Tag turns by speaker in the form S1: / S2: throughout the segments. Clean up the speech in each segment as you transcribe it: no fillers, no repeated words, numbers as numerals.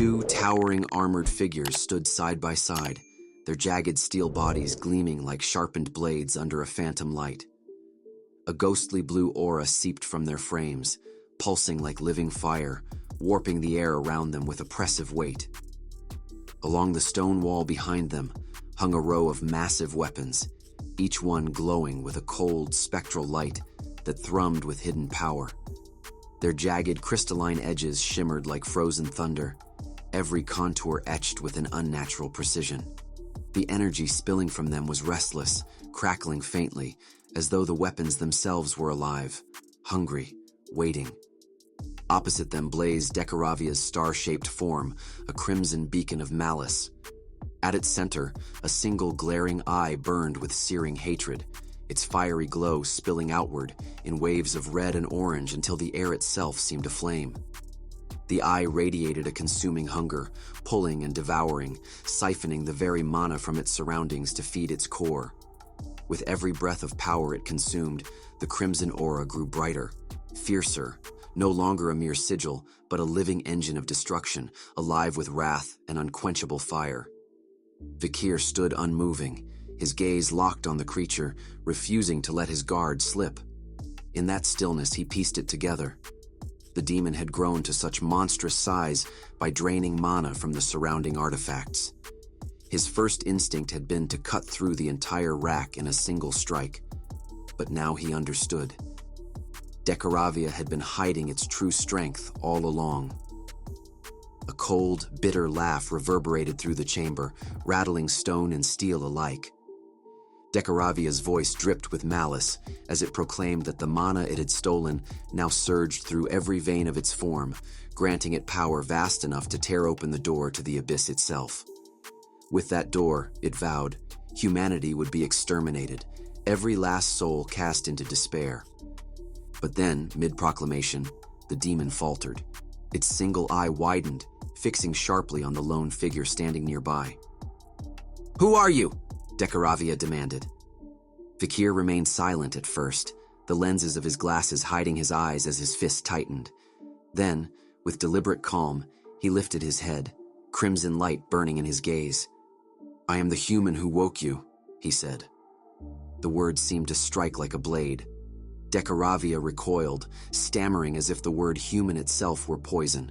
S1: Two towering armored figures stood side by side, their jagged steel bodies gleaming like sharpened blades under a phantom light. A ghostly blue aura seeped from their frames, pulsing like living fire, warping the air around them with oppressive weight. Along the stone wall behind them hung a row of massive weapons, each one glowing with a cold, spectral light that thrummed with hidden power. Their jagged, crystalline edges shimmered like frozen thunder, every contour etched with an unnatural precision. The energy spilling from them was restless, crackling faintly, as though the weapons themselves were alive, hungry, waiting. Opposite them blazed Dekaravia's star-shaped form, a crimson beacon of malice. At its center, a single glaring eye burned with searing hatred, its fiery glow spilling outward in waves of red and orange until the air itself seemed aflame. The eye radiated a consuming hunger, pulling and devouring, siphoning the very mana from its surroundings to feed its core. With every breath of power it consumed, the crimson aura grew brighter, fiercer, no longer a mere sigil, but a living engine of destruction, alive with wrath and unquenchable fire. Vikir stood unmoving, his gaze locked on the creature, refusing to let his guard slip. In that stillness, he pieced it together. The demon had grown to such monstrous size by draining mana from the surrounding artifacts. His first instinct had been to cut through the entire rack in a single strike, but now he understood. Dekaravia had been hiding its true strength all along. A cold, bitter laugh reverberated through the chamber, rattling stone and steel alike. Dekaravia's voice dripped with malice as it proclaimed that the mana it had stolen now surged through every vein of its form, granting it power vast enough to tear open the door to the abyss itself. With that door, it vowed, humanity would be exterminated, every last soul cast into despair. But then, mid-proclamation, the demon faltered. Its single eye widened, fixing sharply on the lone figure standing nearby. "Who are you?" Dekaravia demanded. Vikir remained silent at first, the lenses of his glasses hiding his eyes as his fist tightened. Then, with deliberate calm, he lifted his head, crimson light burning in his gaze. "I am the human who woke you," he said. The words seemed to strike like a blade. Dekaravia recoiled, stammering as if the word human itself were poison.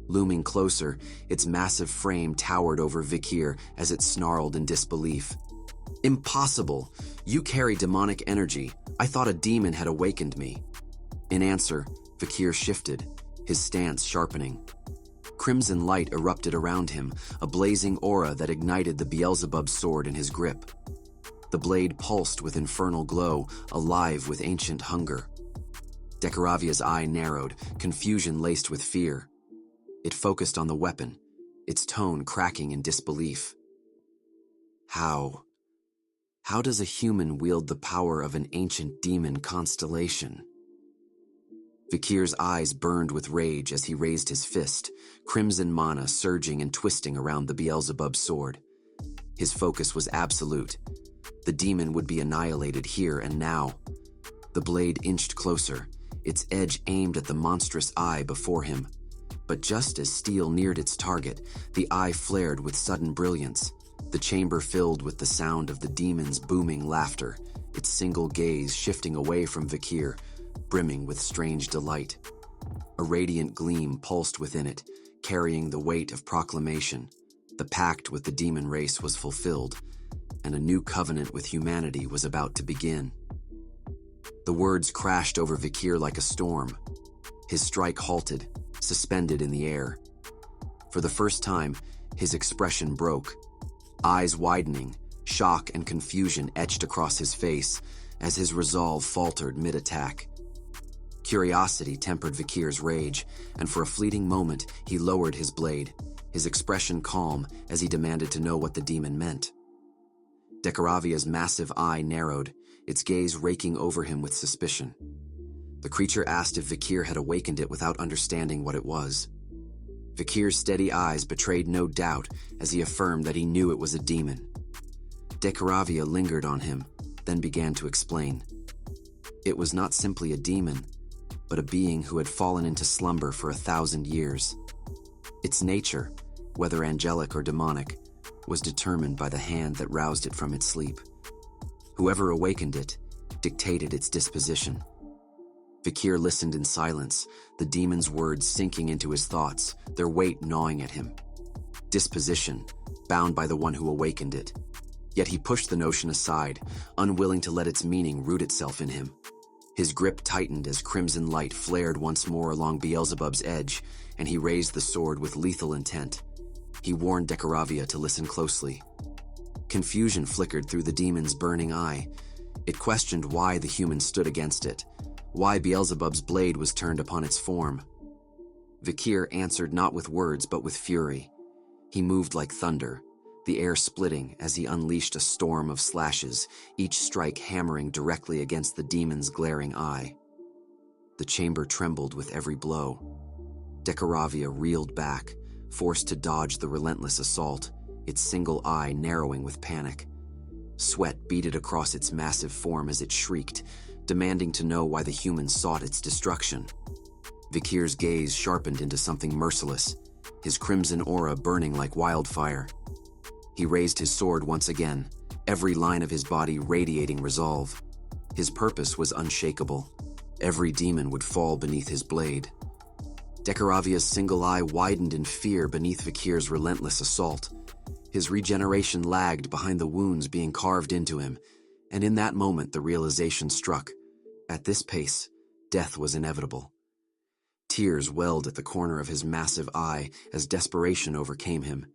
S1: Looming closer, its massive frame towered over Vikir as it snarled in disbelief. "Impossible! You carry demonic energy. I thought a demon had awakened me." In answer, Vikir shifted, his stance sharpening. Crimson light erupted around him, a blazing aura that ignited the Beelzebub sword in his grip. The blade pulsed with infernal glow, alive with ancient hunger. Dekaravia's eye narrowed, confusion laced with fear. It focused on the weapon, its tone cracking in disbelief. How does a human wield the power of an ancient demon constellation? Vikir's eyes burned with rage as he raised his fist, crimson mana surging and twisting around the Beelzebub sword. His focus was absolute. The demon would be annihilated here and now. The blade inched closer, its edge aimed at the monstrous eye before him. But just as steel neared its target, the eye flared with sudden brilliance. The chamber filled with the sound of the demon's booming laughter, its single gaze shifting away from Vikir, brimming with strange delight. A radiant gleam pulsed within it, carrying the weight of proclamation. The pact with the demon race was fulfilled, and a new covenant with humanity was about to begin. The words crashed over Vikir like a storm. His strike halted, suspended in the air. For the first time, his expression broke. Eyes widening, shock and confusion etched across his face as his resolve faltered mid-attack. Curiosity tempered Vikir's rage, and for a fleeting moment, he lowered his blade, his expression calm as he demanded to know what the demon meant. Dekaravia's massive eye narrowed, its gaze raking over him with suspicion. The creature asked if Vikir had awakened it without understanding what it was. Vikir's steady eyes betrayed no doubt as he affirmed that he knew it was a demon. Dekaravia lingered on him, then began to explain. It was not simply a demon, but a being who had fallen into slumber for 1,000 years. Its nature, whether angelic or demonic, was determined by the hand that roused it from its sleep. Whoever awakened it dictated its disposition. Vikir listened in silence, the demon's words sinking into his thoughts, their weight gnawing at him. Disposition, bound by the one who awakened it. Yet he pushed the notion aside, unwilling to let its meaning root itself in him. His grip tightened as crimson light flared once more along Beelzebub's edge, and he raised the sword with lethal intent. He warned Decaravia to listen closely. Confusion flickered through the demon's burning eye. It questioned why the human stood against it, why Beelzebub's blade was turned upon its form. Vikir answered not with words but with fury. He moved like thunder, the air splitting as he unleashed a storm of slashes, each strike hammering directly against the demon's glaring eye. The chamber trembled with every blow. Decaravia reeled back, forced to dodge the relentless assault, its single eye narrowing with panic. Sweat beaded across its massive form as it shrieked, demanding to know why the human sought its destruction. Vikir's gaze sharpened into something merciless, his crimson aura burning like wildfire. He raised his sword once again, every line of his body radiating resolve. His purpose was unshakable. Every demon would fall beneath his blade. Decaravia's single eye widened in fear beneath Vikir's relentless assault. His regeneration lagged behind the wounds being carved into him, and in that moment the realization struck. At this pace, death was inevitable. Tears welled at the corner of his massive eye as desperation overcame him.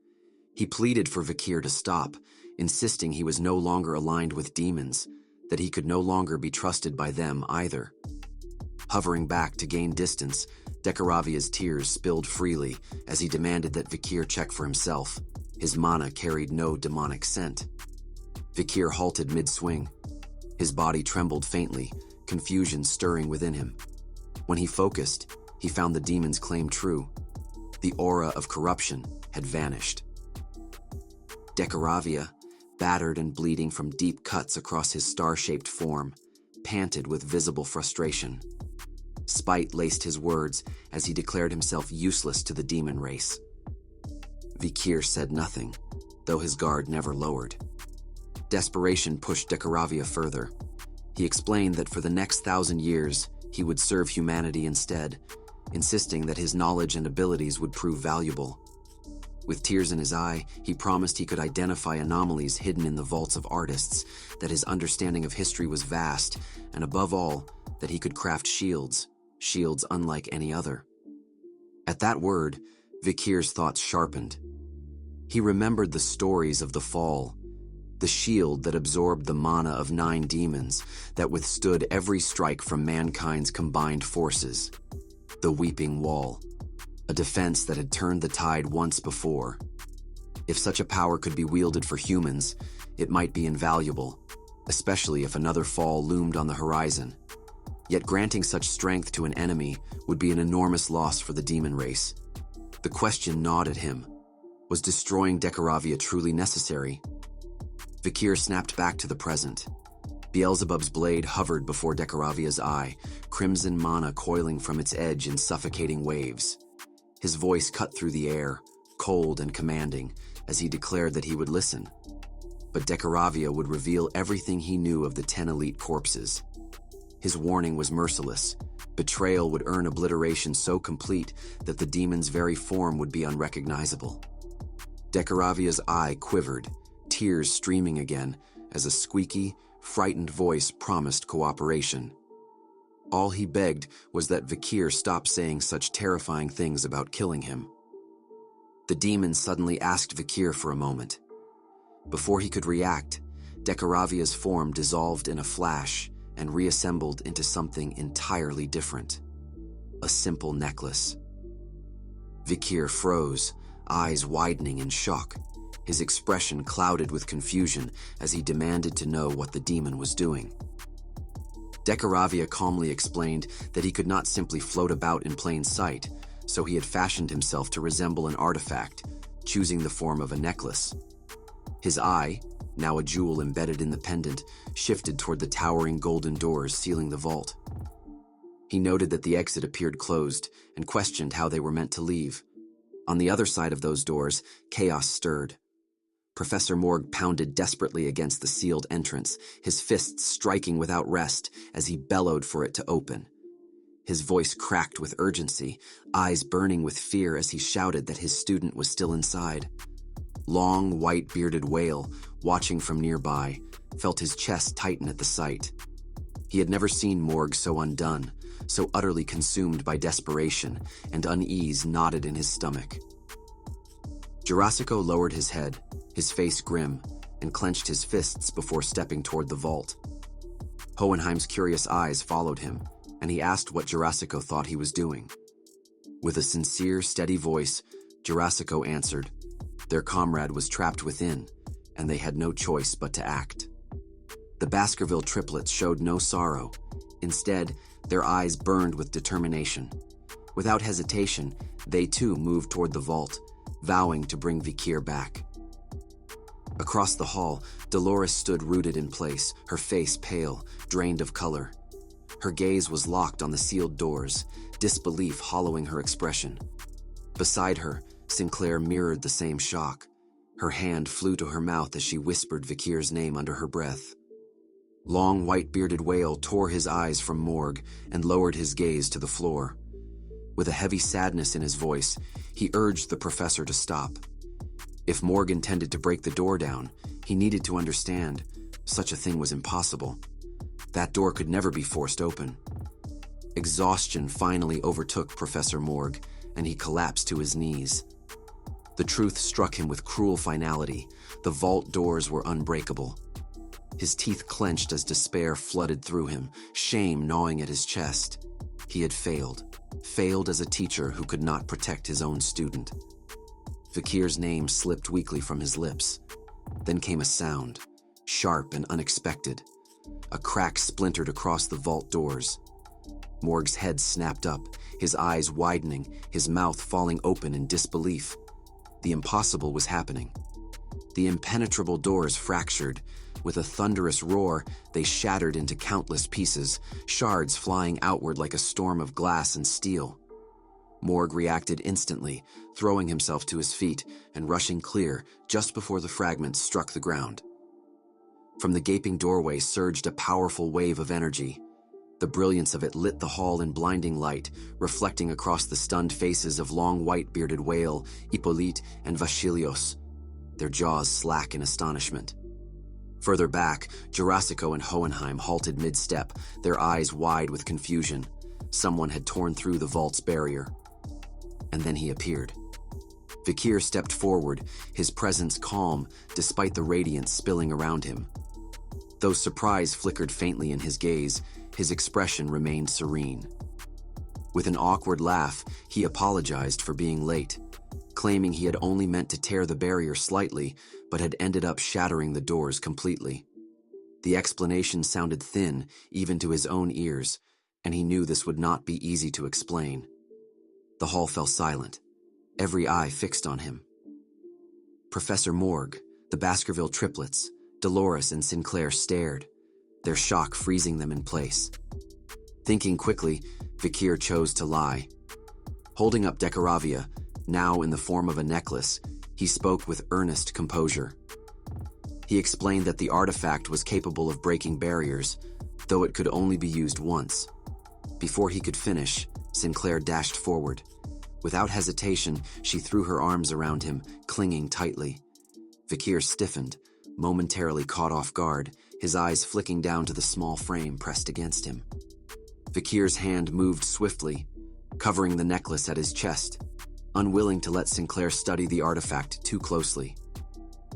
S1: He pleaded for Vikir to stop, insisting he was no longer aligned with demons, that he could no longer be trusted by them either. Hovering back to gain distance, Decaravia's tears spilled freely as he demanded that Vikir check for himself. His mana carried no demonic scent. Vikir halted mid-swing. His body trembled faintly, confusion stirring within him. When he focused, he found the demon's claim true. The aura of corruption had vanished. Decaravia, battered and bleeding from deep cuts across his star-shaped form, panted with visible frustration. Spite laced his words as he declared himself useless to the demon race. Vikir said nothing, though his guard never lowered. Desperation pushed Decaravia further. He explained that for the next 1,000 years, he would serve humanity instead, insisting that his knowledge and abilities would prove valuable. With tears in his eye, he promised he could identify anomalies hidden in the vaults of artists, that his understanding of history was vast, and above all, that he could craft shields unlike any other. At that word, Vikir's thoughts sharpened. He remembered the stories of the fall, the shield that absorbed the mana of 9 demons, that withstood every strike from mankind's combined forces. The Weeping Wall, a defense that had turned the tide once before. If such a power could be wielded for humans, it might be invaluable, especially if another fall loomed on the horizon. Yet granting such strength to an enemy would be an enormous loss for the demon race. The question gnawed at him. Was destroying Decaravia truly necessary? Vikir snapped back to the present. Beelzebub's blade hovered before Decaravia's eye, crimson mana coiling from its edge in suffocating waves. His voice cut through the air, cold and commanding, as he declared that he would listen. But Decaravia would reveal everything he knew of the 10 elite corpses. His warning was merciless. Betrayal would earn obliteration so complete that the demon's very form would be unrecognizable. Decaravia's eye quivered, tears streaming again, as a squeaky, frightened voice promised cooperation. All he begged was that Vikir stop saying such terrifying things about killing him. The demon suddenly asked Vikir for a moment. Before he could react, Decaravia's form dissolved in a flash and reassembled into something entirely different. A simple necklace. Vikir froze, eyes widening in shock, his expression clouded with confusion as he demanded to know what the demon was doing. Decaravia calmly explained that he could not simply float about in plain sight, so he had fashioned himself to resemble an artifact, choosing the form of a necklace. His eye, now a jewel embedded in the pendant, shifted toward the towering golden doors sealing the vault. He noted that the exit appeared closed and questioned how they were meant to leave. On the other side of those doors, chaos stirred. Professor Morg pounded desperately against the sealed entrance, his fists striking without rest as he bellowed for it to open. His voice cracked with urgency, eyes burning with fear as he shouted that his student was still inside. Long, white-bearded Whale, watching from nearby, felt his chest tighten at the sight. He had never seen Morg so undone, so utterly consumed by desperation, and unease knotted in his stomach. Jurassico lowered his head, his face grim, and clenched his fists before stepping toward the vault. Hohenheim's curious eyes followed him, and he asked what Jurassico thought he was doing. With a sincere, steady voice, Jurassico answered, their comrade was trapped within, and they had no choice but to act. The Baskerville triplets showed no sorrow. Instead, their eyes burned with determination. Without hesitation, they too moved toward the vault, vowing to bring Vikir back. Across the hall, Dolores stood rooted in place, her face pale, drained of color. Her gaze was locked on the sealed doors, disbelief hollowing her expression. Beside her, Sinclair mirrored the same shock. Her hand flew to her mouth as she whispered Vikir's name under her breath. Long, white-bearded Whale tore his eyes from Morg and lowered his gaze to the floor. With a heavy sadness in his voice, he urged the professor to stop. If Morg intended to break the door down, he needed to understand such a thing was impossible. That door could never be forced open. Exhaustion finally overtook Professor Morg, and he collapsed to his knees. The truth struck him with cruel finality. The vault doors were unbreakable. His teeth clenched as despair flooded through him, shame gnawing at his chest. He had failed as a teacher who could not protect his own student. Vikir's name slipped weakly from his lips. Then came a sound, sharp and unexpected. A crack splintered across the vault doors. Morg's head snapped up, his eyes widening, his mouth falling open in disbelief. The impossible was happening. The impenetrable doors fractured. With a thunderous roar, they shattered into countless pieces, shards flying outward like a storm of glass and steel. Morg reacted instantly, throwing himself to his feet and rushing clear just before the fragments struck the ground. From the gaping doorway surged a powerful wave of energy. The brilliance of it lit the hall in blinding light, reflecting across the stunned faces of long white-bearded Whale, Hippolyte, and Vachilios, their jaws slack in astonishment. Further back, Jurassico and Hohenheim halted mid-step, their eyes wide with confusion. Someone had torn through the vault's barrier. And then he appeared. Vikir stepped forward, his presence calm despite the radiance spilling around him. Though surprise flickered faintly in his gaze, his expression remained serene. With an awkward laugh, he apologized for being late, claiming he had only meant to tear the barrier slightly, but had ended up shattering the doors completely. The explanation sounded thin, even to his own ears, and he knew this would not be easy to explain. The hall fell silent, every eye fixed on him. Professor Morg, the Baskerville triplets, Dolores and Sinclair stared, their shock freezing them in place. Thinking quickly, Vikir chose to lie. Holding up Decoravia, now in the form of a necklace, he spoke with earnest composure. He explained that the artifact was capable of breaking barriers, though it could only be used once. Before he could finish, Sinclair dashed forward. Without hesitation, she threw her arms around him, clinging tightly. Vikir stiffened, momentarily caught off guard, his eyes flicking down to the small frame pressed against him. Vikir's hand moved swiftly, covering the necklace at his chest, unwilling to let Sinclair study the artifact too closely.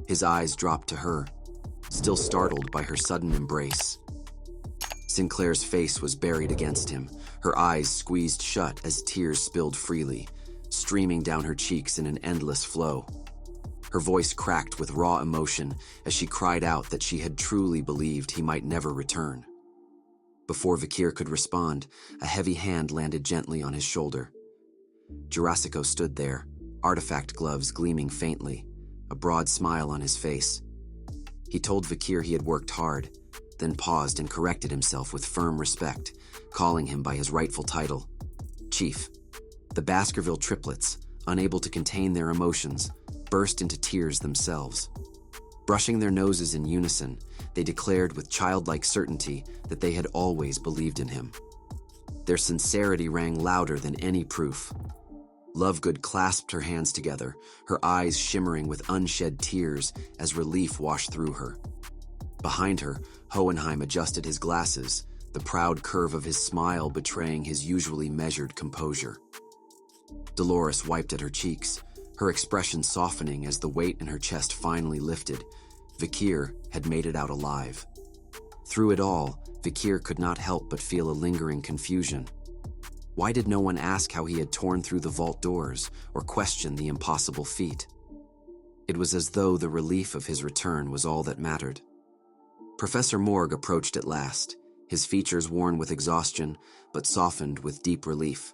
S1: His eyes dropped to her, still startled by her sudden embrace. Sinclair's face was buried against him, her eyes squeezed shut as tears spilled freely, streaming down her cheeks in an endless flow. Her voice cracked with raw emotion as she cried out that she had truly believed he might never return. Before Vikir could respond, a heavy hand landed gently on his shoulder. Jurassico stood there, artifact gloves gleaming faintly, a broad smile on his face. He told Vikir he had worked hard, then paused and corrected himself with firm respect, calling him by his rightful title, Chief. The Baskerville triplets, unable to contain their emotions, burst into tears themselves. Brushing their noses in unison, they declared with childlike certainty that they had always believed in him. Their sincerity rang louder than any proof. Lovegood clasped her hands together, her eyes shimmering with unshed tears as relief washed through her. Behind her, Hohenheim adjusted his glasses, the proud curve of his smile betraying his usually measured composure. Dolores wiped at her cheeks, her expression softening as the weight in her chest finally lifted. Vikir had made it out alive. Through it all, Vikir could not help but feel a lingering confusion. Why did no one ask how he had torn through the vault doors or question the impossible feat? It was as though the relief of his return was all that mattered. Professor Morg approached at last, his features worn with exhaustion but softened with deep relief.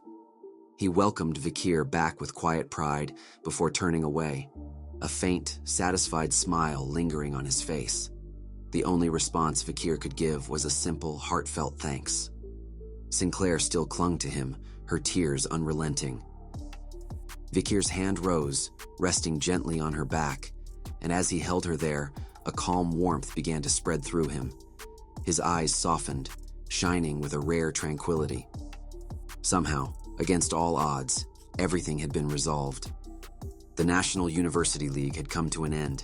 S1: He welcomed Vikir back with quiet pride before turning away, a faint, satisfied smile lingering on his face. The only response Vikir could give was a simple, heartfelt thanks. Sinclair still clung to him, her tears unrelenting. Vikir's hand rose, resting gently on her back, and as he held her there, a calm warmth began to spread through him. His eyes softened, shining with a rare tranquility. Somehow, against all odds, everything had been resolved. The National University League had come to an end.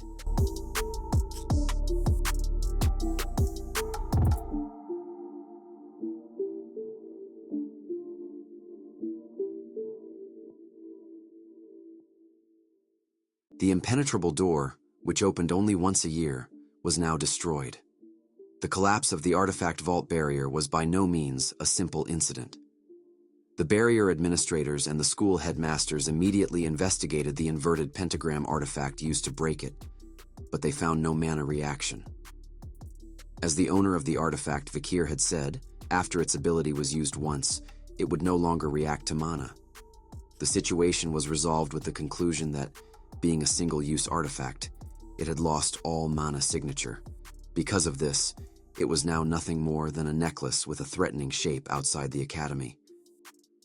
S1: The impenetrable door, which opened only once a year, was now destroyed. The collapse of the artifact vault barrier was by no means a simple incident. The barrier administrators and the school headmasters immediately investigated the inverted pentagram artifact used to break it, but they found no mana reaction. As the owner of the artifact, Vikir had said, after its ability was used once, it would no longer react to mana. The situation was resolved with the conclusion that, being a single-use artifact, it had lost all mana signature. Because of this, it was now nothing more than a necklace with a threatening shape outside the academy.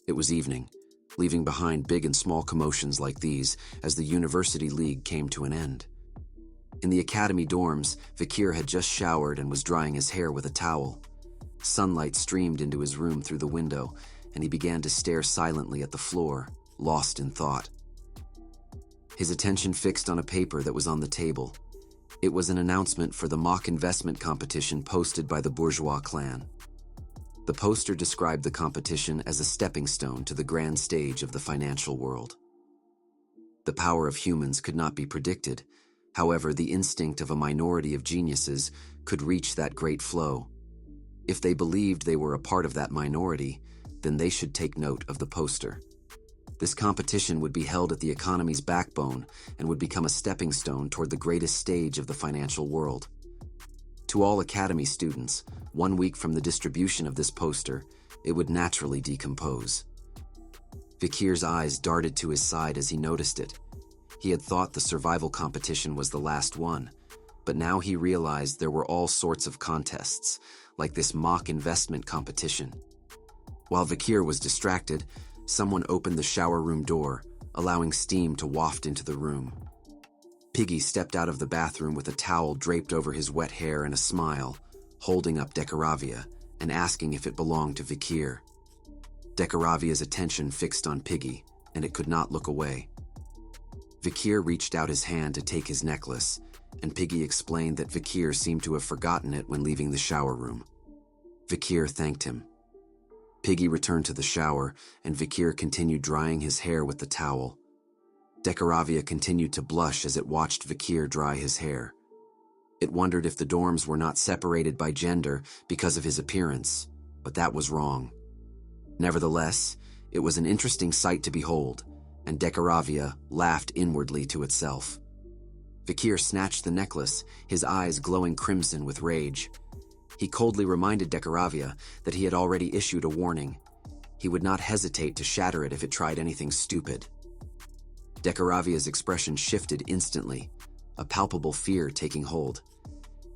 S1: It was evening, leaving behind big and small commotions like these as the University League came to an end. In the academy dorms, Vikir had just showered and was drying his hair with a towel. Sunlight streamed into his room through the window, and he began to stare silently at the floor, lost in thought. His attention fixed on a paper that was on the table. It was an announcement for the mock investment competition posted by the bourgeois clan. The poster described the competition as a stepping stone to the grand stage of the financial world. The power of humans could not be predicted. However, the instinct of a minority of geniuses could reach that great flow. If they believed they were a part of that minority, then they should take note of the poster. This competition would be held at the economy's backbone and would become a stepping stone toward the greatest stage of the financial world. To all academy students, 1 week from the distribution of this poster, it would naturally decompose. Vikir's eyes darted to his side as he noticed it. He had thought the survival competition was the last one, but now he realized there were all sorts of contests, like this mock investment competition. While Vikir was distracted, someone opened the shower room door, allowing steam to waft into the room. Piggy stepped out of the bathroom with a towel draped over his wet hair and a smile, holding up Decaravia and asking if it belonged to Vikir. Decaravia's attention fixed on Piggy, and it could not look away. Vikir reached out his hand to take his necklace, and Piggy explained that Vikir seemed to have forgotten it when leaving the shower room. Vikir thanked him. Piggy returned to the shower, and Vikir continued drying his hair with the towel. Decaravia continued to blush as it watched Vikir dry his hair. It wondered if the dorms were not separated by gender because of his appearance, but that was wrong. Nevertheless, it was an interesting sight to behold, and Decaravia laughed inwardly to itself. Vikir snatched the necklace, his eyes glowing crimson with rage. He coldly reminded Decaravia that he had already issued a warning. He would not hesitate to shatter it if it tried anything stupid. Decaravia's expression shifted instantly, a palpable fear taking hold.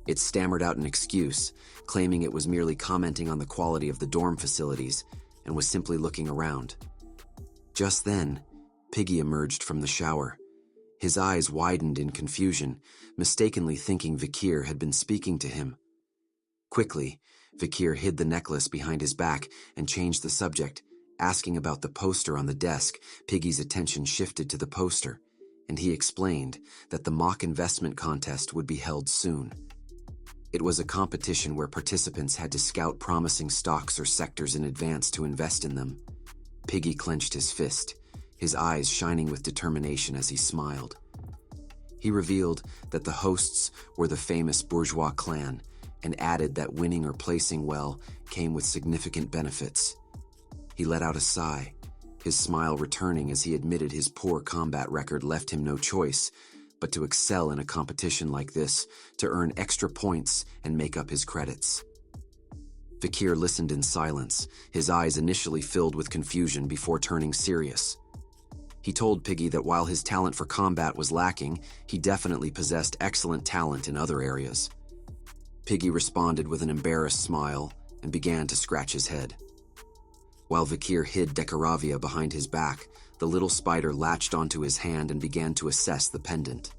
S1: It stammered out an excuse, claiming it was merely commenting on the quality of the dorm facilities and was simply looking around. Just then, Piggy emerged from the shower. His eyes widened in confusion, mistakenly thinking Vikir had been speaking to him. Quickly, Vikir hid the necklace behind his back and changed the subject, asking about the poster on the desk. Piggy's attention shifted to the poster, and he explained that the mock investment contest would be held soon. It was a competition where participants had to scout promising stocks or sectors in advance to invest in them. Piggy clenched his fist, his eyes shining with determination as he smiled. He revealed that the hosts were the famous bourgeois clan, and added that winning or placing well came with significant benefits. He let out a sigh, his smile returning as he admitted his poor combat record left him no choice but to excel in a competition like this, to earn extra points and make up his credits. Vikir listened in silence, his eyes initially filled with confusion before turning serious. He told Piggy that while his talent for combat was lacking, he definitely possessed excellent talent in other areas. Piggy responded with an embarrassed smile and began to scratch his head. While Vikir hid Decaravia behind his back, the little spider latched onto his hand and began to assess the pendant.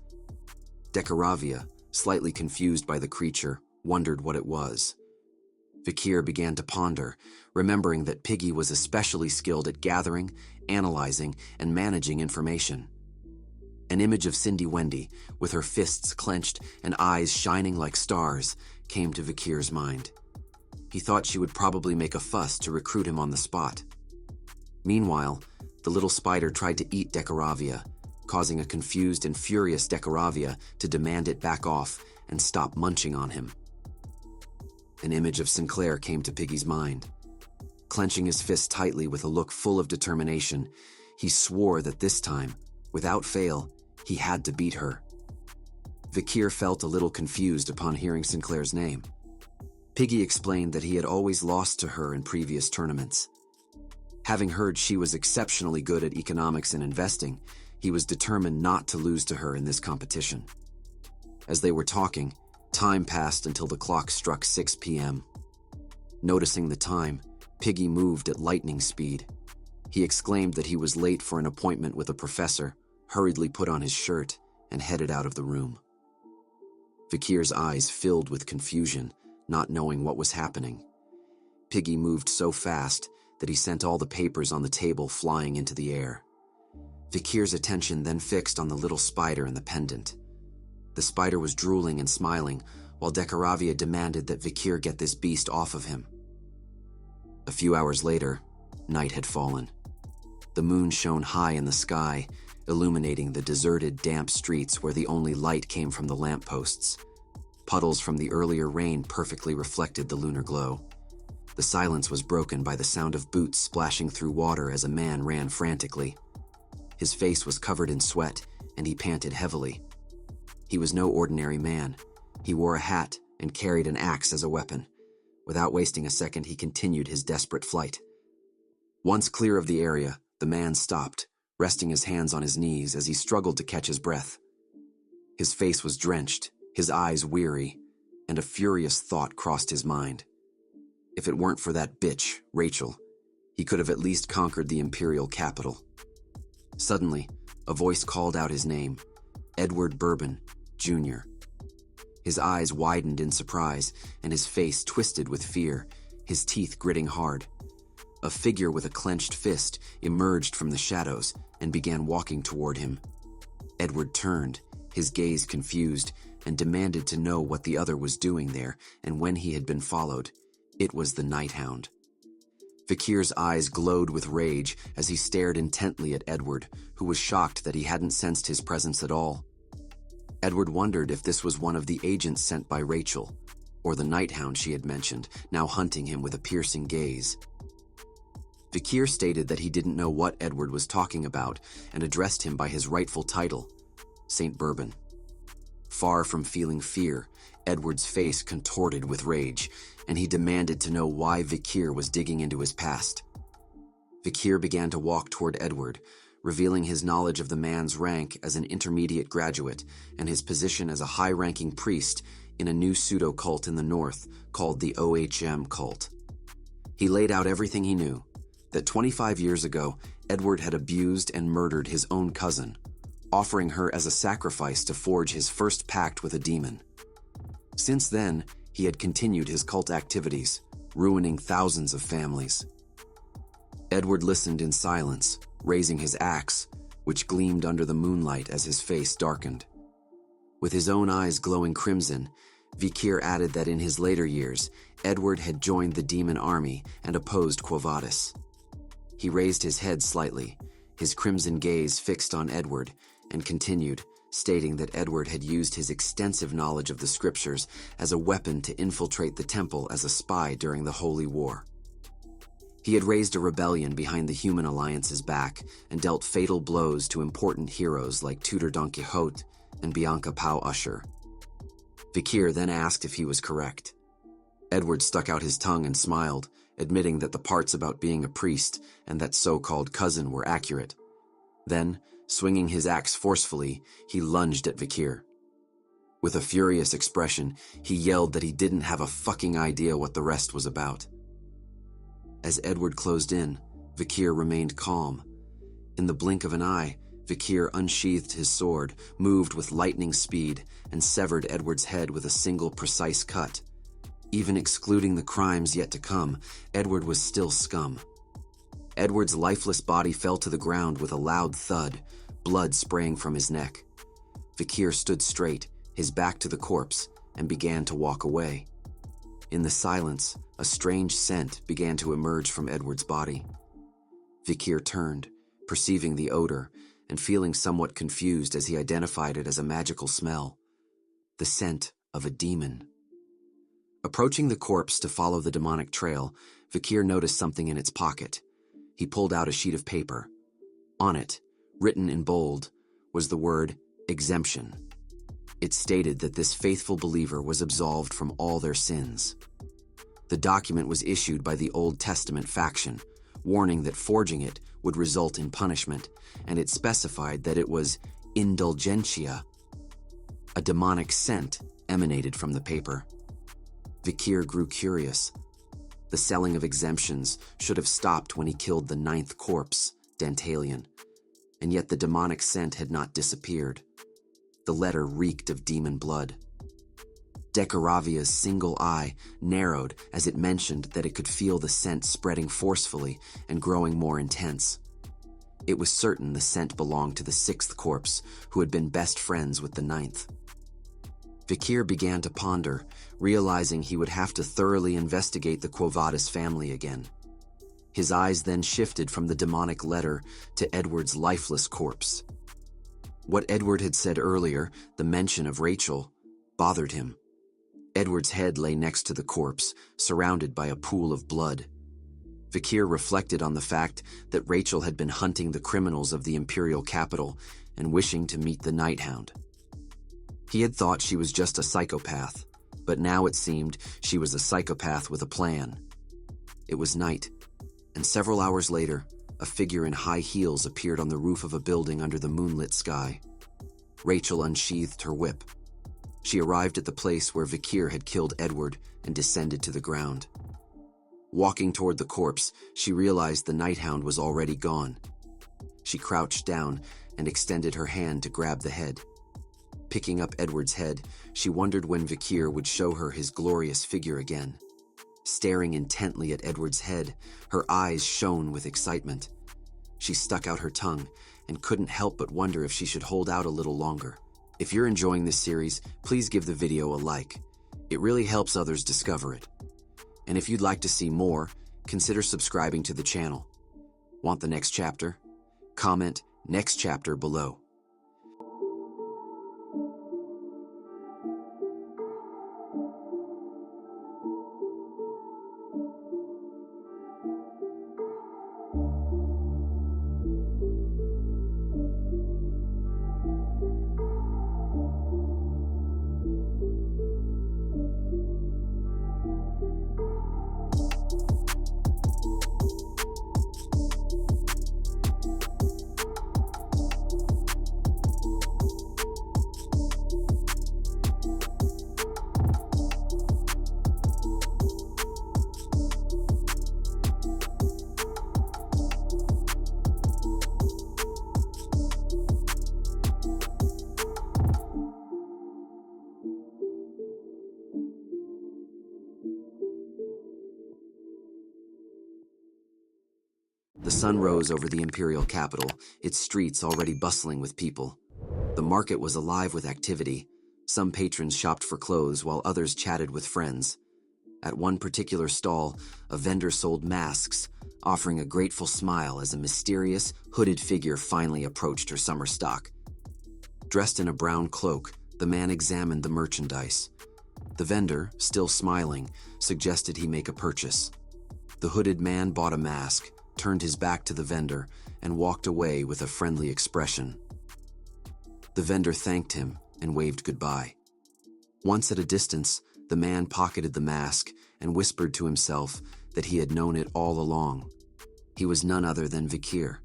S1: Decaravia, slightly confused by the creature, wondered what it was. Vikir began to ponder, remembering that Piggy was especially skilled at gathering, analyzing, and managing information. An image of Cindy Wendy, with her fists clenched and eyes shining like stars, came to Vikir's mind. He thought she would probably make a fuss to recruit him on the spot. Meanwhile, the little spider tried to eat Decaravia, causing a confused and furious Decaravia to demand it back off and stop munching on him. An image of Sinclair came to Piggy's mind. Clenching his fist tightly with a look full of determination, he swore that this time, without fail, he had to beat her. Vikir felt a little confused upon hearing Sinclair's name. Piggy explained that he had always lost to her in previous tournaments. Having heard she was exceptionally good at economics and investing, he was determined not to lose to her in this competition. As they were talking, time passed until the clock struck 6 p.m. Noticing the time, Piggy moved at lightning speed. He exclaimed that he was late for an appointment with a professor, hurriedly put on his shirt, and headed out of the room. Vikir's eyes filled with confusion, not knowing what was happening. Piggy moved so fast that he sent all the papers on the table flying into the air. Vikir's attention then fixed on the little spider and the pendant. The spider was drooling and smiling, while Decaravia demanded that Vikir get this beast off of him. A few hours later, night had fallen. The moon shone high in the sky, illuminating the deserted, damp streets where the only light came from the lampposts. Puddles from the earlier rain perfectly reflected the lunar glow. The silence was broken by the sound of boots splashing through water as a man ran frantically. His face was covered in sweat, and he panted heavily. He was no ordinary man. He wore a hat and carried an axe as a weapon. Without wasting a second, he continued his desperate flight. Once clear of the area, the man stopped, resting his hands on his knees as he struggled to catch his breath. His face was drenched, his eyes weary, and a furious thought crossed his mind. If it weren't for that bitch, Rachel, he could have at least conquered the imperial capital. Suddenly, a voice called out his name, Edward Bourbon, Jr. His eyes widened in surprise, and his face twisted with fear, his teeth gritting hard. A figure with a clenched fist emerged from the shadows and began walking toward him. Edward turned, his gaze confused, and demanded to know what the other was doing there and when he had been followed. It was the Nighthound. Vikir's eyes glowed with rage as he stared intently at Edward, who was shocked that he hadn't sensed his presence at all. Edward wondered if this was one of the agents sent by Rachel, or the Nighthound she had mentioned, now hunting him with a piercing gaze. Vikir stated that he didn't know what Edward was talking about and addressed him by his rightful title, Saint Bourbon. Far from feeling fear, Edward's face contorted with rage, and he demanded to know why Vikir was digging into his past. Vikir began to walk toward Edward, revealing his knowledge of the man's rank as an intermediate graduate and his position as a high-ranking priest in a new pseudo-cult in the north called the OHM cult. He laid out everything he knew, that 25 years ago, Edward had abused and murdered his own cousin, offering her as a sacrifice to forge his first pact with a demon. Since then, he had continued his cult activities, ruining thousands of families. Edward listened in silence, raising his axe, which gleamed under the moonlight as his face darkened. With his own eyes glowing crimson, Vikir added that in his later years, Edward had joined the demon army and opposed Quo Vadis. He raised his head slightly, his crimson gaze fixed on Edward, and continued, stating that Edward had used his extensive knowledge of the scriptures as a weapon to infiltrate the temple as a spy during the Holy War. He had raised a rebellion behind the Human Alliance's back and dealt fatal blows to important heroes like Tutor Don Quixote and Bianca Pau Usher. Vikir then asked if he was correct. Edward stuck out his tongue and smiled, admitting that the parts about being a priest and that so-called cousin were accurate. Then, swinging his axe forcefully, he lunged at Vikir. With a furious expression, he yelled that he didn't have a fucking idea what the rest was about. As Edward closed in, Vikir remained calm. In the blink of an eye, Vikir unsheathed his sword, moved with lightning speed, and severed Edward's head with a single precise cut. Even excluding the crimes yet to come, Edward was still scum. Edward's lifeless body fell to the ground with a loud thud, blood spraying from his neck. Vikir stood straight, his back to the corpse, and began to walk away. In the silence, a strange scent began to emerge from Edward's body. Vikir turned, perceiving the odor, and feeling somewhat confused as he identified it as a magical smell. The scent of a demon. Approaching the corpse to follow the demonic trail, Vikir noticed something in its pocket. He pulled out a sheet of paper. On it, written in bold, was the word exemption. It stated that this faithful believer was absolved from all their sins. The document was issued by the Old Testament faction, warning that forging it would result in punishment, and it specified that it was indulgentia. A demonic scent emanated from the paper. Vikir grew curious. The selling of exemptions should have stopped when he killed the 9th corpse, Dantalion, and yet the demonic scent had not disappeared. The letter reeked of demon blood. Dekaravia's single eye narrowed as it mentioned that it could feel the scent spreading forcefully and growing more intense. It was certain the scent belonged to the 6th corpse, who had been best friends with the 9th. Vikir began to ponder, realizing he would have to thoroughly investigate the Quo Vadis family again. His eyes then shifted from the demonic letter to Edward's lifeless corpse. What Edward had said earlier, the mention of Rachel, bothered him. Edward's head lay next to the corpse, surrounded by a pool of blood. Vikir reflected on the fact that Rachel had been hunting the criminals of the imperial capital and wishing to meet the Nighthound. He had thought she was just a psychopath, but now it seemed she was a psychopath with a plan. It was night, and several hours later, a figure in high heels appeared on the roof of a building under the moonlit sky. Rachel unsheathed her whip. She arrived at the place where Vikir had killed Edward and descended to the ground. Walking toward the corpse, she realized the Nighthound was already gone. She crouched down and extended her hand to grab the head. Picking up Edward's head, she wondered when Vikir would show her his glorious figure again. Staring intently at Edward's head, her eyes shone with excitement. She stuck out her tongue and couldn't help but wonder if she should hold out a little longer. If you're enjoying this series, please give the video a like. It really helps others discover it. And if you'd like to see more, consider subscribing to the channel. Want the next chapter? Comment "next chapter" below. sun rose over the imperial capital, its streets already bustling with people. The market was alive with activity. Some patrons shopped for clothes while others chatted with friends. At one particular stall, a vendor sold masks, offering a grateful smile as a mysterious, hooded figure finally approached her summer stock. Dressed in a brown cloak, the man examined the merchandise. The vendor, still smiling, suggested he make a purchase. The hooded man bought a mask, turned his back to the vendor, and walked away with a friendly expression. The vendor thanked him and waved goodbye. Once at a distance, the man pocketed the mask and whispered to himself that he had known it all along. He was none other than Vikir.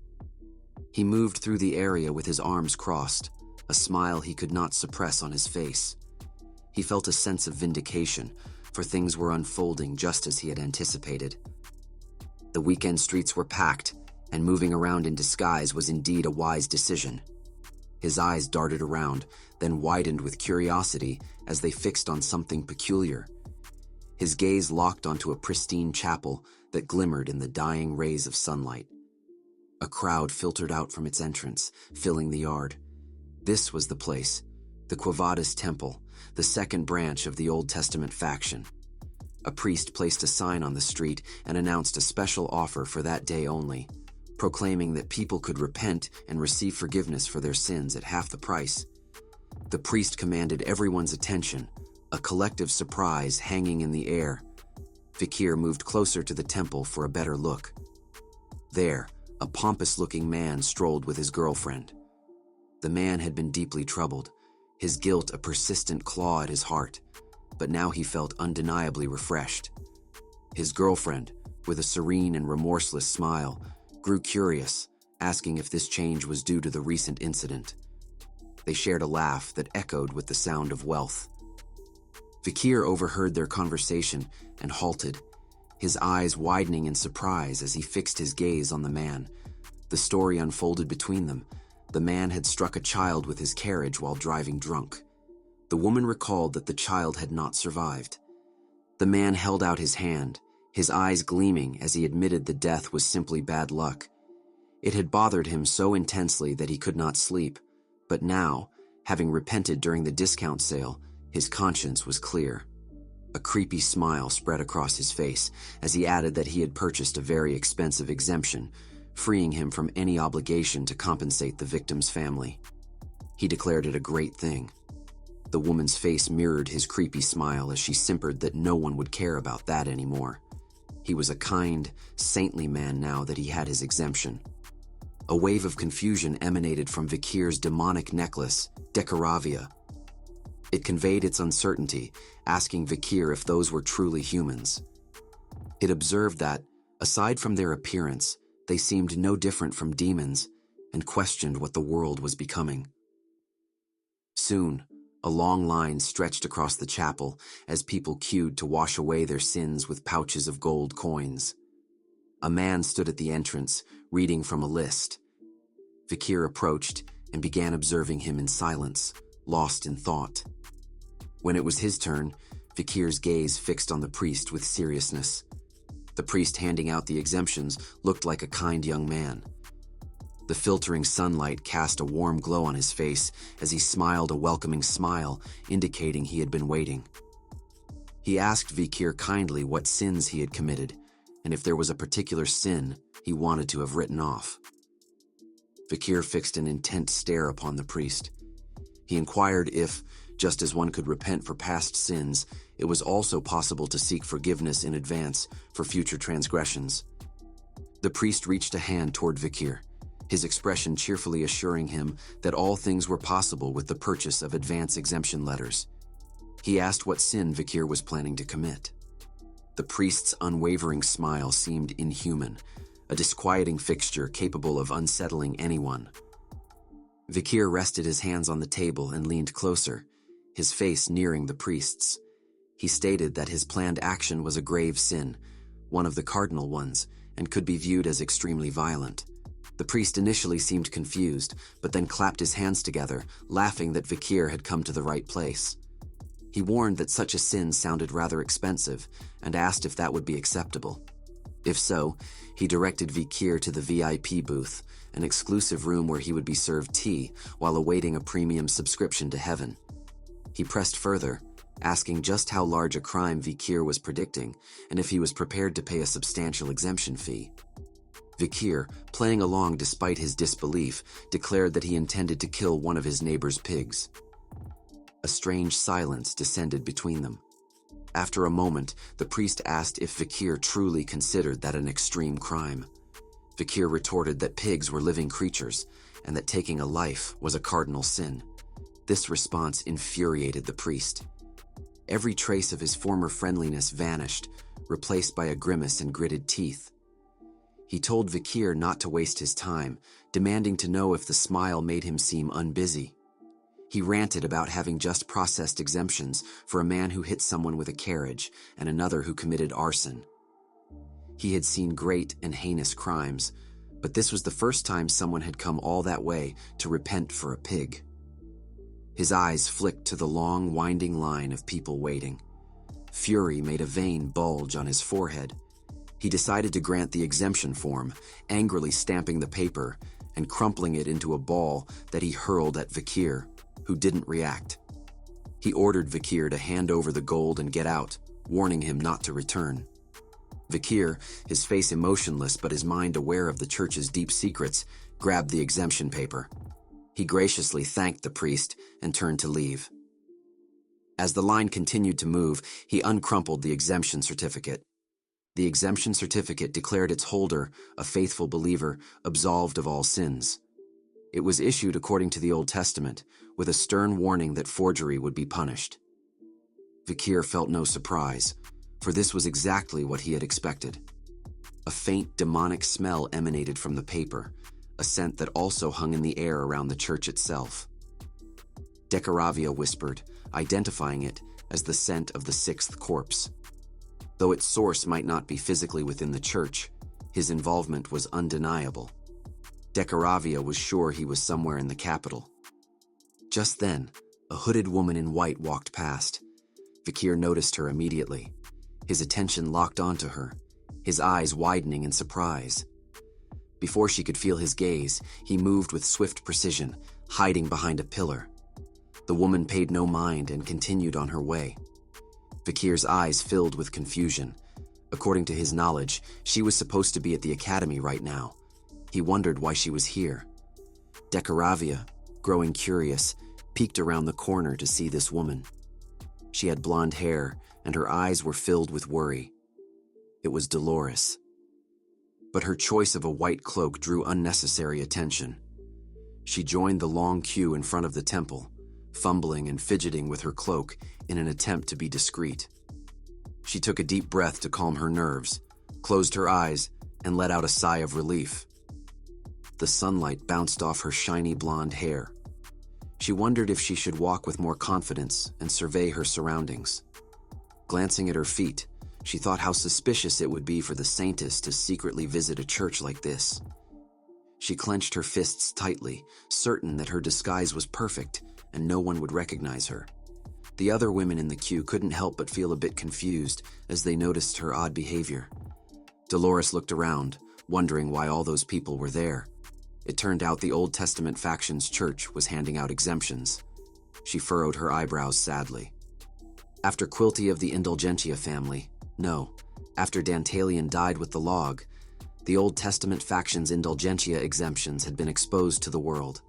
S1: He moved through the area with his arms crossed, a smile he could not suppress on his face. He felt a sense of vindication, for things were unfolding just as he had anticipated. The weekend streets were packed, and moving around in disguise was indeed a wise decision. His eyes darted around, then widened with curiosity as they fixed on something peculiar. His gaze locked onto a pristine chapel that glimmered in the dying rays of sunlight. A crowd filtered out from its entrance, filling the yard. This was the place, the Quavadas Temple, the second branch of the Old Testament faction. A priest placed a sign on the street and announced a special offer for that day only, proclaiming that people could repent and receive forgiveness for their sins at half the price. The priest commanded everyone's attention, a collective surprise hanging in the air. Vikir moved closer to the temple for a better look. There, a pompous-looking man strolled with his girlfriend. The man had been deeply troubled, his guilt a persistent claw at his heart, but now he felt undeniably refreshed. His girlfriend, with a serene and remorseless smile, grew curious, asking if this change was due to the recent incident. They shared a laugh that echoed with the sound of wealth. Vikir overheard their conversation and halted, his eyes widening in surprise as he fixed his gaze on the man. The story unfolded between them. The man had struck a child with his carriage while driving drunk. The woman recalled that the child had not survived. The man held out his hand, his eyes gleaming as he admitted the death was simply bad luck. It had bothered him so intensely that he could not sleep, but now, having repented during the discount sale, his conscience was clear. A creepy smile spread across his face as he added that he had purchased a very expensive exemption, freeing him from any obligation to compensate the victim's family. He declared it a great thing. The woman's face mirrored his creepy smile as she simpered that no one would care about that anymore. He was a kind, saintly man now that he had his exemption. A wave of confusion emanated from Vikir's demonic necklace, Decoravia. It conveyed its uncertainty, asking Vikir if those were truly humans. It observed that, aside from their appearance, they seemed no different from demons, and questioned what the world was becoming. Soon, a long line stretched across the chapel as people queued to wash away their sins with pouches of gold coins. A man stood at the entrance, reading from a list. Vikir approached and began observing him in silence, lost in thought. When it was his turn, Vikir's gaze fixed on the priest with seriousness. The priest handing out the exemptions looked like a kind young man. The filtering sunlight cast a warm glow on his face as he smiled a welcoming smile, indicating he had been waiting. He asked Vikir kindly what sins he had committed, and if there was a particular sin he wanted to have written off. Vikir fixed an intent stare upon the priest. He inquired if, just as one could repent for past sins, it was also possible to seek forgiveness in advance for future transgressions. The priest reached a hand toward Vikir, his expression cheerfully assuring him that all things were possible with the purchase of advance exemption letters. He asked what sin Vikir was planning to commit. The priest's unwavering smile seemed inhuman, a disquieting fixture capable of unsettling anyone. Vikir rested his hands on the table and leaned closer, his face nearing the priest's. He stated that his planned action was a grave sin, one of the cardinal ones, and could be viewed as extremely violent. The priest initially seemed confused, but then clapped his hands together, laughing that Vikir had come to the right place. He warned that such a sin sounded rather expensive, and asked if that would be acceptable. If so, he directed Vikir to the VIP booth, an exclusive room where he would be served tea while awaiting a premium subscription to heaven. He pressed further, asking just how large a crime Vikir was predicting and if he was prepared to pay a substantial exemption fee. Vikir, playing along despite his disbelief, declared that he intended to kill one of his neighbor's pigs. A strange silence descended between them. After a moment, the priest asked if Vikir truly considered that an extreme crime. Vikir retorted that pigs were living creatures and that taking a life was a cardinal sin. This response infuriated the priest. Every trace of his former friendliness vanished, replaced by a grimace and gritted teeth. He told Vikir not to waste his time, demanding to know if the smile made him seem unbusy. He ranted about having just processed exemptions for a man who hit someone with a carriage and another who committed arson. He had seen great and heinous crimes, but this was the first time someone had come all that way to repent for a pig. His eyes flicked to the long, winding line of people waiting. Fury made a vein bulge on his forehead. He decided to grant the exemption form, angrily stamping the paper and crumpling it into a ball that he hurled at Vikir, who didn't react. He ordered Vikir to hand over the gold and get out, warning him not to return. Vikir, his face emotionless but his mind aware of the church's deep secrets, grabbed the exemption paper. He graciously thanked the priest and turned to leave. As the line continued to move, he uncrumpled the exemption certificate. The exemption certificate declared its holder, a faithful believer, absolved of all sins. It was issued according to the Old Testament, with a stern warning that forgery would be punished. Vikir felt no surprise, for this was exactly what he had expected. A faint demonic smell emanated from the paper, a scent that also hung in the air around the church itself. Decaravia whispered, identifying it as the scent of the sixth corpse. Though its source might not be physically within the church, his involvement was undeniable. Decaravia was sure he was somewhere in the capital. Just then, a hooded woman in white walked past. Vikir noticed her immediately. His attention locked onto her, his eyes widening in surprise. Before she could feel his gaze, he moved with swift precision, hiding behind a pillar. The woman paid no mind and continued on her way. Vikir's eyes filled with confusion. According to his knowledge, she was supposed to be at the academy right now. He wondered why she was here. Decaravia, growing curious, peeked around the corner to see this woman. She had blonde hair, and her eyes were filled with worry. It was Dolores. But her choice of a white cloak drew unnecessary attention. She joined the long queue in front of the temple, fumbling and fidgeting with her cloak in an attempt to be discreet. She took a deep breath to calm her nerves, closed her eyes, and let out a sigh of relief. The sunlight bounced off her shiny blonde hair. She wondered if she should walk with more confidence and survey her surroundings. Glancing at her feet, she thought how suspicious it would be for the saintess to secretly visit a church like this. She clenched her fists tightly, certain that her disguise was perfect and no one would recognize her. The other women in the queue couldn't help but feel a bit confused as they noticed her odd behavior. Dolores looked around, wondering why all those people were there. It turned out the Old Testament faction's church was handing out exemptions. She furrowed her eyebrows sadly. After Quilty of the Indulgentia family, no, after Dantalion died with the log, the Old Testament faction's Indulgentia exemptions had been exposed to the world.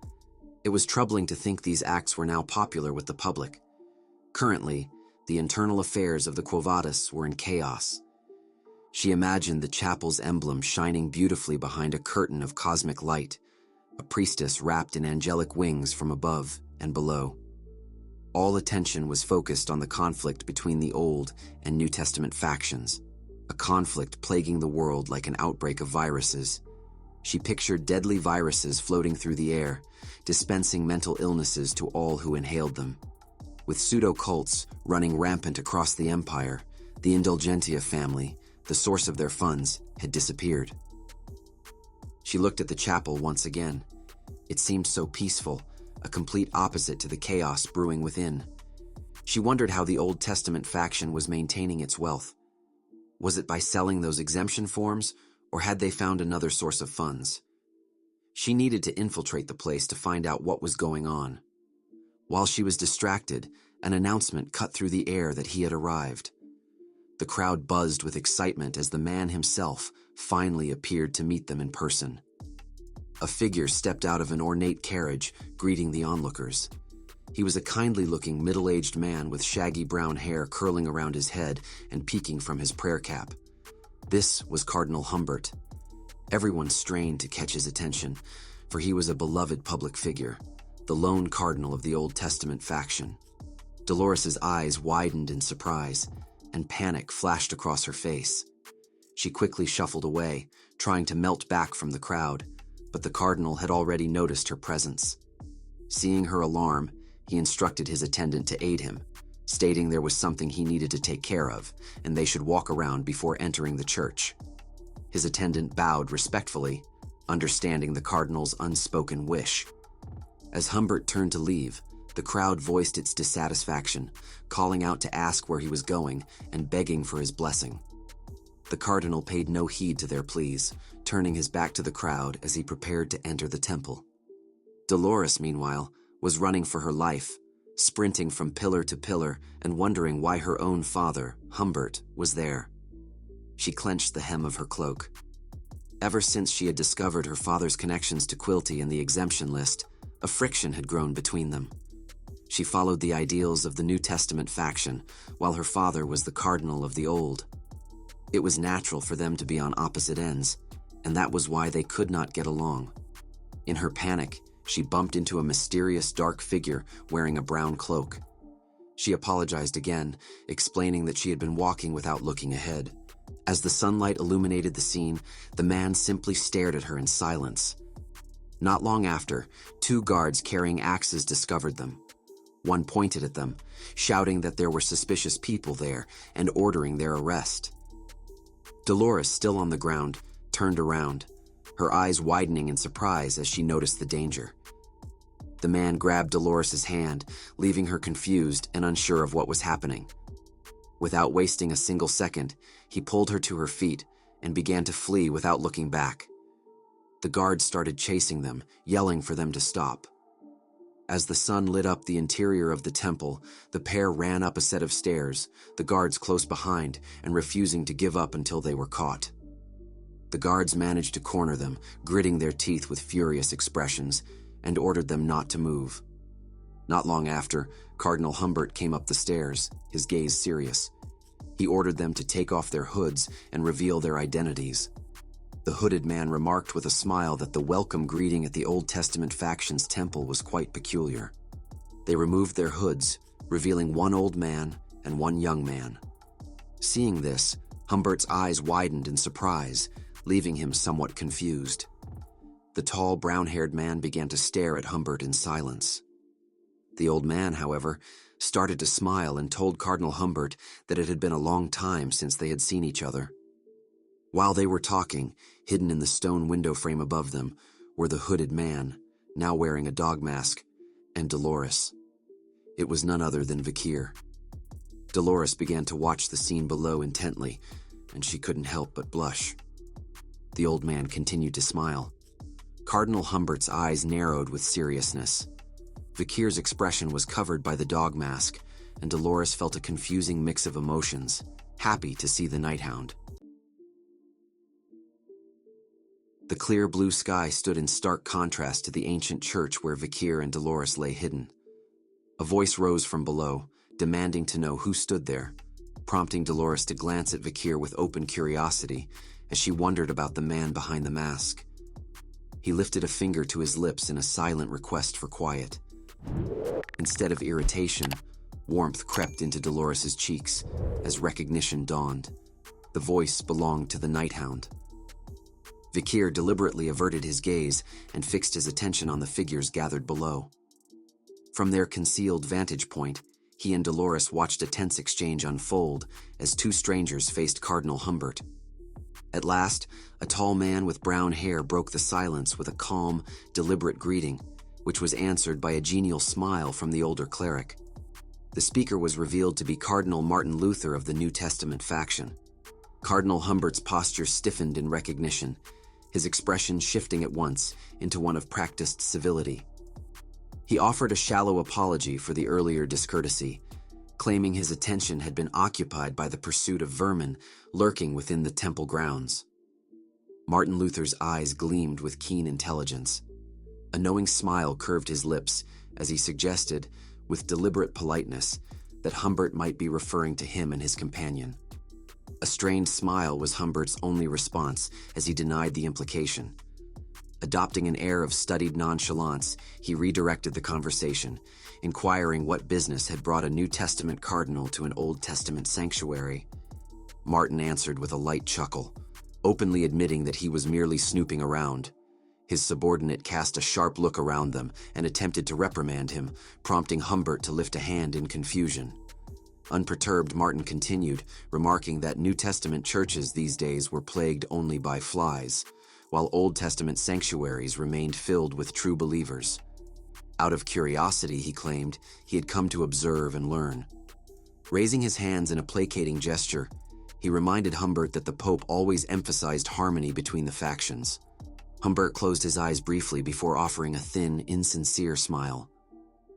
S1: It was troubling to think these acts were now popular with the public. Currently, the internal affairs of the Quo Vadis were in chaos. She imagined the chapel's emblem shining beautifully behind a curtain of cosmic light, a priestess wrapped in angelic wings from above and below. All attention was focused on the conflict between the Old and New Testament factions, a conflict plaguing the world like an outbreak of viruses. She pictured deadly viruses floating through the air, dispensing mental illnesses to all who inhaled them. With pseudo-cults running rampant across the empire, the Indulgentia family, the source of their funds, had disappeared. She looked at the chapel once again. It seemed so peaceful, a complete opposite to the chaos brewing within. She wondered how the Old Testament faction was maintaining its wealth. Was it by selling those exemption forms, or had they found another source of funds? She needed to infiltrate the place to find out what was going on. While she was distracted, an announcement cut through the air that he had arrived. The crowd buzzed with excitement as the man himself finally appeared to meet them in person. A figure stepped out of an ornate carriage, greeting the onlookers. He was a kindly-looking, middle-aged man with shaggy brown hair curling around his head and peeking from his prayer cap. This was Cardinal Humbert. Everyone strained to catch his attention, for he was a beloved public figure, the lone cardinal of the Old Testament faction. Dolores's eyes widened in surprise, and panic flashed across her face. She quickly shuffled away, trying to melt back from the crowd, but the cardinal had already noticed her presence. Seeing her alarm, he instructed his attendant to aid him, stating there was something he needed to take care of, and they should walk around before entering the church. His attendant bowed respectfully, understanding the cardinal's unspoken wish. As Humbert turned to leave, the crowd voiced its dissatisfaction, calling out to ask where he was going and begging for his blessing. The cardinal paid no heed to their pleas, turning his back to the crowd as he prepared to enter the temple. Dolores, meanwhile, was running for her life, sprinting from pillar to pillar and wondering why her own father, Humbert, was there. She clenched the hem of her cloak. Ever since she had discovered her father's connections to Quilty and the exemption list, a friction had grown between them. She followed the ideals of the New Testament faction, while her father was the cardinal of the Old. It was natural for them to be on opposite ends, and that was why they could not get along. In her panic, she bumped into a mysterious dark figure wearing a brown cloak. She apologized again, explaining that she had been walking without looking ahead. As the sunlight illuminated the scene, the man simply stared at her in silence. Not long after, 2 guards carrying axes discovered them. One pointed at them, shouting that there were suspicious people there and ordering their arrest. Dolores, still on the ground, turned around, her eyes widening in surprise as she noticed the danger. The man grabbed Dolores's hand, leaving her confused and unsure of what was happening. Without wasting a single second, he pulled her to her feet and began to flee without looking back. The guards started chasing them, yelling for them to stop. As the sun lit up the interior of the temple, the pair ran up a set of stairs, the guards close behind and refusing to give up until they were caught. The guards managed to corner them, gritting their teeth with furious expressions, and ordered them not to move. Not long after, Cardinal Humbert came up the stairs, his gaze serious. He ordered them to take off their hoods and reveal their identities. The hooded man remarked with a smile that the welcome greeting at the Old Testament faction's temple was quite peculiar. They removed their hoods, revealing 1 old man and 1 young man. Seeing this, Humbert's eyes widened in surprise, leaving him somewhat confused. The tall, brown-haired man began to stare at Humbert in silence. The old man, however, started to smile and told Cardinal Humbert that it had been a long time since they had seen each other. While they were talking, hidden in the stone window frame above them, were the hooded man, now wearing a dog mask, and Dolores. It was none other than Vikir. Dolores began to watch the scene below intently, and she couldn't help but blush. The old man continued to smile. Cardinal Humbert's eyes narrowed with seriousness. Vikir's expression was covered by the dog mask, and Dolores felt a confusing mix of emotions, happy to see the Nighthound. The clear blue sky stood in stark contrast to the ancient church where Vikir and Dolores lay hidden. A voice rose from below, demanding to know who stood there, prompting Dolores to glance at Vikir with open curiosity as she wondered about the man behind the mask. He lifted a finger to his lips in a silent request for quiet. Instead of irritation, warmth crept into Dolores's cheeks as recognition dawned. The voice belonged to the Nighthound. Vikir deliberately averted his gaze and fixed his attention on the figures gathered below. From their concealed vantage point, he and Dolores watched a tense exchange unfold as 2 strangers faced Cardinal Humbert. At last, a tall man with brown hair broke the silence with a calm, deliberate greeting, which was answered by a genial smile from the older cleric. The speaker was revealed to be Cardinal Martin Luther of the New Testament faction. Cardinal Humbert's posture stiffened in recognition, his expression shifting at once into one of practiced civility. He offered a shallow apology for the earlier discourtesy, claiming his attention had been occupied by the pursuit of vermin lurking within the temple grounds. Martin Luther's eyes gleamed with keen intelligence. A knowing smile curved his lips as he suggested, with deliberate politeness, that Humbert might be referring to him and his companion. A strained smile was Humbert's only response as he denied the implication. Adopting an air of studied nonchalance, he redirected the conversation, inquiring what business had brought a New Testament cardinal to an Old Testament sanctuary. Martin answered with a light chuckle, openly admitting that he was merely snooping around. His subordinate cast a sharp look around them and attempted to reprimand him, prompting Humbert to lift a hand in confusion. Unperturbed, Martin continued, remarking that New Testament churches these days were plagued only by flies, while Old Testament sanctuaries remained filled with true believers. Out of curiosity, he claimed, he had come to observe and learn. Raising his hands in a placating gesture, he reminded Humbert that the Pope always emphasized harmony between the factions. Humbert closed his eyes briefly before offering a thin, insincere smile.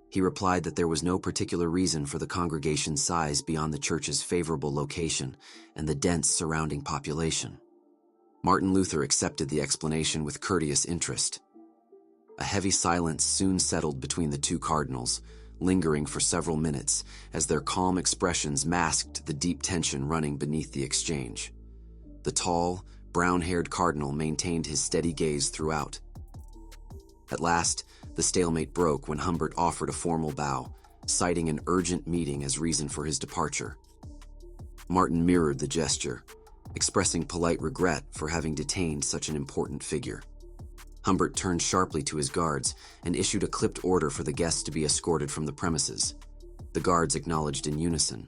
S1: He replied that there was no particular reason for the congregation's size beyond the church's favorable location and the dense surrounding population. Martin Luther accepted the explanation with courteous interest. A heavy silence soon settled between the two cardinals, lingering for several minutes as their calm expressions masked the deep tension running beneath the exchange. The tall, brown-haired cardinal maintained his steady gaze throughout. At last, the stalemate broke when Humbert offered a formal bow, citing an urgent meeting as reason for his departure. Martin mirrored the gesture, expressing polite regret for having detained such an important figure. Humbert turned sharply to his guards and issued a clipped order for the guests to be escorted from the premises. The guards acknowledged in unison.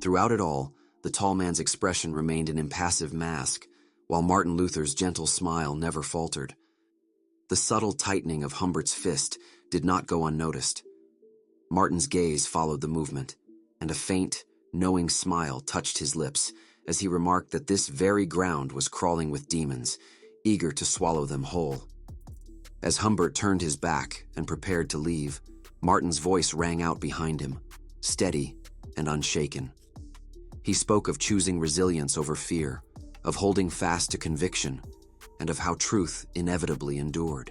S1: Throughout it all, the tall man's expression remained an impassive mask, while Martin Luther's gentle smile never faltered. The subtle tightening of Humbert's fist did not go unnoticed. Martin's gaze followed the movement, and a faint, knowing smile touched his lips as he remarked that this very ground was crawling with demons, eager to swallow them whole. As Humbert turned his back and prepared to leave, Martin's voice rang out behind him, steady and unshaken. He spoke of choosing resilience over fear, of holding fast to conviction, and of how truth inevitably endured.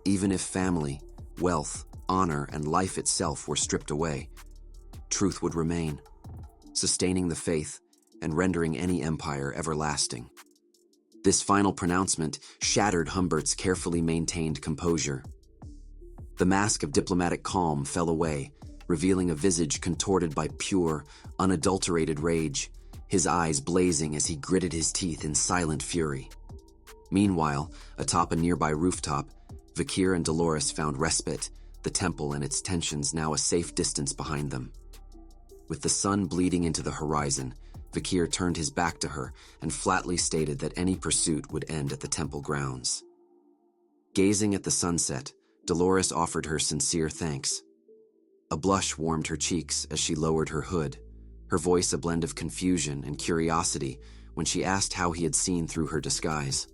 S1: Even if family, wealth, honor, and life itself were stripped away, truth would remain, sustaining the faith and rendering any empire everlasting. This final pronouncement shattered Humbert's carefully maintained composure. The mask of diplomatic calm fell away, revealing a visage contorted by pure, unadulterated rage, his eyes blazing as he gritted his teeth in silent fury. Meanwhile, atop a nearby rooftop, Vikir and Dolores found respite, the temple and its tensions now a safe distance behind them. With the sun bleeding into the horizon, Vikir turned his back to her and flatly stated that any pursuit would end at the temple grounds. Gazing at the sunset, Dolores offered her sincere thanks. A blush warmed her cheeks as she lowered her hood, her voice a blend of confusion and curiosity when she asked how he had seen through her disguise.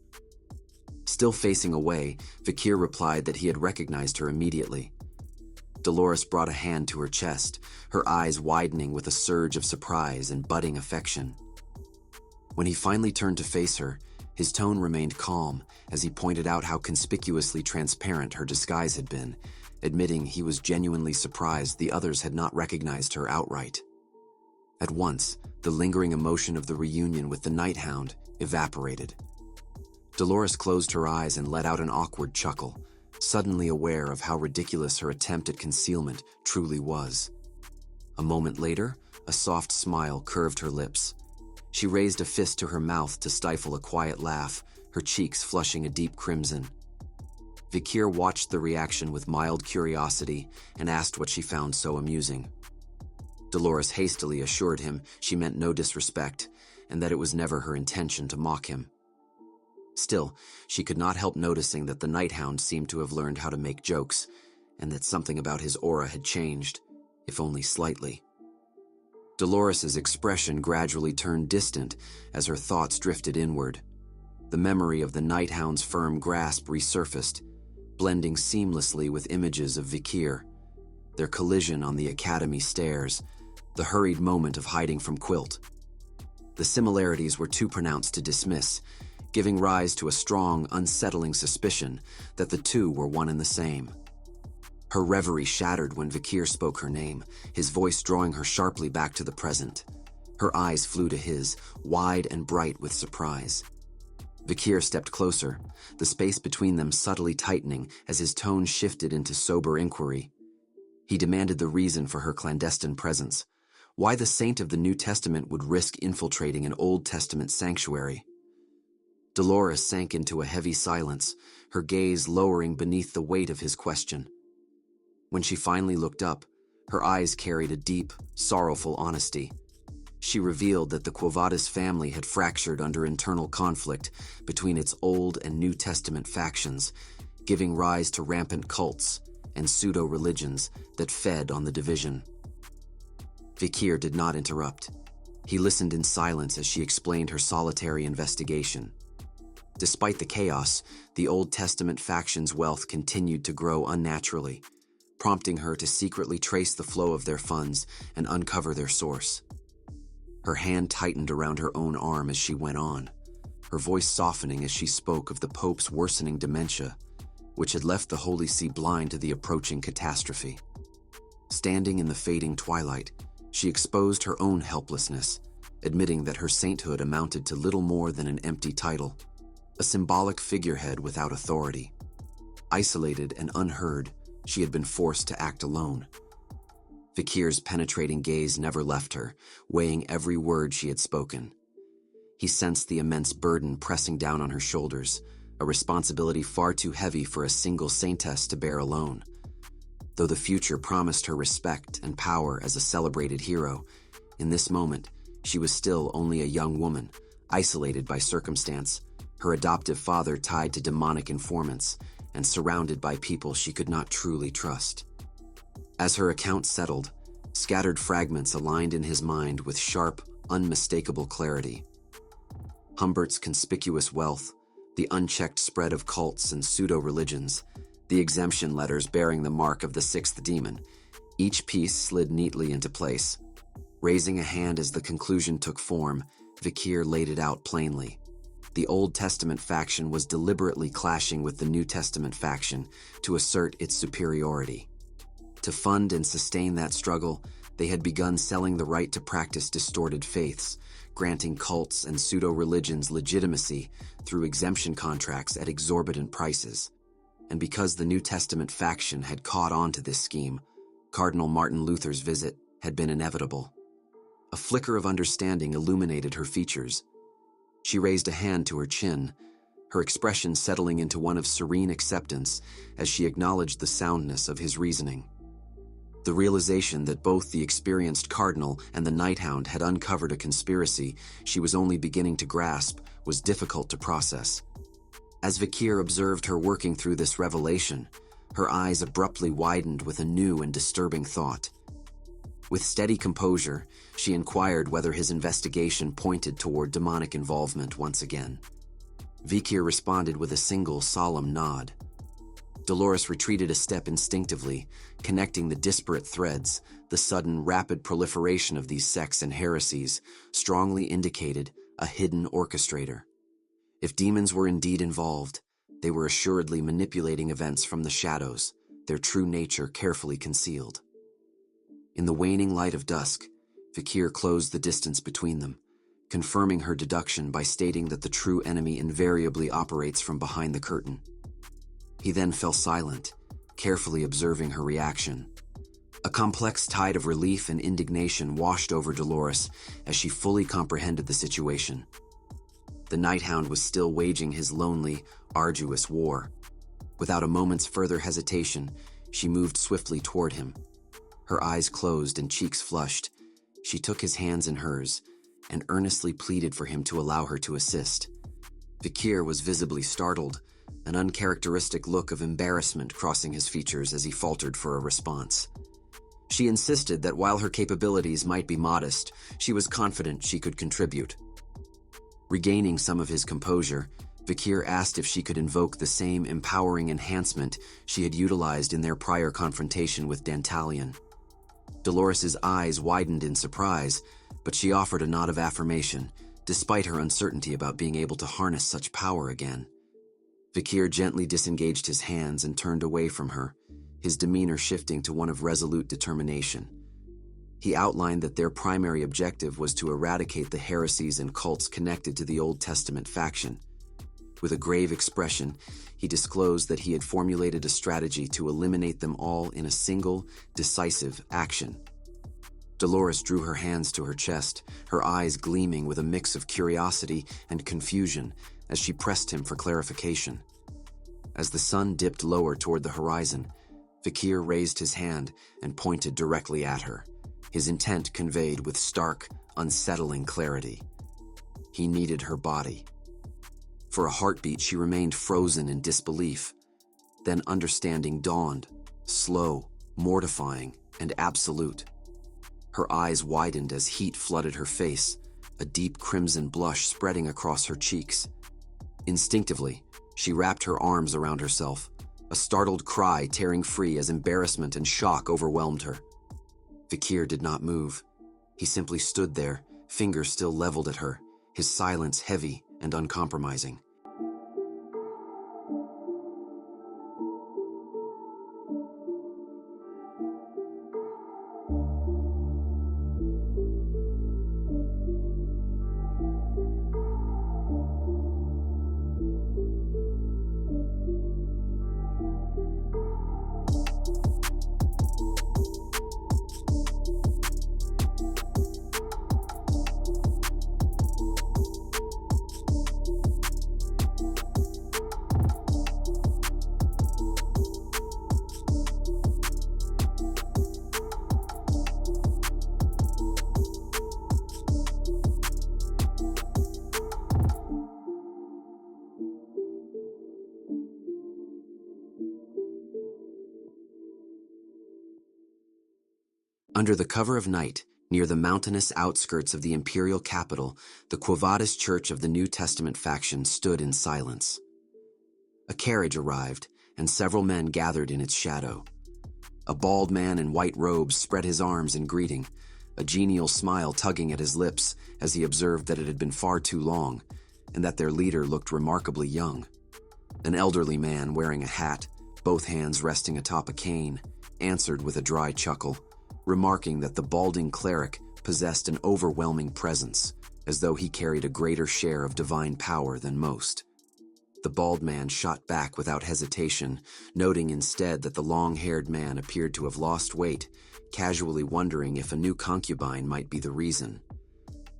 S1: Still facing away, Vikir replied that he had recognized her immediately. Dolores brought a hand to her chest, her eyes widening with a surge of surprise and budding affection. When he finally turned to face her, his tone remained calm as he pointed out how conspicuously transparent her disguise had been, admitting he was genuinely surprised the others had not recognized her outright. At once, the lingering emotion of the reunion with the Night Hound evaporated. Dolores closed her eyes and let out an awkward chuckle, suddenly aware of how ridiculous her attempt at concealment truly was. A moment later, a soft smile curved her lips. She raised a fist to her mouth to stifle a quiet laugh, her cheeks flushing a deep crimson. Vikir watched the reaction with mild curiosity and asked what she found so amusing. Dolores hastily assured him she meant no disrespect and that it was never her intention to mock him. Still, she could not help noticing that the Night Hound seemed to have learned how to make jokes, and that something about his aura had changed, if only slightly. Dolores's expression gradually turned distant as her thoughts drifted inward. The memory of the Nighthound's firm grasp resurfaced, blending seamlessly with images of Vikir, their collision on the academy stairs, the hurried moment of hiding from Quilt. The similarities were too pronounced to dismiss, giving rise to a strong, unsettling suspicion that the two were one and the same. Her reverie shattered when Vikir spoke her name, his voice drawing her sharply back to the present. Her eyes flew to his, wide and bright with surprise. Vikir stepped closer, the space between them subtly tightening as his tone shifted into sober inquiry. He demanded the reason for her clandestine presence, why the saint of the New Testament would risk infiltrating an Old Testament sanctuary. Dolores sank into a heavy silence, her gaze lowering beneath the weight of his question. When she finally looked up, her eyes carried a deep, sorrowful honesty. She revealed that the Quo Vadis family had fractured under internal conflict between its Old and New Testament factions, giving rise to rampant cults and pseudo-religions that fed on the division. Vikir did not interrupt. He listened in silence as she explained her solitary investigation. Despite the chaos, the Old Testament faction's wealth continued to grow unnaturally, prompting her to secretly trace the flow of their funds and uncover their source. Her hand tightened around her own arm as she went on, her voice softening as she spoke of the Pope's worsening dementia, which had left the Holy See blind to the approaching catastrophe. Standing in the fading twilight, she exposed her own helplessness, admitting that her sainthood amounted to little more than an empty title, a symbolic figurehead without authority. Isolated and unheard, she had been forced to act alone. Vikir's penetrating gaze never left her, weighing every word she had spoken. He sensed the immense burden pressing down on her shoulders, a responsibility far too heavy for a single saintess to bear alone. Though the future promised her respect and power as a celebrated hero, in this moment, she was still only a young woman, isolated by circumstance, her adoptive father tied to demonic informants, and surrounded by people she could not truly trust. As her account settled, scattered fragments aligned in his mind with sharp, unmistakable clarity. Humbert's conspicuous wealth, the unchecked spread of cults and pseudo-religions, the exemption letters bearing the mark of the sixth demon, each piece slid neatly into place. Raising a hand as the conclusion took form, Vikir laid it out plainly. The Old Testament faction was deliberately clashing with the New Testament faction to assert its superiority. To fund and sustain that struggle, they had begun selling the right to practice distorted faiths, granting cults and pseudo-religions legitimacy through exemption contracts at exorbitant prices. And because the New Testament faction had caught on to this scheme, Cardinal Martin Luther's visit had been inevitable. A flicker of understanding illuminated her features. She raised a hand to her chin, her expression settling into one of serene acceptance as she acknowledged the soundness of his reasoning. The realization that both the experienced cardinal and the Nighthound had uncovered a conspiracy she was only beginning to grasp was difficult to process. As Vikir observed her working through this revelation, her eyes abruptly widened with a new and disturbing thought. With steady composure, she inquired whether his investigation pointed toward demonic involvement once again. Vikir responded with a single solemn nod. Dolores retreated a step instinctively, connecting the disparate threads. The sudden, rapid proliferation of these sects and heresies strongly indicated a hidden orchestrator. If demons were indeed involved, they were assuredly manipulating events from the shadows, their true nature carefully concealed. In the waning light of dusk, Vikir closed the distance between them, confirming her deduction by stating that the true enemy invariably operates from behind the curtain. He then fell silent, carefully observing her reaction. A complex tide of relief and indignation washed over Dolores as she fully comprehended the situation. The Nighthound was still waging his lonely, arduous war. Without a moment's further hesitation, she moved swiftly toward him. Her eyes closed and cheeks flushed, she took his hands in hers and earnestly pleaded for him to allow her to assist. Vikir was visibly startled, an uncharacteristic look of embarrassment crossing his features as he faltered for a response. She insisted that while her capabilities might be modest, she was confident she could contribute. Regaining some of his composure, Vikir asked if she could invoke the same empowering enhancement she had utilized in their prior confrontation with Dantalion. Dolores's eyes widened in surprise, but she offered a nod of affirmation, despite her uncertainty about being able to harness such power again. Vikir gently disengaged his hands and turned away from her, his demeanor shifting to one of resolute determination. He outlined that their primary objective was to eradicate the heresies and cults connected to the Old Testament faction. With a grave expression, he disclosed that he had formulated a strategy to eliminate them all in a single, decisive action. Dolores drew her hands to her chest, her eyes gleaming with a mix of curiosity and confusion as she pressed him for clarification. As the sun dipped lower toward the horizon, Vikir raised his hand and pointed directly at her, his intent conveyed with stark, unsettling clarity. He needed her body. For a heartbeat, she remained frozen in disbelief. Then understanding dawned, slow, mortifying, and absolute. Her eyes widened as heat flooded her face, a deep crimson blush spreading across her cheeks. Instinctively, she wrapped her arms around herself, a startled cry tearing free as embarrassment and shock overwhelmed her. Vikir did not move. He simply stood there, fingers still leveled at her, his silence heavy and uncompromising. Under the cover of night, near the mountainous outskirts of the imperial capital, the Quo Vadis Church of the New Testament faction stood in silence. A carriage arrived, and several men gathered in its shadow. A bald man in white robes spread his arms in greeting, a genial smile tugging at his lips as he observed that it had been far too long, and that their leader looked remarkably young. An elderly man wearing a hat, both hands resting atop a cane, answered with a dry chuckle, remarking that the balding cleric possessed an overwhelming presence, as though he carried a greater share of divine power than most. The bald man shot back without hesitation, noting instead that the long-haired man appeared to have lost weight, casually wondering if a new concubine might be the reason.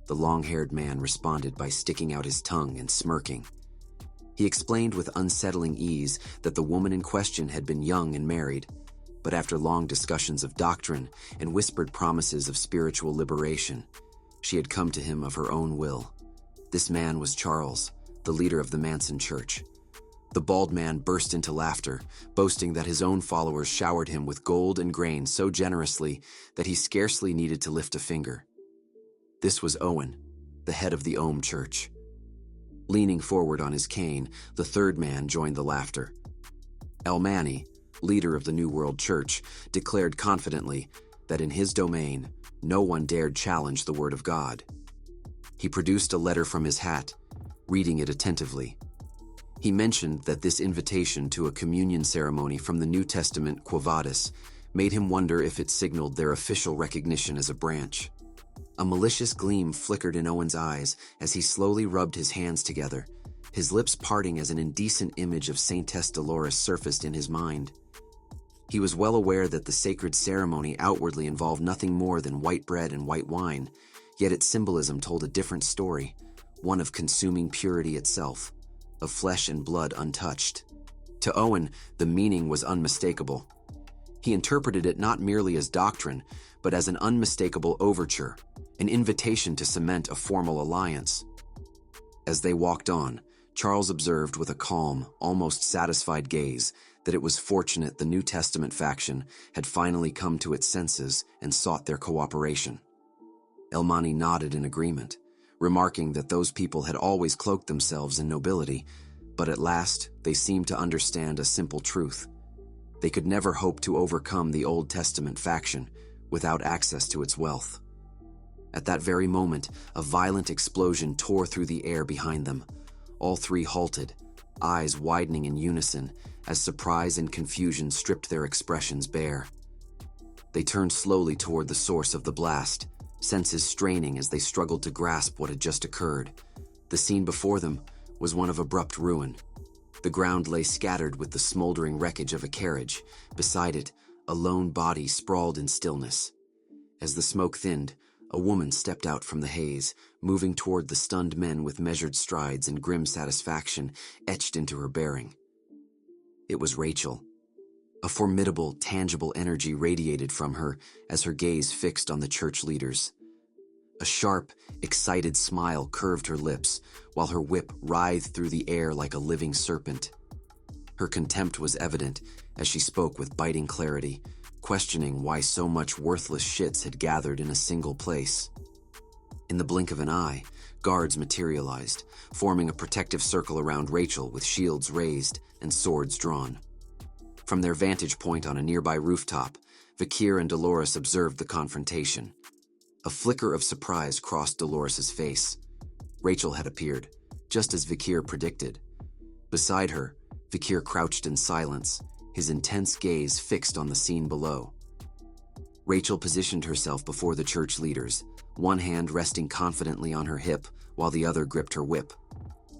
S1: The long-haired man responded by sticking out his tongue and smirking. He explained with unsettling ease that the woman in question had been young and married, but after long discussions of doctrine and whispered promises of spiritual liberation, she had come to him of her own will. This man was Charles, the leader of the Manson Church. The bald man burst into laughter, boasting that his own followers showered him with gold and grain so generously that he scarcely needed to lift a finger. This was Owen, the head of the Ohm Church. Leaning forward on his cane, the third man joined the laughter. Elmani, leader of the New World Church, declared confidently that in his domain, no one dared challenge the word of God. He produced a letter from his hat, reading it attentively. He mentioned that this invitation to a communion ceremony from the New Testament Quo Vadis made him wonder if it signaled their official recognition as a branch. A malicious gleam flickered in Owen's eyes as he slowly rubbed his hands together, his lips parting as an indecent image of Saintess Dolores surfaced in his mind. He was well aware that the sacred ceremony outwardly involved nothing more than white bread and white wine, yet its symbolism told a different story, one of consuming purity itself, of flesh and blood untouched. To Owen, the meaning was unmistakable. He interpreted it not merely as doctrine, but as an unmistakable overture, an invitation to cement a formal alliance. As they walked on, Charles observed with a calm, almost satisfied gaze that it was fortunate the New Testament faction had finally come to its senses and sought their cooperation. Elmani nodded in agreement, remarking that those people had always cloaked themselves in nobility, but at last they seemed to understand a simple truth. They could never hope to overcome the Old Testament faction without access to its wealth. At that very moment, a violent explosion tore through the air behind them. All three halted, eyes widening in unison as surprise and confusion stripped their expressions bare. They turned slowly toward the source of the blast, senses straining as they struggled to grasp what had just occurred. The scene before them was one of abrupt ruin. The ground lay scattered with the smoldering wreckage of a carriage. Beside it, a lone body sprawled in stillness. As the smoke thinned, a woman stepped out from the haze, moving toward the stunned men with measured strides and grim satisfaction etched into her bearing. It was Rachel. A formidable, tangible energy radiated from her as her gaze fixed on the church leaders. A sharp, excited smile curved her lips, while her whip writhed through the air like a living serpent. Her contempt was evident as she spoke with biting clarity, questioning why so much worthless shits had gathered in a single place. In the blink of an eye, guards materialized, forming a protective circle around Rachel with shields raised and swords drawn. From their vantage point on a nearby rooftop, Vikir and Dolores observed the confrontation. A flicker of surprise crossed Dolores's face. Rachel had appeared, just as Vikir predicted. Beside her, Vikir crouched in silence, his intense gaze fixed on the scene below. Rachel positioned herself before the church leaders, one hand resting confidently on her hip while the other gripped her whip.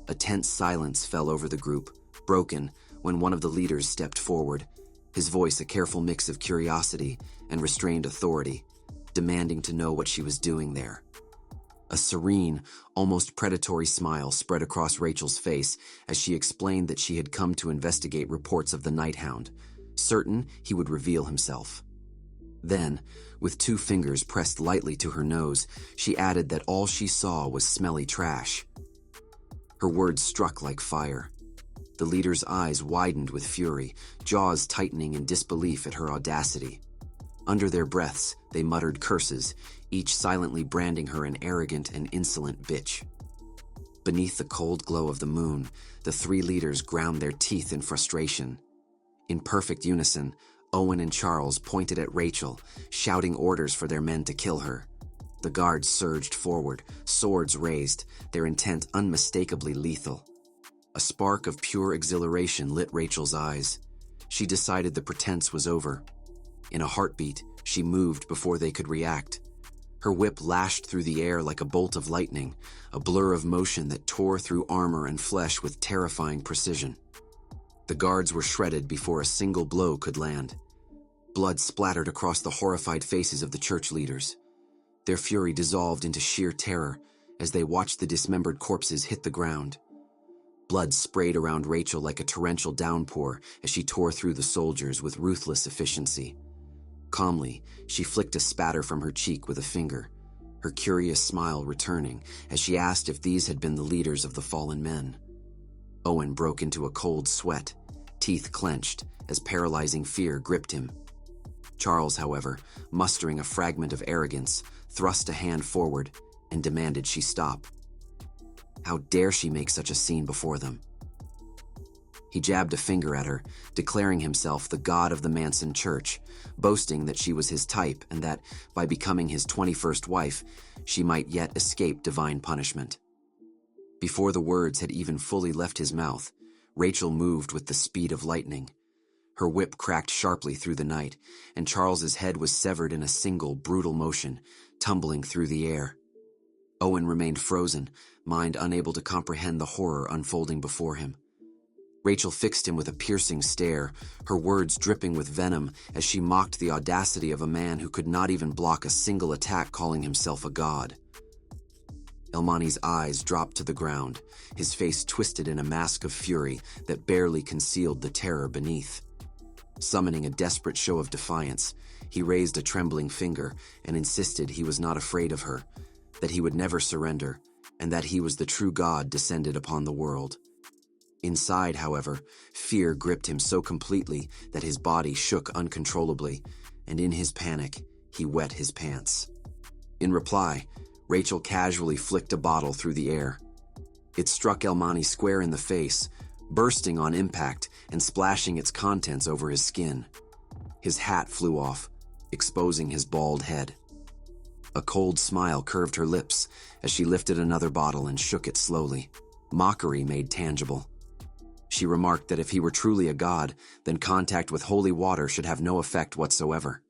S1: A tense silence fell over the group, broken when one of the leaders stepped forward, his voice a careful mix of curiosity and restrained authority, demanding to know what she was doing there. A serene, almost predatory smile spread across Rachel's face as she explained that she had come to investigate reports of the Nighthound, certain he would reveal himself. Then, with 2 fingers pressed lightly to her nose, she added that all she saw was smelly trash. Her words struck like fire. The leader's eyes widened with fury, jaws tightening in disbelief at her audacity. Under their breaths, they muttered curses, each silently branding her an arrogant and insolent bitch. Beneath the cold glow of the moon, the 3 leaders ground their teeth in frustration. In perfect unison, Owen and Charles pointed at Rachel, shouting orders for their men to kill her. The guards surged forward, swords raised, their intent unmistakably lethal. A spark of pure exhilaration lit Rachel's eyes. She decided the pretense was over. In a heartbeat, she moved before they could react. Her whip lashed through the air like a bolt of lightning, a blur of motion that tore through armor and flesh with terrifying precision. The guards were shredded before a single blow could land. Blood splattered across the horrified faces of the church leaders. Their fury dissolved into sheer terror as they watched the dismembered corpses hit the ground. Blood sprayed around Rachel like a torrential downpour as she tore through the soldiers with ruthless efficiency. Calmly, she flicked a spatter from her cheek with a finger, her curious smile returning as she asked if these had been the leaders of the fallen men. Owen broke into a cold sweat, teeth clenched as paralyzing fear gripped him. Charles, however, mustering a fragment of arrogance, thrust a hand forward and demanded she stop. How dare she make such a scene before them? He jabbed a finger at her, declaring himself the god of the Manson church, boasting that she was his type and that, by becoming his 21st wife, she might yet escape divine punishment. Before the words had even fully left his mouth, Rachel moved with the speed of lightning. Her whip cracked sharply through the night, and Charles's head was severed in a single, brutal motion, tumbling through the air. Owen remained frozen, mind unable to comprehend the horror unfolding before him. Rachel fixed him with a piercing stare, her words dripping with venom as she mocked the audacity of a man who could not even block a single attack calling himself a god. Elmani's eyes dropped to the ground, his face twisted in a mask of fury that barely concealed the terror beneath. Summoning a desperate show of defiance, he raised a trembling finger and insisted he was not afraid of her, that he would never surrender, and that he was the true God descended upon the world. Inside, however, fear gripped him so completely that his body shook uncontrollably, and in his panic, he wet his pants. In reply, Rachel casually flicked a bottle through the air. It struck Elmani square in the face, bursting on impact and splashing its contents over his skin. His hat flew off, exposing his bald head. A cold smile curved her lips as she lifted another bottle and shook it slowly, mockery made tangible. She remarked that if he were truly a god, then contact with holy water should have no effect whatsoever.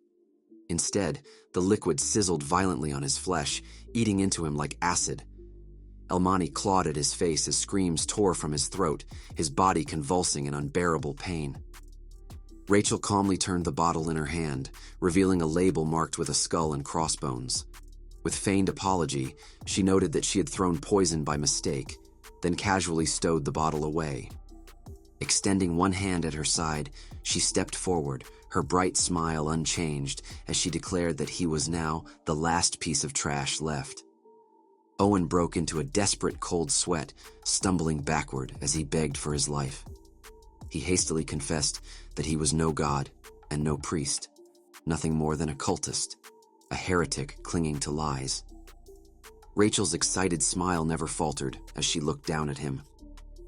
S1: Instead, the liquid sizzled violently on his flesh, eating into him like acid. Elmani clawed at his face as screams tore from his throat, his body convulsing in unbearable pain. Rachel calmly turned the bottle in her hand, revealing a label marked with a skull and crossbones. With feigned apology, she noted that she had thrown poison by mistake, then casually stowed the bottle away. Extending one hand at her side, she stepped forward, her bright smile unchanged as she declared that he was now the last piece of trash left. Owen broke into a desperate cold sweat, stumbling backward as he begged for his life. He hastily confessed that he was no god and no priest, nothing more than a cultist, a heretic clinging to lies. Rachel's excited smile never faltered as she looked down at him.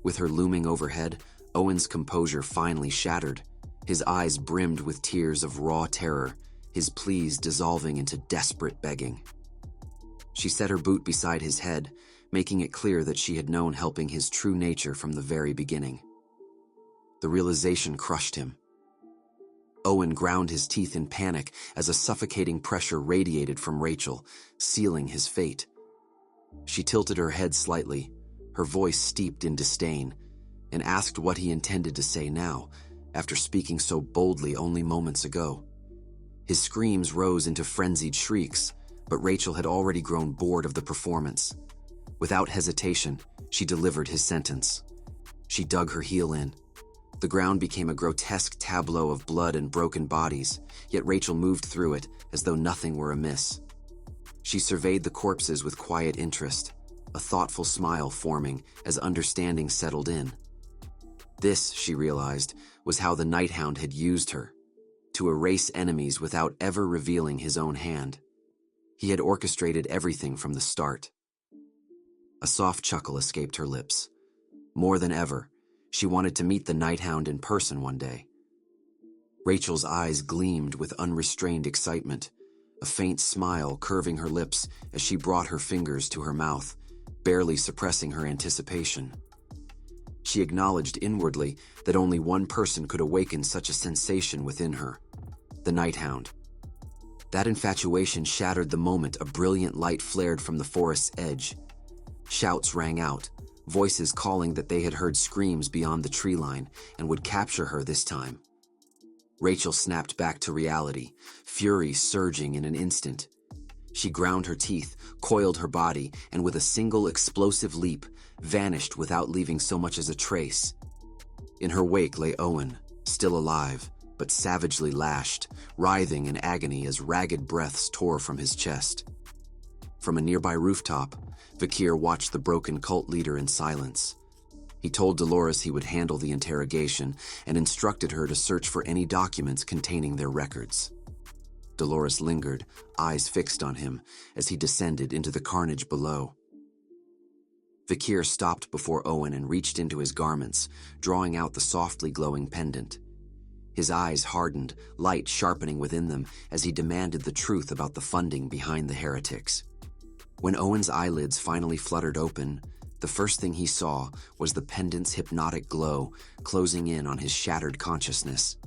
S1: With her looming overhead, Owen's composure finally shattered. His eyes brimmed with tears of raw terror, his pleas dissolving into desperate begging. She set her boot beside his head, making it clear that she had known helping his true nature from the very beginning. The realization crushed him. Owen ground his teeth in panic as a suffocating pressure radiated from Rachel, sealing his fate. She tilted her head slightly, her voice steeped in disdain, and asked what he intended to say now, after speaking so boldly only moments ago. His screams rose into frenzied shrieks, but Rachel had already grown bored of the performance. Without hesitation, she delivered his sentence. She dug her heel in. The ground became a grotesque tableau of blood and broken bodies, yet Rachel moved through it as though nothing were amiss. She surveyed the corpses with quiet interest, a thoughtful smile forming as understanding settled in. This, she realized, was how the Nighthound had used her, to erase enemies without ever revealing his own hand. He had orchestrated everything from the start. A soft chuckle escaped her lips. More than ever, she wanted to meet the Nighthound in person one day. Rachel's eyes gleamed with unrestrained excitement, a faint smile curving her lips as she brought her fingers to her mouth, barely suppressing her anticipation. She acknowledged inwardly that only one person could awaken such a sensation within her, the Nighthound. That infatuation shattered the moment a brilliant light flared from the forest's edge. Shouts rang out, voices calling that they had heard screams beyond the tree line and would capture her this time. Rachel snapped back to reality, fury surging in an instant. She ground her teeth, coiled her body, and with a single explosive leap, vanished without leaving so much as a trace. In her wake lay Owen, still alive, but savagely lashed, writhing in agony as ragged breaths tore from his chest. From a nearby rooftop, Vikir watched the broken cult leader in silence. He told Dolores he would handle the interrogation and instructed her to search for any documents containing their records. Dolores lingered, eyes fixed on him, as he descended into the carnage below. Vikir stopped before Owen and reached into his garments, drawing out the softly glowing pendant. His eyes hardened, light sharpening within them as he demanded the truth about the funding behind the heretics. When Owen's eyelids finally fluttered open, the first thing he saw was the pendant's hypnotic glow closing in on his shattered consciousness.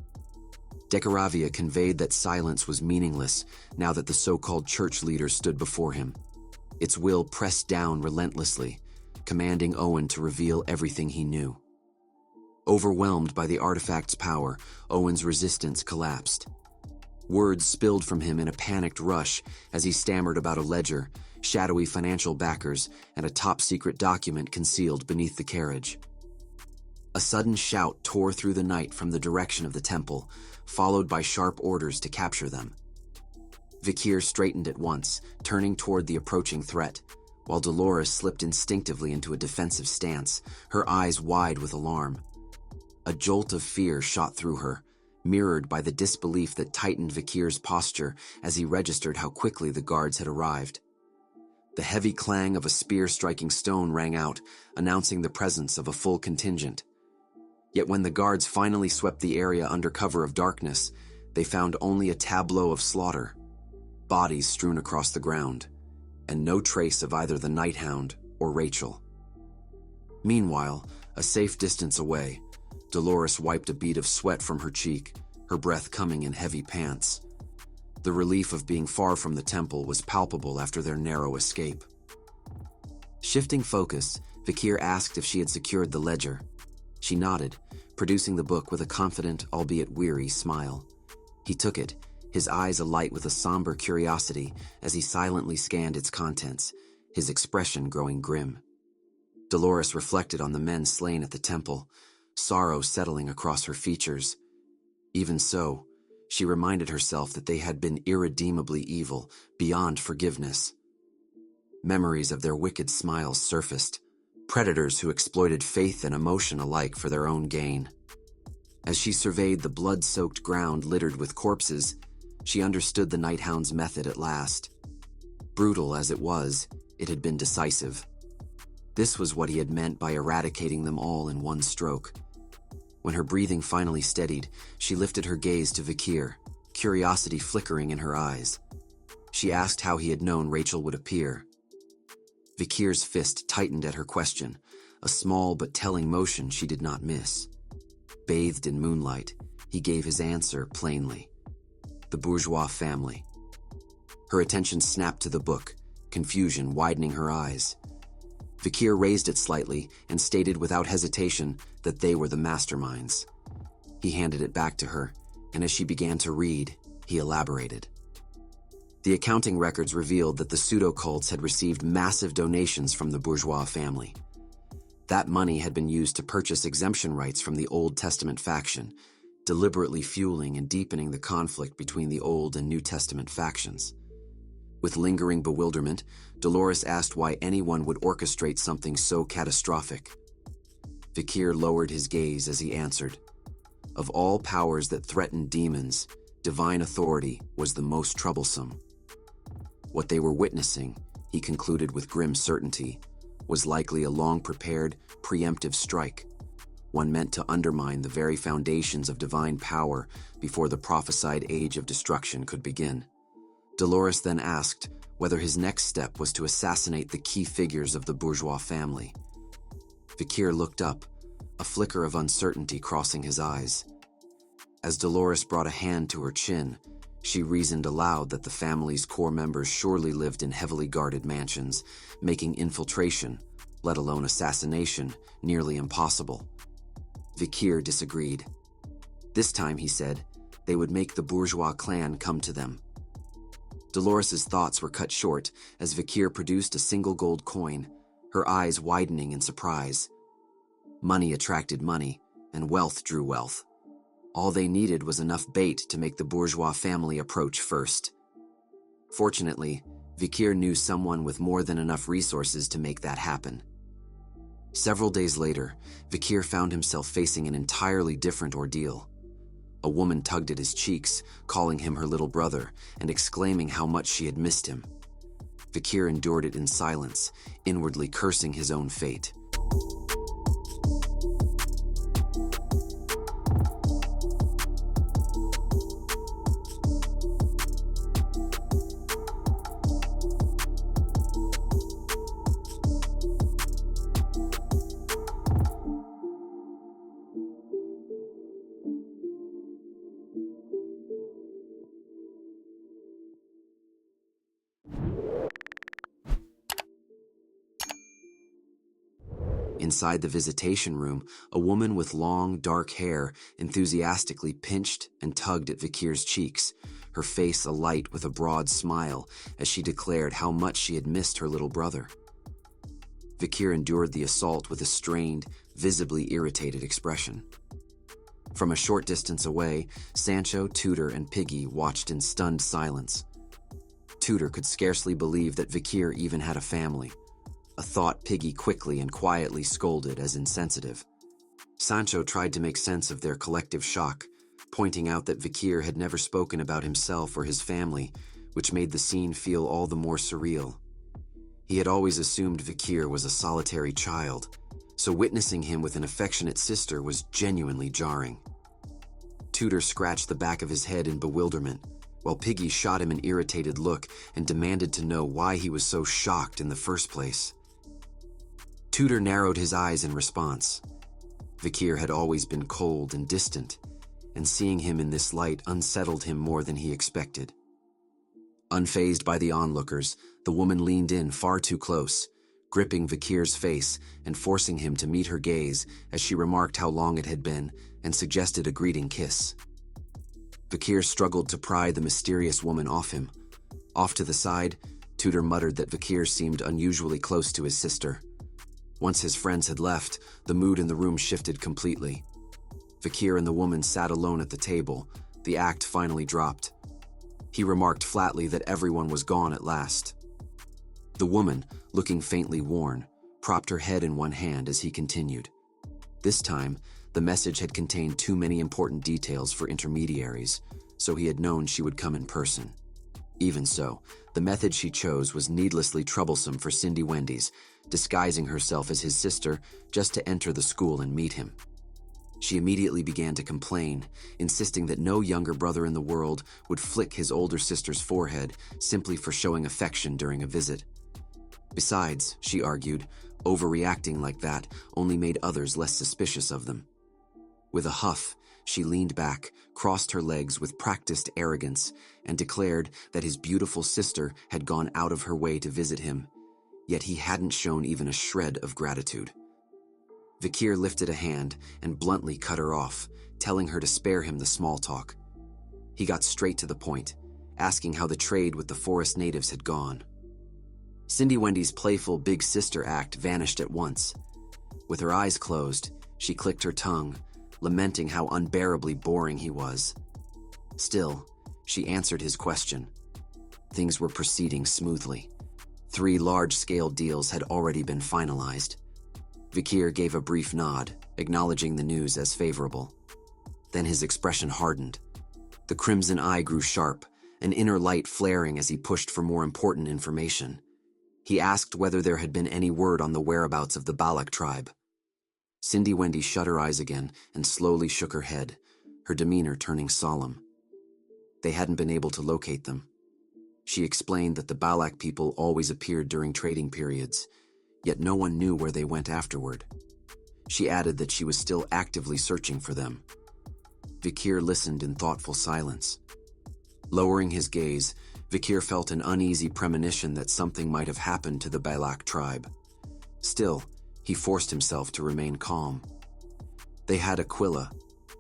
S1: Decaravia conveyed that silence was meaningless now that the so-called church leader stood before him. Its will pressed down relentlessly, commanding Owen to reveal everything he knew. Overwhelmed by the artifact's power, Owen's resistance collapsed. Words spilled from him in a panicked rush as he stammered about a ledger, shadowy financial backers, and a top-secret document concealed beneath the carriage. A sudden shout tore through the night from the direction of the temple, followed by sharp orders to capture them. Vikir straightened at once, turning toward the approaching threat, while Dolores slipped instinctively into a defensive stance, her eyes wide with alarm. A jolt of fear shot through her, mirrored by the disbelief that tightened Vikir's posture as he registered how quickly the guards had arrived. The heavy clang of a spear striking stone rang out, announcing the presence of a full contingent. Yet when the guards finally swept the area under cover of darkness, they found only a tableau of slaughter, bodies strewn across the ground, and no trace of either the Nighthound or Rachel. Meanwhile, a safe distance away, Dolores wiped a bead of sweat from her cheek, her breath coming in heavy pants. The relief of being far from the temple was palpable after their narrow escape. Shifting focus, Vikir asked if she had secured the ledger. She nodded, producing the book with a confident, albeit weary, smile. He took it, his eyes alight with a somber curiosity as he silently scanned its contents, his expression growing grim. Dolores reflected on the men slain at the temple, sorrow settling across her features. Even so, she reminded herself that they had been irredeemably evil, beyond forgiveness. Memories of their wicked smiles surfaced, predators who exploited faith and emotion alike for their own gain. As she surveyed the blood-soaked ground littered with corpses, she understood the Nighthound's method at last. Brutal as it was, it had been decisive. This was what he had meant by eradicating them all in one stroke. When her breathing finally steadied, she lifted her gaze to Vikir, curiosity flickering in her eyes. She asked how he had known Rachel would appear. Vikir's fist tightened at her question, a small but telling motion she did not miss. Bathed in moonlight, he gave his answer plainly. The bourgeois family. Her attention snapped to the book, confusion widening her eyes. Vikir raised it slightly and stated without hesitation that they were the masterminds. He handed it back to her, and as she began to read, he elaborated. The accounting records revealed that the pseudo-cults had received massive donations from the bourgeois family. That money had been used to purchase exemption rights from the Old Testament faction, deliberately fueling and deepening the conflict between the Old and New Testament factions. With lingering bewilderment, Dolores asked why anyone would orchestrate something so catastrophic. Vikir lowered his gaze as he answered. Of all powers that threatened demons, divine authority was the most troublesome. What they were witnessing, he concluded with grim certainty, was likely a long-prepared, preemptive strike, one meant to undermine the very foundations of divine power before the prophesied age of destruction could begin. Dolores then asked whether his next step was to assassinate the key figures of the bourgeois family. Vikir looked up, a flicker of uncertainty crossing his eyes. As Dolores brought a hand to her chin, she reasoned aloud that the family's core members surely lived in heavily guarded mansions, making infiltration, let alone assassination, nearly impossible. Vikir disagreed. This time, he said, they would make the bourgeois clan come to them. Dolores's thoughts were cut short as Vikir produced a single gold coin, her eyes widening in surprise. Money attracted money, and wealth drew wealth. All they needed was enough bait to make the bourgeois family approach first. Fortunately, Vikir knew someone with more than enough resources to make that happen. Several days later, Vikir found himself facing an entirely different ordeal. A woman tugged at his cheeks, calling him her little brother, and exclaiming how much she had missed him. Vikir endured it in silence, inwardly cursing his own fate. Inside the visitation room, a woman with long, dark hair enthusiastically pinched and tugged at Vikir's cheeks, her face alight with a broad smile as she declared how much she had missed her little brother. Vikir endured the assault with a strained, visibly irritated expression. From a short distance away, Sancho, Tudor, and Piggy watched in stunned silence. Tudor could scarcely believe that Vikir even had a family, a thought Piggy quickly and quietly scolded as insensitive. Sancho tried to make sense of their collective shock, pointing out that Vikir had never spoken about himself or his family, which made the scene feel all the more surreal. He had always assumed Vikir was a solitary child, so witnessing him with an affectionate sister was genuinely jarring. Tudor scratched the back of his head in bewilderment, while Piggy shot him an irritated look and demanded to know why he was so shocked in the first place. Tudor narrowed his eyes in response. Vikir had always been cold and distant, and seeing him in this light unsettled him more than he expected. Unfazed by the onlookers, the woman leaned in far too close, gripping Vikir's face and forcing him to meet her gaze as she remarked how long it had been and suggested a greeting kiss. Vikir struggled to pry the mysterious woman off him. Off to the side, Tudor muttered that Vikir seemed unusually close to his sister. Once his friends had left, the mood in the room shifted completely. Vikir and the woman sat alone at the table. The act finally dropped. He remarked flatly that everyone was gone at last. The woman, looking faintly worn, propped her head in one hand as he continued. This time, the message had contained too many important details for intermediaries, so he had known she would come in person. Even so, the method she chose was needlessly troublesome for Cindy Wendy's, disguising herself as his sister just to enter the school and meet him. She immediately began to complain, insisting that no younger brother in the world would flick his older sister's forehead simply for showing affection during a visit. Besides, she argued, overreacting like that only made others less suspicious of them. With a huff, she leaned back, crossed her legs with practiced arrogance, and declared that his beautiful sister had gone out of her way to visit him, yet he hadn't shown even a shred of gratitude. Vikir lifted a hand and bluntly cut her off, telling her to spare him the small talk. He got straight to the point, asking how the trade with the forest natives had gone. Cindy Wendy's playful big sister act vanished at once. With her eyes closed, she clicked her tongue, lamenting how unbearably boring he was. Still, she answered his question. Things were proceeding smoothly. 3 large-scale deals had already been finalized. Vikir gave a brief nod, acknowledging the news as favorable. Then his expression hardened. The crimson eye grew sharp, an inner light flaring as he pushed for more important information. He asked whether there had been any word on the whereabouts of the Balak tribe. Cindy Wendy shut her eyes again and slowly shook her head, her demeanor turning solemn. They hadn't been able to locate them. She explained that the Balak people always appeared during trading periods, yet no one knew where they went afterward. She added that she was still actively searching for them. Vikir listened in thoughtful silence. Lowering his gaze, Vikir felt an uneasy premonition that something might have happened to the Balak tribe. Still, he forced himself to remain calm. They had Aquila.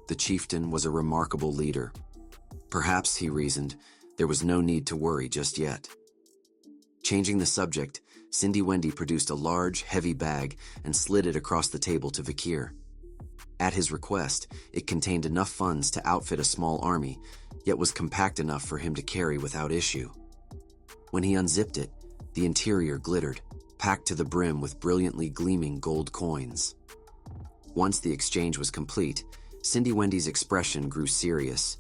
S1: The chieftain was a remarkable leader. Perhaps, he reasoned, there was no need to worry just yet. Changing the subject, Cindy Wendy produced a large, heavy bag and slid it across the table to Vikir. At his request, it contained enough funds to outfit a small army, yet was compact enough for him to carry without issue. When he unzipped it, the interior glittered, packed to the brim with brilliantly gleaming gold coins. Once the exchange was complete, Cindy Wendy's expression grew serious.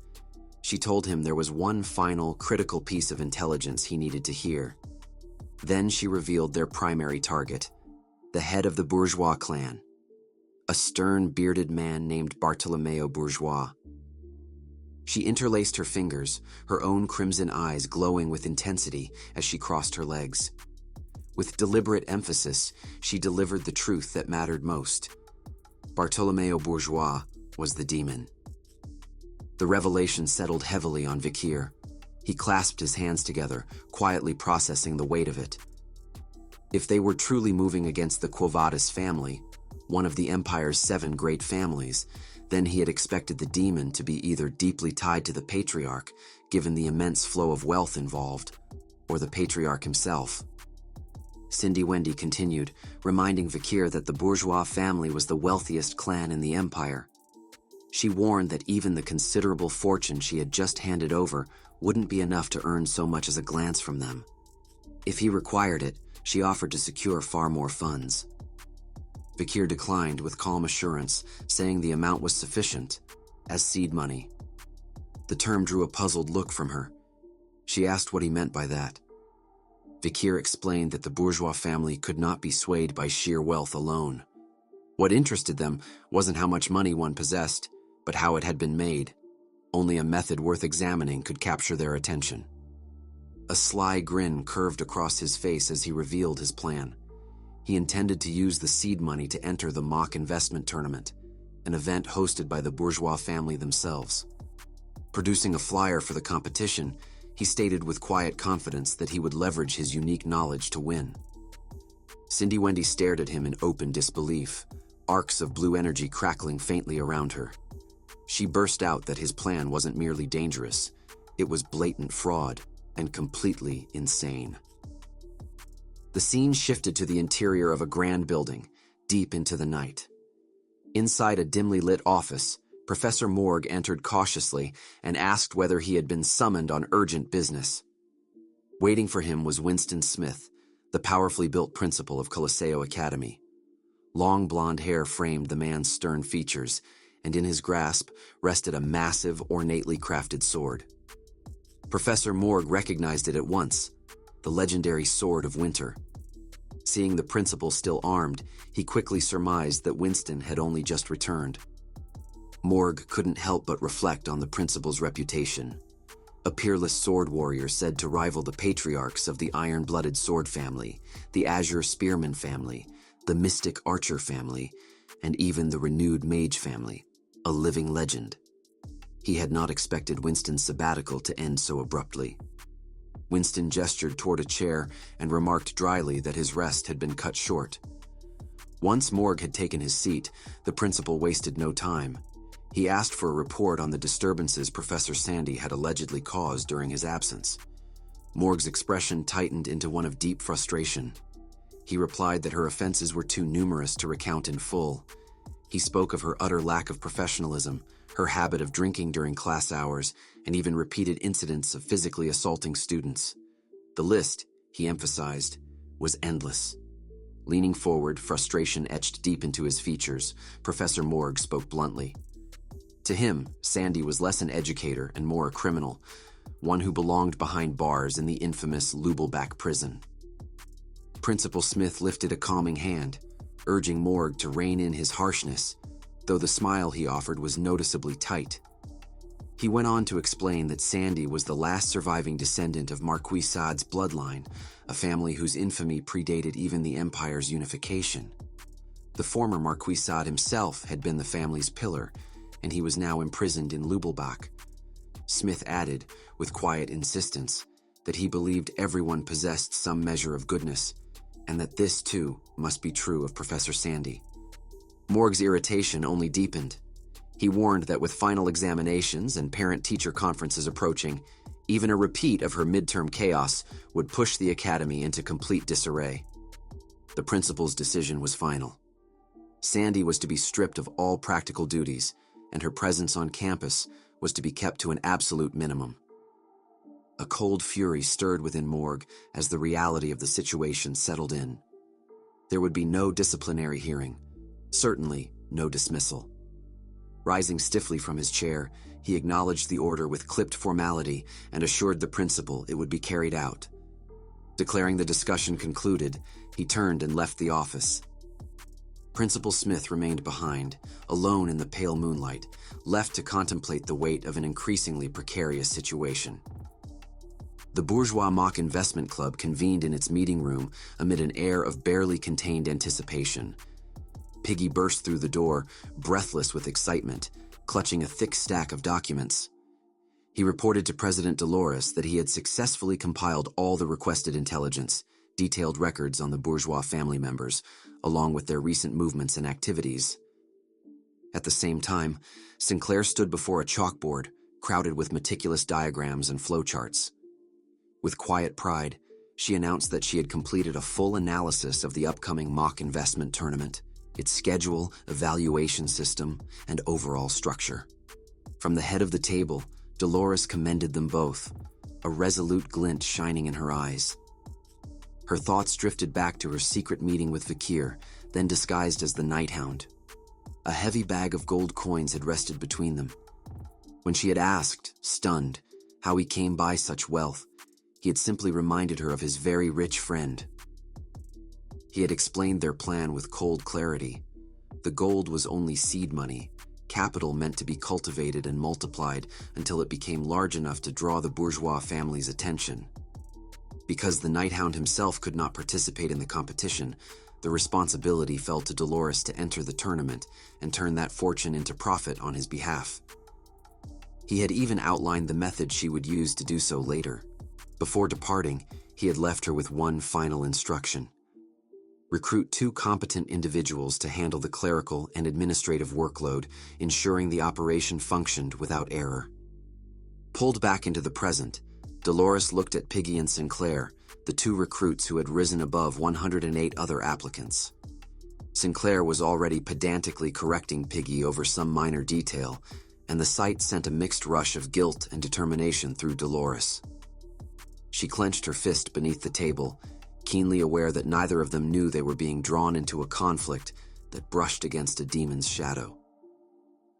S1: She told him there was one final, critical piece of intelligence he needed to hear. Then she revealed their primary target, the head of the Bourgeois clan, a stern, bearded man named Bartolomeo Bourgeois. She interlaced her fingers, her own crimson eyes glowing with intensity as she crossed her legs. With deliberate emphasis, she delivered the truth that mattered most. Bartolomeo Bourgeois was the demon. The revelation settled heavily on Vikir. He clasped his hands together, quietly processing the weight of it. If they were truly moving against the Quo Vadis family, one of the Empire's 7 great families, then he had expected the demon to be either deeply tied to the Patriarch, given the immense flow of wealth involved, or the Patriarch himself. Cindy Wendy continued, reminding Vikir that the Bourgeois family was the wealthiest clan in the Empire. She warned that even the considerable fortune she had just handed over wouldn't be enough to earn so much as a glance from them. If he required it, she offered to secure far more funds. Vikir declined with calm assurance, saying the amount was sufficient, as seed money. The term drew a puzzled look from her. She asked what he meant by that. Vikir explained that the bourgeois family could not be swayed by sheer wealth alone. What interested them wasn't how much money one possessed, but how it had been made. Only a method worth examining could capture their attention. A sly grin curved across his face as he revealed his plan. He intended to use the seed money to enter the mock investment tournament, an event hosted by the bourgeois family themselves. Producing a flyer for the competition, he stated with quiet confidence that he would leverage his unique knowledge to win. Cindy Wendy stared at him in open disbelief, arcs of blue energy crackling faintly around her. She burst out that his plan wasn't merely dangerous, it was blatant fraud and completely insane. The scene shifted to the interior of a grand building, deep into the night. Inside a dimly lit office, Professor Morg entered cautiously and asked whether he had been summoned on urgent business. Waiting for him was Winston Smith, the powerfully built principal of Colosseo Academy. Long blonde hair framed the man's stern features, and in his grasp rested a massive, ornately crafted sword. Professor Morg recognized it at once, the legendary Sword of Winter. Seeing the principal still armed, he quickly surmised that Winston had only just returned. Morg couldn't help but reflect on the principal's reputation. A peerless sword warrior said to rival the patriarchs of the iron-blooded sword family, the azure spearman family, the mystic archer family, and even the renewed mage family, a living legend. He had not expected Winston's sabbatical to end so abruptly. Winston gestured toward a chair and remarked dryly that his rest had been cut short. Once Morg had taken his seat, the principal wasted no time. He asked for a report on the disturbances Professor Sandy had allegedly caused during his absence. Morg's expression tightened into one of deep frustration. He replied that her offenses were too numerous to recount in full. He spoke of her utter lack of professionalism, her habit of drinking during class hours, and even repeated incidents of physically assaulting students. The list, he emphasized, was endless. Leaning forward, frustration etched deep into his features, Professor Morg spoke bluntly. To him, Sandy was less an educator and more a criminal, one who belonged behind bars in the infamous Lubelbach prison. Principal Smith lifted a calming hand, urging Morg to rein in his harshness, though the smile he offered was noticeably tight. He went on to explain that Sandy was the last surviving descendant of Marquis Saad's bloodline, a family whose infamy predated even the Empire's unification. The former Marquis Saad himself had been the family's pillar, and he was now imprisoned in Lubelbach. Smith added, with quiet insistence, that he believed everyone possessed some measure of goodness, and that this, too, must be true of Professor Sandy. Morg's irritation only deepened. He warned that with final examinations and parent-teacher conferences approaching, even a repeat of her midterm chaos would push the academy into complete disarray. The principal's decision was final. Sandy was to be stripped of all practical duties, and her presence on campus was to be kept to an absolute minimum. A cold fury stirred within Morg as the reality of the situation settled in. There would be no disciplinary hearing, certainly no dismissal. Rising stiffly from his chair, he acknowledged the order with clipped formality and assured the principal it would be carried out. Declaring the discussion concluded, he turned and left the office. Principal Smith remained behind, alone in the pale moonlight, left to contemplate the weight of an increasingly precarious situation. The Bourgeois Mock Investment Club convened in its meeting room amid an air of barely contained anticipation. Piggy burst through the door, breathless with excitement, clutching a thick stack of documents. He reported to President Dolores that he had successfully compiled all the requested intelligence, detailed records on the bourgeois family members, along with their recent movements and activities. At the same time, Sinclair stood before a chalkboard, crowded with meticulous diagrams and flowcharts. With quiet pride, she announced that she had completed a full analysis of the upcoming mock investment tournament, its schedule, evaluation system, and overall structure. From the head of the table, Dolores commended them both, a resolute glint shining in her eyes. Her thoughts drifted back to her secret meeting with Vikir, then disguised as the Nighthound. A heavy bag of gold coins had rested between them. When she had asked, stunned, how he came by such wealth, he had simply reminded her of his very rich friend. He had explained their plan with cold clarity. The gold was only seed money, capital meant to be cultivated and multiplied until it became large enough to draw the bourgeois family's attention. Because the Nighthound himself could not participate in the competition, the responsibility fell to Dolores to enter the tournament and turn that fortune into profit on his behalf. He had even outlined the method she would use to do so later. Before departing, he had left her with one final instruction. Recruit 2 competent individuals to handle the clerical and administrative workload, ensuring the operation functioned without error. Pulled back into the present, Dolores looked at Piggy and Sinclair, the 2 recruits who had risen above 108 other applicants. Sinclair was already pedantically correcting Piggy over some minor detail, and the sight sent a mixed rush of guilt and determination through Dolores. She clenched her fist beneath the table, keenly aware that neither of them knew they were being drawn into a conflict that brushed against a demon's shadow.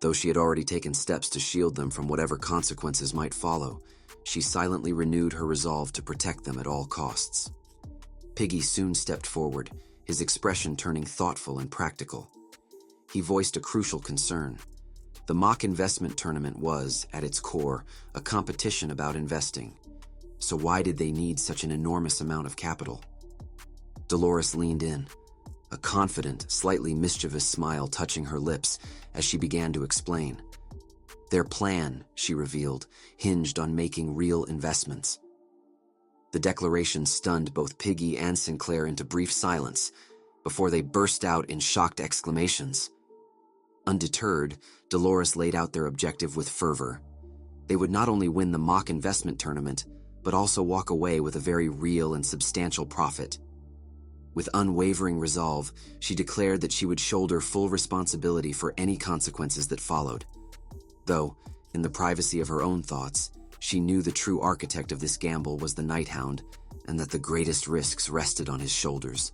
S1: Though she had already taken steps to shield them from whatever consequences might follow, she silently renewed her resolve to protect them at all costs. Piggy soon stepped forward, his expression turning thoughtful and practical. He voiced a crucial concern. The mock investment tournament was, at its core, a competition about investing. So why did they need such an enormous amount of capital? Dolores leaned in, a confident, slightly mischievous smile touching her lips as she began to explain. Their plan, she revealed, hinged on making real investments. The declaration stunned both Piggy and Sinclair into brief silence before they burst out in shocked exclamations. Undeterred, Dolores laid out their objective with fervor. They would not only win the mock investment tournament, but also walk away with a very real and substantial profit. With unwavering resolve, she declared that she would shoulder full responsibility for any consequences that followed. Though, in the privacy of her own thoughts, she knew the true architect of this gamble was the Nighthound, and that the greatest risks rested on his shoulders.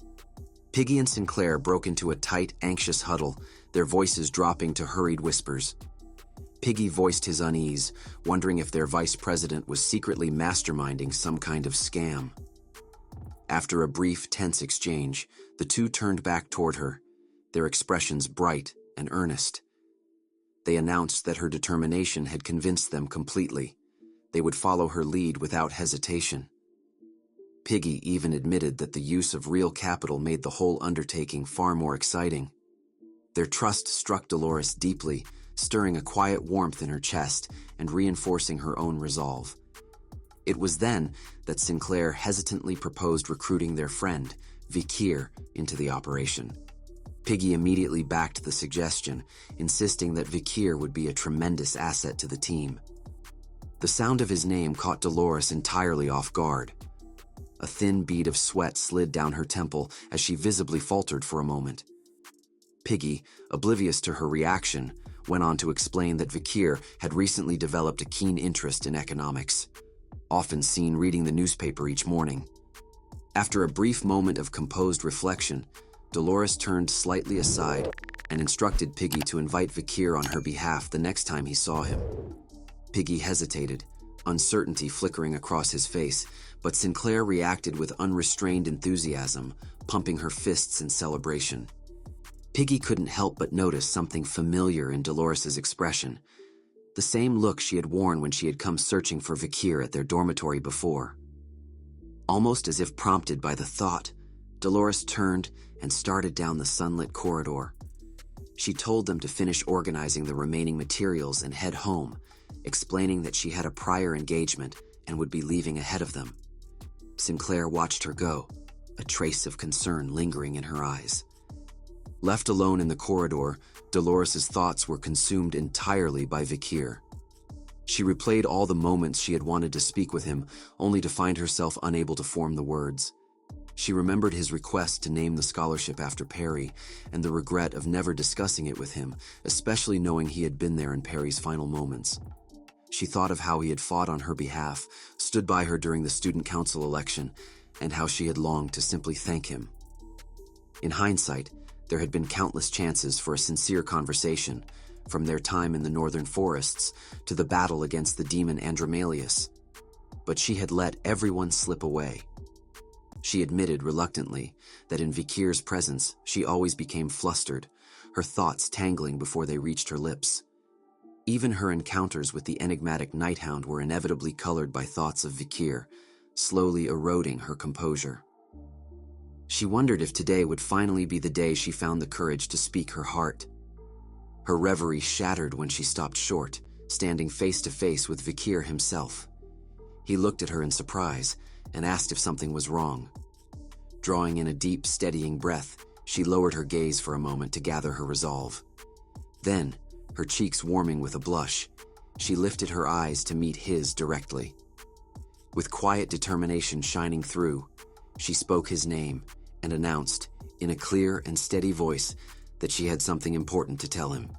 S1: Piggy and Sinclair broke into a tight, anxious huddle, their voices dropping to hurried whispers. Piggy voiced his unease, wondering if their vice president was secretly masterminding some kind of scam. After a brief, tense exchange, the 2 turned back toward her, their expressions bright and earnest. They announced that her determination had convinced them completely. They would follow her lead without hesitation. Piggy even admitted that the use of real capital made the whole undertaking far more exciting. Their trust struck Dolores deeply, stirring a quiet warmth in her chest and reinforcing her own resolve. It was then that Sinclair hesitantly proposed recruiting their friend, Vikir, into the operation. Piggy immediately backed the suggestion, insisting that Vikir would be a tremendous asset to the team. The sound of his name caught Dolores entirely off guard. A thin bead of sweat slid down her temple as she visibly faltered for a moment. Piggy, oblivious to her reaction, went on to explain that Vikir had recently developed a keen interest in economics, often seen reading the newspaper each morning. After a brief moment of composed reflection, Dolores turned slightly aside and instructed Piggy to invite Vikir on her behalf the next time he saw him. Piggy hesitated, uncertainty flickering across his face, but Sinclair reacted with unrestrained enthusiasm, pumping her fists in celebration. Piggy couldn't help but notice something familiar in Dolores's expression, the same look she had worn when she had come searching for Vikir at their dormitory before. Almost as if prompted by the thought, Dolores turned and started down the sunlit corridor. She told them to finish organizing the remaining materials and head home, explaining that she had a prior engagement and would be leaving ahead of them. Sinclair watched her go, a trace of concern lingering in her eyes. Left alone in the corridor, Dolores's thoughts were consumed entirely by Vikir. She replayed all the moments she had wanted to speak with him, only to find herself unable to form the words. She remembered his request to name the scholarship after Perry, and the regret of never discussing it with him, especially knowing he had been there in Perry's final moments. She thought of how he had fought on her behalf, stood by her during the student council election, and how she had longed to simply thank him. In hindsight, there had been countless chances for a sincere conversation, from their time in the northern forests to the battle against the demon Andromalius. But she had let everyone slip away. She admitted reluctantly that in Vikir's presence she always became flustered, her thoughts tangling before they reached her lips. Even her encounters with the enigmatic Nighthound were inevitably colored by thoughts of Vikir, slowly eroding her composure. She wondered if today would finally be the day she found the courage to speak her heart. Her reverie shattered when she stopped short, standing face to face with Vikir himself. He looked at her in surprise and asked if something was wrong. Drawing in a deep, steadying breath, she lowered her gaze for a moment to gather her resolve. Then, her cheeks warming with a blush, she lifted her eyes to meet his directly. With quiet determination shining through, she spoke his name and announced, in a clear and steady voice, that she had something important to tell him.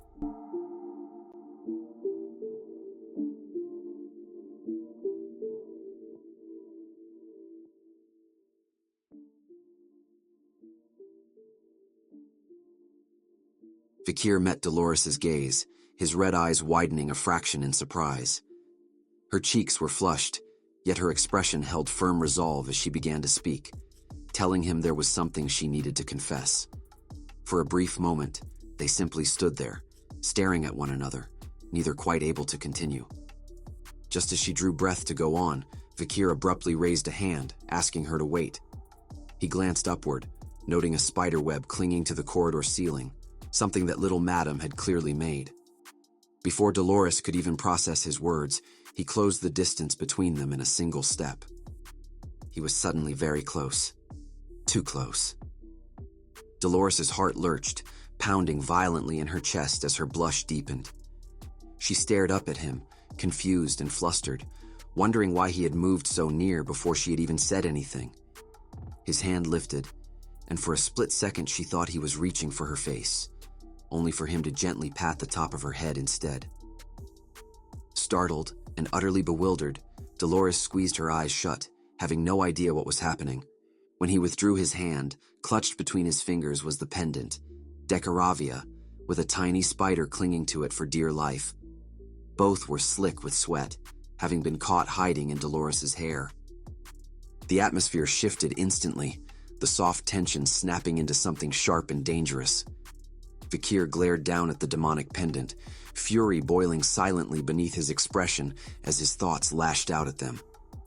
S1: Vikir met Dolores's gaze, his red eyes widening a fraction in surprise. Her cheeks were flushed, yet her expression held firm resolve as she began to speak, telling him there was something she needed to confess. For a brief moment, they simply stood there, staring at one another, neither quite able to continue. Just as she drew breath to go on, Vikir abruptly raised a hand, asking her to wait. He glanced upward, noting a spider web clinging to the corridor ceiling, something that little Madam had clearly made. Before Dolores could even process his words, he closed the distance between them in a single step. He was suddenly very close. Too close. Dolores's heart lurched, pounding violently in her chest as her blush deepened. She stared up at him, confused and flustered, wondering why he had moved so near before she had even said anything. His hand lifted, and for a split second she thought he was reaching for her face, only for him to gently pat the top of her head instead. Startled and utterly bewildered, Dolores squeezed her eyes shut, having no idea what was happening. When he withdrew his hand, clutched between his fingers was the pendant, Decoravia, with a tiny spider clinging to it for dear life. Both were slick with sweat, having been caught hiding in Dolores's hair. The atmosphere shifted instantly, the soft tension snapping into something sharp and dangerous. Vikir glared down at the demonic pendant, fury boiling silently beneath his expression as his thoughts lashed out at them,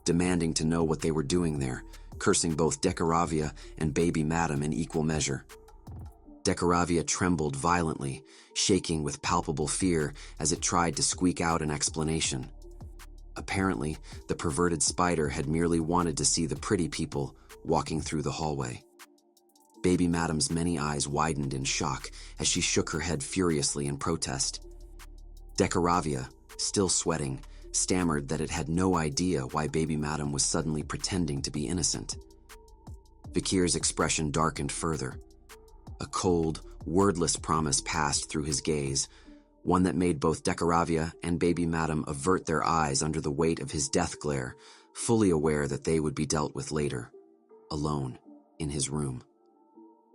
S1: demanding to know what they were doing there, cursing both Decoravia and baby Madam in equal measure. Decoravia trembled violently, shaking with palpable fear as it tried to squeak out an explanation. Apparently, the perverted spider had merely wanted to see the pretty people walking through the hallway. Baby Madam's many eyes widened in shock as she shook her head furiously in protest. Decoravia, still sweating, stammered that it had no idea why Baby Madam was suddenly pretending to be innocent. Vikir's expression darkened further. A cold, wordless promise passed through his gaze, one that made both Decoravia and Baby Madam avert their eyes under the weight of his death glare, fully aware that they would be dealt with later, alone, in his room.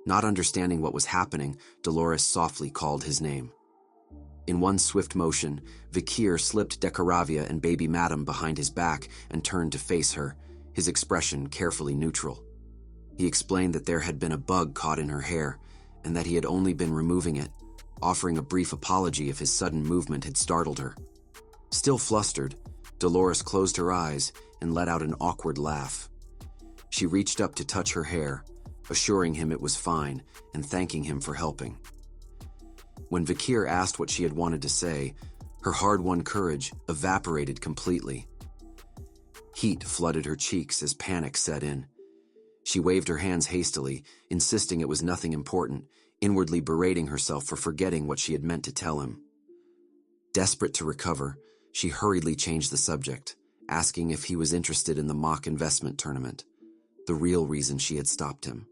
S1: Not understanding what was happening, Dolores softly called his name. In one swift motion, Vikir slipped Decoravia and Baby Madam behind his back and turned to face her, his expression carefully neutral. He explained that there had been a bug caught in her hair, and that he had only been removing it, offering a brief apology if his sudden movement had startled her. Still flustered, Dolores closed her eyes and let out an awkward laugh. She reached up to touch her hair, assuring him it was fine and thanking him for helping. When Vikir asked what she had wanted to say, her hard-won courage evaporated completely. Heat flooded her cheeks as panic set in. She waved her hands hastily, insisting it was nothing important, inwardly berating herself for forgetting what she had meant to tell him. Desperate to recover, she hurriedly changed the subject, asking if he was interested in the mock investment tournament, the real reason she had stopped him.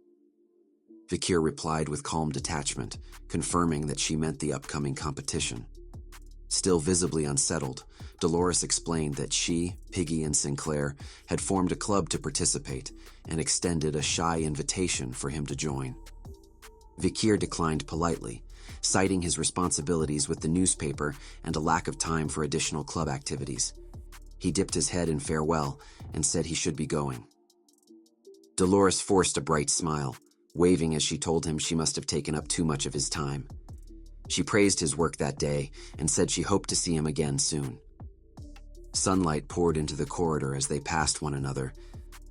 S1: Vikir replied with calm detachment, confirming that she meant the upcoming competition. Still visibly unsettled, Dolores explained that she, Piggy, and Sinclair had formed a club to participate and extended a shy invitation for him to join. Vikir declined politely, citing his responsibilities with the newspaper and a lack of time for additional club activities. He dipped his head in farewell and said he should be going. Dolores forced a bright smile, waving as she told him she must have taken up too much of his time. She praised his work that day and said she hoped to see him again soon. Sunlight poured into the corridor as they passed one another,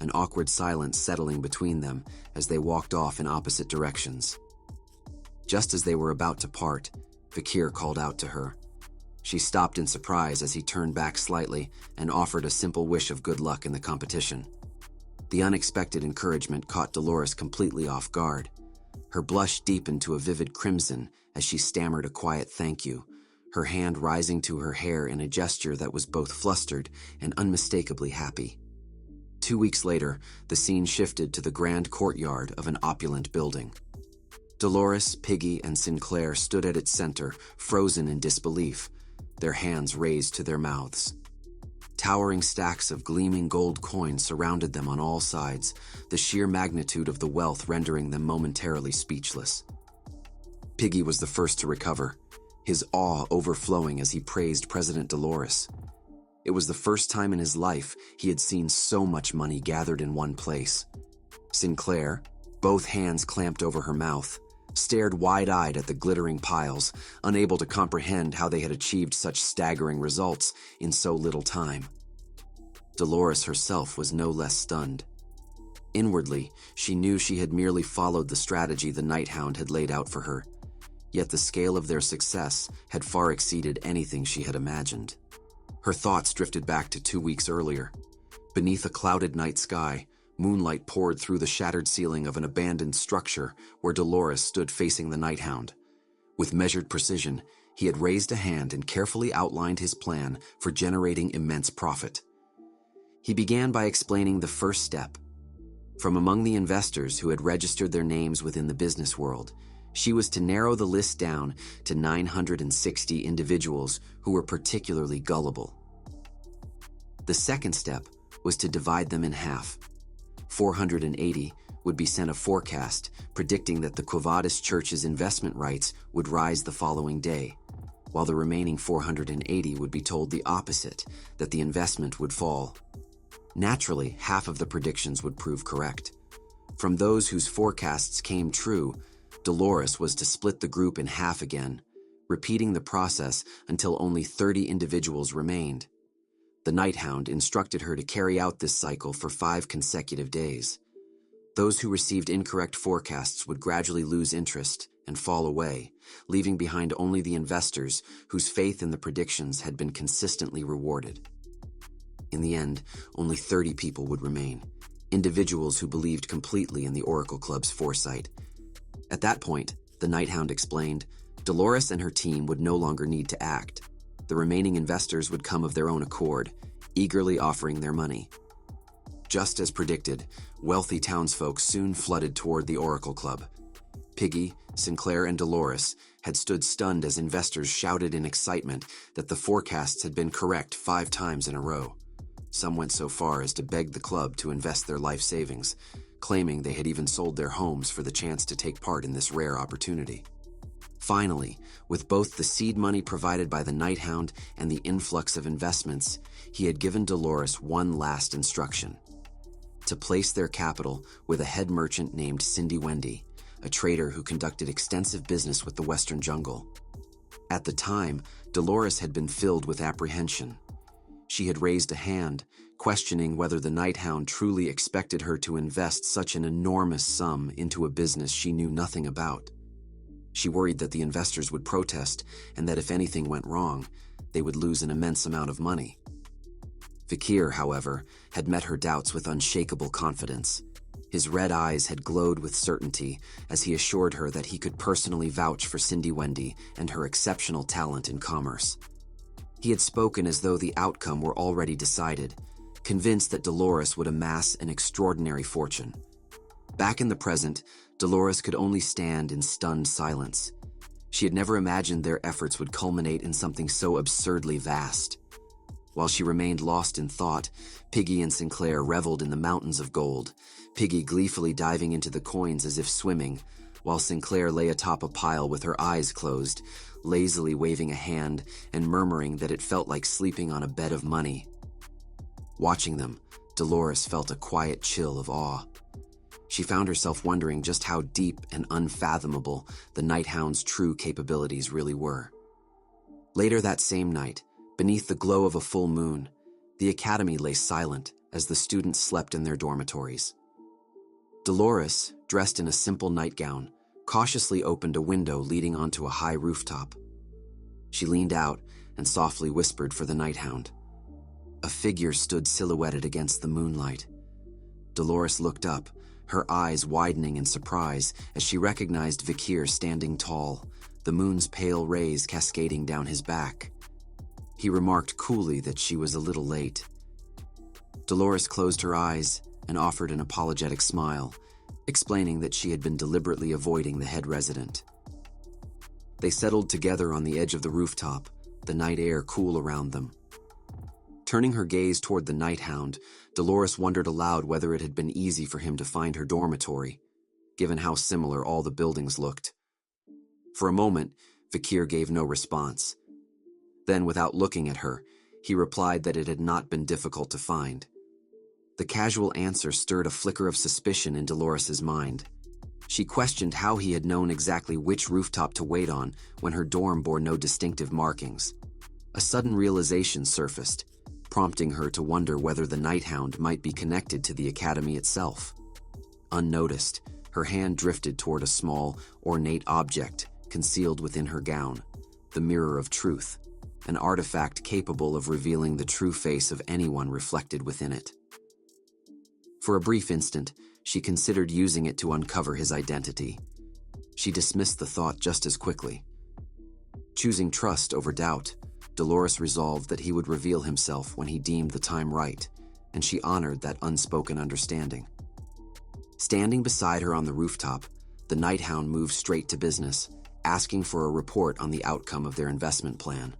S1: an awkward silence settling between them as they walked off in opposite directions. Just as they were about to part, Vikir called out to her. She stopped in surprise as he turned back slightly and offered a simple wish of good luck in the competition. The unexpected encouragement caught Dolores completely off guard. Her blush deepened to a vivid crimson as she stammered a quiet thank you, her hand rising to her hair in a gesture that was both flustered and unmistakably happy. 2 weeks later, the scene shifted to the grand courtyard of an opulent building. Dolores, Piggy, and Sinclair stood at its center, frozen in disbelief, their hands raised to their mouths. Towering stacks of gleaming gold coins surrounded them on all sides, the sheer magnitude of the wealth rendering them momentarily speechless. Piggy was the first to recover, his awe overflowing as he praised President Dolores. It was the first time in his life he had seen so much money gathered in one place. Sinclair, both hands clamped over her mouth, stared wide-eyed at the glittering piles, unable to comprehend how they had achieved such staggering results in so little time. Dolores herself was no less stunned. Inwardly, she knew she had merely followed the strategy the Nighthound had laid out for her, yet the scale of their success had far exceeded anything she had imagined. Her thoughts drifted back to 2 weeks earlier. Beneath a clouded night sky, moonlight poured through the shattered ceiling of an abandoned structure where Dolores stood facing the Nighthound. With measured precision, he had raised a hand and carefully outlined his plan for generating immense profit. He began by explaining the first step. From among the investors who had registered their names within the business world, she was to narrow the list down to 960 individuals who were particularly gullible. The second step was to divide them in half. 480 would be sent a forecast predicting that the Quo Vadis Church's investment rights would rise the following day, while the remaining 480 would be told the opposite, that the investment would fall. Naturally, half of the predictions would prove correct. From those whose forecasts came true, Dolores was to split the group in half again, repeating the process until only 30 individuals remained. The Nighthound instructed her to carry out this cycle for 5 consecutive days. Those who received incorrect forecasts would gradually lose interest and fall away, leaving behind only the investors whose faith in the predictions had been consistently rewarded. In the end, only 30 people would remain, individuals who believed completely in the Oracle Club's foresight. At that point, the Nighthound explained, Dolores and her team would no longer need to act. The remaining investors would come of their own accord, eagerly offering their money. Just as predicted, wealthy townsfolk soon flooded toward the Oracle Club. Piggy, Sinclair, and Dolores had stood stunned as investors shouted in excitement that the forecasts had been correct 5 times in a row. Some went so far as to beg the club to invest their life savings, claiming they had even sold their homes for the chance to take part in this rare opportunity. Finally, with both the seed money provided by the Nighthound and the influx of investments, he had given Dolores one last instruction: to place their capital with a head merchant named Cindy Wendy, a trader who conducted extensive business with the Western Jungle. At the time, Dolores had been filled with apprehension. She had raised a hand, questioning whether the Nighthound truly expected her to invest such an enormous sum into a business she knew nothing about. She worried that the investors would protest and that if anything went wrong, they would lose an immense amount of money. Vikir, however, had met her doubts with unshakable confidence. His red eyes had glowed with certainty as he assured her that he could personally vouch for Cindy Wendy and her exceptional talent in commerce. He had spoken as though the outcome were already decided, convinced that Dolores would amass an extraordinary fortune. Back in the present, Dolores could only stand in stunned silence. She had never imagined their efforts would culminate in something so absurdly vast. While she remained lost in thought, Piggy and Sinclair reveled in the mountains of gold, Piggy gleefully diving into the coins as if swimming, while Sinclair lay atop a pile with her eyes closed, lazily waving a hand and murmuring that it felt like sleeping on a bed of money. Watching them, Dolores felt a quiet chill of awe. She found herself wondering just how deep and unfathomable the Nighthound's true capabilities really were. Later that same night, beneath the glow of a full moon, the academy lay silent as the students slept in their dormitories. Dolores, dressed in a simple nightgown, cautiously opened a window leading onto a high rooftop. She leaned out and softly whispered for the Nighthound. A figure stood silhouetted against the moonlight. Dolores looked up, her eyes widening in surprise as she recognized Vikir standing tall, the moon's pale rays cascading down his back. He remarked coolly that she was a little late. Dolores closed her eyes and offered an apologetic smile, explaining that she had been deliberately avoiding the head resident. They settled together on the edge of the rooftop, the night air cool around them. Turning her gaze toward the Nighthound, Dolores wondered aloud whether it had been easy for him to find her dormitory, given how similar all the buildings looked. For a moment, Vikir gave no response. Then, without looking at her, he replied that it had not been difficult to find. The casual answer stirred a flicker of suspicion in Dolores's mind. She questioned how he had known exactly which rooftop to wait on when her dorm bore no distinctive markings. A sudden realization surfaced, prompting her to wonder whether the Nighthound might be connected to the academy itself. Unnoticed, her hand drifted toward a small, ornate object concealed within her gown, the Mirror of Truth, an artifact capable of revealing the true face of anyone reflected within it. For a brief instant, she considered using it to uncover his identity. She dismissed the thought just as quickly. Choosing trust over doubt, Dolores resolved that he would reveal himself when he deemed the time right, and she honored that unspoken understanding. Standing beside her on the rooftop, the Nighthound moved straight to business, asking for a report on the outcome of their investment plan.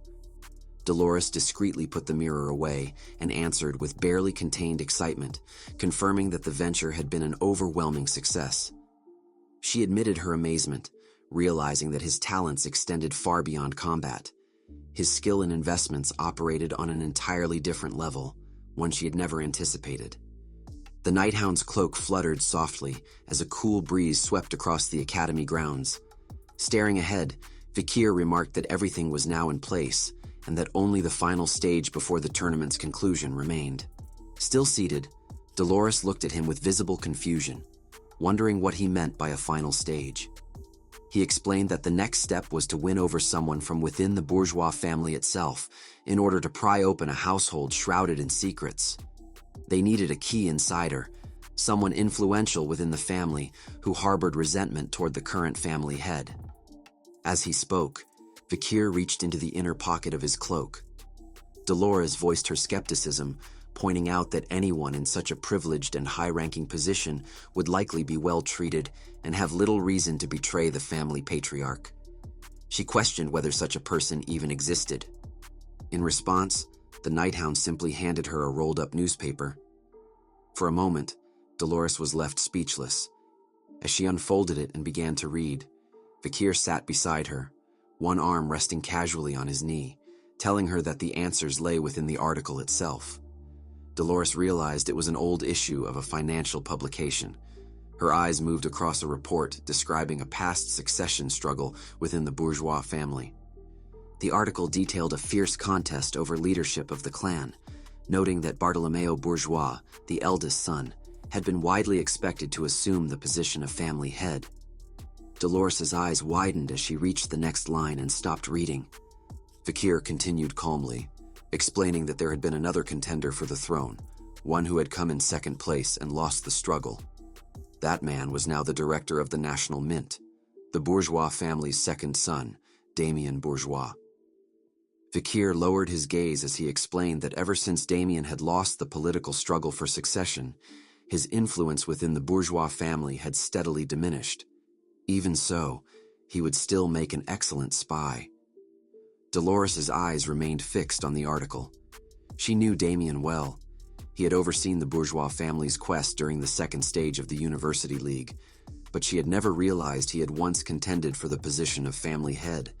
S1: Dolores discreetly put the mirror away and answered with barely contained excitement, confirming that the venture had been an overwhelming success. She admitted her amazement, realizing that his talents extended far beyond combat. His skill in investments operated on an entirely different level, one she had never anticipated. The Nighthound's cloak fluttered softly as a cool breeze swept across the academy grounds. Staring ahead, Vikir remarked that everything was now in place, and that only the final stage before the tournament's conclusion remained. Still seated, Dolores looked at him with visible confusion, wondering what he meant by a final stage. He explained that the next step was to win over someone from within the bourgeois family itself in order to pry open a household shrouded in secrets. They needed a key insider, someone influential within the family who harbored resentment toward the current family head. As he spoke, Vikir reached into the inner pocket of his cloak. Dolores voiced her skepticism, pointing out that anyone in such a privileged and high-ranking position would likely be well treated and have little reason to betray the family patriarch. She questioned whether such a person even existed. In response, the Nighthound simply handed her a rolled-up newspaper. For a moment, Dolores was left speechless. As she unfolded it and began to read, Vikir sat beside her, one arm resting casually on his knee, telling her that the answers lay within the article itself. Dolores realized it was an old issue of a financial publication. Her eyes moved across a report describing a past succession struggle within the bourgeois family. The article detailed a fierce contest over leadership of the clan, noting that Bartolomeo Bourgeois, the eldest son, had been widely expected to assume the position of family head. Dolores's eyes widened as she reached the next line and stopped reading. Vikir continued calmly, explaining that there had been another contender for the throne, one who had come in second place and lost the struggle. That man was now the director of the National Mint, the bourgeois family's second son, Damien Bourgeois. Vikir lowered his gaze as he explained that ever since Damien had lost the political struggle for succession, his influence within the bourgeois family had steadily diminished. Even so, he would still make an excellent spy. Dolores's eyes remained fixed on the article. She knew Damien well. He had overseen the bourgeois family's quest during the second stage of the University League, but she had never realized he had once contended for the position of family head.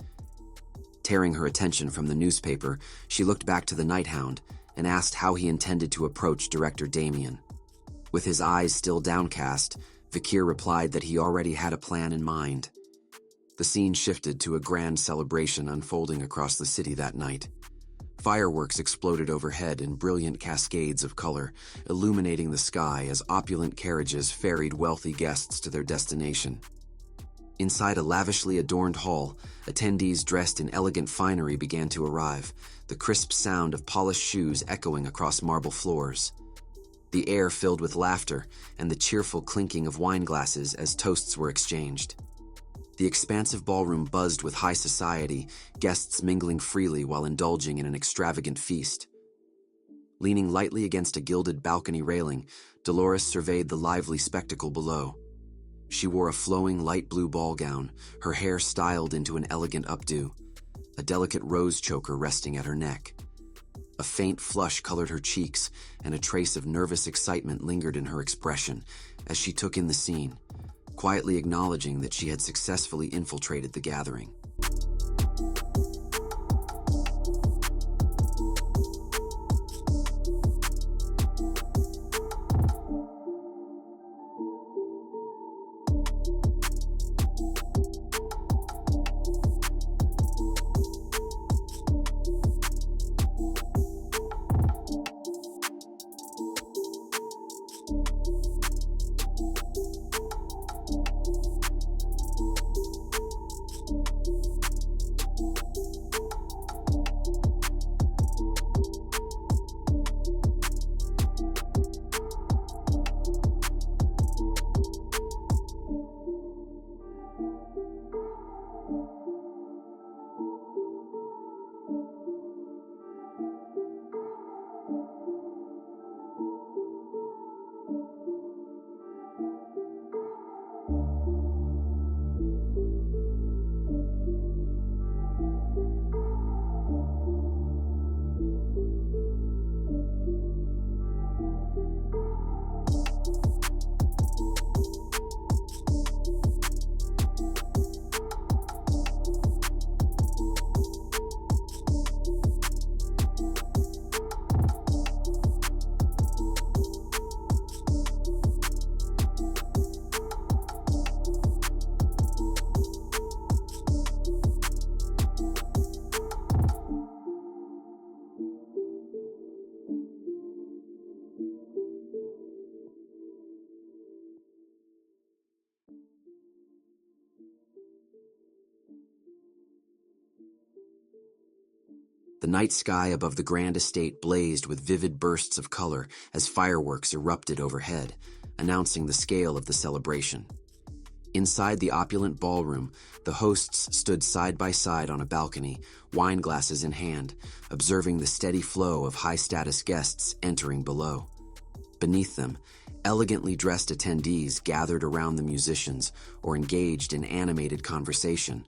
S1: Tearing her attention from the newspaper, she looked back to the Nighthound and asked how he intended to approach Director Damien. With his eyes still downcast, Vikir replied that he already had a plan in mind. The scene shifted to a grand celebration unfolding across the city that night. Fireworks exploded overhead in brilliant cascades of color, illuminating the sky as opulent carriages ferried wealthy guests to their destination. Inside a lavishly adorned hall, attendees dressed in elegant finery began to arrive, the crisp sound of polished shoes echoing across marble floors. The air filled with laughter and the cheerful clinking of wine glasses as toasts were exchanged. The expansive ballroom buzzed with high society, guests mingling freely while indulging in an extravagant feast. Leaning lightly against a gilded balcony railing, Dolores surveyed the lively spectacle below. She wore a flowing light blue ball gown, her hair styled into an elegant updo, a delicate rose choker resting at her neck. A faint flush colored her cheeks, and a trace of nervous excitement lingered in her expression as she took in the scene, quietly acknowledging that she had successfully infiltrated the gathering. The night sky above the grand estate blazed with vivid bursts of color as fireworks erupted overhead, announcing the scale of the celebration. Inside the opulent ballroom, the hosts stood side by side on a balcony, wine glasses in hand, observing the steady flow of high-status guests entering below. Beneath them, elegantly dressed attendees gathered around the musicians or engaged in animated conversation,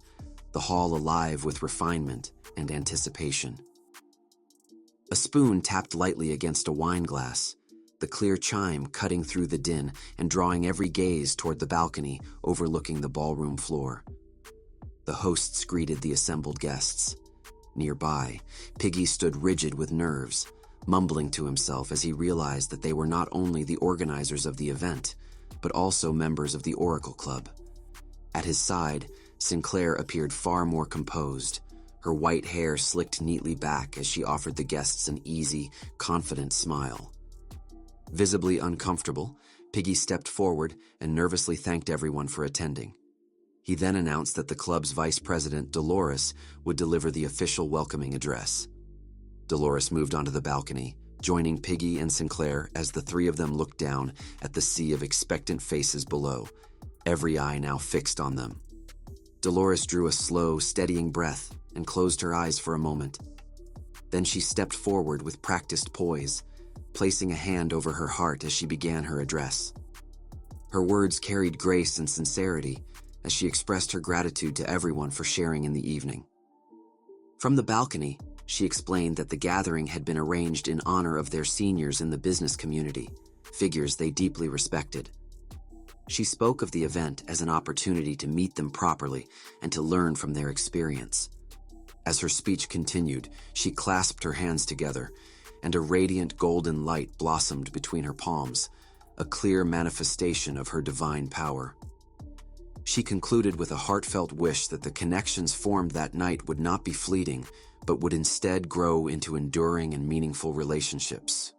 S1: the hall alive with refinement and anticipation. A spoon tapped lightly against a wine glass, the clear chime cutting through the din and drawing every gaze toward the balcony overlooking the ballroom floor. The hosts greeted the assembled guests. Nearby, Piggy stood rigid with nerves, mumbling to himself as he realized that they were not only the organizers of the event, but also members of the Oracle Club. At his side, Sinclair appeared far more composed, her white hair slicked neatly back as she offered the guests an easy, confident smile. Visibly uncomfortable, Piggy stepped forward and nervously thanked everyone for attending. He then announced that the club's vice president, Dolores, would deliver the official welcoming address. Dolores moved onto the balcony, joining Piggy and Sinclair as the three of them looked down at the sea of expectant faces below, every eye now fixed on them. Dolores drew a slow, steadying breath and closed her eyes for a moment. Then she stepped forward with practiced poise, placing a hand over her heart as she began her address. Her words carried grace and sincerity, as she expressed her gratitude to everyone for sharing in the evening. From the balcony, she explained that the gathering had been arranged in honor of their seniors in the business community, figures they deeply respected. She spoke of the event as an opportunity to meet them properly and to learn from their experience. As her speech continued, she clasped her hands together, and a radiant golden light blossomed between her palms, a clear manifestation of her divine power. She concluded with a heartfelt wish that the connections formed that night would not be fleeting, but would instead grow into enduring and meaningful relationships.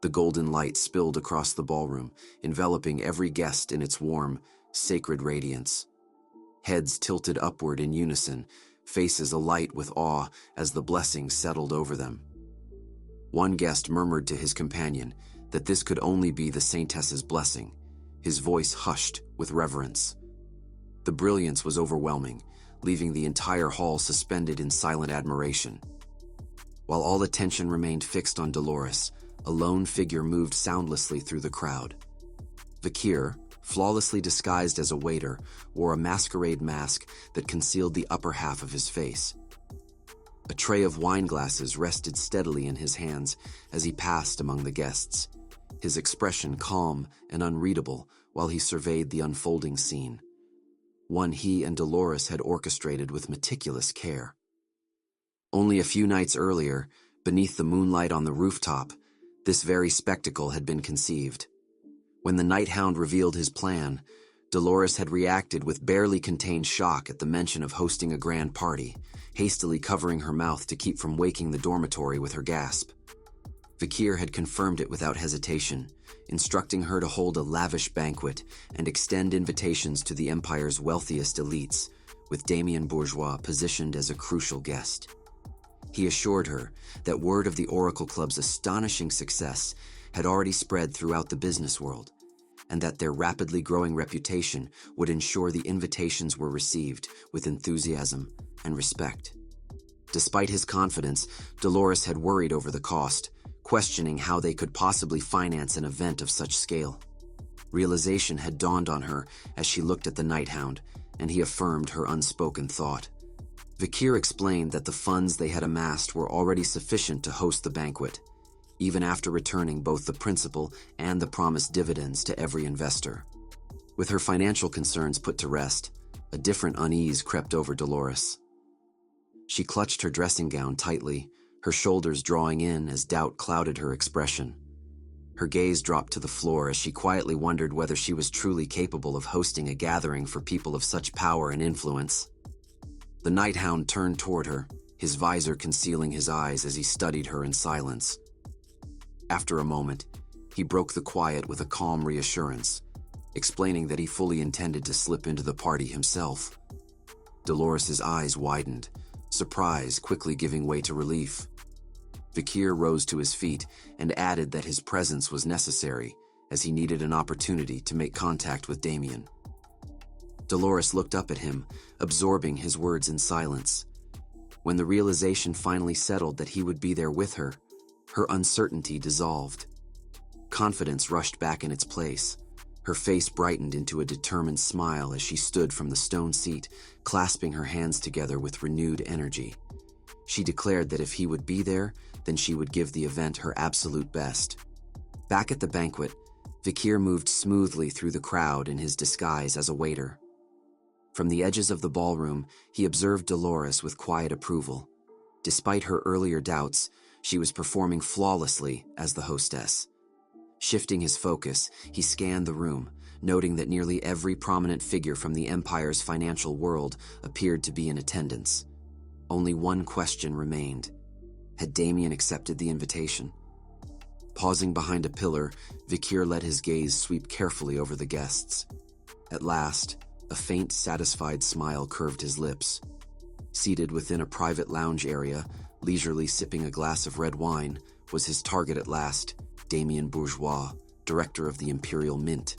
S1: The golden light spilled across the ballroom, enveloping every guest in its warm, sacred radiance. Heads tilted upward in unison, faces alight with awe as the blessings settled over them. One guest murmured to his companion that this could only be the saintess's blessing, his voice hushed with reverence. The brilliance was overwhelming, leaving the entire hall suspended in silent admiration. While all attention remained fixed on Dolores, a lone figure moved soundlessly through the crowd. Vikir, flawlessly disguised as a waiter, wore a masquerade mask that concealed the upper half of his face. A tray of wine glasses rested steadily in his hands as he passed among the guests, his expression calm and unreadable while he surveyed the unfolding scene, one he and Dolores had orchestrated with meticulous care. Only a few nights earlier, beneath the moonlight on the rooftop, this very spectacle had been conceived. When the Nighthound revealed his plan, Dolores had reacted with barely contained shock at the mention of hosting a grand party, hastily covering her mouth to keep from waking the dormitory with her gasp. Vikir had confirmed it without hesitation, instructing her to hold a lavish banquet and extend invitations to the Empire's wealthiest elites, with Illegitimate positioned as a crucial guest. He assured her that word of the Oracle Club's astonishing success had already spread throughout the business world, and that their rapidly growing reputation would ensure the invitations were received with enthusiasm and respect. Despite his confidence, Dolores had worried over the cost, questioning how they could possibly finance an event of such scale. Realization had dawned on her as she looked at the Nighthound, and he affirmed her unspoken thought. Vikir explained that the funds they had amassed were already sufficient to host the banquet, even after returning both the principal and the promised dividends to every investor. With her financial concerns put to rest, a different unease crept over Dolores. She clutched her dressing gown tightly, her shoulders drawing in as doubt clouded her expression. Her gaze dropped to the floor as she quietly wondered whether she was truly capable of hosting a gathering for people of such power and influence. The Nighthound turned toward her, his visor concealing his eyes as he studied her in silence. After a moment, he broke the quiet with a calm reassurance, explaining that he fully intended to slip into the party himself. Dolores's eyes widened, surprise quickly giving way to relief. Vikir rose to his feet and added that his presence was necessary, as he needed an opportunity to make contact with Damien. Dolores looked up at him, absorbing his words in silence. When the realization finally settled that he would be there with her, her uncertainty dissolved. Confidence rushed back in its place. Her face brightened into a determined smile as she stood from the stone seat, clasping her hands together with renewed energy. She declared that if he would be there, then she would give the event her absolute best. Back at the banquet, Vikir moved smoothly through the crowd in his disguise as a waiter. From the edges of the ballroom, he observed Dolores with quiet approval. Despite her earlier doubts, she was performing flawlessly as the hostess. Shifting his focus, he scanned the room, noting that nearly every prominent figure from the Empire's financial world appeared to be in attendance. Only one question remained. Had Damien accepted the invitation? Pausing behind a pillar, Vikir let his gaze sweep carefully over the guests. At last, a faint, satisfied smile curved his lips. Seated within a private lounge area, leisurely sipping a glass of red wine, was his target at last, Damien Bourgeois, director of the Imperial Mint.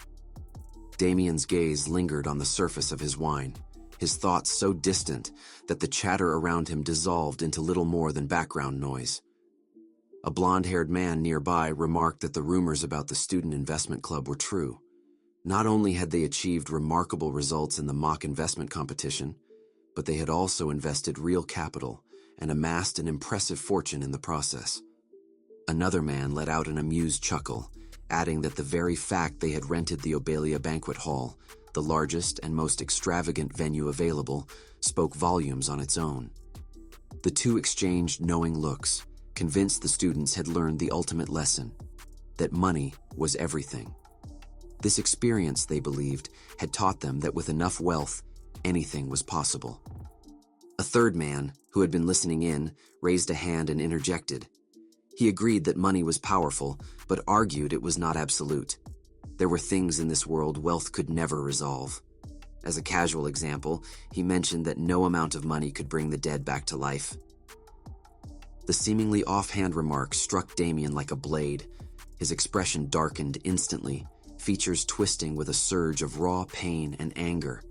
S1: Damien's gaze lingered on the surface of his wine, his thoughts so distant that the chatter around him dissolved into little more than background noise. A blonde-haired man nearby remarked that the rumors about the student investment club were true. Not only had they achieved remarkable results in the mock investment competition, but they had also invested real capital and amassed an impressive fortune in the process. Another man let out an amused chuckle, adding that the very fact they had rented the Obelia Banquet Hall, the largest and most extravagant venue available, spoke volumes on its own. The two exchanged knowing looks, convinced the students had learned the ultimate lesson, that money was everything. This experience, they believed, had taught them that with enough wealth, anything was possible. A third man, who had been listening in, raised a hand and interjected. He agreed that money was powerful, but argued it was not absolute. There were things in this world wealth could never resolve. As a casual example, he mentioned that no amount of money could bring the dead back to life. The seemingly offhand remark struck Damien like a blade. His expression darkened instantly, features twisting with a surge of raw pain and anger.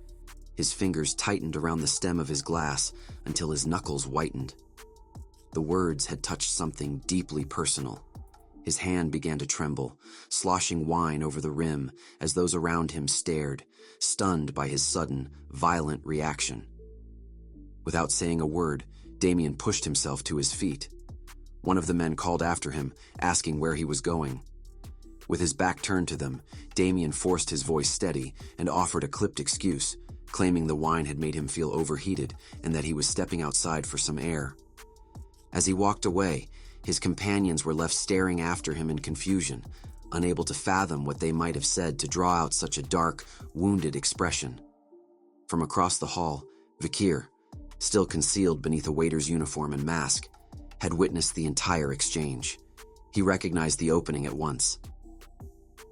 S1: His fingers tightened around the stem of his glass until his knuckles whitened. The words had touched something deeply personal. His hand began to tremble, sloshing wine over the rim as those around him stared, stunned by his sudden, violent reaction. Without saying a word, Damien pushed himself to his feet. One of the men called after him, asking where he was going. With his back turned to them, Damien forced his voice steady and offered a clipped excuse, claiming the wine had made him feel overheated and that he was stepping outside for some air. As he walked away, his companions were left staring after him in confusion, unable to fathom what they might have said to draw out such a dark, wounded expression. From across the hall, Vikir, still concealed beneath a waiter's uniform and mask, had witnessed the entire exchange. He recognized the opening at once.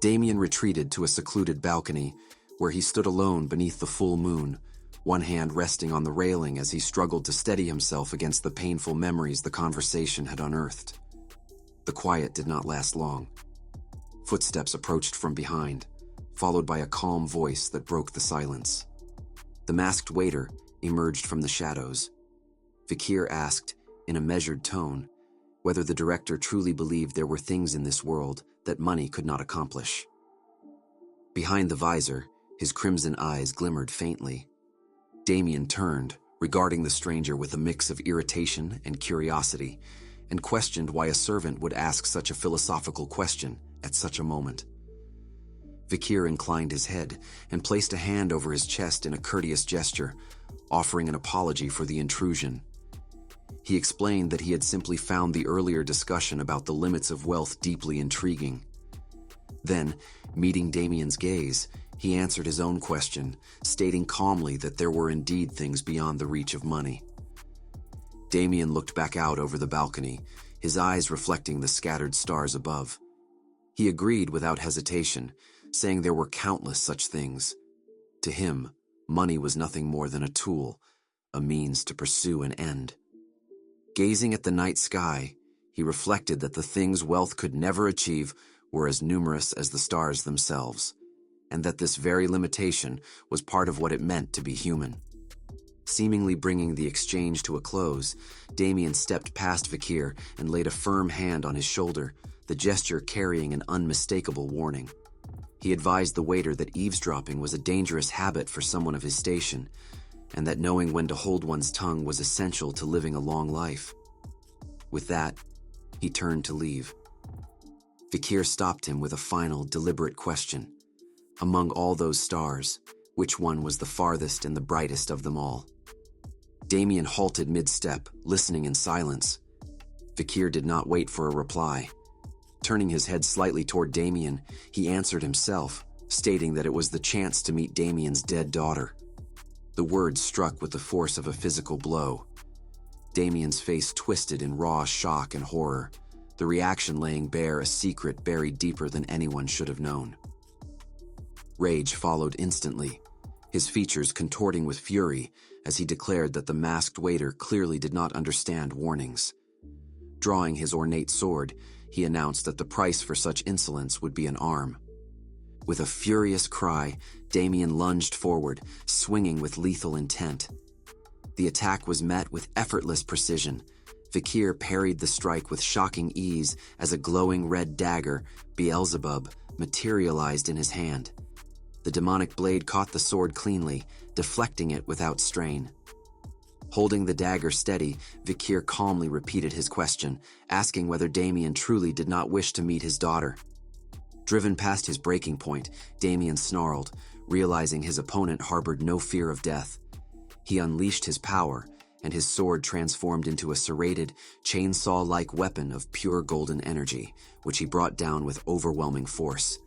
S1: Damien retreated to a secluded balcony, where he stood alone beneath the full moon, one hand resting on the railing as he struggled to steady himself against the painful memories the conversation had unearthed. The quiet did not last long. Footsteps approached from behind, followed by a calm voice that broke the silence. The masked waiter emerged from the shadows. Vikir asked, in a measured tone, whether the director truly believed there were things in this world that money could not accomplish. Behind the visor, his crimson eyes glimmered faintly. Damien turned, regarding the stranger with a mix of irritation and curiosity, and questioned why a servant would ask such a philosophical question at such a moment. Vikir inclined his head and placed a hand over his chest in a courteous gesture, offering an apology for the intrusion. He explained that he had simply found the earlier discussion about the limits of wealth deeply intriguing. Then, meeting Damien's gaze, he answered his own question, stating calmly that there were indeed things beyond the reach of money. Damien looked back out over the balcony, his eyes reflecting the scattered stars above. He agreed without hesitation, saying there were countless such things. To him, money was nothing more than a tool, a means to pursue an end. Gazing at the night sky, he reflected that the things wealth could never achieve were as numerous as the stars themselves, and that this very limitation was part of what it meant to be human. Seemingly bringing the exchange to a close, Damien stepped past Vikir and laid a firm hand on his shoulder, the gesture carrying an unmistakable warning. He advised the waiter that eavesdropping was a dangerous habit for someone of his station, and that knowing when to hold one's tongue was essential to living a long life. With that, he turned to leave. Vikir stopped him with a final, deliberate question. Among all those stars, which one was the farthest and the brightest of them all? Damien halted mid-step, listening in silence. Vikir did not wait for a reply. Turning his head slightly toward Damien, he answered himself, stating that it was the chance to meet Damien's dead daughter. The words struck with the force of a physical blow. Damien's face twisted in raw shock and horror, the reaction laying bare a secret buried deeper than anyone should have known. Rage followed instantly, his features contorting with fury as he declared that the masked waiter clearly did not understand warnings. Drawing his ornate sword, he announced that the price for such insolence would be an arm. With a furious cry, Damien lunged forward, swinging with lethal intent. The attack was met with effortless precision. Vikir parried the strike with shocking ease as a glowing red dagger, Beelzebub, materialized in his hand. The demonic blade caught the sword cleanly, deflecting it without strain. Holding the dagger steady, Vikir calmly repeated his question, asking whether Damien truly did not wish to meet his daughter. Driven past his breaking point, Damien snarled, realizing his opponent harbored no fear of death. He unleashed his power, and his sword transformed into a serrated, chainsaw-like weapon of pure golden energy, which he brought down with overwhelming force.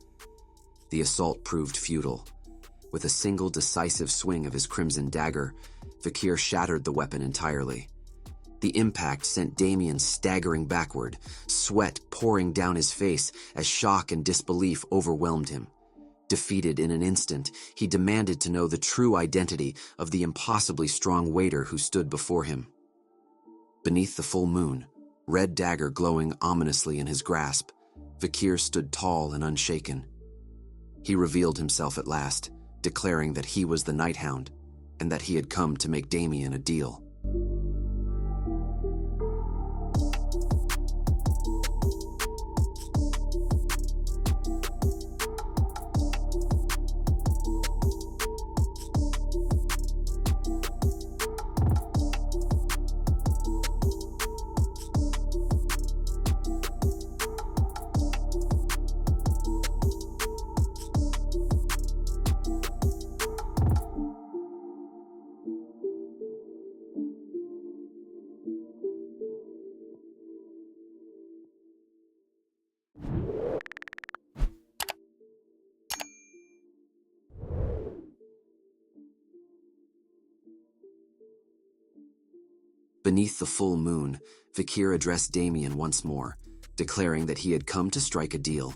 S1: The assault proved futile. With a single decisive swing of his crimson dagger, Vikir shattered the weapon entirely. The impact sent Damien staggering backward, sweat pouring down his face as shock and disbelief overwhelmed him. Defeated in an instant, he demanded to know the true identity of the impossibly strong waiter who stood before him. Beneath the full moon, red dagger glowing ominously in his grasp, Vikir stood tall and unshaken. He revealed himself at last, declaring that he was the Nighthound, and that he had come to make Damien a deal. Beneath the full moon, Vikir addressed Damien once more, declaring that he had come to strike a deal.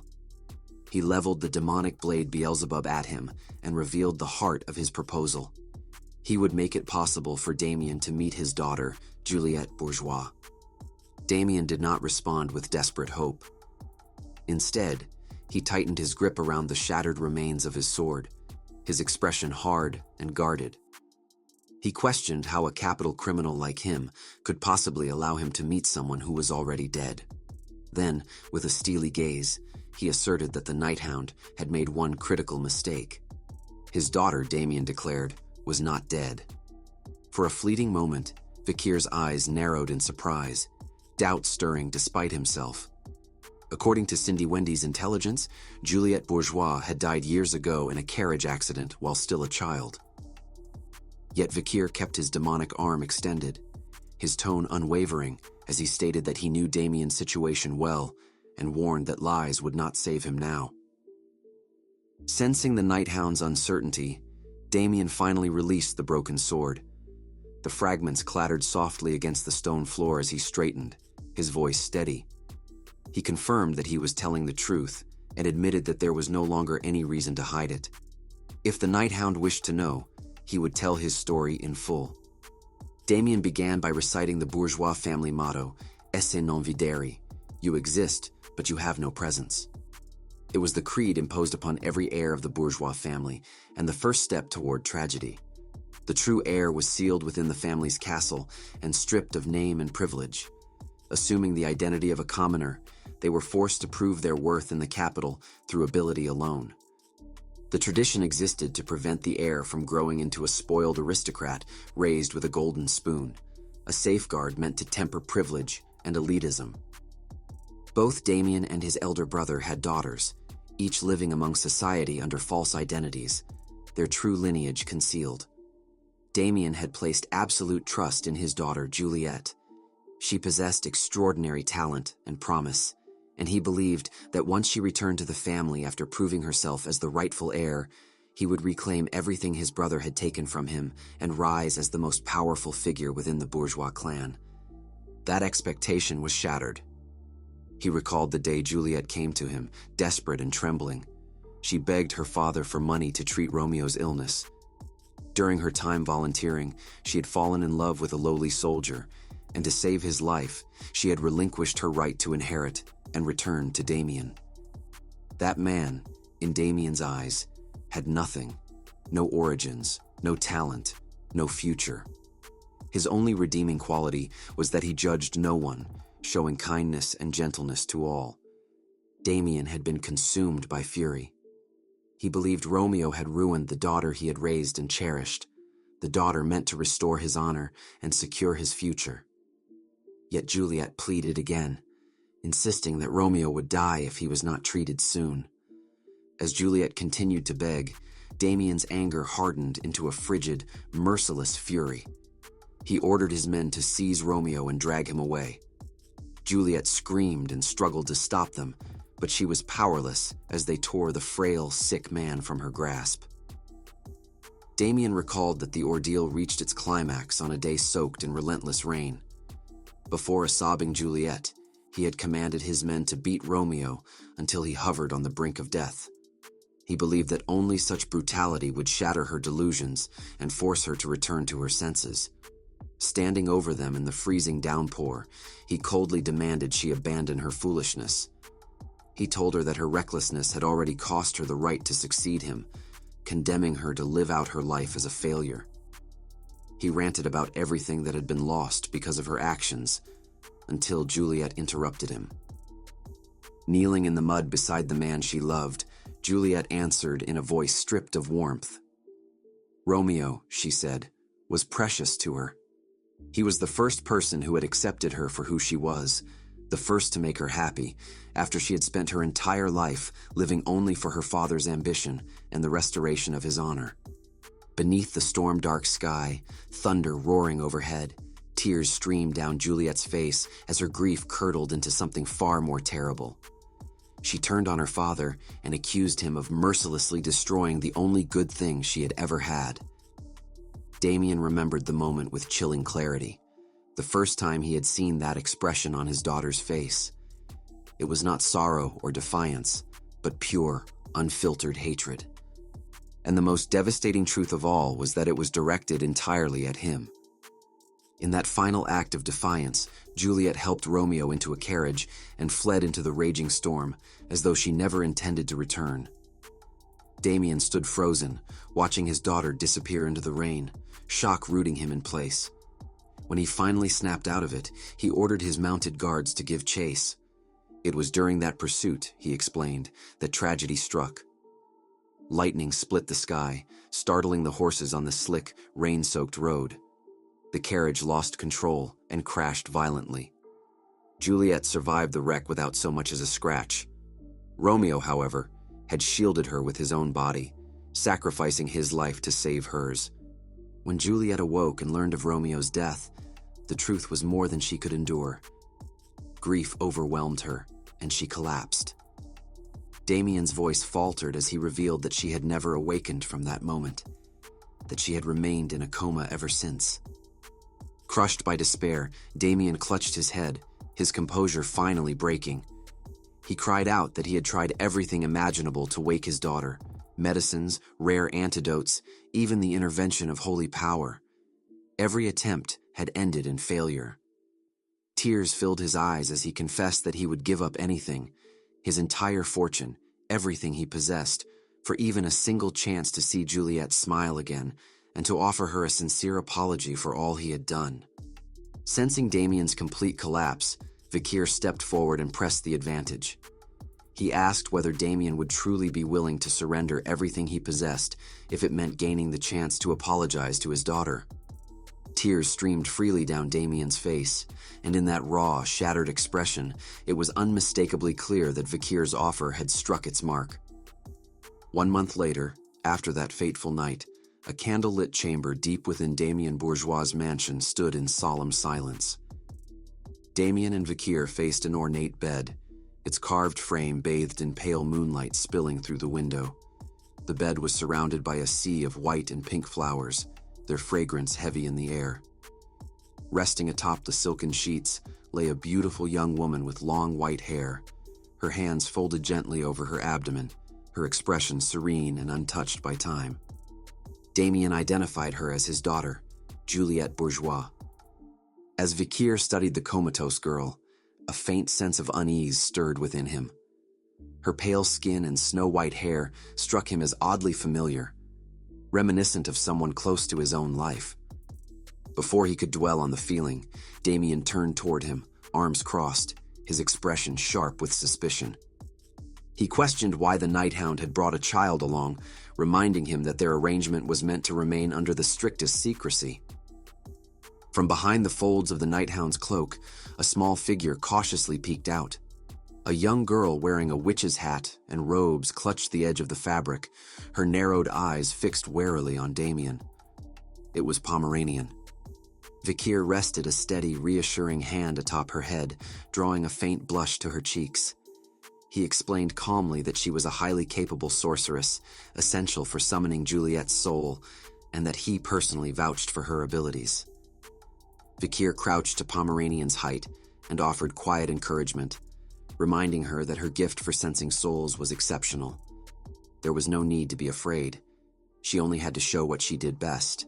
S1: He leveled the demonic blade Beelzebub at him and revealed the heart of his proposal. He would make it possible for Damien to meet his daughter, Juliette Bourgeois. Damien did not respond with desperate hope. Instead, he tightened his grip around the shattered remains of his sword, his expression hard and guarded. He questioned how a capital criminal like him could possibly allow him to meet someone who was already dead. Then, with a steely gaze, he asserted that the Nighthound had made one critical mistake. His daughter, Damien declared, was not dead. For a fleeting moment, Vikir's eyes narrowed in surprise, doubt stirring despite himself. According to Cindy Wendy's intelligence, Juliette Bourgeois had died years ago in a carriage accident while still a child. Yet Vikir kept his demonic arm extended, his tone unwavering as he stated that he knew Damien's situation well and warned that lies would not save him now. Sensing the Nighthound's uncertainty, Damien finally released the broken sword. The fragments clattered softly against the stone floor as he straightened, his voice steady. He confirmed that he was telling the truth and admitted that there was no longer any reason to hide it. If the Nighthound wished to know, he would tell his story in full. Damien began by reciting the bourgeois family motto, Esse non videri, you exist, but you have no presence. It was the creed imposed upon every heir of the bourgeois family, and the first step toward tragedy. The true heir was sealed within the family's castle and stripped of name and privilege. Assuming the identity of a commoner, they were forced to prove their worth in the capital through ability alone. The tradition existed to prevent the heir from growing into a spoiled aristocrat raised with a golden spoon, a safeguard meant to temper privilege and elitism. Both Damien and his elder brother had daughters, each living among society under false identities, their true lineage concealed. Damien had placed absolute trust in his daughter, Juliette. She possessed extraordinary talent and promise, and he believed that once she returned to the family after proving herself as the rightful heir, he would reclaim everything his brother had taken from him and rise as the most powerful figure within the bourgeois clan. That expectation was shattered. He recalled the day Juliette came to him, desperate and trembling. She begged her father for money to treat Romeo's illness. During her time volunteering, she had fallen in love with a lowly soldier, and to save his life, she had relinquished her right to inherit and returned to Damien. That man, in Damien's eyes, had nothing, no origins, no talent, no future. His only redeeming quality was that he judged no one, showing kindness and gentleness to all. Damien had been consumed by fury. He believed Romeo had ruined the daughter he had raised and cherished, the daughter meant to restore his honor and secure his future. Yet Juliet pleaded again, insisting that Romeo would die if he was not treated soon. As Juliet continued to beg, Damien's anger hardened into a frigid, merciless fury. He ordered his men to seize Romeo and drag him away. Juliet screamed and struggled to stop them, but she was powerless as they tore the frail, sick man from her grasp. Damien recalled that the ordeal reached its climax on a day soaked in relentless rain. Before a sobbing Juliet, he had commanded his men to beat Romeo until he hovered on the brink of death. He believed that only such brutality would shatter her delusions and force her to return to her senses. Standing over them in the freezing downpour, he coldly demanded she abandon her foolishness. He told her that her recklessness had already cost her the right to succeed him, condemning her to live out her life as a failure. He ranted about everything that had been lost because of her actions, until Juliet interrupted him. Kneeling in the mud beside the man she loved, Juliet answered in a voice stripped of warmth. Romeo, she said, was precious to her. He was the first person who had accepted her for who she was, the first to make her happy, after she had spent her entire life living only for her father's ambition and the restoration of his honor. Beneath the storm-dark sky, thunder roaring overhead, tears streamed down Juliet's face as her grief curdled into something far more terrible. She turned on her father and accused him of mercilessly destroying the only good thing she had ever had. Damien remembered the moment with chilling clarity, the first time he had seen that expression on his daughter's face. It was not sorrow or defiance, but pure, unfiltered hatred. And the most devastating truth of all was that it was directed entirely at him. In that final act of defiance, Juliet helped Romeo into a carriage and fled into the raging storm, as though she never intended to return. Damien stood frozen, watching his daughter disappear into the rain, shock rooting him in place. When he finally snapped out of it, he ordered his mounted guards to give chase. It was during that pursuit, he explained, that tragedy struck. Lightning split the sky, startling the horses on the slick, rain-soaked road. The carriage lost control and crashed violently. Juliet survived the wreck without so much as a scratch. Romeo, however, had shielded her with his own body, sacrificing his life to save hers. When Juliet awoke and learned of Romeo's death, the truth was more than she could endure. Grief overwhelmed her, and she collapsed. Damien's voice faltered as he revealed that she had never awakened from that moment, that she had remained in a coma ever since. Crushed by despair, Damien clutched his head, his composure finally breaking. He cried out that he had tried everything imaginable to wake his daughter, medicines, rare antidotes, even the intervention of holy power. Every attempt had ended in failure. Tears filled his eyes as he confessed that he would give up anything, his entire fortune, everything he possessed, for even a single chance to see Juliet smile again and to offer her a sincere apology for all he had done. Sensing Damien's complete collapse, Vikir stepped forward and pressed the advantage. He asked whether Damien would truly be willing to surrender everything he possessed if it meant gaining the chance to apologize to his daughter. Tears streamed freely down Damien's face, and in that raw, shattered expression, it was unmistakably clear that Vikir's offer had struck its mark. 1 month later, after that fateful night, a candlelit chamber deep within Damien-Bourgeois' mansion stood in solemn silence. Damien and Vikir faced an ornate bed, its carved frame bathed in pale moonlight spilling through the window. The bed was surrounded by a sea of white and pink flowers, their fragrance heavy in the air. Resting atop the silken sheets lay a beautiful young woman with long white hair, her hands folded gently over her abdomen, her expression serene and untouched by time. Damien identified her as his daughter, Juliet Bourgeois. As Vikir studied the comatose girl, a faint sense of unease stirred within him. Her pale skin and snow-white hair struck him as oddly familiar, reminiscent of someone close to his own life. Before he could dwell on the feeling, Damien turned toward him, arms crossed, his expression sharp with suspicion. He questioned why the Nighthound had brought a child along, reminding him that their arrangement was meant to remain under the strictest secrecy. From behind the folds of the Nighthound's cloak, a small figure cautiously peeked out. A young girl wearing a witch's hat and robes clutched the edge of the fabric, her narrowed eyes fixed warily on Damien. It was Pomeranian. Vikir rested a steady, reassuring hand atop her head, drawing a faint blush to her cheeks. He explained calmly that she was a highly capable sorceress, essential for summoning Juliet's soul, and that he personally vouched for her abilities. Vikir crouched to Pomeranian's height and offered quiet encouragement, reminding her that her gift for sensing souls was exceptional. There was no need to be afraid. She only had to show what she did best.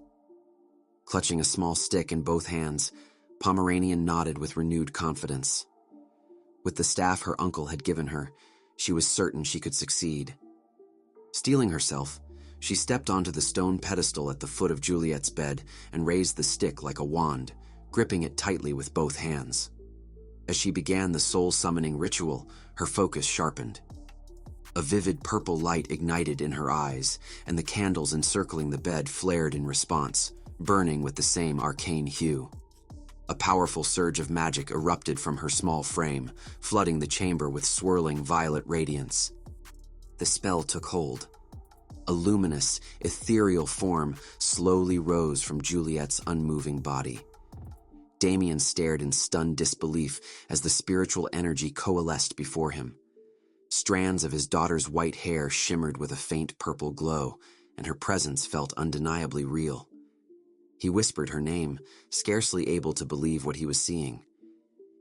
S1: Clutching a small stick in both hands, Pomeranian nodded with renewed confidence. With the staff her uncle had given her, she was certain she could succeed. Steeling herself, she stepped onto the stone pedestal at the foot of Juliet's bed and raised the stick like a wand, gripping it tightly with both hands. As she began the soul-summoning ritual, her focus sharpened. A vivid purple light ignited in her eyes, and the candles encircling the bed flared in response, burning with the same arcane hue. A powerful surge of magic erupted from her small frame, flooding the chamber with swirling violet radiance. The spell took hold. A luminous, ethereal form slowly rose from Juliet's unmoving body. Damien stared in stunned disbelief as the spiritual energy coalesced before him. Strands of his daughter's white hair shimmered with a faint purple glow, and her presence felt undeniably real. He whispered her name, scarcely able to believe what he was seeing.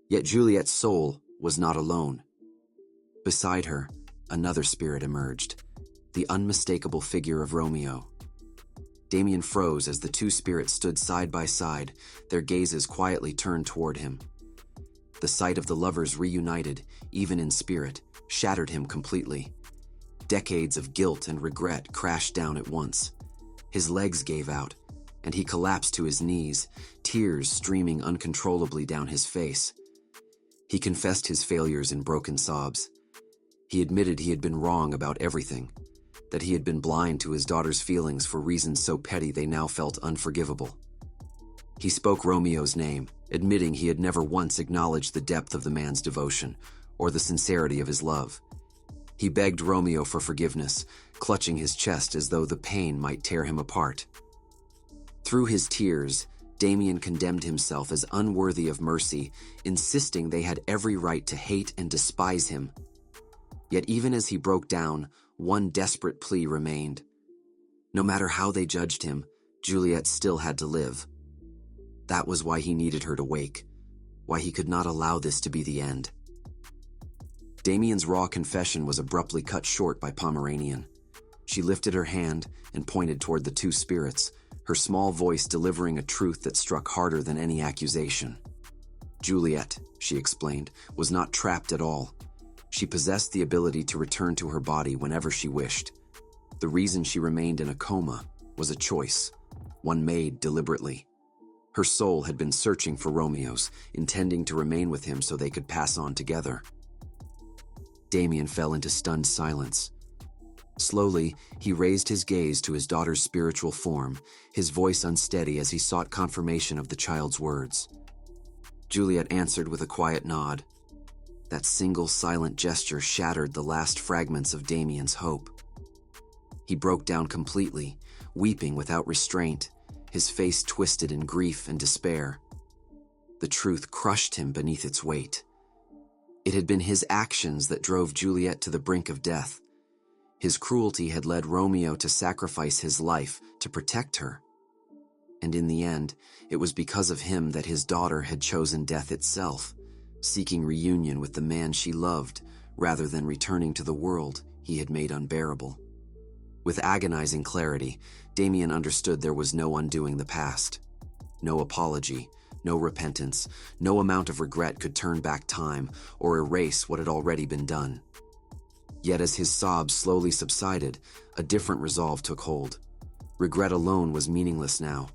S1: Yet Juliet's soul was not alone. Beside her, another spirit emerged, the unmistakable figure of Romeo. Damien froze as the two spirits stood side by side, their gazes quietly turned toward him. The sight of the lovers reunited, even in spirit, shattered him completely. Decades of guilt and regret crashed down at once. His legs gave out, and he collapsed to his knees, tears streaming uncontrollably down his face. He confessed his failures in broken sobs. He admitted he had been wrong about everything, that he had been blind to his daughter's feelings for reasons so petty they now felt unforgivable. He spoke Romeo's name, admitting he had never once acknowledged the depth of the man's devotion or the sincerity of his love. He begged Romeo for forgiveness, clutching his chest as though the pain might tear him apart. Through his tears, Damien condemned himself as unworthy of mercy, insisting they had every right to hate and despise him. Yet even as he broke down, one desperate plea remained. No matter how they judged him, Juliet still had to live. That was why he needed her to wake, why he could not allow this to be the end. Damien's raw confession was abruptly cut short by Pomeranian. She lifted her hand and pointed toward the two spirits, her small voice delivering a truth that struck harder than any accusation. Juliet, she explained, was not trapped at all. She possessed the ability to return to her body whenever she wished. The reason she remained in a coma was a choice, one made deliberately. Her soul had been searching for Romeo's, intending to remain with him so they could pass on together. Damien fell into stunned silence. Slowly, he raised his gaze to his daughter's spiritual form, his voice unsteady as he sought confirmation of the child's words. Juliet answered with a quiet nod. That single silent gesture shattered the last fragments of Damien's hope. He broke down completely, weeping without restraint, his face twisted in grief and despair. The truth crushed him beneath its weight. It had been his actions that drove Juliet to the brink of death. His cruelty had led Romeo to sacrifice his life to protect her. And in the end, it was because of him that his daughter had chosen death itself, seeking reunion with the man she loved rather than returning to the world he had made unbearable. With agonizing clarity, Damien understood there was no undoing the past. No apology, no repentance, no amount of regret could turn back time or erase what had already been done. Yet as his sobs slowly subsided, a different resolve took hold. Regret alone was meaningless now.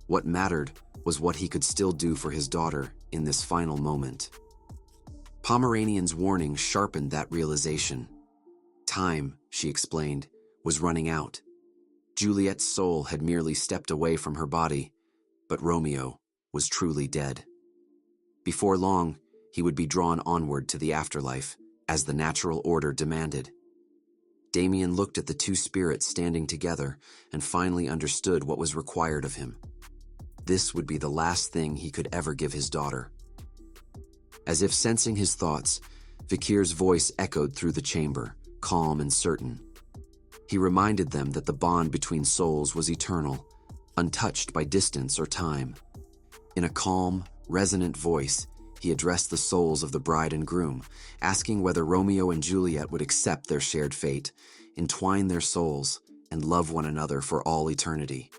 S1: What mattered was what he could still do for his daughter in this final moment. Pomeranian's warning sharpened that realization. Time, she explained, was running out. Juliet's soul had merely stepped away from her body, but Romeo was truly dead. Before long, he would be drawn onward to the afterlife, as the natural order demanded. Damien looked at the two spirits standing together and finally understood what was required of him. This would be the last thing he could ever give his daughter. As if sensing his thoughts, Vikir's voice echoed through the chamber, calm and certain. He reminded them that the bond between souls was eternal, untouched by distance or time. In a calm, resonant voice, he addressed the souls of the bride and groom, asking whether Romeo and Juliet would accept their shared fate, entwine their souls, and love one another for all eternity.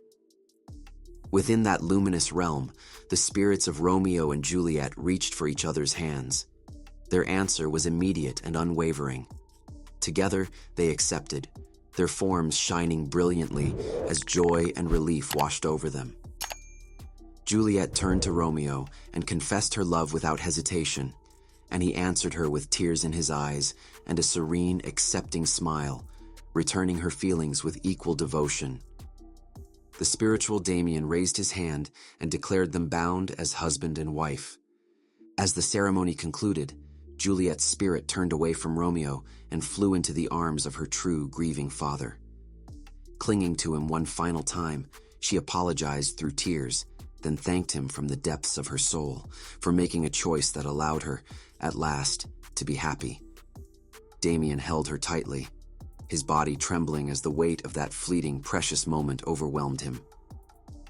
S1: Within that luminous realm, the spirits of Romeo and Juliet reached for each other's hands. Their answer was immediate and unwavering. Together, they accepted, their forms shining brilliantly as joy and relief washed over them. Juliet turned to Romeo and confessed her love without hesitation, and he answered her with tears in his eyes and a serene, accepting smile, returning her feelings with equal devotion. The spiritual Damien raised his hand and declared them bound as husband and wife. As the ceremony concluded, Juliet's spirit turned away from Romeo and flew into the arms of her true, grieving father. Clinging to him one final time, she apologized through tears, then thanked him from the depths of her soul for making a choice that allowed her, at last, to be happy. Damien held her tightly, his body trembling as the weight of that fleeting, precious moment overwhelmed him.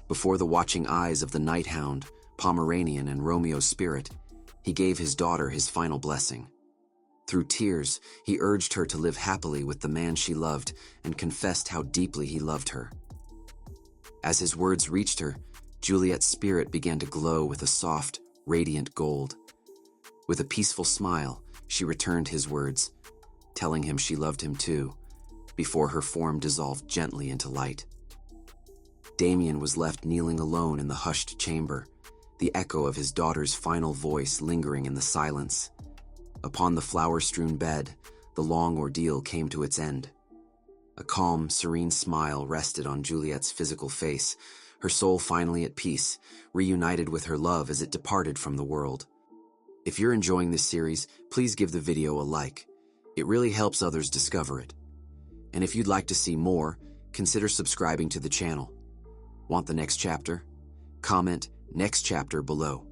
S1: Before the watching eyes of the night hound, Pomeranian, and Romeo's spirit, he gave his daughter his final blessing. Through tears, he urged her to live happily with the man she loved and confessed how deeply he loved her. As his words reached her, Juliet's spirit began to glow with a soft, radiant gold. With a peaceful smile, she returned his words, telling him she loved him too, before her form dissolved gently into light. Damien was left kneeling alone in the hushed chamber, the echo of his daughter's final voice lingering in the silence. Upon the flower-strewn bed, the long ordeal came to its end. A calm, serene smile rested on Juliet's physical face, her soul finally at peace, reunited with her love as it departed from the world. If you're enjoying this series, please give the video a like. It really helps others discover it. And if you'd like to see more, consider subscribing to the channel. Want the next chapter? Comment "next chapter" below.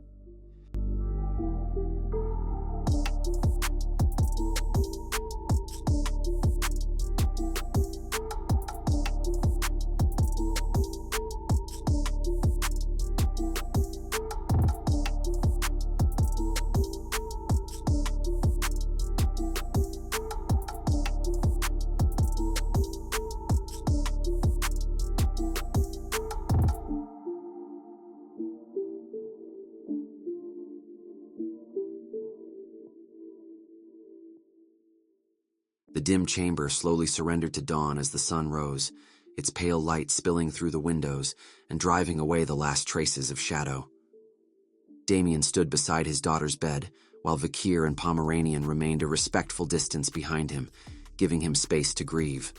S1: The dim chamber slowly surrendered to dawn as the sun rose, its pale light spilling through the windows and driving away the last traces of shadow. Damien stood beside his daughter's bed, while Vikir and Pomeranian remained a respectful distance behind him, giving him space to grieve.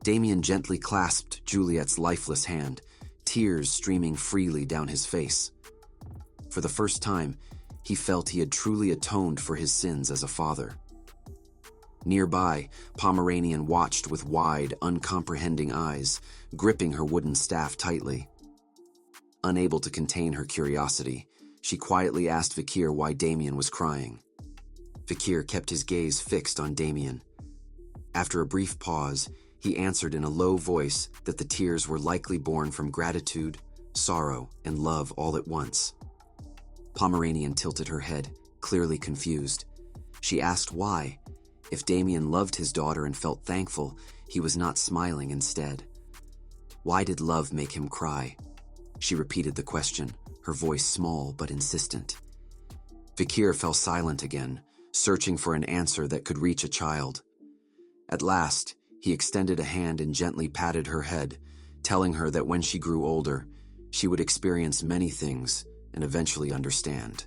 S1: Damien gently clasped Juliet's lifeless hand, tears streaming freely down his face. For the first time, he felt he had truly atoned for his sins as a father. Nearby, Pomeranian watched with wide, uncomprehending eyes, gripping her wooden staff tightly. Unable to contain her curiosity, she quietly asked Vikir why Damien was crying. Vikir kept his gaze fixed on Damien. After a brief pause, he answered in a low voice that the tears were likely born from gratitude, sorrow, and love all at once. Pomeranian tilted her head, clearly confused. She asked why. If Damien loved his daughter and felt thankful, he was not smiling instead. Why did love make him cry? She repeated the question, her voice small but insistent. Vikir fell silent again, searching for an answer that could reach a child. At last, he extended a hand and gently patted her head, telling her that when she grew older, she would experience many things and eventually understand.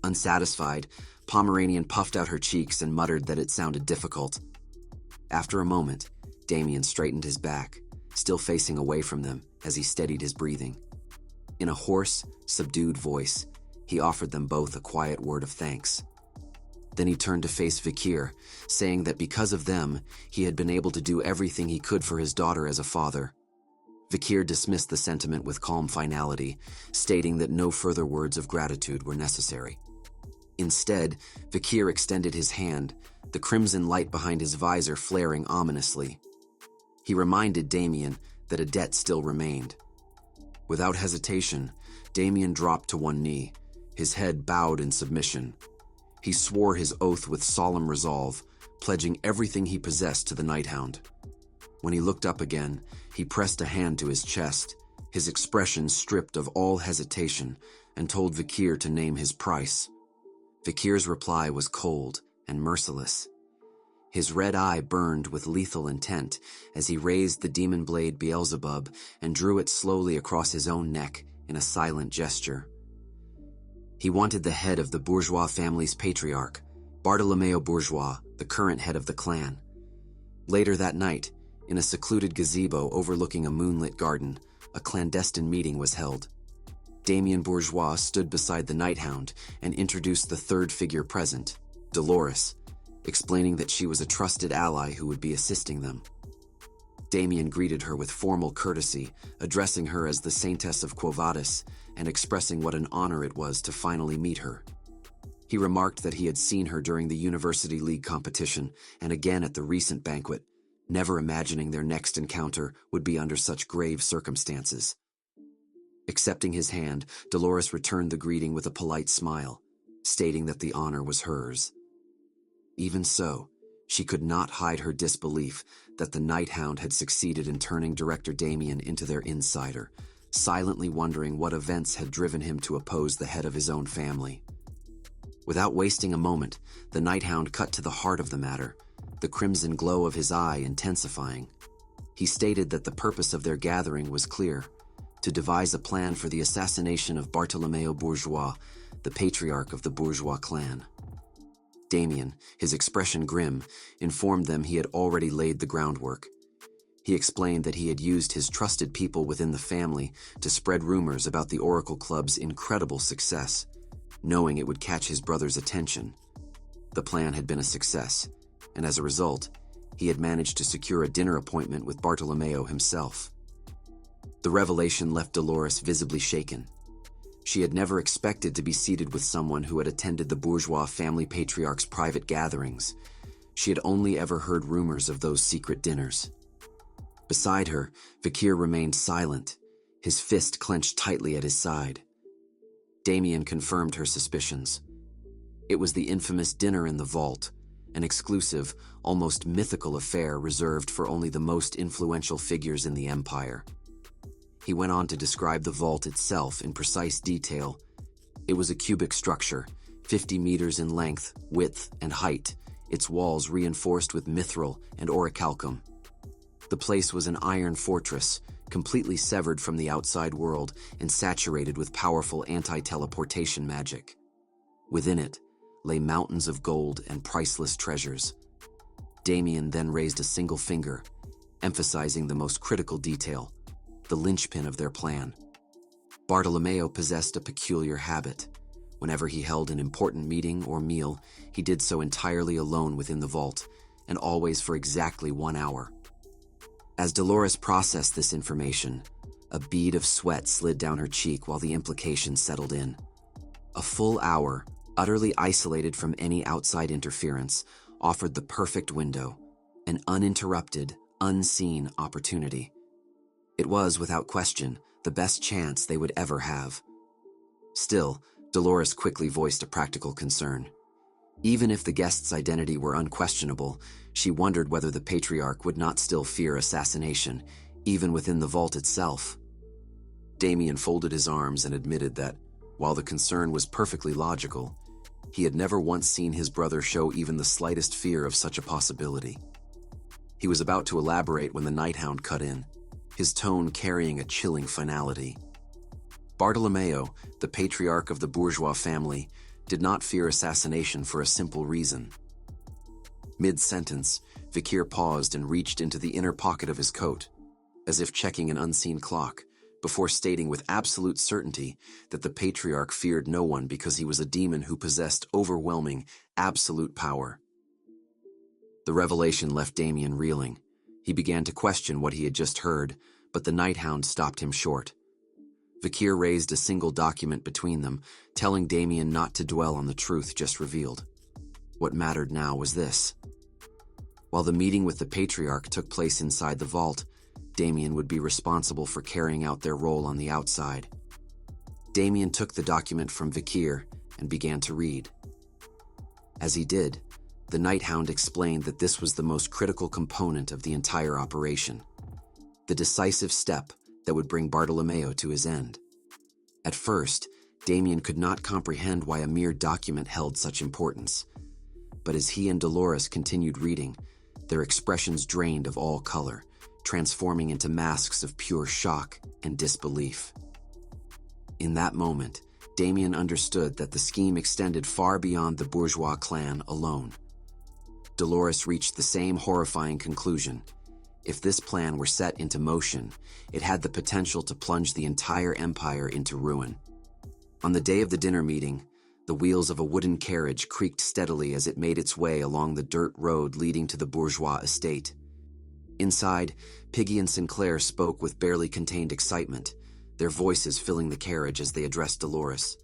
S1: Unsatisfied, Pomeranian puffed out her cheeks and muttered that it sounded difficult. After a moment, Damien straightened his back, still facing away from them as he steadied his breathing. In a hoarse, subdued voice, he offered them both a quiet word of thanks. Then he turned to face Vikir, saying that because of them, he had been able to do everything he could for his daughter as a father. Vikir dismissed the sentiment with calm finality, stating that no further words of gratitude were necessary. Instead, Vikir extended his hand, the crimson light behind his visor flaring ominously. He reminded Damien that a debt still remained. Without hesitation, Damien dropped to one knee, his head bowed in submission. He swore his oath with solemn resolve, pledging everything he possessed to the Nighthound. When he looked up again, he pressed a hand to his chest, his expression stripped of all hesitation, and told Vikir to name his price. Vikir's reply was cold and merciless. His red eye burned with lethal intent as he raised the demon blade Beelzebub and drew it slowly across his own neck in a silent gesture. He wanted the head of the bourgeois family's patriarch, Bartolomeo Bourgeois, the current head of the clan. Later that night, in a secluded gazebo overlooking a moonlit garden, a clandestine meeting was held. Damien Bourgeois stood beside the Nighthound and introduced the third figure present, Dolores, explaining that she was a trusted ally who would be assisting them. Damien greeted her with formal courtesy, addressing her as the Saintess of Quo Vadis and expressing what an honor it was to finally meet her. He remarked that he had seen her during the University League competition and again at the recent banquet, never imagining their next encounter would be under such grave circumstances. Accepting his hand, Dolores returned the greeting with a polite smile, stating that the honor was hers. Even so, she could not hide her disbelief that the Nighthound had succeeded in turning Director Damien into their insider, silently wondering what events had driven him to oppose the head of his own family. Without wasting a moment, the Nighthound cut to the heart of the matter, the crimson glow of his eye intensifying. He stated that the purpose of their gathering was clear: to devise a plan for the assassination of Bartolomeo Bourgeois, the patriarch of the bourgeois clan. Damien, his expression grim, informed them he had already laid the groundwork. He explained that he had used his trusted people within the family to spread rumors about the Oracle Club's incredible success, knowing it would catch his brother's attention. The plan had been a success, and as a result, he had managed to secure a dinner appointment with Bartolomeo himself. The revelation left Dolores visibly shaken. She had never expected to be seated with someone who had attended the bourgeois family patriarch's private gatherings. She had only ever heard rumors of those secret dinners. Beside her, Vikir remained silent, his fist clenched tightly at his side. Damien confirmed her suspicions. It was the infamous dinner in the vault, an exclusive, almost mythical affair reserved for only the most influential figures in the Empire. He went on to describe the vault itself in precise detail. It was a cubic structure, 50 meters in length, width, and height, its walls reinforced with mithril and orichalcum. The place was an iron fortress, completely severed from the outside world and saturated with powerful anti-teleportation magic. Within it lay mountains of gold and priceless treasures. Damien then raised a single finger, emphasizing the most critical detail: the linchpin of their plan. Bartolomeo possessed a peculiar habit. Whenever he held an important meeting or meal, he did so entirely alone within the vault, and always for exactly 1 hour. As Dolores processed this information, a bead of sweat slid down her cheek while the implications settled in. A full hour, utterly isolated from any outside interference, offered the perfect window, an uninterrupted, unseen opportunity. It was, without question, the best chance they would ever have. Still, Dolores quickly voiced a practical concern. Even if the guest's identity were unquestionable, she wondered whether the patriarch would not still fear assassination, even within the vault itself. Damien folded his arms and admitted that, while the concern was perfectly logical, he had never once seen his brother show even the slightest fear of such a possibility. He was about to elaborate when the Nighthound cut in, his tone carrying a chilling finality. Bartolomeo, the patriarch of the bourgeois family, did not fear assassination for a simple reason. Mid-sentence, Vikir paused and reached into the inner pocket of his coat, as if checking an unseen clock, before stating with absolute certainty that the patriarch feared no one because he was a demon who possessed overwhelming, absolute power. The revelation left Damien reeling. He began to question what he had just heard, but the Nighthound stopped him short. Vikir raised a single document between them, telling Damien not to dwell on the truth just revealed. What mattered now was this. While the meeting with the patriarch took place inside the vault, Damien would be responsible for carrying out their role on the outside. Damien took the document from Vikir and began to read. As he did, the Nighthound explained that this was the most critical component of the entire operation, the decisive step that would bring Bartolomeo to his end. At first, Damien could not comprehend why a mere document held such importance, but as he and Dolores continued reading, their expressions drained of all color, transforming into masks of pure shock and disbelief. In that moment, Damien understood that the scheme extended far beyond the bourgeois clan alone. Dolores reached the same horrifying conclusion. If this plan were set into motion, it had the potential to plunge the entire empire into ruin. On the day of the dinner meeting, the wheels of a wooden carriage creaked steadily as it made its way along the dirt road leading to the bourgeois estate. Inside, Piggy and Sinclair spoke with barely contained excitement, their voices filling the carriage as they addressed Dolores.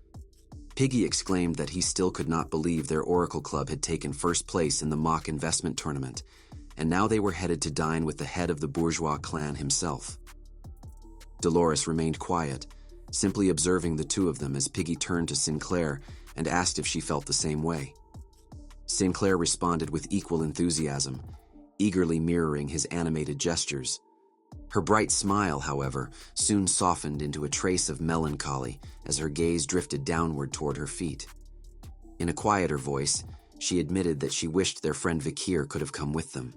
S1: Piggy exclaimed that he still could not believe their Oracle Club had taken first place in the mock investment tournament, and now they were headed to dine with the head of the bourgeois clan himself. Dolores remained quiet, simply observing the two of them as Piggy turned to Sinclair and asked if she felt the same way. Sinclair responded with equal enthusiasm, eagerly mirroring his animated gestures. Her bright smile, however, soon softened into a trace of melancholy as her gaze drifted downward toward her feet. In a quieter voice, she admitted that she wished their friend Vikir could have come with them.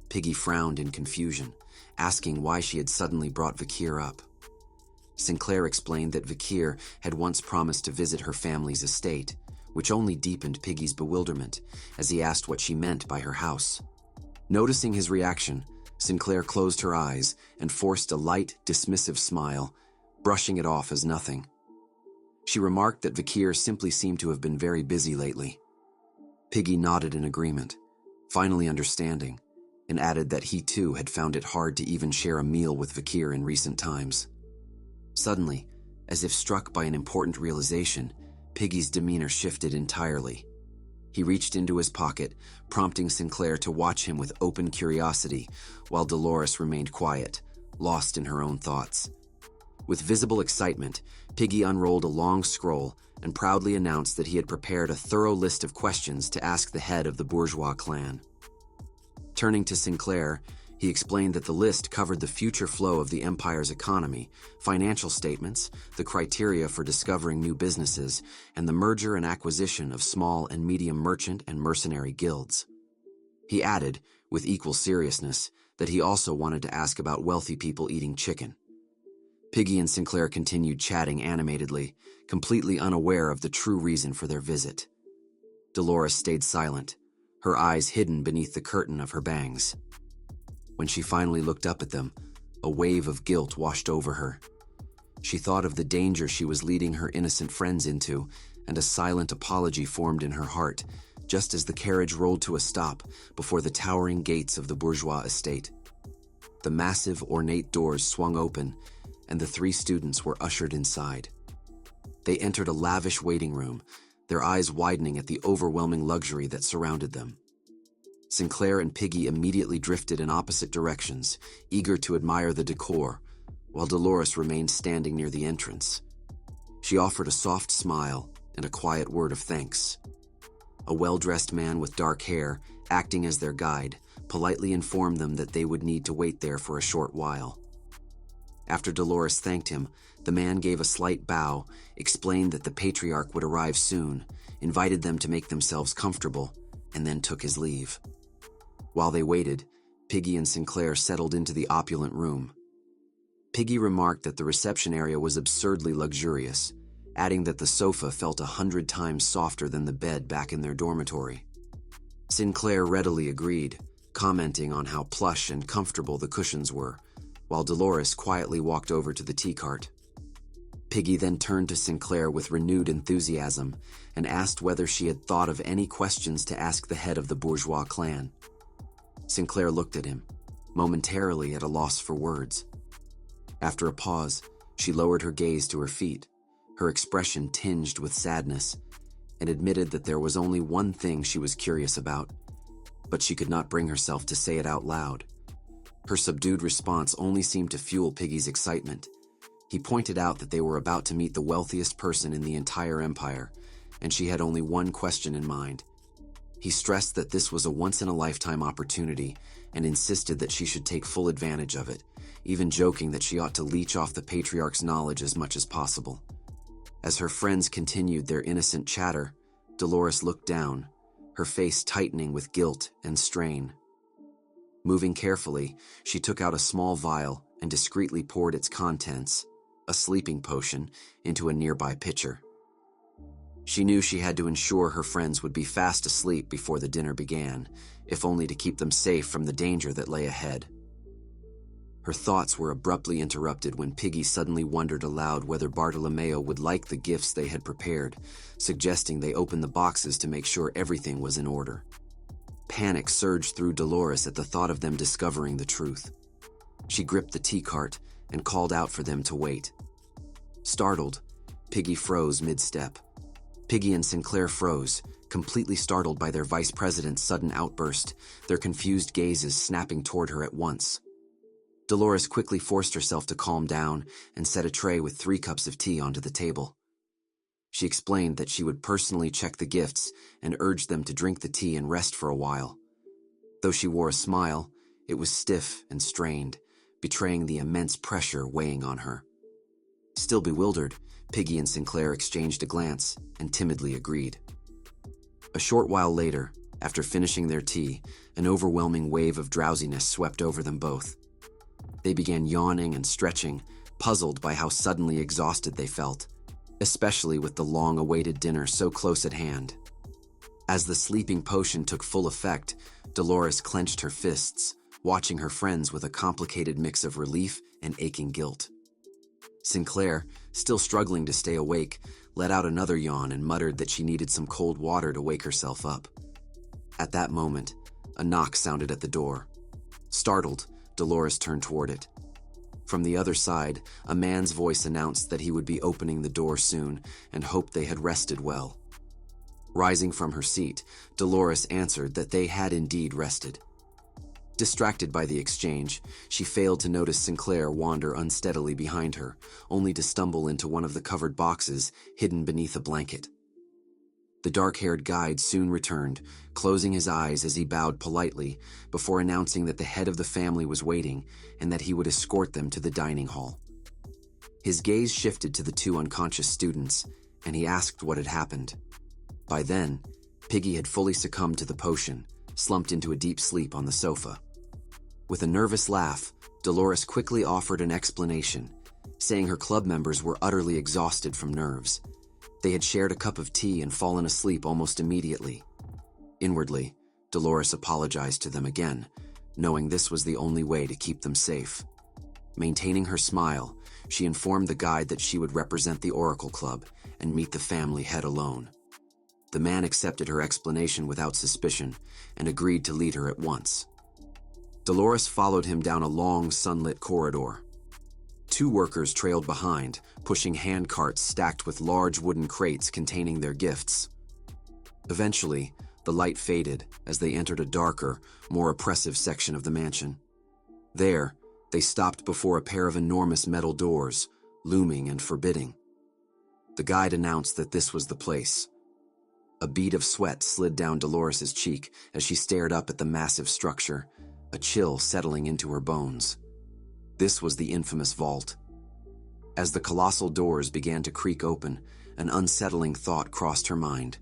S1: Piggy frowned in confusion, asking why she had suddenly brought Vikir up. Sinclair explained that Vikir had once promised to visit her family's estate, which only deepened Piggy's bewilderment as he asked what she meant by her house. Noticing his reaction, Sinclair closed her eyes and forced a light, dismissive smile, brushing it off as nothing. She remarked that Vikir simply seemed to have been very busy lately. Piggy nodded in agreement, finally understanding, and added that he too had found it hard to even share a meal with Vikir in recent times. Suddenly, as if struck by an important realization, Piggy's demeanor shifted entirely. He reached into his pocket, prompting Sinclair to watch him with open curiosity, while Dolores remained quiet, lost in her own thoughts. With visible excitement, Piggy unrolled a long scroll and proudly announced that he had prepared a thorough list of questions to ask the head of the bourgeois clan. Turning to Sinclair, he explained that the list covered the future flow of the empire's economy, financial statements, the criteria for discovering new businesses, and the merger and acquisition of small and medium merchant and mercenary guilds. He added, with equal seriousness, that he also wanted to ask about wealthy people eating chicken. Piggy and Sinclair continued chatting animatedly, completely unaware of the true reason for their visit. Dolores stayed silent, her eyes hidden beneath the curtain of her bangs. When she finally looked up at them, a wave of guilt washed over her. She thought of the danger she was leading her innocent friends into, and a silent apology formed in her heart, just as the carriage rolled to a stop before the towering gates of the bourgeois estate. The massive, ornate doors swung open, and the three students were ushered inside. They entered a lavish waiting room, their eyes widening at the overwhelming luxury that surrounded them. Sinclair and Piggy immediately drifted in opposite directions, eager to admire the decor, while Dolores remained standing near the entrance. She offered a soft smile and a quiet word of thanks. A well-dressed man with dark hair, acting as their guide, politely informed them that they would need to wait there for a short while. After Dolores thanked him, the man gave a slight bow, explained that the patriarch would arrive soon, invited them to make themselves comfortable, and then took his leave. While they waited, Piggy and Sinclair settled into the opulent room. Piggy remarked that the reception area was absurdly luxurious, adding that the sofa felt 100 times softer than the bed back in their dormitory. Sinclair readily agreed, commenting on how plush and comfortable the cushions were, while Dolores quietly walked over to the tea cart. Piggy then turned to Sinclair with renewed enthusiasm and asked whether she had thought of any questions to ask the head of the bourgeois clan. Sinclair looked at him, momentarily at a loss for words. After a pause, she lowered her gaze to her feet, her expression tinged with sadness, and admitted that there was only one thing she was curious about, but she could not bring herself to say it out loud. Her subdued response only seemed to fuel Piggy's excitement. He pointed out that they were about to meet the wealthiest person in the entire empire, and she had only one question in mind. He stressed that this was a once-in-a-lifetime opportunity and insisted that she should take full advantage of it, even joking that she ought to leech off the patriarch's knowledge as much as possible. As her friends continued their innocent chatter, Dolores looked down, her face tightening with guilt and strain. Moving carefully, she took out a small vial and discreetly poured its contents, a sleeping potion, into a nearby pitcher. She knew she had to ensure her friends would be fast asleep before the dinner began, if only to keep them safe from the danger that lay ahead. Her thoughts were abruptly interrupted when Piggy suddenly wondered aloud whether Bartolomeo would like the gifts they had prepared, suggesting they open the boxes to make sure everything was in order. Panic surged through Dolores at the thought of them discovering the truth. She gripped the tea cart and called out for them to wait. Startled, Piggy froze mid-step. Piggy and Sinclair froze, completely startled by their vice president's sudden outburst, their confused gazes snapping toward her at once. Dolores quickly forced herself to calm down and set a tray with 3 cups of tea onto the table. She explained that she would personally check the gifts and urged them to drink the tea and rest for a while. Though she wore a smile, it was stiff and strained, betraying the immense pressure weighing on her. Still bewildered, Piggy and Sinclair exchanged a glance and timidly agreed. A short while later, after finishing their tea, an overwhelming wave of drowsiness swept over them both. They began yawning and stretching, puzzled by how suddenly exhausted they felt, especially with the long-awaited dinner so close at hand. As the sleeping potion took full effect, Dolores clenched her fists, watching her friends with a complicated mix of relief and aching guilt. Sinclair, still struggling to stay awake, let out another yawn and muttered that she needed some cold water to wake herself up. At that moment, a knock sounded at the door. Startled, Dolores turned toward it. From the other side, a man's voice announced that he would be opening the door soon and hoped they had rested well. Rising from her seat, Dolores answered that they had indeed rested. Distracted by the exchange, she failed to notice Sinclair wander unsteadily behind her, only to stumble into one of the covered boxes hidden beneath a blanket. The dark-haired guide soon returned, closing his eyes as he bowed politely before announcing that the head of the family was waiting and that he would escort them to the dining hall. His gaze shifted to the 2 unconscious students, and he asked what had happened. By then, Piggy had fully succumbed to the potion, slumped into a deep sleep on the sofa. With a nervous laugh, Dolores quickly offered an explanation, saying her club members were utterly exhausted from nerves. They had shared a cup of tea and fallen asleep almost immediately. Inwardly, Dolores apologized to them again, knowing this was the only way to keep them safe. Maintaining her smile, she informed the guide that she would represent the Oracle Club and meet the family head alone. The man accepted her explanation without suspicion and agreed to lead her at once. Dolores followed him down a long, sunlit corridor. 2 workers trailed behind, pushing hand carts stacked with large wooden crates containing their gifts. Eventually, the light faded as they entered a darker, more oppressive section of the mansion. There, they stopped before a pair of enormous metal doors, looming and forbidding. The guide announced that this was the place. A bead of sweat slid down Dolores's cheek as she stared up at the massive structure, a chill settling into her bones. This was the infamous vault. As the colossal doors began to creak open, an unsettling thought crossed her mind.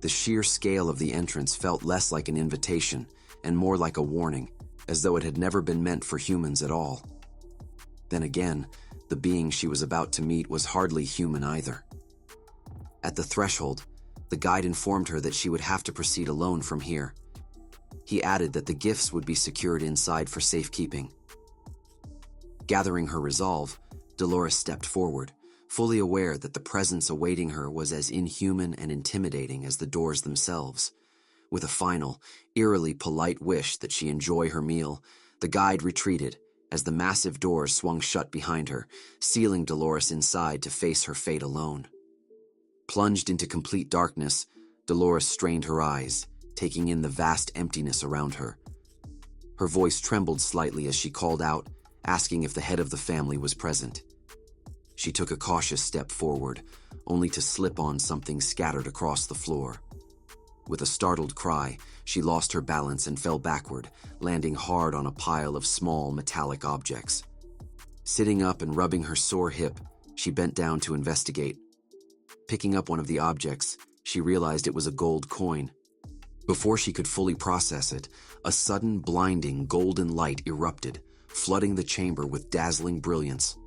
S1: The sheer scale of the entrance felt less like an invitation and more like a warning, as though it had never been meant for humans at all. Then again, the being she was about to meet was hardly human either. At the threshold, the guide informed her that she would have to proceed alone from here. He added that the gifts would be secured inside for safekeeping. Gathering her resolve, Dolores stepped forward, fully aware that the presence awaiting her was as inhuman and intimidating as the doors themselves. With a final, eerily polite wish that she enjoy her meal, the guide retreated as the massive doors swung shut behind her, sealing Dolores inside to face her fate alone. Plunged into complete darkness, Dolores strained her eyes, taking in the vast emptiness around her. Her voice trembled slightly as she called out, asking if the head of the family was present. She took a cautious step forward, only to slip on something scattered across the floor. With a startled cry, she lost her balance and fell backward, landing hard on a pile of small metallic objects. Sitting up and rubbing her sore hip, she bent down to investigate. Picking up one of the objects, she realized it was a gold coin. Before she could fully process it, a sudden blinding golden light erupted, flooding the chamber with dazzling brilliance.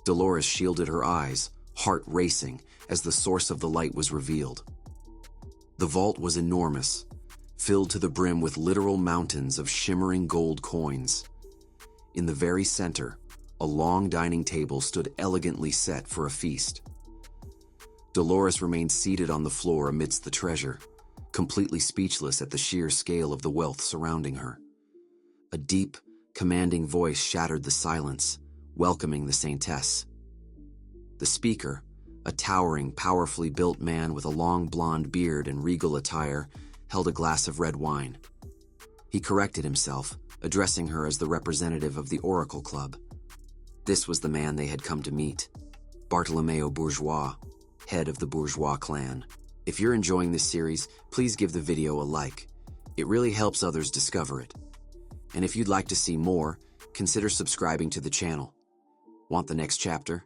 S1: Dolores shielded her eyes, heart racing, as the source of the light was revealed. The vault was enormous, filled to the brim with literal mountains of shimmering gold coins. In the very center, a long dining table stood elegantly set for a feast. Dolores remained seated on the floor amidst the treasure, completely speechless at the sheer scale of the wealth surrounding her. A deep, commanding voice shattered the silence, welcoming the saintess. The speaker, a towering, powerfully built man with a long blonde beard and regal attire, held a glass of red wine. He corrected himself, addressing her as the representative of the Oracle Club. This was the man they had come to meet, Bartolomeo Bourgeois, head of the Bourgeois clan. If you're enjoying this series, please give the video a like. It really helps others discover it. And if you'd like to see more, consider subscribing to the channel. Want the next chapter?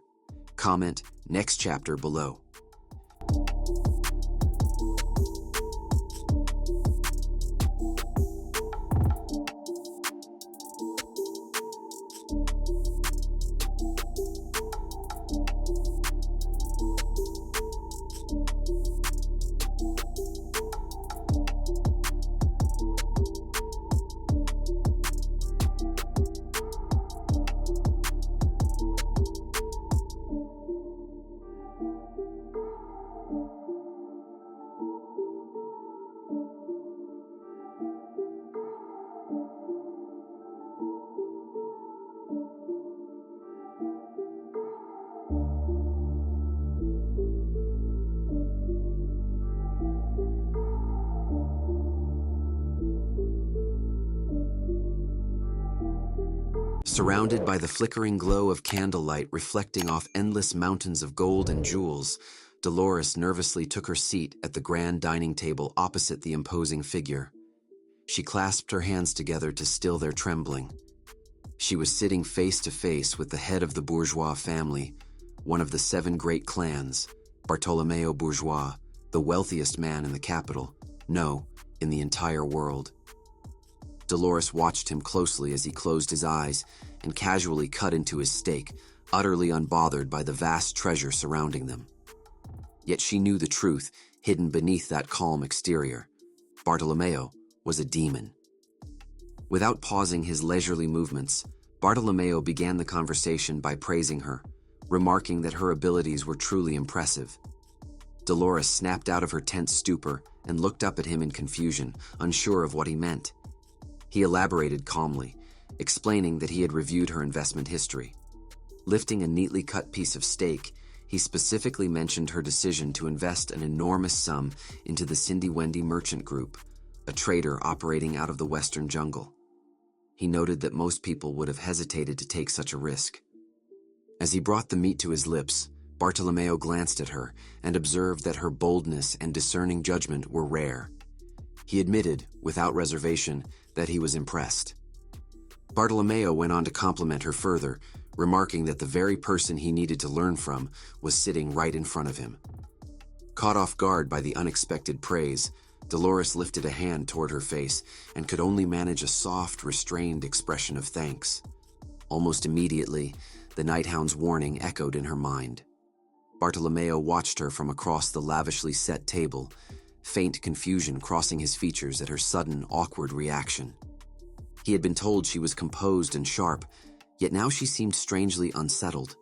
S1: Comment next chapter below. Surrounded by the flickering glow of candlelight reflecting off endless mountains of gold and jewels, Dolores nervously took her seat at the grand dining table opposite the imposing figure. She clasped her hands together to still their trembling. She was sitting face to face with the head of the Bourgeois family, one of the 7 great clans, Bartolomeo Bourgeois, the wealthiest man in the capital, no, in the entire world. Dolores watched him closely as he closed his eyes and casually cut into his steak, utterly unbothered by the vast treasure surrounding them. Yet she knew the truth hidden beneath that calm exterior. Bartolomeo was a demon. Without pausing his leisurely movements, Bartolomeo began the conversation by praising her, remarking that her abilities were truly impressive. Dolores snapped out of her tense stupor and looked up at him in confusion, unsure of what he meant. He elaborated calmly, explaining that he had reviewed her investment history. Lifting a neatly cut piece of steak, he specifically mentioned her decision to invest an enormous sum into the Cindy Wendy Merchant Group, a trader operating out of the western jungle. He noted that most people would have hesitated to take such a risk. As he brought the meat to his lips, Bartolomeo glanced at her and observed that her boldness and discerning judgment were rare. He admitted, without reservation, that he was impressed. Bartolomeo went on to compliment her further, remarking that the very person he needed to learn from was sitting right in front of him. Caught off guard by the unexpected praise, Dolores lifted a hand toward her face and could only manage a soft, restrained expression of thanks. Almost immediately, the Nighthound's warning echoed in her mind. Bartolomeo watched her from across the lavishly set table, faint confusion crossing his features at her sudden, awkward reaction. He had been told she was composed and sharp, yet now she seemed strangely unsettled.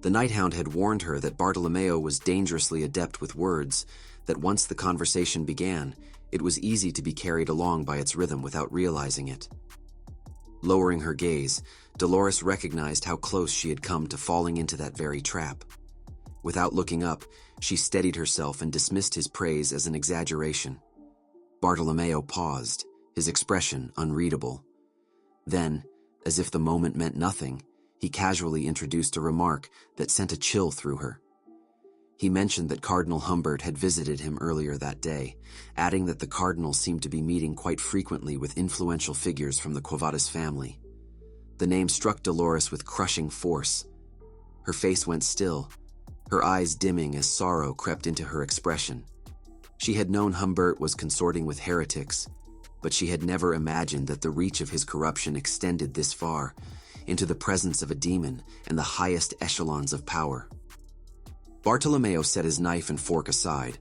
S1: The Nighthound had warned her that Bartolomeo was dangerously adept with words, that once the conversation began, it was easy to be carried along by its rhythm without realizing it. Lowering her gaze, Dolores recognized how close she had come to falling into that very trap. Without looking up, she steadied herself and dismissed his praise as an exaggeration. Bartolomeo paused, his expression unreadable. Then, as if the moment meant nothing, he casually introduced a remark that sent a chill through her. He mentioned that Cardinal Humbert had visited him earlier that day, adding that the cardinal seemed to be meeting quite frequently with influential figures from the Quo Vadis family. The name struck Dolores with crushing force. Her face went still, her eyes dimming as sorrow crept into her expression. She had known Humbert was consorting with heretics, but she had never imagined that the reach of his corruption extended this far, into the presence of a demon and the highest echelons of power. Bartolomeo set his knife and fork aside,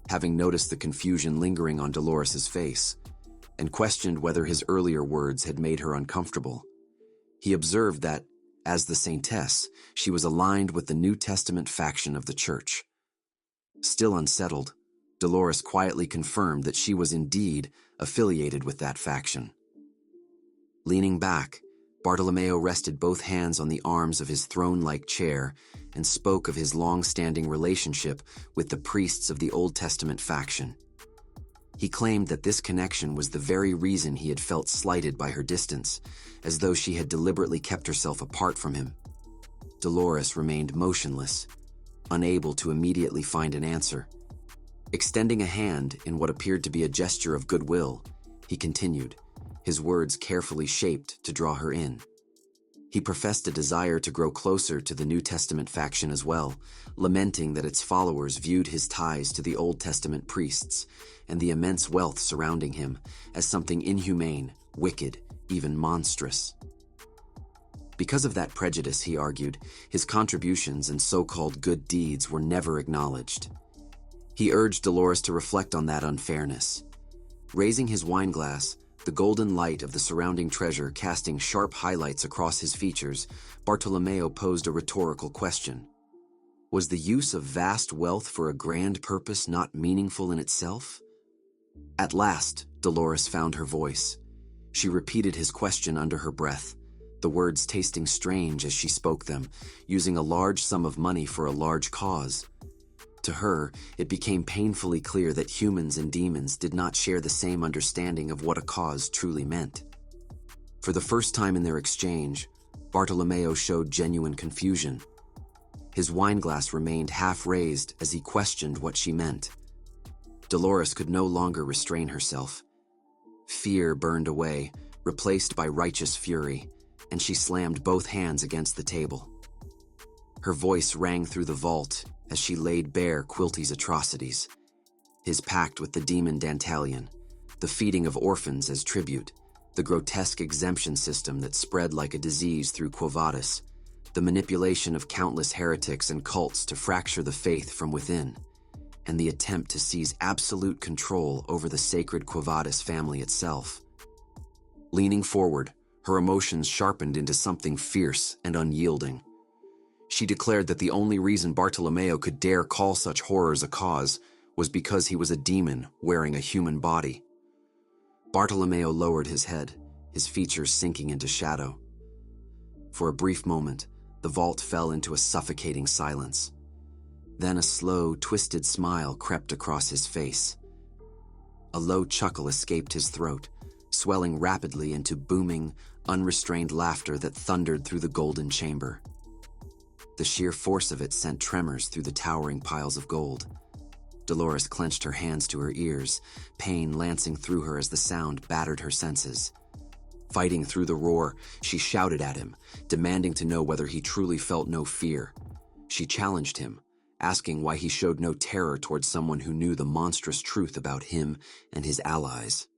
S1: having noticed the confusion lingering on Dolores's face, and questioned whether his earlier words had made her uncomfortable. He observed that, as the saintess, she was aligned with the New Testament faction of the church. Still unsettled, Dolores quietly confirmed that she was indeed affiliated with that faction. Leaning back, Bartolomeo rested both hands on the arms of his throne-like chair and spoke of his long-standing relationship with the priests of the Old Testament faction. He claimed that this connection was the very reason he had felt slighted by her distance, as though she had deliberately kept herself apart from him. Dolores remained motionless, unable to immediately find an answer. Extending a hand in what appeared to be a gesture of goodwill, he continued, his words carefully shaped to draw her in. He professed a desire to grow closer to the New Testament faction as well, lamenting that its followers viewed his ties to the Old Testament priests and the immense wealth surrounding him as something inhumane, wicked, even monstrous. Because of that prejudice, he argued, his contributions and so-called good deeds were never acknowledged. He urged Dolores to reflect on that unfairness. Raising his wineglass, the golden light of the surrounding treasure casting sharp highlights across his features, Bartolomeo posed a rhetorical question. Was the use of vast wealth for a grand purpose not meaningful in itself? At last, Dolores found her voice. She repeated his question under her breath, the words tasting strange as she spoke them, using a large sum of money for a large cause. To her, it became painfully clear that humans and demons did not share the same understanding of what a cause truly meant. For the first time in their exchange, Bartolomeo showed genuine confusion. His wineglass remained half-raised as he questioned what she meant. Dolores could no longer restrain herself. Fear burned away, replaced by righteous fury, and she slammed both hands against the table. Her voice rang through the vault as she laid bare Quilty's atrocities. His pact with the demon Dantalion, the feeding of orphans as tribute, the grotesque exemption system that spread like a disease through Quo Vadis, the manipulation of countless heretics and cults to fracture the faith from within, and the attempt to seize absolute control over the sacred Quo Vadis family itself. Leaning forward, her emotions sharpened into something fierce and unyielding. She declared that the only reason Bartolomeo could dare call such horrors a cause was because he was a demon wearing a human body. Bartolomeo lowered his head, his features sinking into shadow. For a brief moment, the vault fell into a suffocating silence. Then a slow, twisted smile crept across his face. A low chuckle escaped his throat, swelling rapidly into booming, unrestrained laughter that thundered through the golden chamber. The sheer force of it sent tremors through the towering piles of gold. Dolores clenched her hands to her ears, pain lancing through her as the sound battered her senses. Fighting through the roar, she shouted at him, demanding to know whether he truly felt no fear. She challenged him, asking why he showed no terror towards someone who knew the monstrous truth about him and his allies.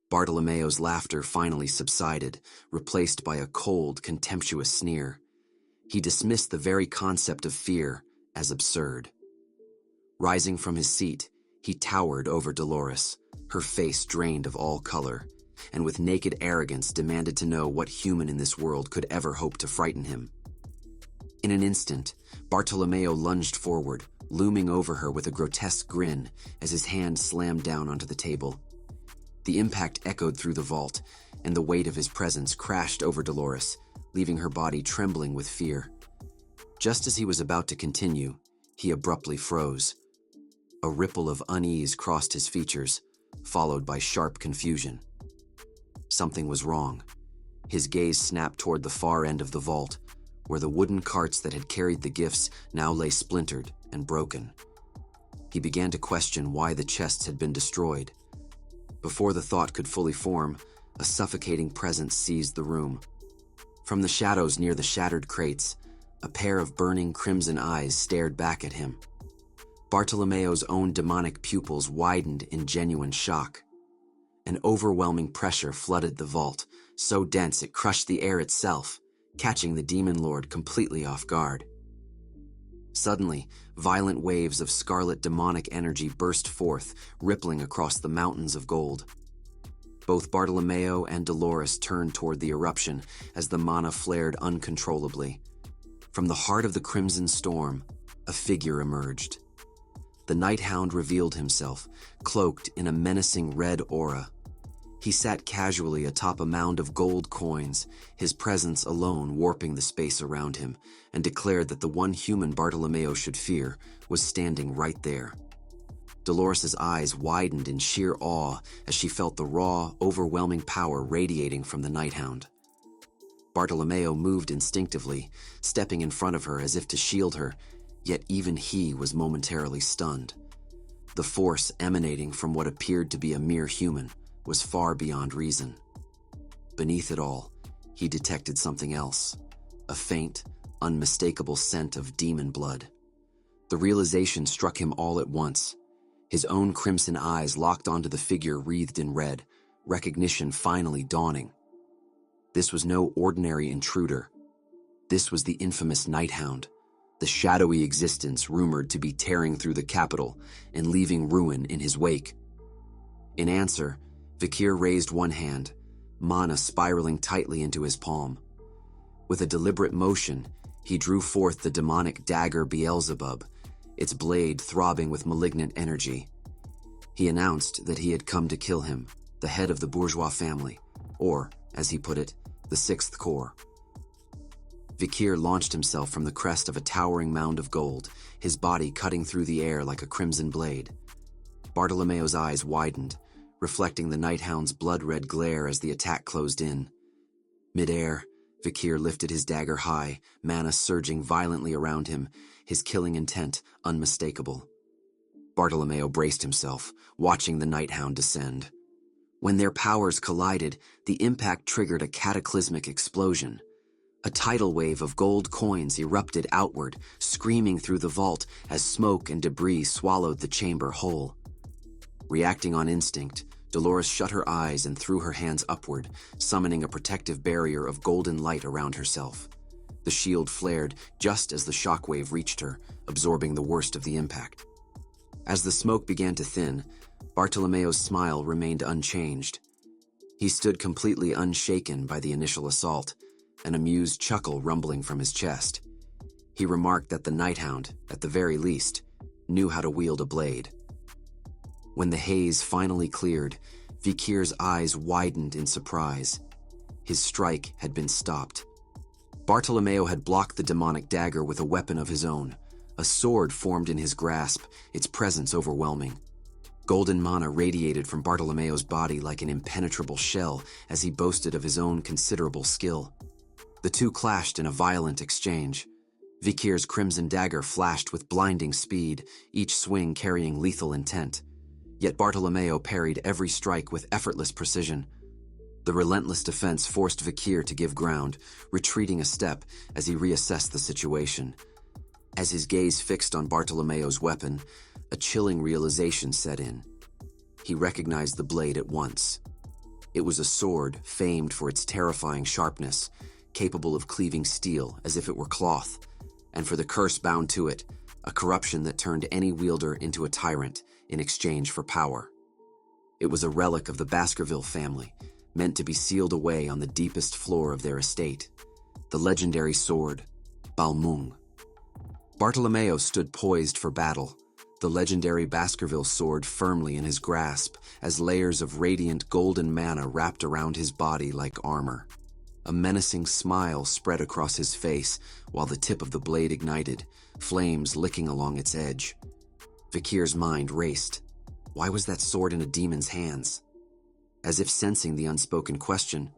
S1: Bartolomeo's laughter finally subsided, replaced by a cold, contemptuous sneer. He dismissed the very concept of fear as absurd. Rising from his seat, He towered over Dolores, her face drained of all color, and with naked arrogance demanded to know what human in this world could ever hope to frighten him. In an instant, Bartolomeo lunged forward, looming over her with a grotesque grin as his hand slammed down onto the table. The impact echoed through the vault, and the weight of his presence crashed over Dolores, leaving her body trembling with fear. Just as he was about to continue, he abruptly froze. A ripple of unease crossed his features, followed by sharp confusion. Something was wrong. His gaze snapped toward the far end of the vault, where the wooden carts that had carried the gifts now lay splintered and broken. He began to question why the chests had been destroyed. Before the thought could fully form, a suffocating presence seized the room. From the shadows near the shattered crates, a pair of burning crimson eyes stared back at him. Bartolomeo's own demonic pupils widened in genuine shock. An overwhelming pressure flooded the vault, so dense it crushed the air itself, catching the demon lord completely off guard. Suddenly, violent waves of scarlet demonic energy burst forth, rippling across the mountains of gold. Both Bartolomeo and Dolores turned toward the eruption as the mana flared uncontrollably. From the heart of the crimson storm, a figure emerged. The Night Hound revealed himself, cloaked in a menacing red aura. He sat casually atop a mound of gold coins, his presence alone warping the space around him, and declared that the one human Bartolomeo should fear was standing right there. Dolores's eyes widened in sheer awe as she felt the raw, overwhelming power radiating from the Night Hound. Bartolomeo moved instinctively, stepping in front of her as if to shield her, yet even he was momentarily stunned. The force emanating from what appeared to be a mere human was far beyond reason. Beneath it all, he detected something else, a faint, unmistakable scent of demon blood. The realization struck him all at once. His own crimson eyes locked onto the figure wreathed in red, recognition finally dawning. This was no ordinary intruder. This was the infamous Night Hound, the shadowy existence rumored to be tearing through the capital and leaving ruin in his wake. In answer, Vikir raised one hand, mana spiraling tightly into his palm. With a deliberate motion, he drew forth the demonic dagger Beelzebub, its blade throbbing with malignant energy. He announced that he had come to kill him, the head of the bourgeois family, or, as he put it, the Sixth Corps. Vikir launched himself from the crest of a towering mound of gold, his body cutting through the air like a crimson blade. Bartolomeo's eyes widened, reflecting the Night Hound's blood-red glare as the attack closed in. Mid-air, Vikir lifted his dagger high, mana surging violently around him, his killing intent unmistakable. Bartolomeo braced himself, watching the Night Hound descend. When their powers collided, the impact triggered a cataclysmic explosion. A tidal wave of gold coins erupted outward, screaming through the vault as smoke and debris swallowed the chamber whole. Reacting on instinct, Dolores shut her eyes and threw her hands upward, summoning a protective barrier of golden light around herself. The shield flared just as the shockwave reached her, absorbing the worst of the impact. As the smoke began to thin, Bartolomeo's smile remained unchanged. He stood completely unshaken by the initial assault, an amused chuckle rumbling from his chest. He remarked that the Night Hound, at the very least, knew how to wield a blade. When the haze finally cleared, Vikir's eyes widened in surprise. His strike had been stopped. Bartolomeo had blocked the demonic dagger with a weapon of his own. A sword formed in his grasp, its presence overwhelming. Golden mana radiated from Bartolomeo's body like an impenetrable shell as he boasted of his own considerable skill. The two clashed in a violent exchange. Vikir's crimson dagger flashed with blinding speed, each swing carrying lethal intent. Yet Bartolomeo parried every strike with effortless precision. The relentless defense forced Vikir to give ground, retreating a step as he reassessed the situation. As his gaze fixed on Bartolomeo's weapon, a chilling realization set in. He recognized the blade at once. It was a sword famed for its terrifying sharpness, capable of cleaving steel as if it were cloth, and for the curse bound to it, a corruption that turned any wielder into a tyrant, in exchange for power. It was a relic of the Baskerville family, meant to be sealed away on the deepest floor of their estate. The legendary sword, Balmung. Bartolomeo stood poised for battle, the legendary Baskerville sword firmly in his grasp as layers of radiant golden mana wrapped around his body like armor. A menacing smile spread across his face while the tip of the blade ignited, flames licking along its edge. Vikir's mind raced. Why was that sword in a demon's hands? As if sensing the unspoken question,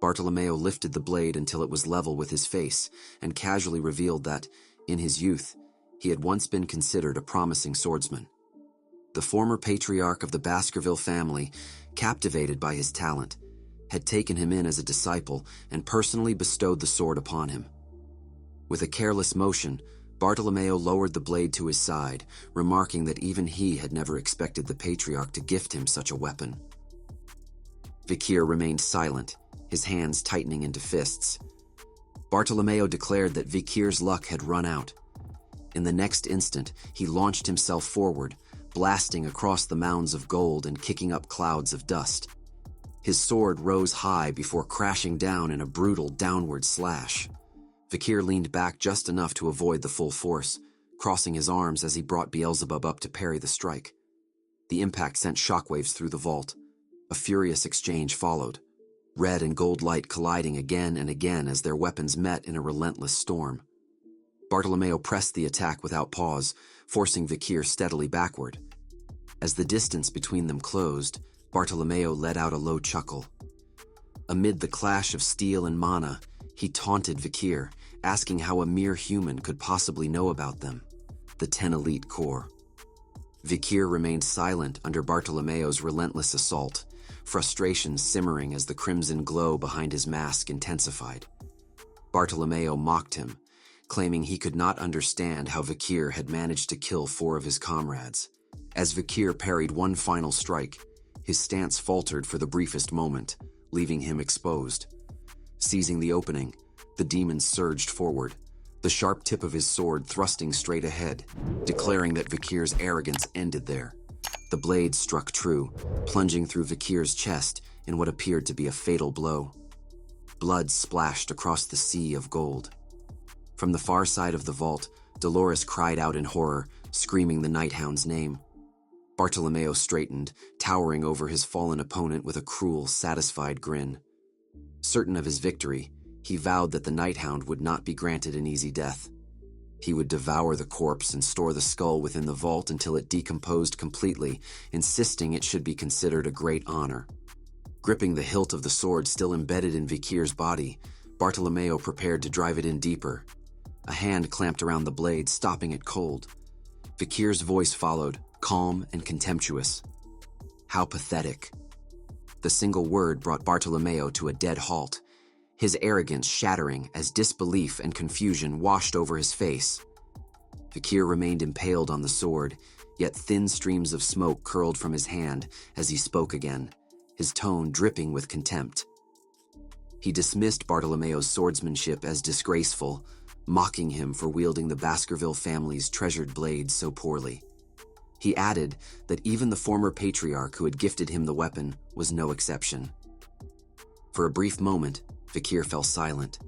S1: Bartolomeo lifted the blade until it was level with his face and casually revealed that, in his youth, he had once been considered a promising swordsman. The former patriarch of the Baskerville family, captivated by his talent, had taken him in as a disciple and personally bestowed the sword upon him. With a careless motion, Bartolomeo lowered the blade to his side, remarking that even he had never expected the patriarch to gift him such a weapon. Vikir remained silent, his hands tightening into fists. Bartolomeo declared that Vikir's luck had run out. In the next instant, he launched himself forward, blasting across the mounds of gold and kicking up clouds of dust. His sword rose high before crashing down in a brutal downward slash. Vikir leaned back just enough to avoid the full force, crossing his arms as he brought Beelzebub up to parry the strike. The impact sent shockwaves through the vault. A furious exchange followed, red and gold light colliding again and again as their weapons met in a relentless storm. Bartolomeo pressed the attack without pause, forcing Vikir steadily backward. As the distance between them closed, Bartolomeo let out a low chuckle. Amid the clash of steel and mana, he taunted Vikir, asking how a mere human could possibly know about them, the 10 elite core. Vikir remained silent under Bartolomeo's relentless assault, frustration simmering as the crimson glow behind his mask intensified. Bartolomeo mocked him, claiming he could not understand how Vikir had managed to kill 4 of his comrades. As Vikir parried one final strike, his stance faltered for the briefest moment, leaving him exposed. Seizing the opening, the demon surged forward, the sharp tip of his sword thrusting straight ahead, declaring that Vikir's arrogance ended there. The blade struck true, plunging through Vikir's chest in what appeared to be a fatal blow. Blood splashed across the sea of gold. From the far side of the vault, Dolores cried out in horror, screaming the Nighthound's name. Bartolomeo straightened, towering over his fallen opponent with a cruel, satisfied grin. Certain of his victory, he vowed that the Nighthound would not be granted an easy death. He would devour the corpse and store the skull within the vault until it decomposed completely, insisting it should be considered a great honor. Gripping the hilt of the sword still embedded in Vikir's body, Bartolomeo prepared to drive it in deeper. A hand clamped around the blade, stopping it cold. Vikir's voice followed, calm and contemptuous. How pathetic. The single word brought Bartolomeo to a dead halt, his arrogance shattering as disbelief and confusion washed over his face. Vikir remained impaled on the sword, yet thin streams of smoke curled from his hand as he spoke again, his tone dripping with contempt. He dismissed Bartolomeo's swordsmanship as disgraceful, mocking him for wielding the Baskerville family's treasured blade so poorly. He added that even the former patriarch who had gifted him the weapon was no exception. For a brief moment, Vikir fell silent.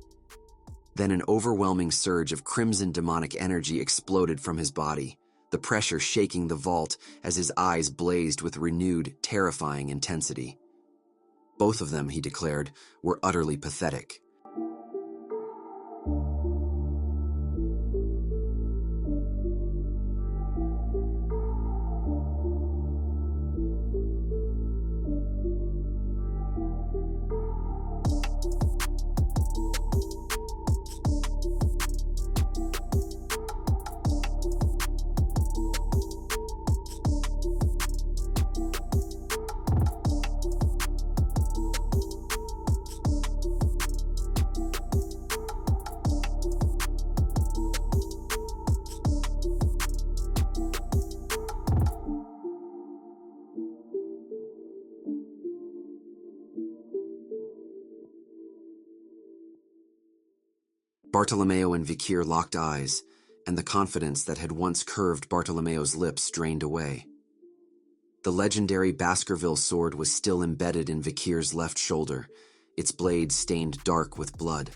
S1: Then an overwhelming surge of crimson demonic energy exploded from his body, the pressure shaking the vault as his eyes blazed with renewed, terrifying intensity. Both of them, he declared, were utterly pathetic. Bartolomeo and Vikir locked eyes, and the confidence that had once curved Bartolomeo's lips drained away. The legendary Baskerville sword was still embedded in Vikir's left shoulder, its blade stained dark with blood.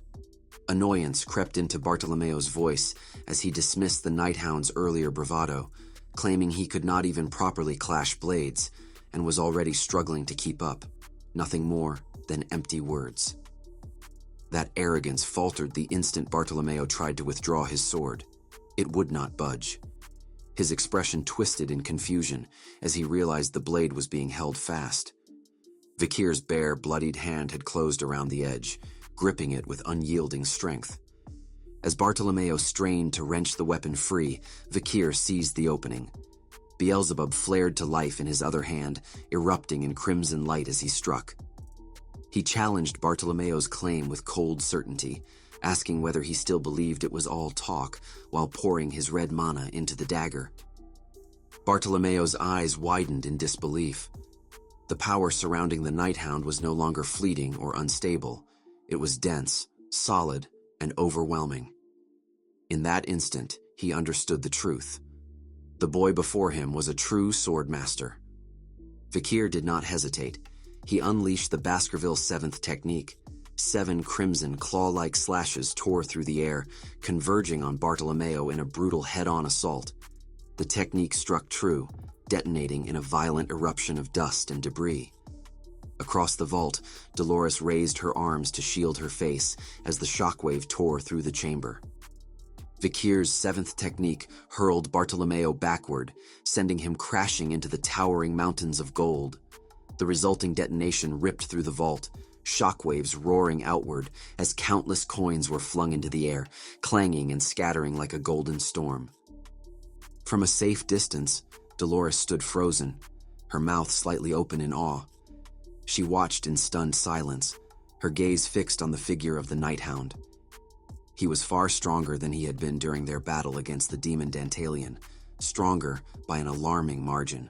S1: Annoyance crept into Bartolomeo's voice as he dismissed the Nighthound's earlier bravado, claiming he could not even properly clash blades and was already struggling to keep up, nothing more than empty words. That arrogance faltered the instant Bartolomeo tried to withdraw his sword. It would not budge. His expression twisted in confusion as he realized the blade was being held fast. Vikir's bare, bloodied hand had closed around the edge, gripping it with unyielding strength. As Bartolomeo strained to wrench the weapon free, Vikir seized the opening. Beelzebub flared to life in his other hand, erupting in crimson light as he struck. He challenged Bartolomeo's claim with cold certainty, asking whether he still believed it was all talk while pouring his red mana into the dagger. Bartolomeo's eyes widened in disbelief. The power surrounding the Nighthound was no longer fleeting or unstable. It was dense, solid, and overwhelming. In that instant, he understood the truth. The boy before him was a true Swordmaster. Vikir did not hesitate. He unleashed the Baskerville 7th technique. 7 crimson, claw-like slashes tore through the air, converging on Bartolomeo in a brutal head-on assault. The technique struck true, detonating in a violent eruption of dust and debris. Across the vault, Dolores raised her arms to shield her face as the shockwave tore through the chamber. Vikir's 7th technique hurled Bartolomeo backward, sending him crashing into the towering mountains of gold. The resulting detonation ripped through the vault, shockwaves roaring outward as countless coins were flung into the air, clanging and scattering like a golden storm. From a safe distance, Dolores stood frozen, her mouth slightly open in awe. She watched in stunned silence, her gaze fixed on the figure of the Nighthound. He was far stronger than he had been during their battle against the demon Dantalion, stronger by an alarming margin.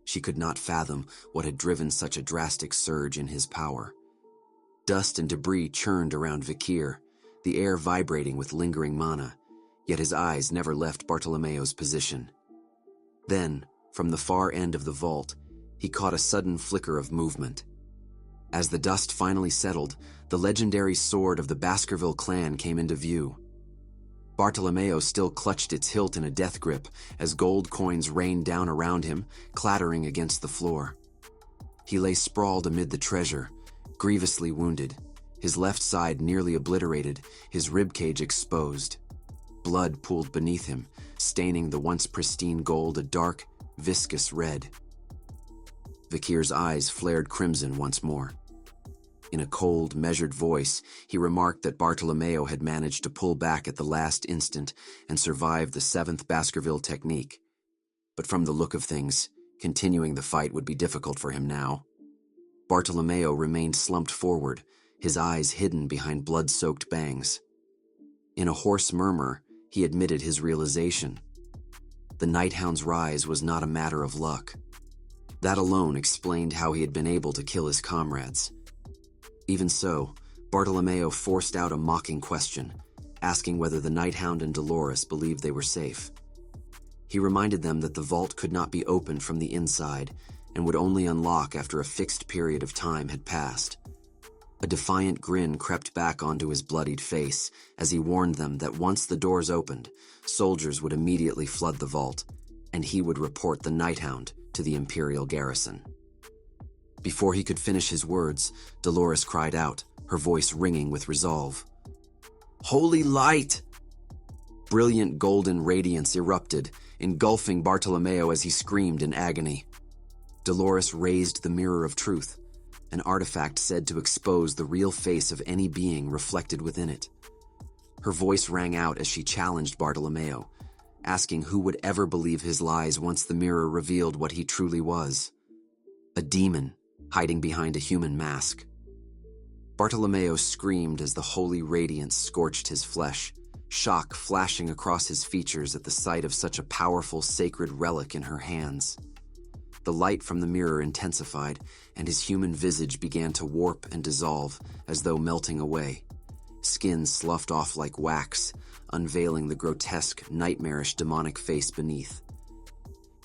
S1: She could not fathom what had driven such a drastic surge in his power. Dust and debris churned around Vikir, the air vibrating with lingering mana, yet his eyes never left Bartolomeo's position. Then, from the far end of the vault, he caught a sudden flicker of movement. As the dust finally settled, the legendary sword of the Baskerville clan came into view. Bartolomeo still clutched its hilt in a death grip as gold coins rained down around him, clattering against the floor. He lay sprawled amid the treasure, grievously wounded, his left side nearly obliterated, his ribcage exposed. Blood pooled beneath him, staining the once pristine gold a dark, viscous red. Vikir's eyes flared crimson once more. In a cold, measured voice, he remarked that Bartolomeo had managed to pull back at the last instant and survive the 7th Baskerville technique. But from the look of things, continuing the fight would be difficult for him now. Bartolomeo remained slumped forward, his eyes hidden behind blood-soaked bangs. In a hoarse murmur, he admitted his realization. The Nighthound's rise was not a matter of luck. That alone explained how he had been able to kill his comrades. Even so, Bartolomeo forced out a mocking question, asking whether the Nighthound and Dolores believed they were safe. He reminded them that the vault could not be opened from the inside and would only unlock after a fixed period of time had passed. A defiant grin crept back onto his bloodied face as he warned them that once the doors opened, soldiers would immediately flood the vault, and he would report the Nighthound to the Imperial garrison. Before he could finish his words, Dolores cried out, her voice ringing with resolve. "Holy light!" Brilliant golden radiance erupted, engulfing Bartolomeo as he screamed in agony. Dolores raised the Mirror of Truth, an artifact said to expose the real face of any being reflected within it. Her voice rang out as she challenged Bartolomeo, asking who would ever believe his lies once the mirror revealed what he truly was. A demon, hiding behind a human mask. Bartolomeo screamed as the holy radiance scorched his flesh, shock flashing across his features at the sight of such a powerful sacred relic in her hands. The light from the mirror intensified, and his human visage began to warp and dissolve as though melting away. Skin sloughed off like wax, unveiling the grotesque, nightmarish demonic face beneath.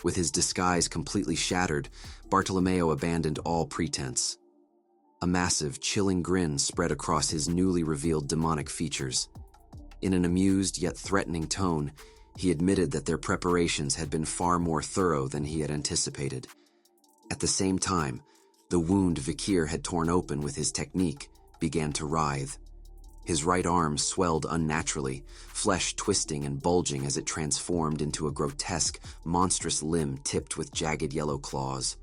S1: With his disguise completely shattered, Bartolomeo abandoned all pretense. A massive, chilling grin spread across his newly revealed demonic features. In an amused yet threatening tone, he admitted that their preparations had been far more thorough than he had anticipated. At the same time, the wound Vikir had torn open with his technique began to writhe. His right arm swelled unnaturally, flesh twisting and bulging as it transformed into a grotesque, monstrous limb tipped with jagged yellow claws.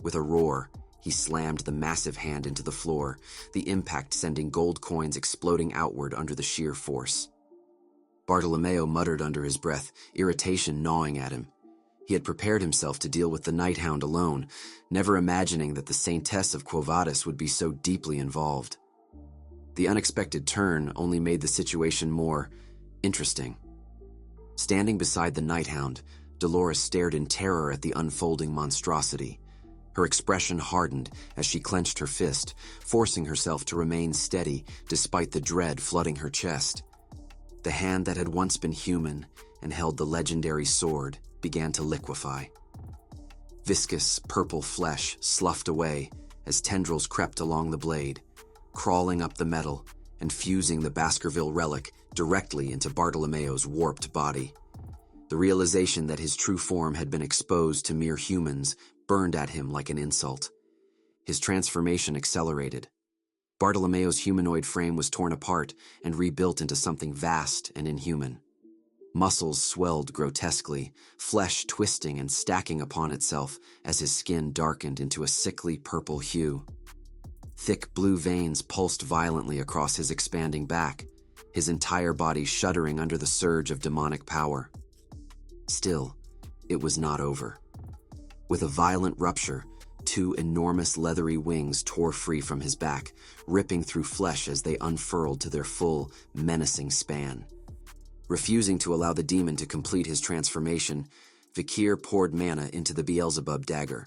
S1: With a roar, he slammed the massive hand into the floor, the impact sending gold coins exploding outward under the sheer force. Bartolomeo muttered under his breath, irritation gnawing at him. He had prepared himself to deal with the Nighthound alone, never imagining that the Saintess of Quo Vadis would be so deeply involved. The unexpected turn only made the situation more interesting. Standing beside the Nighthound, Dolores stared in terror at the unfolding monstrosity. Her expression hardened as she clenched her fist, forcing herself to remain steady despite the dread flooding her chest. The hand that had once been human and held the legendary sword began to liquefy. Viscous, purple flesh sloughed away as tendrils crept along the blade, crawling up the metal and fusing the Baskerville relic directly into Bartolomeo's warped body. The realization that his true form had been exposed to mere humans burned at him like an insult. His transformation accelerated. Bartolomeo's humanoid frame was torn apart and rebuilt into something vast and inhuman. Muscles swelled grotesquely, flesh twisting and stacking upon itself as his skin darkened into a sickly purple hue. Thick blue veins pulsed violently across his expanding back, his entire body shuddering under the surge of demonic power. Still, it was not over. With a violent rupture, two enormous leathery wings tore free from his back, ripping through flesh as they unfurled to their full, menacing span. Refusing to allow the demon to complete his transformation, Vikir poured mana into the Beelzebub dagger.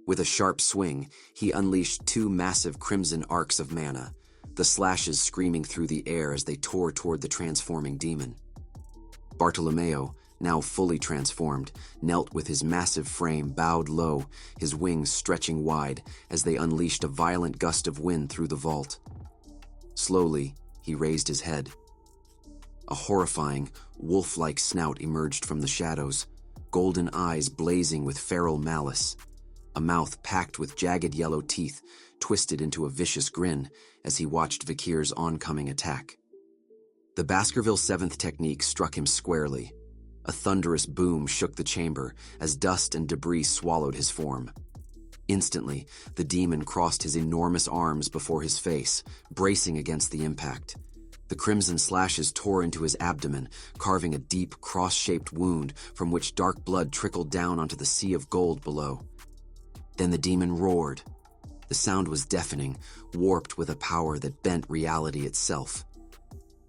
S1: With a sharp swing, he unleashed two massive crimson arcs of mana, the slashes screaming through the air as they tore toward the transforming demon. Bartolomeo, now fully transformed, knelt with his massive frame bowed low, his wings stretching wide as they unleashed a violent gust of wind through the vault. Slowly, he raised his head. A horrifying, wolf-like snout emerged from the shadows, golden eyes blazing with feral malice. A mouth packed with jagged yellow teeth twisted into a vicious grin as he watched Vikir's oncoming attack. The Baskerville 7th technique struck him squarely. A thunderous boom shook the chamber as dust and debris swallowed his form. Instantly, the demon crossed his enormous arms before his face, bracing against the impact. The crimson slashes tore into his abdomen, carving a deep, cross-shaped wound from which dark blood trickled down onto the sea of gold below. Then the demon roared. The sound was deafening, warped with a power that bent reality itself.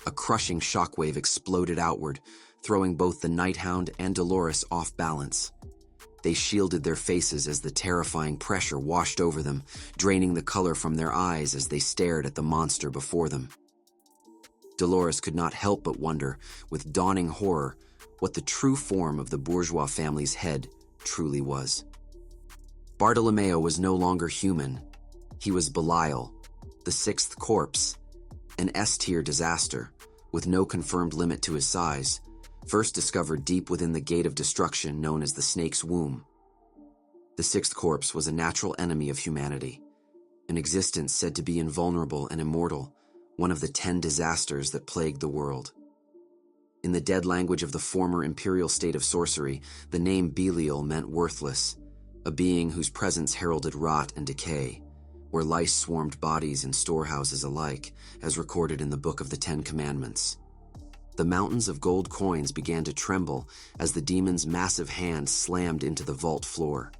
S1: A crushing shockwave exploded outward, throwing both the Nighthound and Dolores off balance. They shielded their faces as the terrifying pressure washed over them, draining the color from their eyes as they stared at the monster before them. Dolores could not help but wonder, with dawning horror, what the true form of the bourgeois family's head truly was. Bartolomeo was no longer human. He was Belial, the sixth corpse, an S-tier disaster, with no confirmed limit to his size, first discovered deep within the gate of destruction known as the Snake's Womb. The sixth corpse was a natural enemy of humanity, an existence said to be invulnerable and immortal, one of the 10 disasters that plagued the world. In the dead language of the former imperial state of sorcery, the name Belial meant worthless, a being whose presence heralded rot and decay, where lice swarmed bodies in storehouses alike, as recorded in the Book of the 10 Commandments. The mountains of gold coins began to tremble as the demon's massive hand slammed into the vault floor.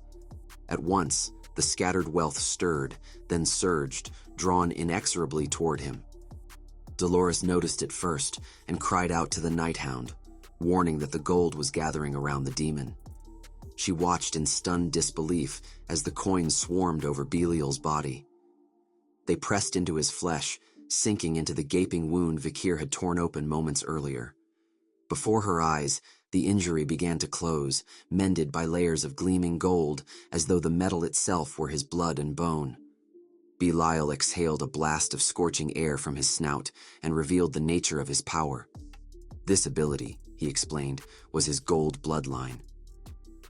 S1: At once, the scattered wealth stirred, then surged, drawn inexorably toward him. Dolores noticed it first and cried out to the Nighthound, warning that the gold was gathering around the demon. She watched in stunned disbelief as the coins swarmed over Belial's body. They pressed into his flesh, sinking into the gaping wound Vikir had torn open moments earlier. Before her eyes, The injury began to close, mended by layers of gleaming gold, as though the metal itself were his blood and bone. Belial exhaled a blast of scorching air from his snout and revealed the nature of his power. This ability, he explained, was his gold bloodline.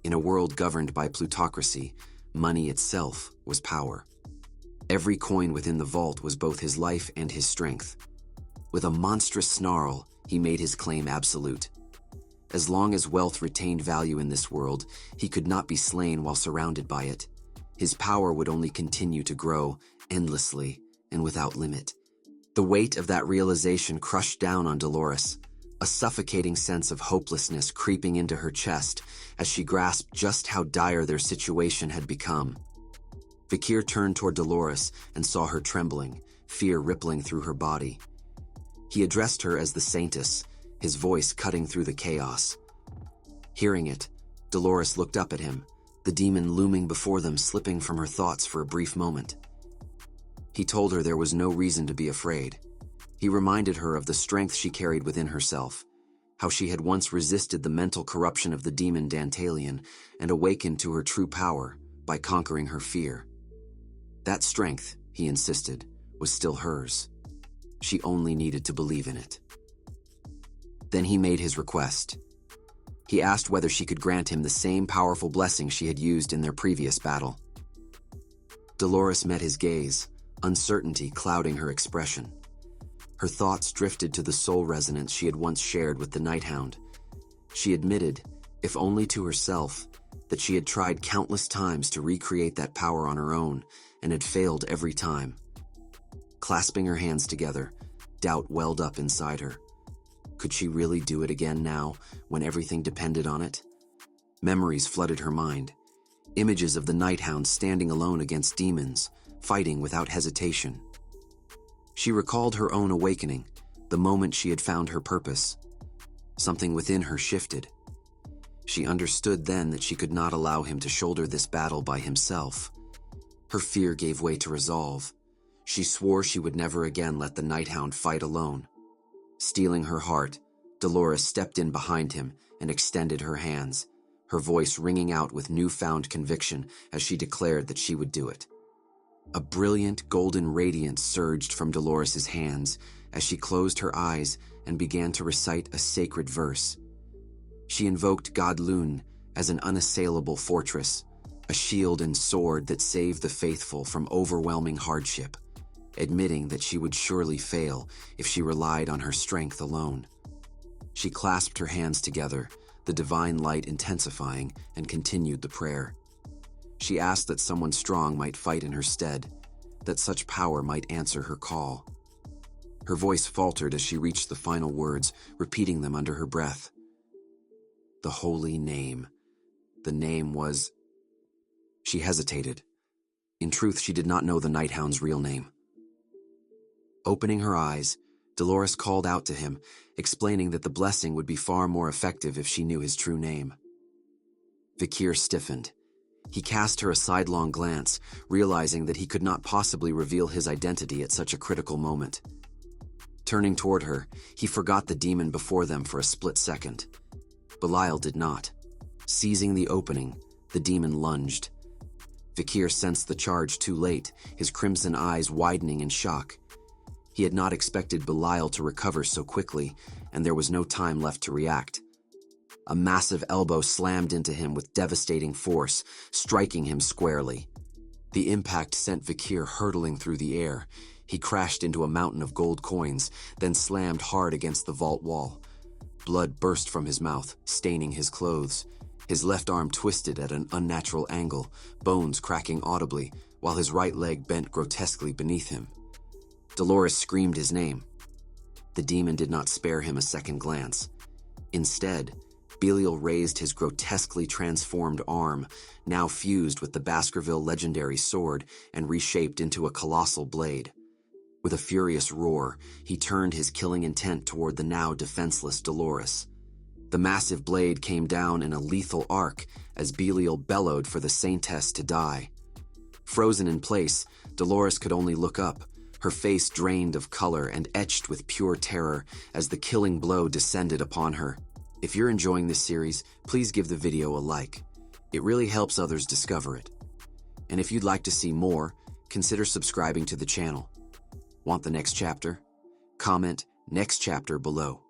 S1: In a world governed by plutocracy, money itself was power. Every coin within the vault was both his life and his strength. With a monstrous snarl, he made his claim absolute. As long as wealth retained value in this world, he could not be slain while surrounded by it. His power would only continue to grow, endlessly and without limit. The weight of that realization crushed down on Dolores, a suffocating sense of hopelessness creeping into her chest as she grasped just how dire their situation had become. Vikir turned toward Dolores and saw her trembling, fear rippling through her body. He addressed her as the Saintess, his voice cutting through the chaos. Hearing it, Dolores looked up at him, the demon looming before them slipping from her thoughts for a brief moment. He told her there was no reason to be afraid. He reminded her of the strength she carried within herself, how she had once resisted the mental corruption of the demon Dantalion and awakened to her true power by conquering her fear. That strength, he insisted, was still hers. She only needed to believe in it. Then he made his request. He asked whether she could grant him the same powerful blessing she had used in their previous battle. Dolores met his gaze, uncertainty clouding her expression. Her thoughts drifted to the soul resonance she had once shared with the Nighthound. She admitted, if only to herself, that she had tried countless times to recreate that power on her own and had failed every time. Clasping her hands together, doubt welled up inside her. Could she really do it again now, when everything depended on it? Memories flooded her mind. Images of the Nighthound standing alone against demons, fighting without hesitation. She recalled her own awakening, the moment she had found her purpose. Something within her shifted. She understood then that she could not allow him to shoulder this battle by himself. Her fear gave way to resolve. She swore she would never again let the Nighthound fight alone. Steeling her heart, Dolores stepped in behind him and extended her hands, her voice ringing out with newfound conviction as she declared that she would do it. A brilliant golden radiance surged from Dolores's hands as she closed her eyes and began to recite a sacred verse. She invoked God Lun as an unassailable fortress, a shield and sword that saved the faithful from overwhelming hardship, admitting that she would surely fail if she relied on her strength alone. She clasped her hands together, the divine light intensifying, and continued the prayer. She asked that someone strong might fight in her stead, that such power might answer her call. Her voice faltered as she reached the final words, repeating them under her breath. The holy name. The name was... She hesitated. In truth, she did not know the Nighthound's real name. Opening her eyes, Dolores called out to him, explaining that the blessing would be far more effective if she knew his true name. Vikir stiffened. He cast her a sidelong glance, realizing that he could not possibly reveal his identity at such a critical moment. Turning toward her, he forgot the demon before them for a split second. Belial did not. Seizing the opening, the demon lunged. Vikir sensed the charge too late, his crimson eyes widening in shock. He had not expected Belial to recover so quickly, and there was no time left to react. A massive elbow slammed into him with devastating force, striking him squarely. The impact sent Vikir hurtling through the air. He crashed into a mountain of gold coins, then slammed hard against the vault wall. Blood burst from his mouth, staining his clothes. His left arm twisted at an unnatural angle, bones cracking audibly, while his right leg bent grotesquely beneath him. Dolores screamed his name. The demon did not spare him a second glance. Instead, Belial raised his grotesquely transformed arm, now fused with the Baskerville legendary sword and reshaped into a colossal blade. With a furious roar, he turned his killing intent toward the now defenseless Dolores. The massive blade came down in a lethal arc as Belial bellowed for the Saintess to die. Frozen in place, Dolores could only look up, her face drained of color and etched with pure terror as the killing blow descended upon her. If you're enjoying this series, please give the video a like. It really helps others discover it. And if you'd like to see more, consider subscribing to the channel. Want the next chapter? Comment "next chapter" below.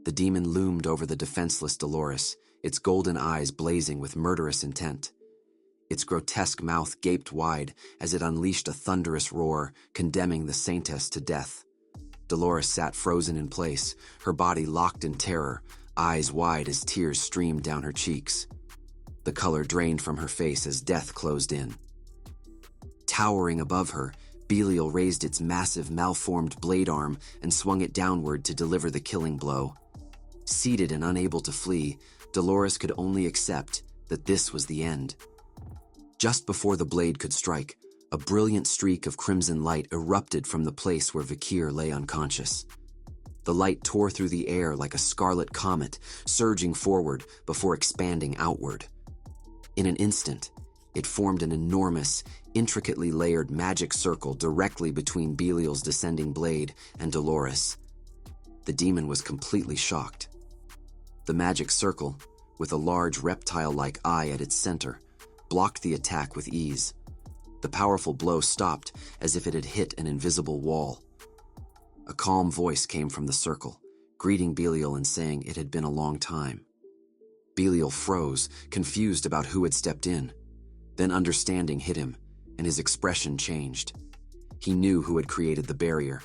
S1: The demon loomed over the defenseless Dolores, its golden eyes blazing with murderous intent. Its grotesque mouth gaped wide as it unleashed a thunderous roar, condemning the saintess to death. Dolores sat frozen in place, her body locked in terror, eyes wide as tears streamed down her cheeks. The color drained from her face as death closed in. Towering above her, Belial raised its massive, malformed blade arm and swung it downward to deliver the killing blow. Seated and unable to flee, Dolores could only accept that this was the end. Just before the blade could strike, a brilliant streak of crimson light erupted from the place where Vikir lay unconscious. The light tore through the air like a scarlet comet, surging forward before expanding outward. In an instant, it formed an enormous, intricately layered magic circle directly between Belial's descending blade and Dolores. The demon was completely shocked. The magic circle, with a large reptile-like eye at its center, blocked the attack with ease. The powerful blow stopped as if it had hit an invisible wall. A calm voice came from the circle, greeting Belial and saying it had been a long time. Belial froze, confused about who had stepped in. Then understanding hit him, and his expression changed. He knew who had created the barrier.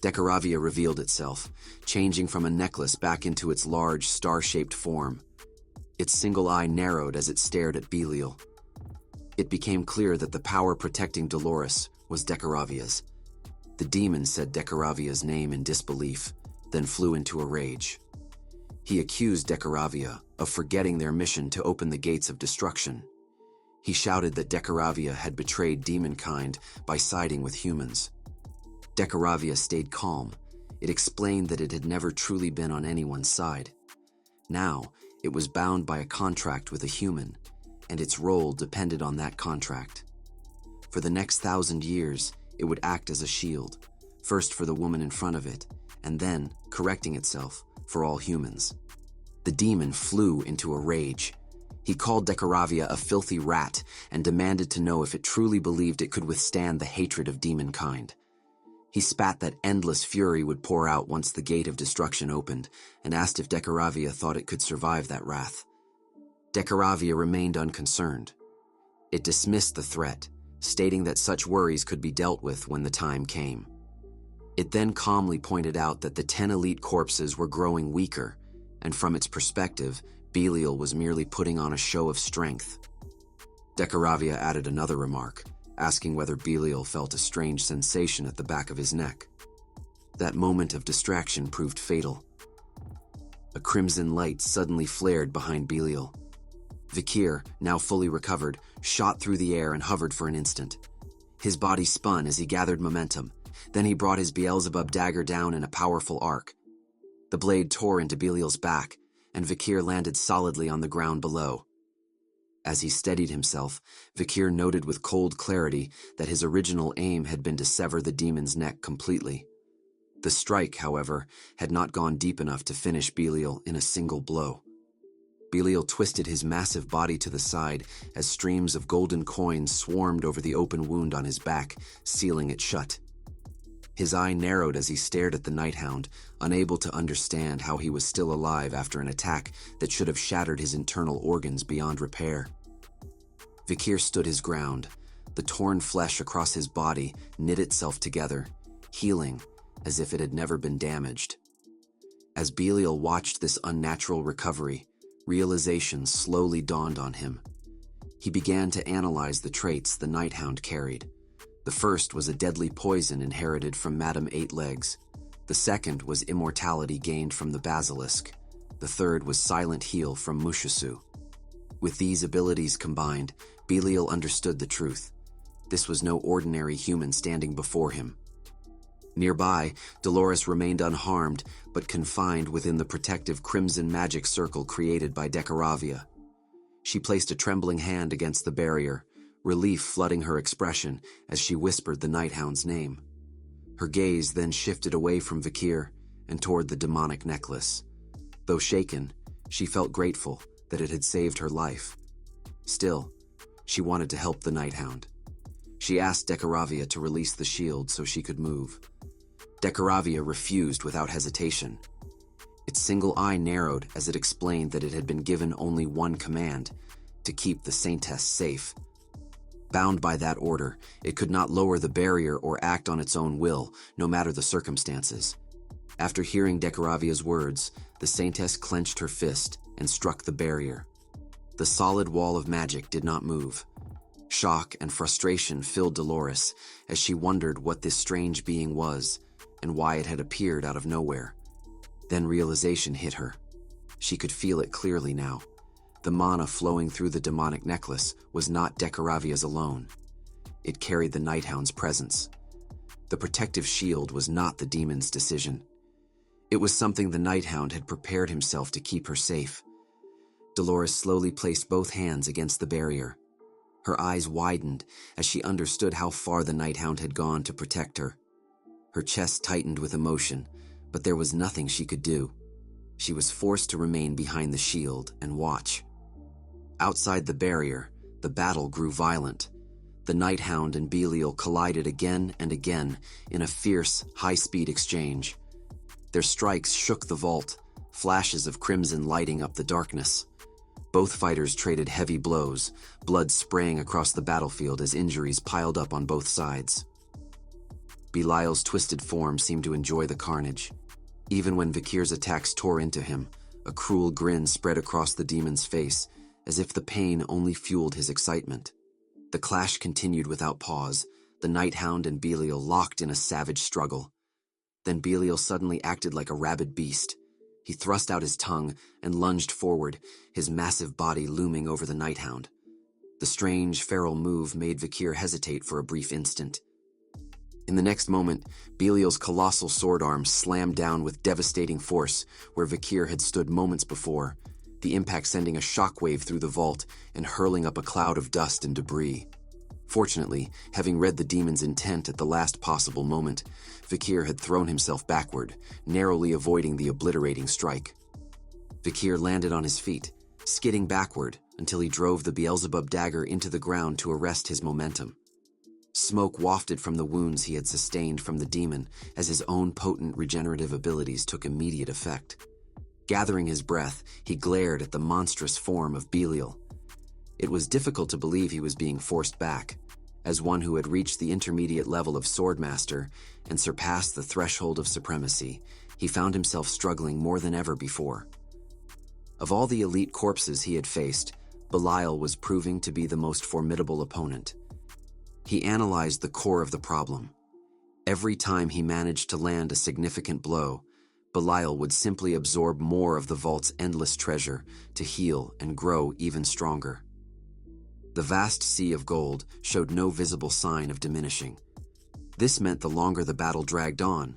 S1: Decaravia revealed itself, changing from a necklace back into its large, star-shaped form. Its single eye narrowed as it stared at Belial. It became clear that the power protecting Dolores was Decaravia's. The demon said Decaravia's name in disbelief, then flew into a rage. He accused Decaravia of forgetting their mission to open the gates of destruction. He shouted that Decaravia had betrayed demonkind by siding with humans. Decaravia stayed calm. It explained that it had never truly been on anyone's side. Now, it was bound by a contract with a human, and its role depended on that contract. For the next 1,000 years, it would act as a shield, first for the woman in front of it, and then, correcting itself, for all humans. The demon flew into a rage. He called Decaravia a filthy rat and demanded to know if it truly believed it could withstand the hatred of demonkind. He spat that endless fury would pour out once the gate of destruction opened, and asked if Decaravia thought it could survive that wrath. Decaravia remained unconcerned. It dismissed the threat, stating that such worries could be dealt with when the time came. It then calmly pointed out that the 10 elite corpses were growing weaker, and from its perspective, Belial was merely putting on a show of strength. Decaravia added another remark, asking whether Belial felt a strange sensation at the back of his neck. That moment of distraction proved fatal. A crimson light suddenly flared behind Belial. Vikir, now fully recovered, shot through the air and hovered for an instant. His body spun as he gathered momentum. Then he brought his Beelzebub dagger down in a powerful arc. The blade tore into Belial's back, and Vikir landed solidly on the ground below. As he steadied himself, Vikir noted with cold clarity that his original aim had been to sever the demon's neck completely. The strike, however, had not gone deep enough to finish Belial in a single blow. Belial twisted his massive body to the side as streams of golden coins swarmed over the open wound on his back, sealing it shut. His eye narrowed as he stared at the Nighthound, unable to understand how he was still alive after an attack that should have shattered his internal organs beyond repair. Vikir stood his ground. The torn flesh across his body knit itself together, healing as if it had never been damaged. As Belial watched this unnatural recovery, realization slowly dawned on him. He began to analyze the traits the Nighthound carried. The first was a deadly poison inherited from Madame Eight Legs. The second was immortality gained from the Basilisk. The third was silent heal from Mushisu. With these abilities combined, Belial understood the truth. This was no ordinary human standing before him. Nearby, Dolores remained unharmed, but confined within the protective crimson magic circle created by Decaravia. She placed a trembling hand against the barrier, relief flooding her expression as she whispered the Nighthound's name. Her gaze then shifted away from Vikir and toward the demonic necklace. Though shaken, she felt grateful that it had saved her life. Still, she wanted to help the Nighthound. She asked Decaravia to release the shield so she could move. Decaravia refused without hesitation. Its single eye narrowed as it explained that it had been given only one command: to keep the Saintess safe. Bound by that order, it could not lower the barrier or act on its own will, no matter the circumstances. After hearing Decaravia's words, the Saintess clenched her fist and struck the barrier. The solid wall of magic did not move. Shock and frustration filled Dolores as she wondered what this strange being was and why it had appeared out of nowhere. Then realization hit her. She could feel it clearly now. The mana flowing through the demonic necklace was not Decaravia's alone. It carried the Nighthound's presence. The protective shield was not the demon's decision. It was something the Nighthound had prepared himself to keep her safe. Dolores slowly placed both hands against the barrier. Her eyes widened as she understood how far the Nighthound had gone to protect her. Her chest tightened with emotion, but there was nothing she could do. She was forced to remain behind the shield and watch. Outside the barrier, the battle grew violent. The Nighthound and Belial collided again and again in a fierce, high-speed exchange. Their strikes shook the vault, flashes of crimson lighting up the darkness. Both fighters traded heavy blows, blood spraying across the battlefield as injuries piled up on both sides. Belial's twisted form seemed to enjoy the carnage. Even when Vikir's attacks tore into him, a cruel grin spread across the demon's face, as if the pain only fueled his excitement. The clash continued without pause, the Nighthound and Belial locked in a savage struggle. Then Belial suddenly acted like a rabid beast. He thrust out his tongue and lunged forward, his massive body looming over the Nighthound. The strange, feral move made Vikir hesitate for a brief instant. In the next moment, Belial's colossal sword arm slammed down with devastating force where Vikir had stood moments before, the impact sending a shockwave through the vault and hurling up a cloud of dust and debris. Fortunately, having read the demon's intent at the last possible moment, Vikir had thrown himself backward, narrowly avoiding the obliterating strike. Vikir landed on his feet, skidding backward until he drove the Beelzebub dagger into the ground to arrest his momentum. Smoke wafted from the wounds he had sustained from the demon as his own potent regenerative abilities took immediate effect. Gathering his breath, he glared at the monstrous form of Belial. It was difficult to believe he was being forced back. As one who had reached the intermediate level of Swordmaster and surpassed the threshold of supremacy, he found himself struggling more than ever before. Of all the elite corpses he had faced, Belial was proving to be the most formidable opponent. He analyzed the core of the problem. Every time he managed to land a significant blow, Belial would simply absorb more of the vault's endless treasure to heal and grow even stronger. The vast sea of gold showed no visible sign of diminishing. This meant the longer the battle dragged on,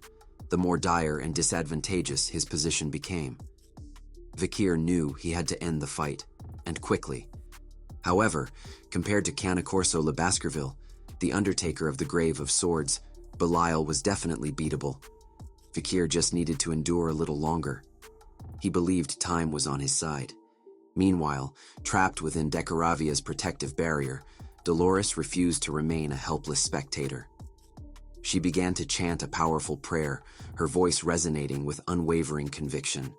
S1: the more dire and disadvantageous his position became. Vikir knew he had to end the fight, and quickly. However, compared to Canacorso le Baskerville, the Undertaker of the Grave of Swords, Belial was definitely beatable. Vikir just needed to endure a little longer. He believed time was on his side. Meanwhile, trapped within Dekaravia's protective barrier, Dolores refused to remain a helpless spectator. She began to chant a powerful prayer, her voice resonating with unwavering conviction.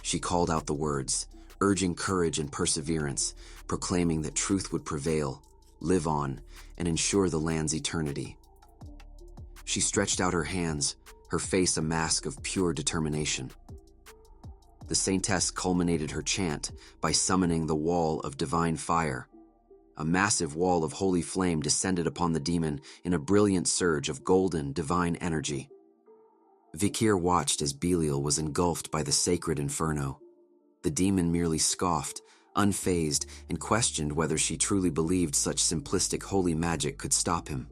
S1: She called out the words, urging courage and perseverance, proclaiming that truth would prevail, live on, and ensure the land's eternity. She stretched out her hands, her face a mask of pure determination. The Saintess culminated her chant by summoning the Wall of Divine Fire. A massive wall of holy flame descended upon the demon in a brilliant surge of golden, divine energy. Vikir watched as Belial was engulfed by the sacred inferno. The demon merely scoffed, unfazed, and questioned whether she truly believed such simplistic holy magic could stop him.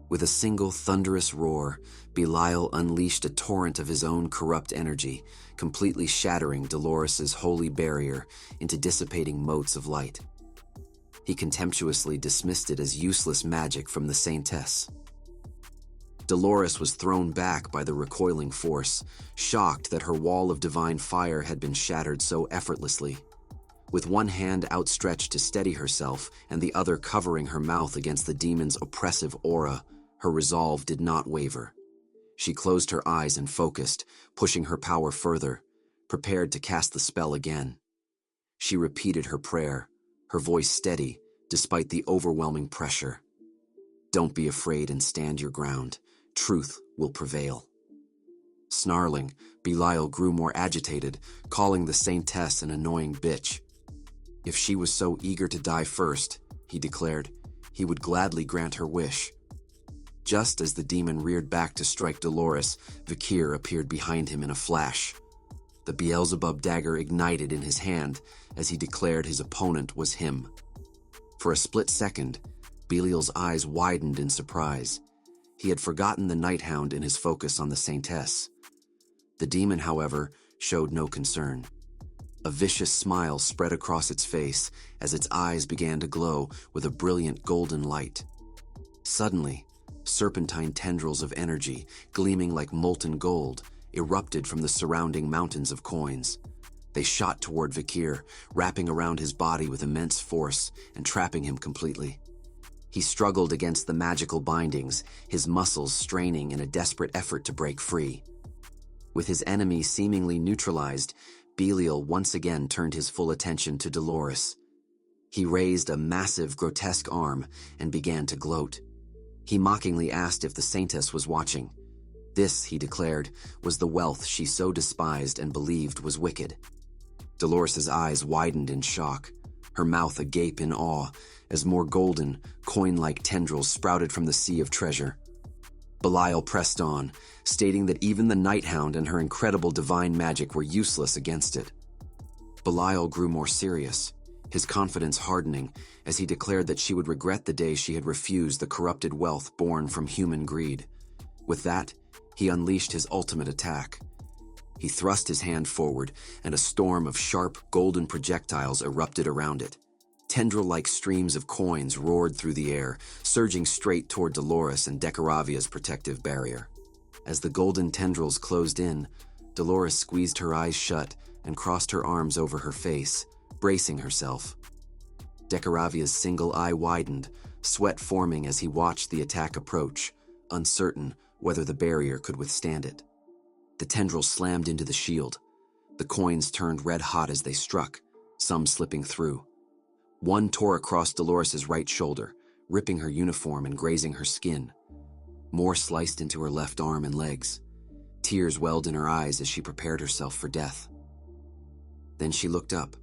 S1: With a single thunderous roar, Belial unleashed a torrent of his own corrupt energy, completely shattering Dolores's holy barrier into dissipating motes of light. He contemptuously dismissed it as useless magic from the Saintess. Dolores was thrown back by the recoiling force, shocked that her wall of divine fire had been shattered so effortlessly. With one hand outstretched to steady herself and the other covering her mouth against the demon's oppressive aura, her resolve did not waver. She closed her eyes and focused, pushing her power further, prepared to cast the spell again. She repeated her prayer, her voice steady, despite the overwhelming pressure. Don't be afraid and stand your ground. Truth will prevail. Snarling, Belial grew more agitated, calling the Saintess an annoying bitch. If she was so eager to die first, he declared, he would gladly grant her wish. Just as the demon reared back to strike Dolores, Vikir appeared behind him in a flash. The Beelzebub dagger ignited in his hand as he declared his opponent was him. For a split second, Belial's eyes widened in surprise. He had forgotten the Nighthound in his focus on the Saintess. The demon, however, showed no concern. A vicious smile spread across its face as its eyes began to glow with a brilliant golden light. Suddenly, serpentine tendrils of energy, gleaming like molten gold, erupted from the surrounding mountains of coins. They shot toward Vikir, wrapping around his body with immense force and trapping him completely. He struggled against the magical bindings, his muscles straining in a desperate effort to break free. With his enemy seemingly neutralized, Belial once again turned his full attention to Dolores. He raised a massive, grotesque arm and began to gloat. He mockingly asked if the Saintess was watching. This, he declared, was the wealth she so despised and believed was wicked. Dolores's eyes widened in shock, her mouth agape in awe, as more golden, coin-like tendrils sprouted from the sea of treasure. Belial pressed on, stating that even the Nighthound and her incredible divine magic were useless against it. Belial grew more serious, his confidence hardening as he declared that she would regret the day she had refused the corrupted wealth born from human greed. With that, he unleashed his ultimate attack. He thrust his hand forward, and a storm of sharp, golden projectiles erupted around it. Tendril-like streams of coins roared through the air, surging straight toward Dolores and Dekaravia's protective barrier. As the golden tendrils closed in, Dolores squeezed her eyes shut and crossed her arms over her face, bracing herself. Dekaravia's single eye widened, sweat forming as he watched the attack approach, uncertain whether the barrier could withstand it. The tendrils slammed into the shield. The coins turned red-hot as they struck, some slipping through. One tore across Dolores's right shoulder, ripping her uniform and grazing her skin. More sliced into her left arm and legs. Tears welled in her eyes as she prepared herself for death. Then she looked up.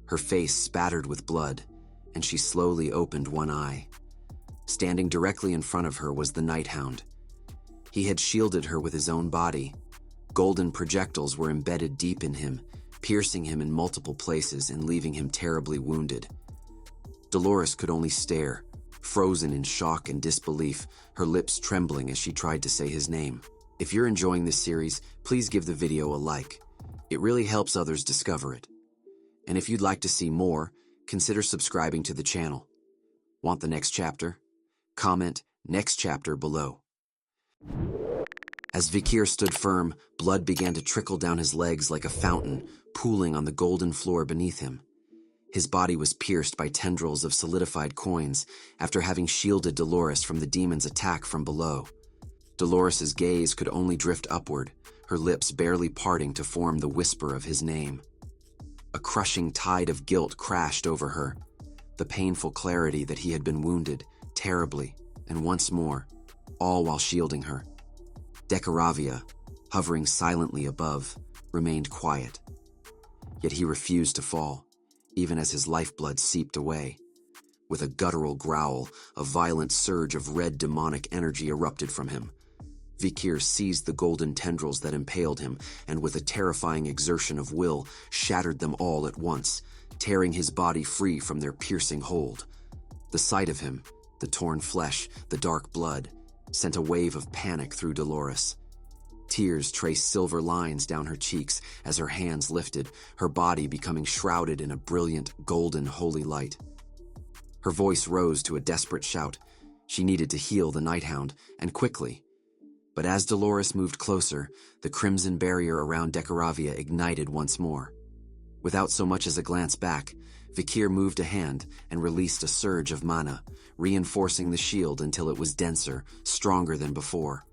S1: Her face spattered with blood, and she slowly opened one eye. Standing directly in front of her was the Nighthound. He had shielded her with his own body. Golden projectiles were embedded deep in him, piercing him in multiple places and leaving him terribly wounded. Dolores could only stare, frozen in shock and disbelief, her lips trembling as she tried to say his name. If you're enjoying this series, please give the video a like. It really helps others discover it. And if you'd like to see more, consider subscribing to the channel. Want the next chapter? Comment "next chapter" below. As Vikir stood firm, blood began to trickle down his legs like a fountain, pooling on the golden floor beneath him. His body was pierced by tendrils of solidified coins after having shielded Dolores from the demon's attack from below. Dolores's gaze could only drift upward, her lips barely parting to form the whisper of his name. A crushing tide of guilt crashed over her, the painful clarity that he had been wounded, terribly, and once more, all while shielding her. Decaravia, hovering silently above, remained quiet. Yet he refused to fall, even as his lifeblood seeped away. With a guttural growl, a violent surge of red demonic energy erupted from him. Vikir seized the golden tendrils that impaled him, and with a terrifying exertion of will, shattered them all at once, tearing his body free from their piercing hold. The sight of him, the torn flesh, the dark blood, sent a wave of panic through Dolores. Tears traced silver lines down her cheeks as her hands lifted, her body becoming shrouded in a brilliant, golden holy light. Her voice rose to a desperate shout. She needed to heal the Nighthound, and quickly. But as Dolores moved closer, the crimson barrier around Decaravia ignited once more. Without so much as a glance back, Vikir moved a hand and released a surge of mana, reinforcing the shield until it was denser, stronger than before.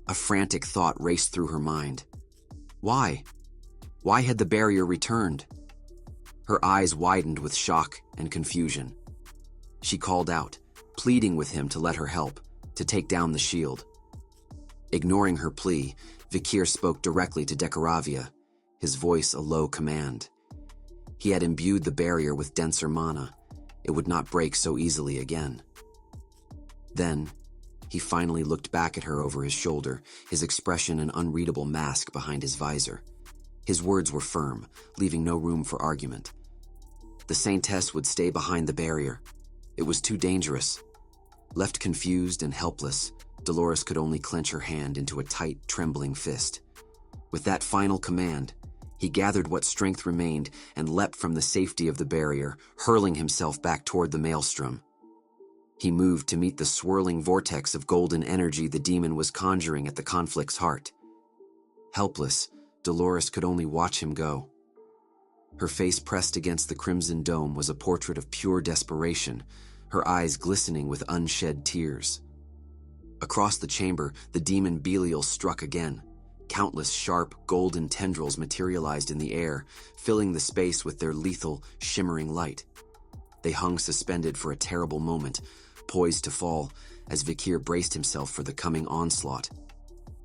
S1: A frantic thought raced through her mind. Why? Why had the barrier returned? Her eyes widened with shock and confusion. She called out, pleading with him to let her help, to take down the shield. Ignoring her plea, Vikir spoke directly to Decaravia, his voice a low command. He had imbued the barrier with denser mana. It would not break so easily again. Then, he finally looked back at her over his shoulder, his expression an unreadable mask behind his visor. His words were firm, leaving no room for argument. The Saintess would stay behind the barrier. It was too dangerous. Left confused and helpless, Dolores could only clench her hand into a tight, trembling fist. With that final command, he gathered what strength remained and leapt from the safety of the barrier, hurling himself back toward the maelstrom. He moved to meet the swirling vortex of golden energy the demon was conjuring at the conflict's heart. Helpless, Dolores could only watch him go. Her face pressed against the crimson dome was a portrait of pure desperation, her eyes glistening with unshed tears. Across the chamber, the demon Belial struck again. Countless sharp, golden tendrils materialized in the air, filling the space with their lethal, shimmering light. They hung suspended for a terrible moment, poised to fall, as Vikir braced himself for the coming onslaught.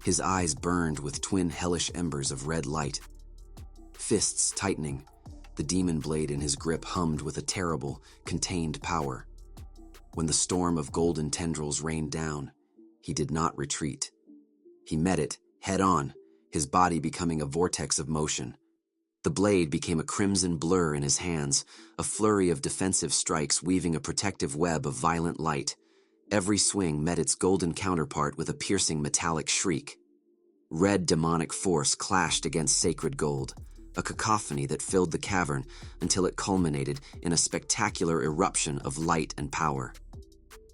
S1: His eyes burned with twin hellish embers of red light. Fists tightening, the demon blade in his grip hummed with a terrible, contained power. When the storm of golden tendrils rained down, he did not retreat. He met it, head-on, his body becoming a vortex of motion. The blade became a crimson blur in his hands, a flurry of defensive strikes weaving a protective web of violent light. Every swing met its golden counterpart with a piercing metallic shriek. Red demonic force clashed against sacred gold, a cacophony that filled the cavern until it culminated in a spectacular eruption of light and power.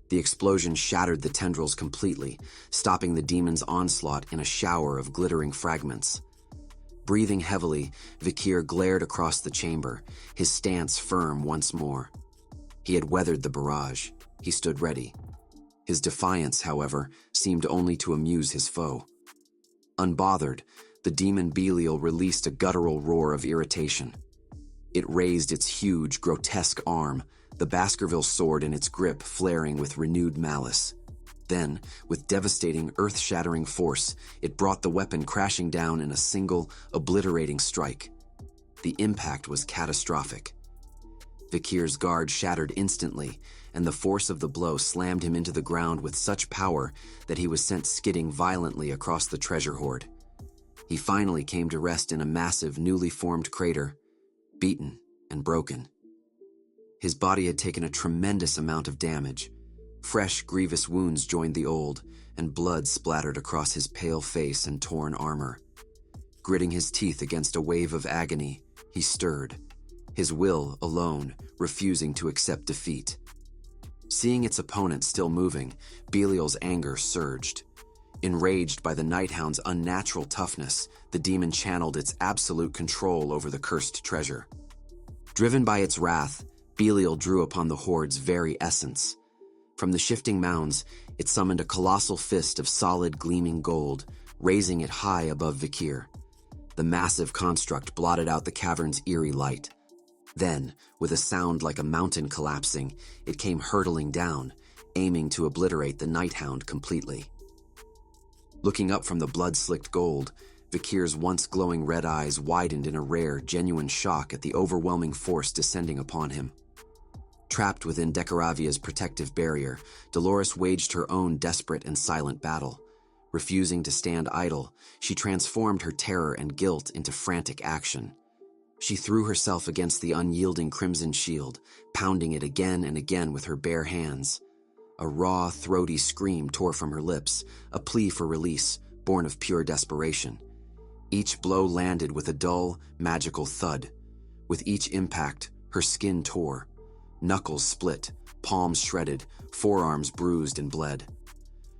S1: The explosion shattered the tendrils completely, stopping the demon's onslaught in a shower of glittering fragments. Breathing heavily, Vikir glared across the chamber, his stance firm once more. He had weathered the barrage. He stood ready. His defiance, however, seemed only to amuse his foe. Unbothered, the demon Belial released a guttural roar of irritation. It raised its huge, grotesque arm, the Baskerville sword in its grip flaring with renewed malice. Then, with devastating, earth-shattering force, it brought the weapon crashing down in a single, obliterating strike. The impact was catastrophic. Vikir's guard shattered instantly, and the force of the blow slammed him into the ground with such power that he was sent skidding violently across the treasure hoard. He finally came to rest in a massive, newly formed crater, beaten and broken. His body had taken a tremendous amount of damage. Fresh, grievous wounds joined the old, and blood splattered across his pale face and torn armor. Gritting his teeth against a wave of agony, he stirred, his will alone refusing to accept defeat. Seeing its opponent still moving, Belial's anger surged. Enraged by the Nighthound's unnatural toughness, the demon channeled its absolute control over the cursed treasure. Driven by its wrath, Belial drew upon the Horde's very essence. From the shifting mounds, it summoned a colossal fist of solid, gleaming gold, raising it high above Vikir. The massive construct blotted out the cavern's eerie light. Then, with a sound like a mountain collapsing, it came hurtling down, aiming to obliterate the Nighthound completely. Looking up from the blood-slicked gold, Vikir's once glowing red eyes widened in a rare, genuine shock at the overwhelming force descending upon him. Trapped within Dekaravia's protective barrier, Dolores waged her own desperate and silent battle. Refusing to stand idle, she transformed her terror and guilt into frantic action. She threw herself against the unyielding crimson shield, pounding it again and again with her bare hands. A raw, throaty scream tore from her lips, a plea for release, born of pure desperation. Each blow landed with a dull, magical thud. With each impact, her skin tore. Knuckles split, palms shredded, forearms bruised and bled.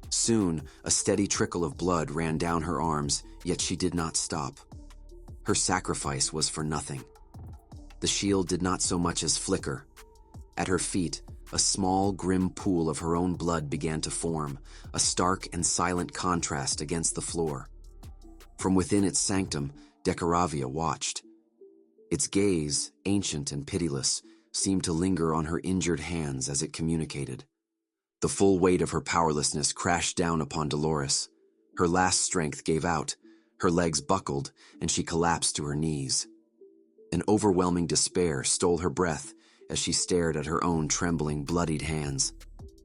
S1: Soon, a steady trickle of blood ran down her arms, yet she did not stop. Her sacrifice was for nothing. The shield did not so much as flicker. At her feet, a small, grim pool of her own blood began to form, a stark and silent contrast against the floor. From within its sanctum, Dekaravia watched. Its gaze, ancient and pitiless, seemed to linger on her injured hands as it communicated. The full weight of her powerlessness crashed down upon Dolores. Her last strength gave out, her legs buckled, and she collapsed to her knees. An overwhelming despair stole her breath as she stared at her own trembling, bloodied hands.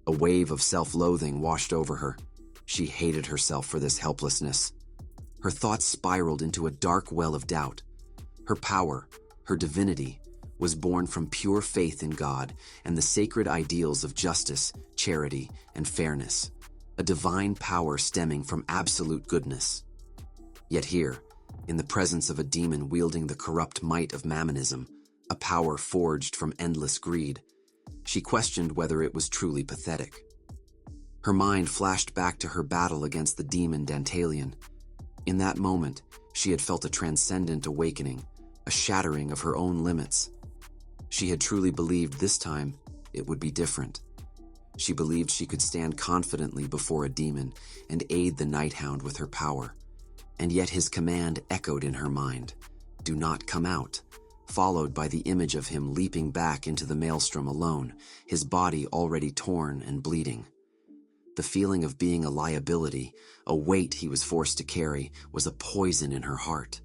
S1: A wave of self-loathing washed over her. She hated herself for this helplessness. Her thoughts spiraled into a dark well of doubt. Her power, her divinity, was born from pure faith in God and the sacred ideals of justice, charity, and fairness, a divine power stemming from absolute goodness. Yet here, in the presence of a demon wielding the corrupt might of mammonism, a power forged from endless greed, she questioned whether it was truly pathetic. Her mind flashed back to her battle against the demon Dantalion. In that moment, she had felt a transcendent awakening, a shattering of her own limits. She had truly believed this time it would be different. She believed she could stand confidently before a demon and aid the Nighthound with her power. And yet his command echoed in her mind, "Do not come out," followed by the image of him leaping back into the maelstrom alone, his body already torn and bleeding. The feeling of being a liability, a weight he was forced to carry, was a poison in her heart.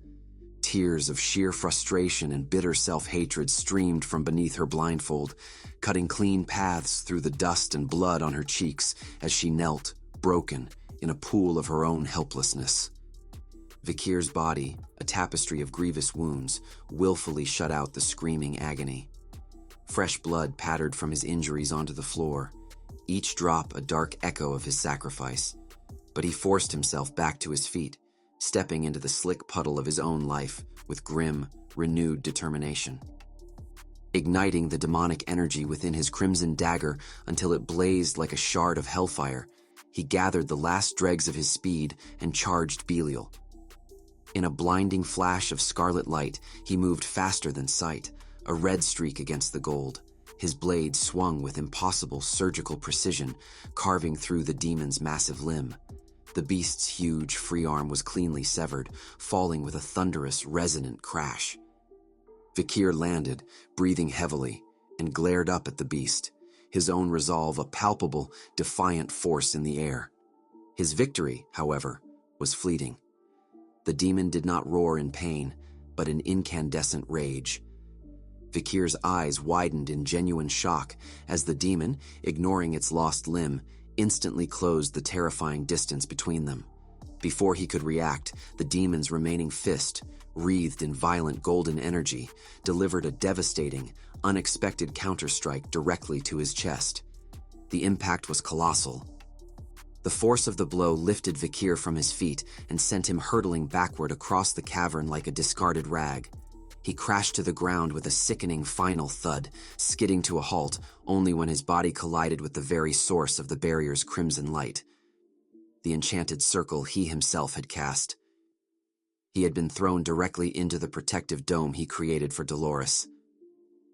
S1: Tears of sheer frustration and bitter self-hatred streamed from beneath her blindfold, cutting clean paths through the dust and blood on her cheeks as she knelt, broken, in a pool of her own helplessness. Vikir's body, a tapestry of grievous wounds, willfully shut out the screaming agony. Fresh blood pattered from his injuries onto the floor, each drop a dark echo of his sacrifice. But he forced himself back to his feet, stepping into the slick puddle of his own life with grim, renewed determination. Igniting the demonic energy within his crimson dagger until it blazed like a shard of hellfire, he gathered the last dregs of his speed and charged Belial. In a blinding flash of scarlet light, he moved faster than sight, a red streak against the gold. His blade swung with impossible surgical precision, carving through the demon's massive limb. The beast's huge free arm was cleanly severed, falling with a thunderous, resonant crash. Vikir landed, breathing heavily, and glared up at the beast, his own resolve a palpable, defiant force in the air. His victory, however, was fleeting. The demon did not roar in pain, but in incandescent rage. Vikir's eyes widened in genuine shock as the demon, ignoring its lost limb, instantly closed the terrifying distance between them. Before he could react, the demon's remaining fist, wreathed in violent golden energy, delivered a devastating, unexpected counterstrike directly to his chest. The impact was colossal. The force of the blow lifted Vikir from his feet and sent him hurtling backward across the cavern like a discarded rag. He crashed to the ground with a sickening final thud, skidding to a halt only when his body collided with the very source of the barrier's crimson light. The enchanted circle he himself had cast. He had been thrown directly into the protective dome he created for Dolores.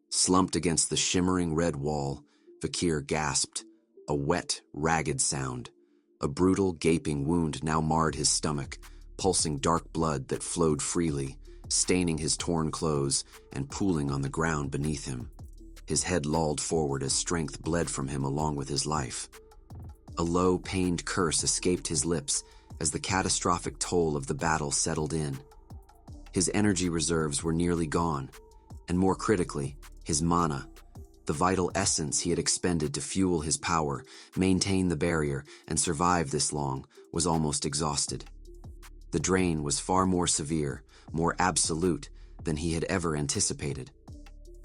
S1: Slumped against the shimmering red wall, Vikir gasped, a wet, ragged sound. A brutal, gaping wound now marred his stomach, pulsing dark blood that flowed freely, staining his torn clothes and pooling on the ground beneath him. His head lolled forward as strength bled from him along with his life. A low, pained curse escaped his lips as the catastrophic toll of the battle settled in. His energy reserves were nearly gone, and more critically, his mana, the vital essence he had expended to fuel his power, maintain the barrier, and survive this long, was almost exhausted. The drain was far more severe, more absolute than he had ever anticipated.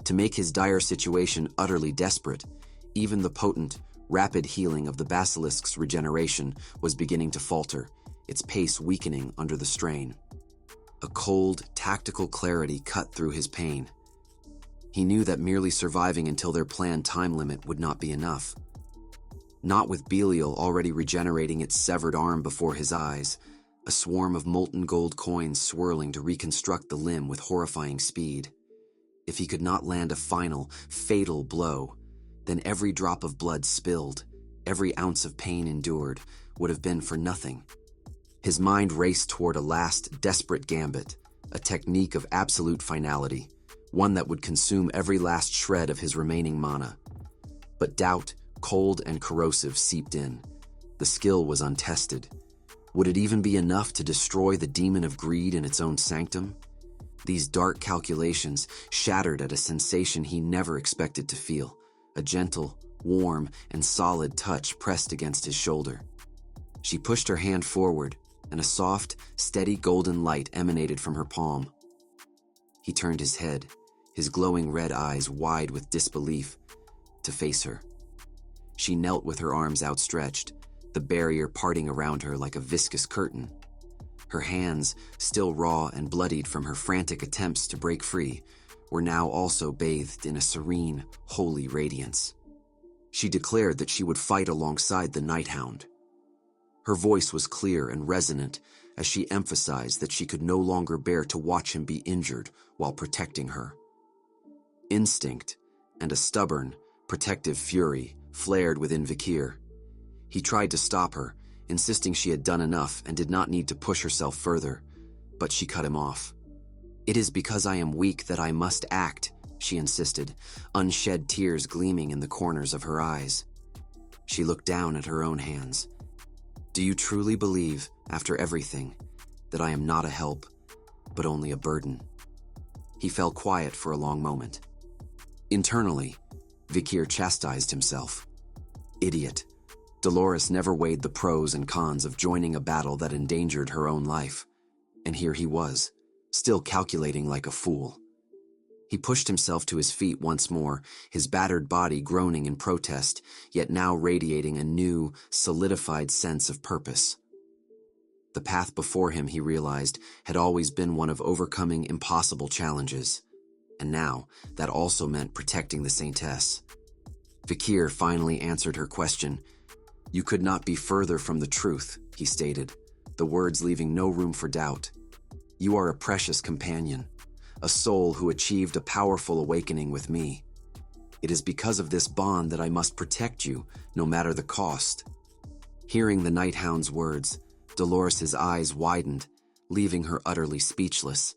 S1: To make his dire situation utterly desperate, even the potent, rapid healing of the basilisk's regeneration was beginning to falter, its pace weakening under the strain. A cold, tactical clarity cut through his pain. He knew that merely surviving until their planned time limit would not be enough. Not with Belial already regenerating its severed arm before his eyes, a swarm of molten gold coins swirling to reconstruct the limb with horrifying speed. If he could not land a final, fatal blow, then every drop of blood spilled, every ounce of pain endured, would have been for nothing. His mind raced toward a last, desperate gambit, a technique of absolute finality, one that would consume every last shred of his remaining mana. But doubt, cold and corrosive, seeped in. The skill was untested. Would it even be enough to destroy the demon of greed in its own sanctum? These dark calculations shattered at a sensation he never expected to feel, a gentle, warm, and solid touch pressed against his shoulder. She pushed her hand forward, and a soft, steady golden light emanated from her palm. He turned his head, his glowing red eyes wide with disbelief, to face her. She knelt with her arms outstretched, the barrier parting around her like a viscous curtain. Her hands, still raw and bloodied from her frantic attempts to break free, were now also bathed in a serene, holy radiance. She declared that she would fight alongside the Nighthound. Her voice was clear and resonant as she emphasized that she could no longer bear to watch him be injured while protecting her. Instinct and a stubborn, protective fury flared within Vikir. He tried to stop her, insisting she had done enough and did not need to push herself further, but she cut him off. "It is because I am weak that I must act," she insisted, unshed tears gleaming in the corners of her eyes. She looked down at her own hands. "Do you truly believe, after everything, that I am not a help, but only a burden?" He fell quiet for a long moment. Internally, Vikir chastised himself. Idiot. Dolores never weighed the pros and cons of joining a battle that endangered her own life. And here he was, still calculating like a fool. He pushed himself to his feet once more, his battered body groaning in protest, yet now radiating a new, solidified sense of purpose. The path before him, he realized, had always been one of overcoming impossible challenges. And now, that also meant protecting the Saintess. Vikir finally answered her question. "You could not be further from the truth," he stated, the words leaving no room for doubt. "You are a precious companion, a soul who achieved a powerful awakening with me. It is because of this bond that I must protect you, no matter the cost." Hearing the Nighthound's words, Dolores' eyes widened, leaving her utterly speechless.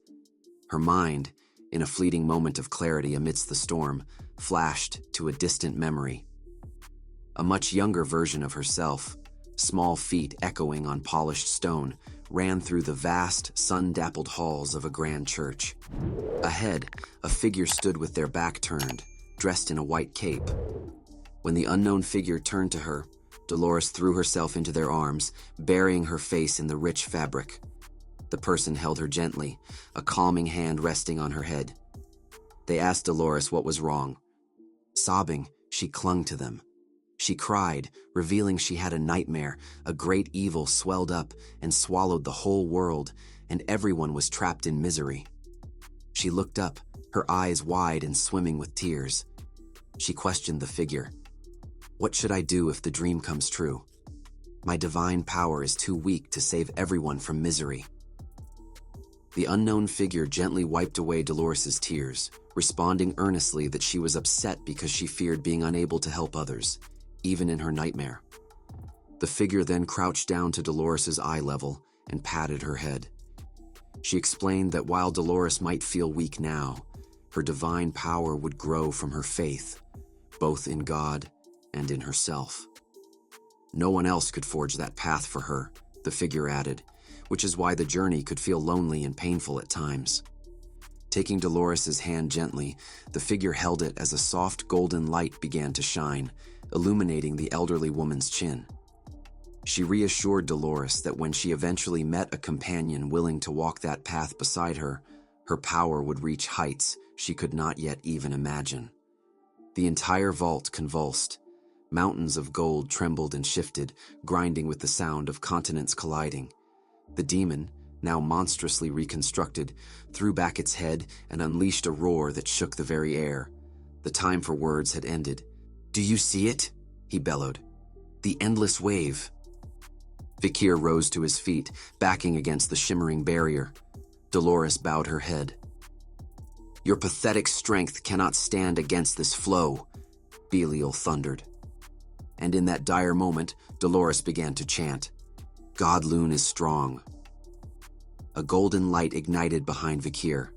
S1: Her mind, in a fleeting moment of clarity amidst the storm, flashed to a distant memory. A much younger version of herself, small feet echoing on polished stone, ran through the vast, sun-dappled halls of a grand church. Ahead, a figure stood with their back turned, dressed in a white cape. When the unknown figure turned to her, Dolores threw herself into their arms, burying her face in the rich fabric. The person held her gently, a calming hand resting on her head. They asked Dolores what was wrong. Sobbing, she clung to them. She She cried, revealing she had a nightmare. A great evil swelled up and swallowed the whole world, and everyone was trapped in misery. She looked up, her eyes wide and swimming with tears. She questioned the figure. What should I do if the dream comes true? My divine power is too weak to save everyone from misery. The unknown figure gently wiped away Dolores's tears, responding earnestly that she was upset because she feared being unable to help others, even in her nightmare. The figure then crouched down to Dolores's eye level and patted her head. She explained that while Dolores might feel weak now, her divine power would grow from her faith, both in God and in herself. No one else could forge that path for her, the figure added, which is why the journey could feel lonely and painful at times. Taking Dolores's hand gently, the figure held it as a soft golden light began to shine, illuminating the elderly woman's chin. She reassured Dolores that when she eventually met a companion willing to walk that path beside her, her power would reach heights she could not yet even imagine. The entire vault convulsed. Mountains of gold trembled and shifted, grinding with the sound of continents colliding. The demon, now monstrously reconstructed, threw back its head and unleashed a roar that shook the very air. The time for words had ended. "Do you see it?" he bellowed. "The endless wave." Vikir rose to his feet, backing against the shimmering barrier. Dolores bowed her head. "Your pathetic strength cannot stand against this flow," Belial thundered. And in that dire moment, Dolores began to chant, "Godlun is strong." A golden light ignited behind Vikir.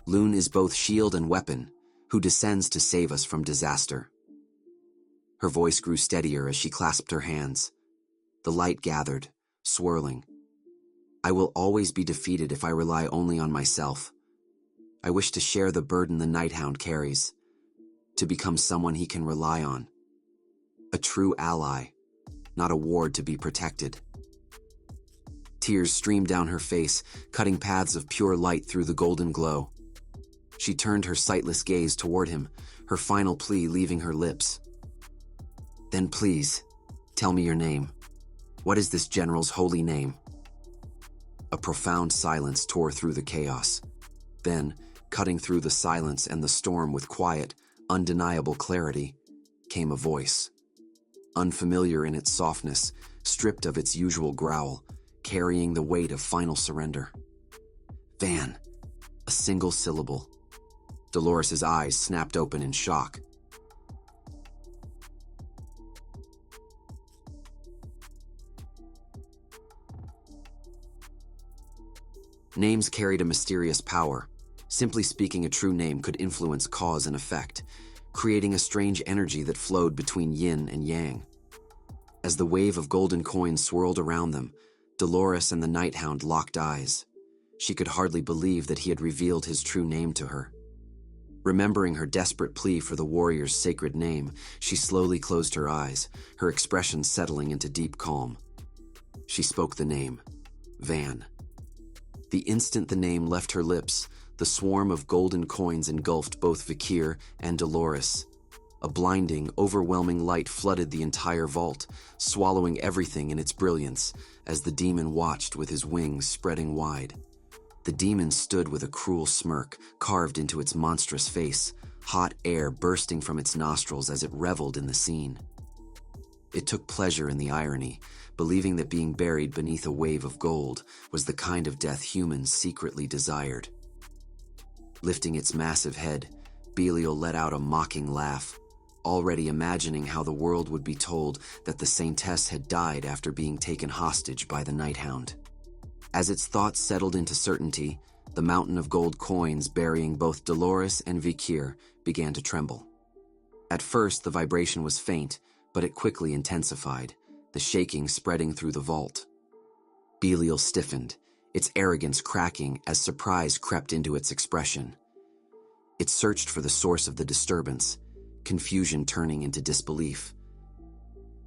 S1: Lun is both shield and weapon, who descends to save us from disaster. Her voice grew steadier as she clasped her hands. The light gathered, swirling. "I will always be defeated if I rely only on myself. I wish to share the burden the Nighthound carries, to become someone he can rely on. A true ally, not a ward to be protected." Tears streamed down her face, cutting paths of pure light through the golden glow. She turned her sightless gaze toward him, her final plea leaving her lips. "Then please, tell me your name. What is this general's holy name?" A profound silence tore through the chaos. Then, cutting through the silence and the storm with quiet, undeniable clarity, came a voice. Unfamiliar in its softness, stripped of its usual growl, carrying the weight of final surrender. "Van," a single syllable. Dolores's eyes snapped open in shock. Names carried a mysterious power. Simply speaking, a true name could influence cause and effect, creating a strange energy that flowed between yin and yang. As the wave of golden coins swirled around them, Dolores and the Nighthound locked eyes. She could hardly believe that he had revealed his true name to her. Remembering her desperate plea for the warrior's sacred name, she slowly closed her eyes, her expression settling into deep calm. She spoke the name, Van. The instant the name left her lips, the swarm of golden coins engulfed both Vikir and Dolores. A blinding, overwhelming light flooded the entire vault, swallowing everything in its brilliance, as the demon watched with his wings spreading wide. The demon stood with a cruel smirk carved into its monstrous face, hot air bursting from its nostrils as it reveled in the scene. It took pleasure in the irony, believing that being buried beneath a wave of gold was the kind of death humans secretly desired. Lifting its massive head, Belial let out a mocking laugh, already imagining how the world would be told that the Saintess had died after being taken hostage by the Nighthound. As its thoughts settled into certainty, the mountain of gold coins burying both Dolores and Vikir began to tremble. At first, the vibration was faint, but it quickly intensified, the shaking spreading through the vault. Belial stiffened, its arrogance cracking as surprise crept into its expression. It searched for the source of the disturbance, confusion turning into disbelief.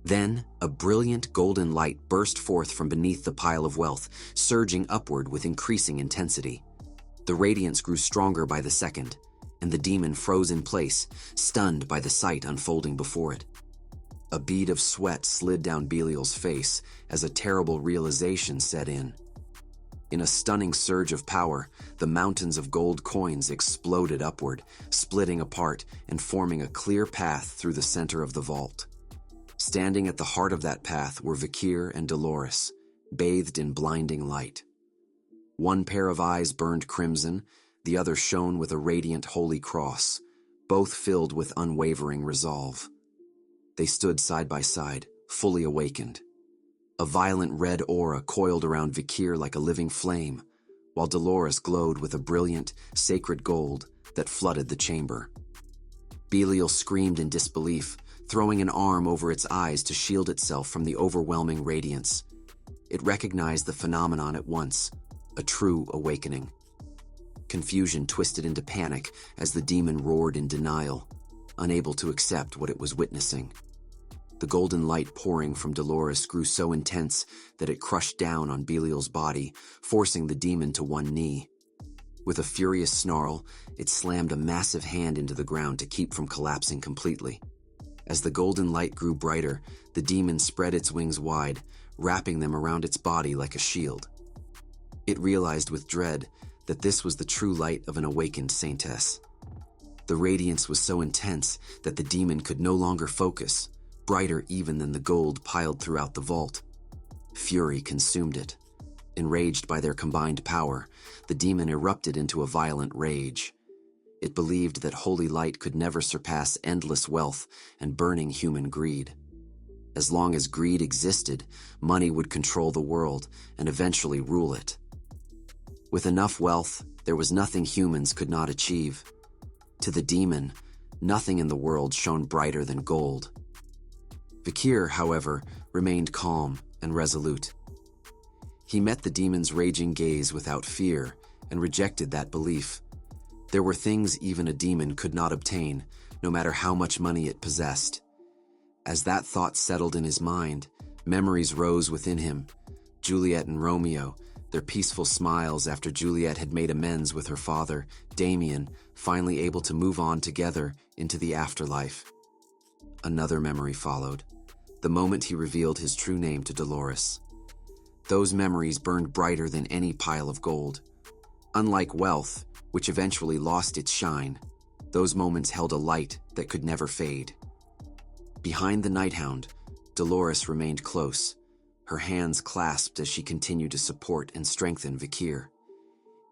S1: Then, a brilliant golden light burst forth from beneath the pile of wealth, surging upward with increasing intensity. The radiance grew stronger by the second, and the demon froze in place, stunned by the sight unfolding before it. A bead of sweat slid down Belial's face as a terrible realization set in. In a stunning surge of power, the mountains of gold coins exploded upward, splitting apart and forming a clear path through the center of the vault. Standing at the heart of that path were Vikir and Dolores, bathed in blinding light. One pair of eyes burned crimson, the other shone with a radiant holy cross, both filled with unwavering resolve. They stood side by side, fully awakened. A violent red aura coiled around Vikir like a living flame, while Dolores glowed with a brilliant, sacred gold that flooded the chamber. Belial screamed in disbelief, throwing an arm over its eyes to shield itself from the overwhelming radiance. It recognized the phenomenon at once, a true awakening. Confusion twisted into panic as the demon roared in denial, unable to accept what it was witnessing. The golden light pouring from Dolores grew so intense that it crushed down on Belial's body, forcing the demon to one knee. With a furious snarl, it slammed a massive hand into the ground to keep from collapsing completely. As the golden light grew brighter, the demon spread its wings wide, wrapping them around its body like a shield. It realized with dread that this was the true light of an awakened saintess. The radiance was so intense that the demon could no longer focus, brighter even than the gold piled throughout the vault. Fury consumed it. Enraged by their combined power, the demon erupted into a violent rage. It believed that holy light could never surpass endless wealth and burning human greed. As long as greed existed, money would control the world and eventually rule it. With enough wealth, there was nothing humans could not achieve. To the demon, nothing in the world shone brighter than gold. Vikir, however, remained calm and resolute. He met the demon's raging gaze without fear and rejected that belief. There were things even a demon could not obtain, no matter how much money it possessed. As that thought settled in his mind, memories rose within him. Juliet and Romeo, their peaceful smiles after Juliet had made amends with her father, Damien, finally able to move on together into the afterlife. Another memory followed, the moment he revealed his true name to Dolores. Those memories burned brighter than any pile of gold. Unlike wealth, which eventually lost its shine, those moments held a light that could never fade. Behind the Nighthound, Dolores remained close, her hands clasped as she continued to support and strengthen Vikir.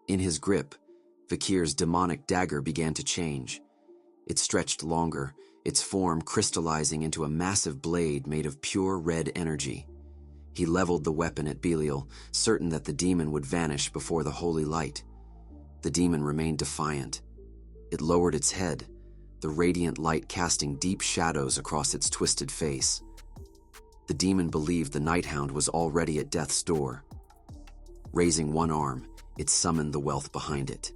S1: In his grip, Vikir's demonic dagger began to change. It stretched longer, its form crystallizing into a massive blade made of pure red energy. He leveled the weapon at Belial, certain that the demon would vanish before the holy light. The demon remained defiant. It lowered its head, the radiant light casting deep shadows across its twisted face. The demon believed the Nighthound was already at death's door. Raising one arm, it summoned the wealth behind it.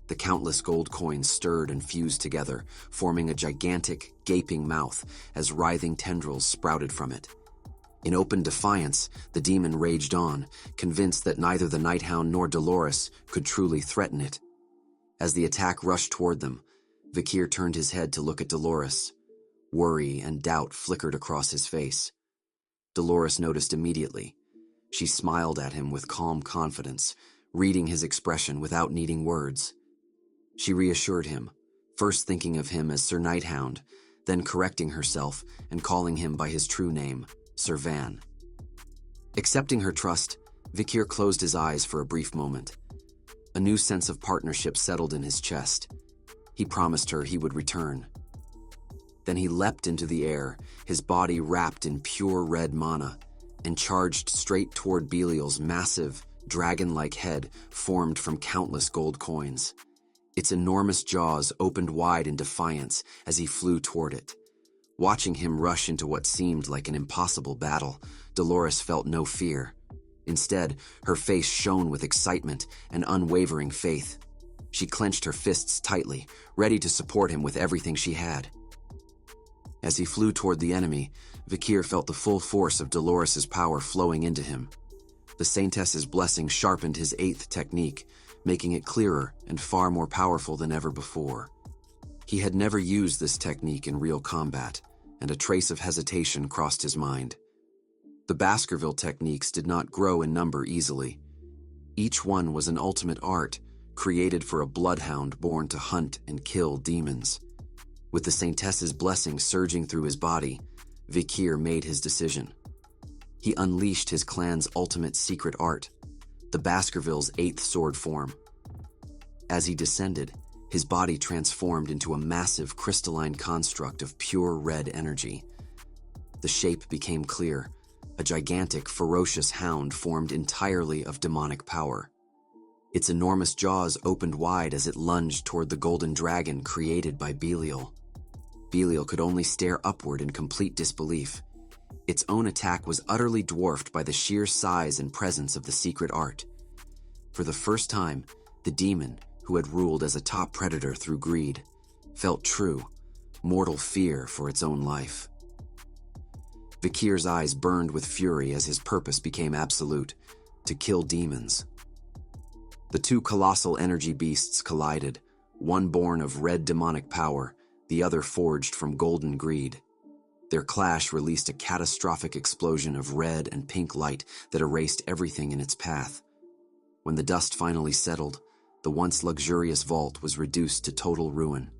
S1: The countless gold coins stirred and fused together, forming a gigantic, gaping mouth as writhing tendrils sprouted from it. In open defiance, the demon raged on, convinced that neither the Nighthound nor Dolores could truly threaten it. As the attack rushed toward them, Vikir turned his head to look at Dolores. Worry and doubt flickered across his face. Dolores noticed immediately. She smiled at him with calm confidence, reading his expression without needing words. She reassured him, first thinking of him as Sir Nighthound, then correcting herself and calling him by his true name, Sir Van. Accepting her trust, Vikir closed his eyes for a brief moment. A new sense of partnership settled in his chest. He promised her he would return. Then he leapt into the air, his body wrapped in pure red mana, and charged straight toward Belial's massive, dragon-like head formed from countless gold coins. Its enormous jaws opened wide in defiance as he flew toward it. Watching him rush into what seemed like an impossible battle, Dolores felt no fear. Instead, her face shone with excitement and unwavering faith. She clenched her fists tightly, ready to support him with everything she had. As he flew toward the enemy, Vikir felt the full force of Dolores' power flowing into him. The Saintess's blessing sharpened his 8th technique, making it clearer and far more powerful than ever before. He had never used this technique in real combat, and a trace of hesitation crossed his mind. The Baskerville techniques did not grow in number easily. Each one was an ultimate art, created for a bloodhound born to hunt and kill demons. With the Saintess's blessing surging through his body, Vikir made his decision. He unleashed his clan's ultimate secret art, the Baskerville's 8th sword form. As he descended, his body transformed into a massive crystalline construct of pure red energy. The shape became clear. A gigantic, ferocious hound formed entirely of demonic power. Its enormous jaws opened wide as it lunged toward the golden dragon created by Belial. Belial could only stare upward in complete disbelief. Its own attack was utterly dwarfed by the sheer size and presence of the secret art. For the first time, the demon, who had ruled as a top predator through greed, felt true, mortal fear for its own life. Vikir's eyes burned with fury as his purpose became absolute, to kill demons. The two colossal energy beasts collided, one born of red demonic power, the other forged from golden greed. Their clash released a catastrophic explosion of red and pink light that erased everything in its path. When the dust finally settled, the once luxurious vault was reduced to total ruin.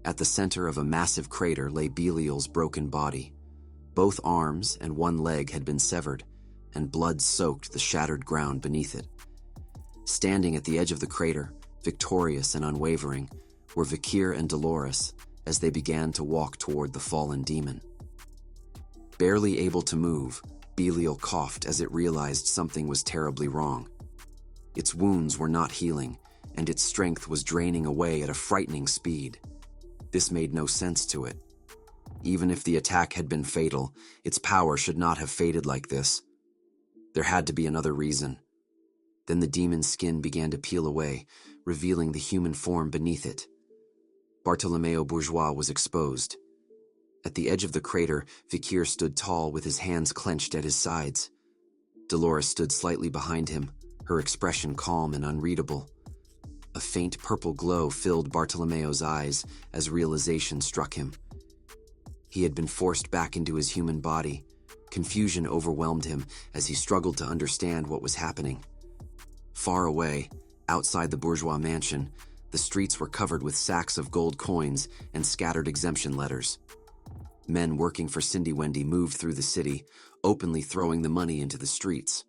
S1: At the center of a massive crater lay Belial's broken body. Both arms and one leg had been severed, and blood soaked the shattered ground beneath it. Standing at the edge of the crater, victorious and unwavering, were Vikir and Dolores as they began to walk toward the fallen demon. Barely able to move, Belial coughed as it realized something was terribly wrong. Its wounds were not healing, and its strength was draining away at a frightening speed. This made no sense to it. Even if the attack had been fatal, its power should not have faded like this. There had to be another reason. Then the demon's skin began to peel away, revealing the human form beneath it. Bartolomeo Bourgeois was exposed. At the edge of the crater, Vikir stood tall with his hands clenched at his sides. Dolores stood slightly behind him, her expression calm and unreadable. A faint purple glow filled Bartolomeo's eyes as realization struck him. He had been forced back into his human body. Confusion overwhelmed him as he struggled to understand what was happening. Far away, outside the bourgeois mansion, the streets were covered with sacks of gold coins and scattered exemption letters. Men working for Cindy Wendy moved through the city, openly throwing the money into the streets.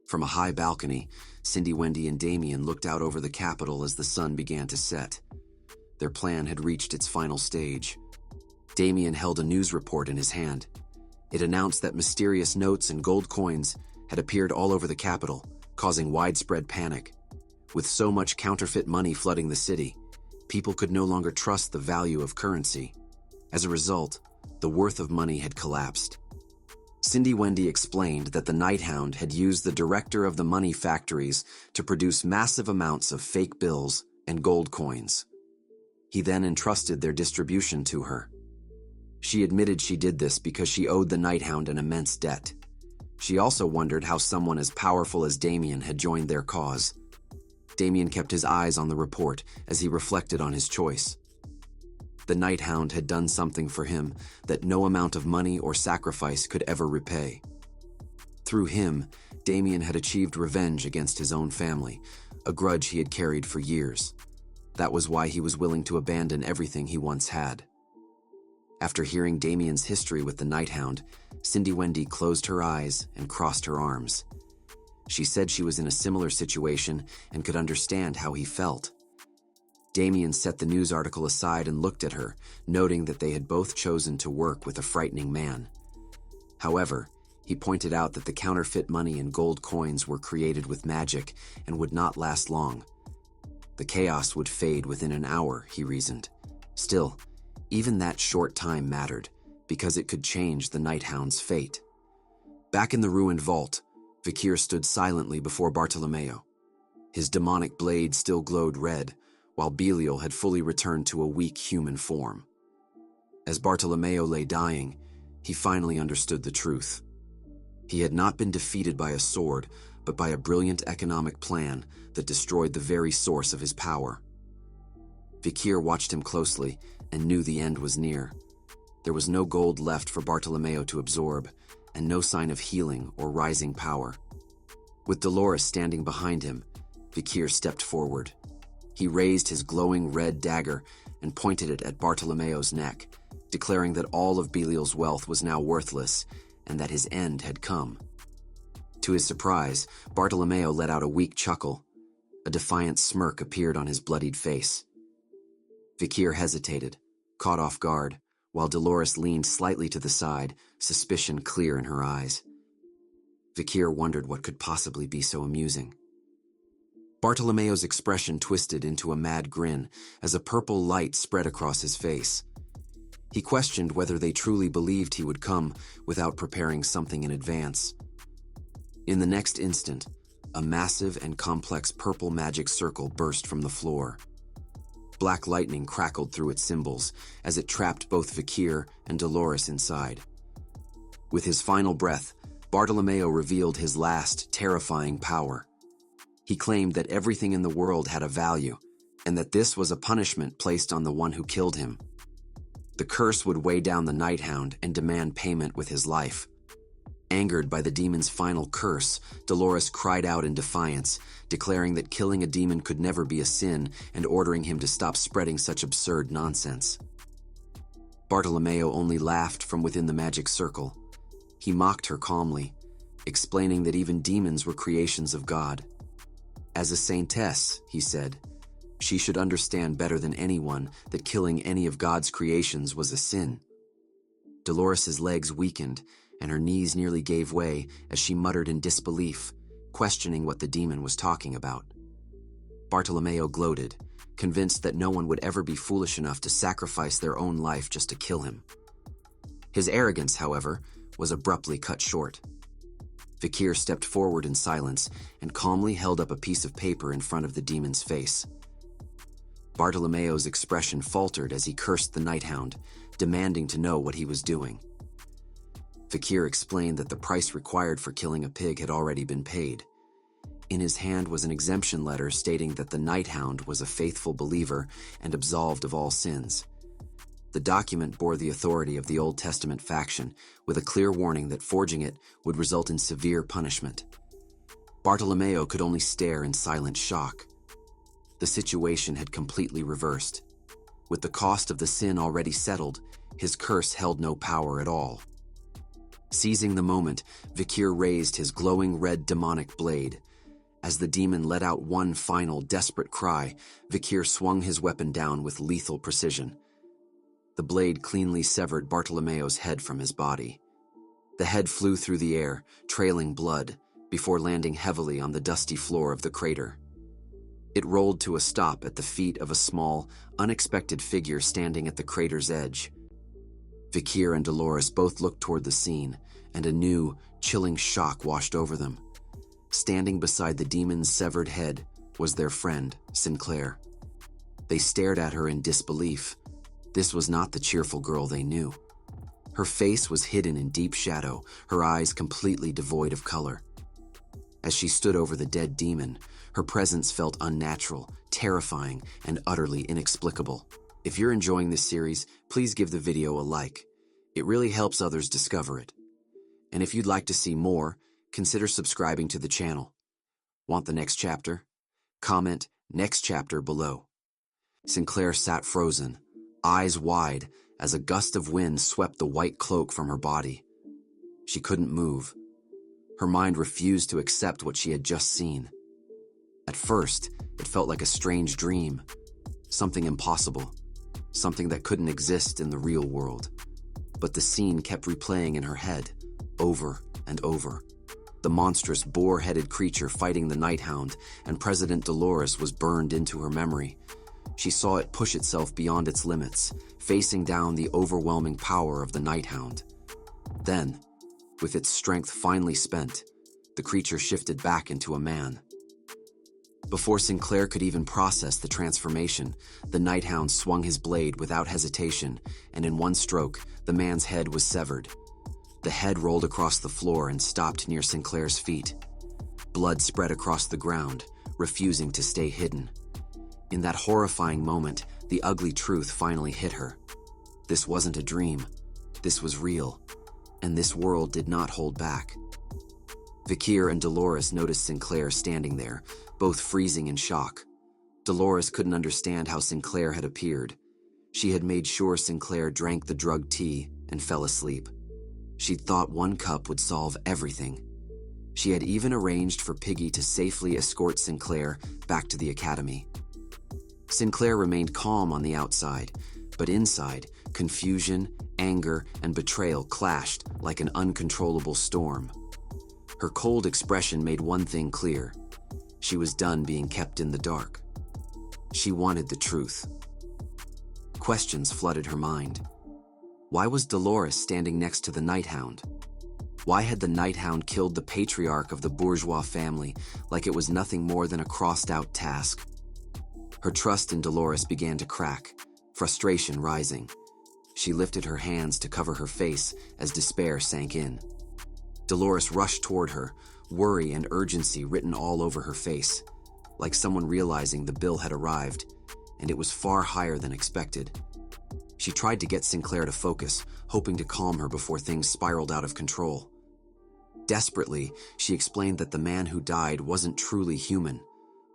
S1: From a high balcony, Cindy Wendy and Damien looked out over the capital as the sun began to set. Their plan had reached its final stage. Damien held a news report in his hand. It announced that mysterious notes and gold coins had appeared all over the capital, causing widespread panic. With so much counterfeit money flooding the city, people could no longer trust the value of currency. As a result, the worth of money had collapsed. Cindy Wendy explained that the Nighthound had used the director of the money factories to produce massive amounts of fake bills and gold coins. He then entrusted their distribution to her. She admitted she did this because she owed the Nighthound an immense debt. She also wondered how someone as powerful as Damien had joined their cause. Damien kept his eyes on the report as he reflected on his choice. The Nighthound had done something for him that no amount of money or sacrifice could ever repay. Through him, Damien had achieved revenge against his own family, a grudge he had carried for years. That was why he was willing to abandon everything he once had. After hearing Damien's history with the Nighthound, Cindy Wendy closed her eyes and crossed her arms. She said she was in a similar situation and could understand how he felt. Damien set the news article aside and looked at her, noting that they had both chosen to work with a frightening man. However, he pointed out that the counterfeit money and gold coins were created with magic and would not last long. The chaos would fade within an hour, he reasoned. Still, even that short time mattered, because it could change the Nighthound's fate. Back in the ruined vault, Vikir stood silently before Bartolomeo. His demonic blade still glowed red, while Belial had fully returned to a weak human form. As Bartolomeo lay dying, he finally understood the truth. He had not been defeated by a sword, but by a brilliant economic plan that destroyed the very source of his power. Vikir watched him closely and knew the end was near. There was no gold left for Bartolomeo to absorb, and no sign of healing or rising power. With Dolores standing behind him, Vikir stepped forward. He raised his glowing red dagger and pointed it at Bartolomeo's neck, declaring that all of Belial's wealth was now worthless and that his end had come. To his surprise, Bartolomeo let out a weak chuckle. A defiant smirk appeared on his bloodied face. Vikir hesitated, caught off guard, while Dolores leaned slightly to the side, suspicion clear in her eyes. Vikir wondered what could possibly be so amusing. Bartolomeo's expression twisted into a mad grin as a purple light spread across his face. He questioned whether they truly believed he would come without preparing something in advance. In the next instant, a massive and complex purple magic circle burst from the floor. Black lightning crackled through its symbols as it trapped both Vikir and Dolores inside. With his final breath, Bartolomeo revealed his last, terrifying power. He claimed that everything in the world had a value, and that this was a punishment placed on the one who killed him. The curse would weigh down the Nighthound and demand payment with his life. Angered by the demon's final curse, Dolores cried out in defiance, declaring that killing a demon could never be a sin and ordering him to stop spreading such absurd nonsense. Bartolomeo only laughed from within the magic circle. He mocked her calmly, explaining that even demons were creations of God. As a saintess, he said, she should understand better than anyone that killing any of God's creations was a sin. Dolores's legs weakened, and her knees nearly gave way as she muttered in disbelief, questioning what the demon was talking about. Bartolomeo gloated, convinced that no one would ever be foolish enough to sacrifice their own life just to kill him. His arrogance, however, was abruptly cut short. Vikir stepped forward in silence and calmly held up a piece of paper in front of the demon's face. Bartolomeo's expression faltered as he cursed the Nighthound, demanding to know what he was doing. Vikir explained that the price required for killing a pig had already been paid. In his hand was an exemption letter stating that the Nighthound was a faithful believer and absolved of all sins. The document bore the authority of the Old Testament faction, with a clear warning that forging it would result in severe punishment. Bartolomeo could only stare in silent shock. The situation had completely reversed. With the cost of the sin already settled, his curse held no power at all. Seizing the moment, Vikir raised his glowing red demonic blade. As the demon let out one final desperate cry, Vikir swung his weapon down with lethal precision. The blade cleanly severed Bartolomeo's head from his body. The head flew through the air, trailing blood, before landing heavily on the dusty floor of the crater. It rolled to a stop at the feet of a small, unexpected figure standing at the crater's edge. Vikir and Dolores both looked toward the scene, and a new, chilling shock washed over them. Standing beside the demon's severed head was their friend, Sinclair. They stared at her in disbelief. This was not the cheerful girl they knew. Her face was hidden in deep shadow, her eyes completely devoid of color. As she stood over the dead demon, her presence felt unnatural, terrifying, and utterly inexplicable. If you're enjoying this series, please give the video a like. It really helps others discover it. And if you'd like to see more, consider subscribing to the channel. Want the next chapter? Comment "next chapter" below. Sinclair sat frozen, eyes wide, as a gust of wind swept the white cloak from her body. She couldn't move. Her mind refused to accept what she had just seen. At first, it felt like a strange dream, something impossible, something that couldn't exist in the real world. But the scene kept replaying in her head, over and over. The monstrous boar-headed creature fighting the Nighthound, and President Dolores was burned into her memory. She saw it push itself beyond its limits, facing down the overwhelming power of the Nighthound. Then, with its strength finally spent, the creature shifted back into a man. Before Sinclair could even process the transformation, the Nighthound swung his blade without hesitation, and in one stroke, the man's head was severed. The head rolled across the floor and stopped near Sinclair's feet. Blood spread across the ground, refusing to stay hidden. In that horrifying moment, the ugly truth finally hit her. This wasn't a dream. This was real, and this world did not hold back. Vikir and Dolores noticed Sinclair standing there, both freezing in shock. Dolores couldn't understand how Sinclair had appeared. She had made sure Sinclair drank the drugged tea and fell asleep. She'd thought one cup would solve everything. She had even arranged for Piggy to safely escort Sinclair back to the academy. Sinclair remained calm on the outside, but inside, confusion, anger, and betrayal clashed like an uncontrollable storm. Her cold expression made one thing clear. She was done being kept in the dark. She wanted the truth. Questions flooded her mind. Why was Dolores standing next to the Nighthound? Why had the Nighthound killed the patriarch of the bourgeois family like it was nothing more than a crossed-out task? Her trust in Dolores began to crack, frustration rising. She lifted her hands to cover her face as despair sank in. Dolores rushed toward her, worry and urgency written all over her face, like someone realizing the bill had arrived, and it was far higher than expected. She tried to get Sinclair to focus, hoping to calm her before things spiraled out of control. Desperately, she explained that the man who died wasn't truly human,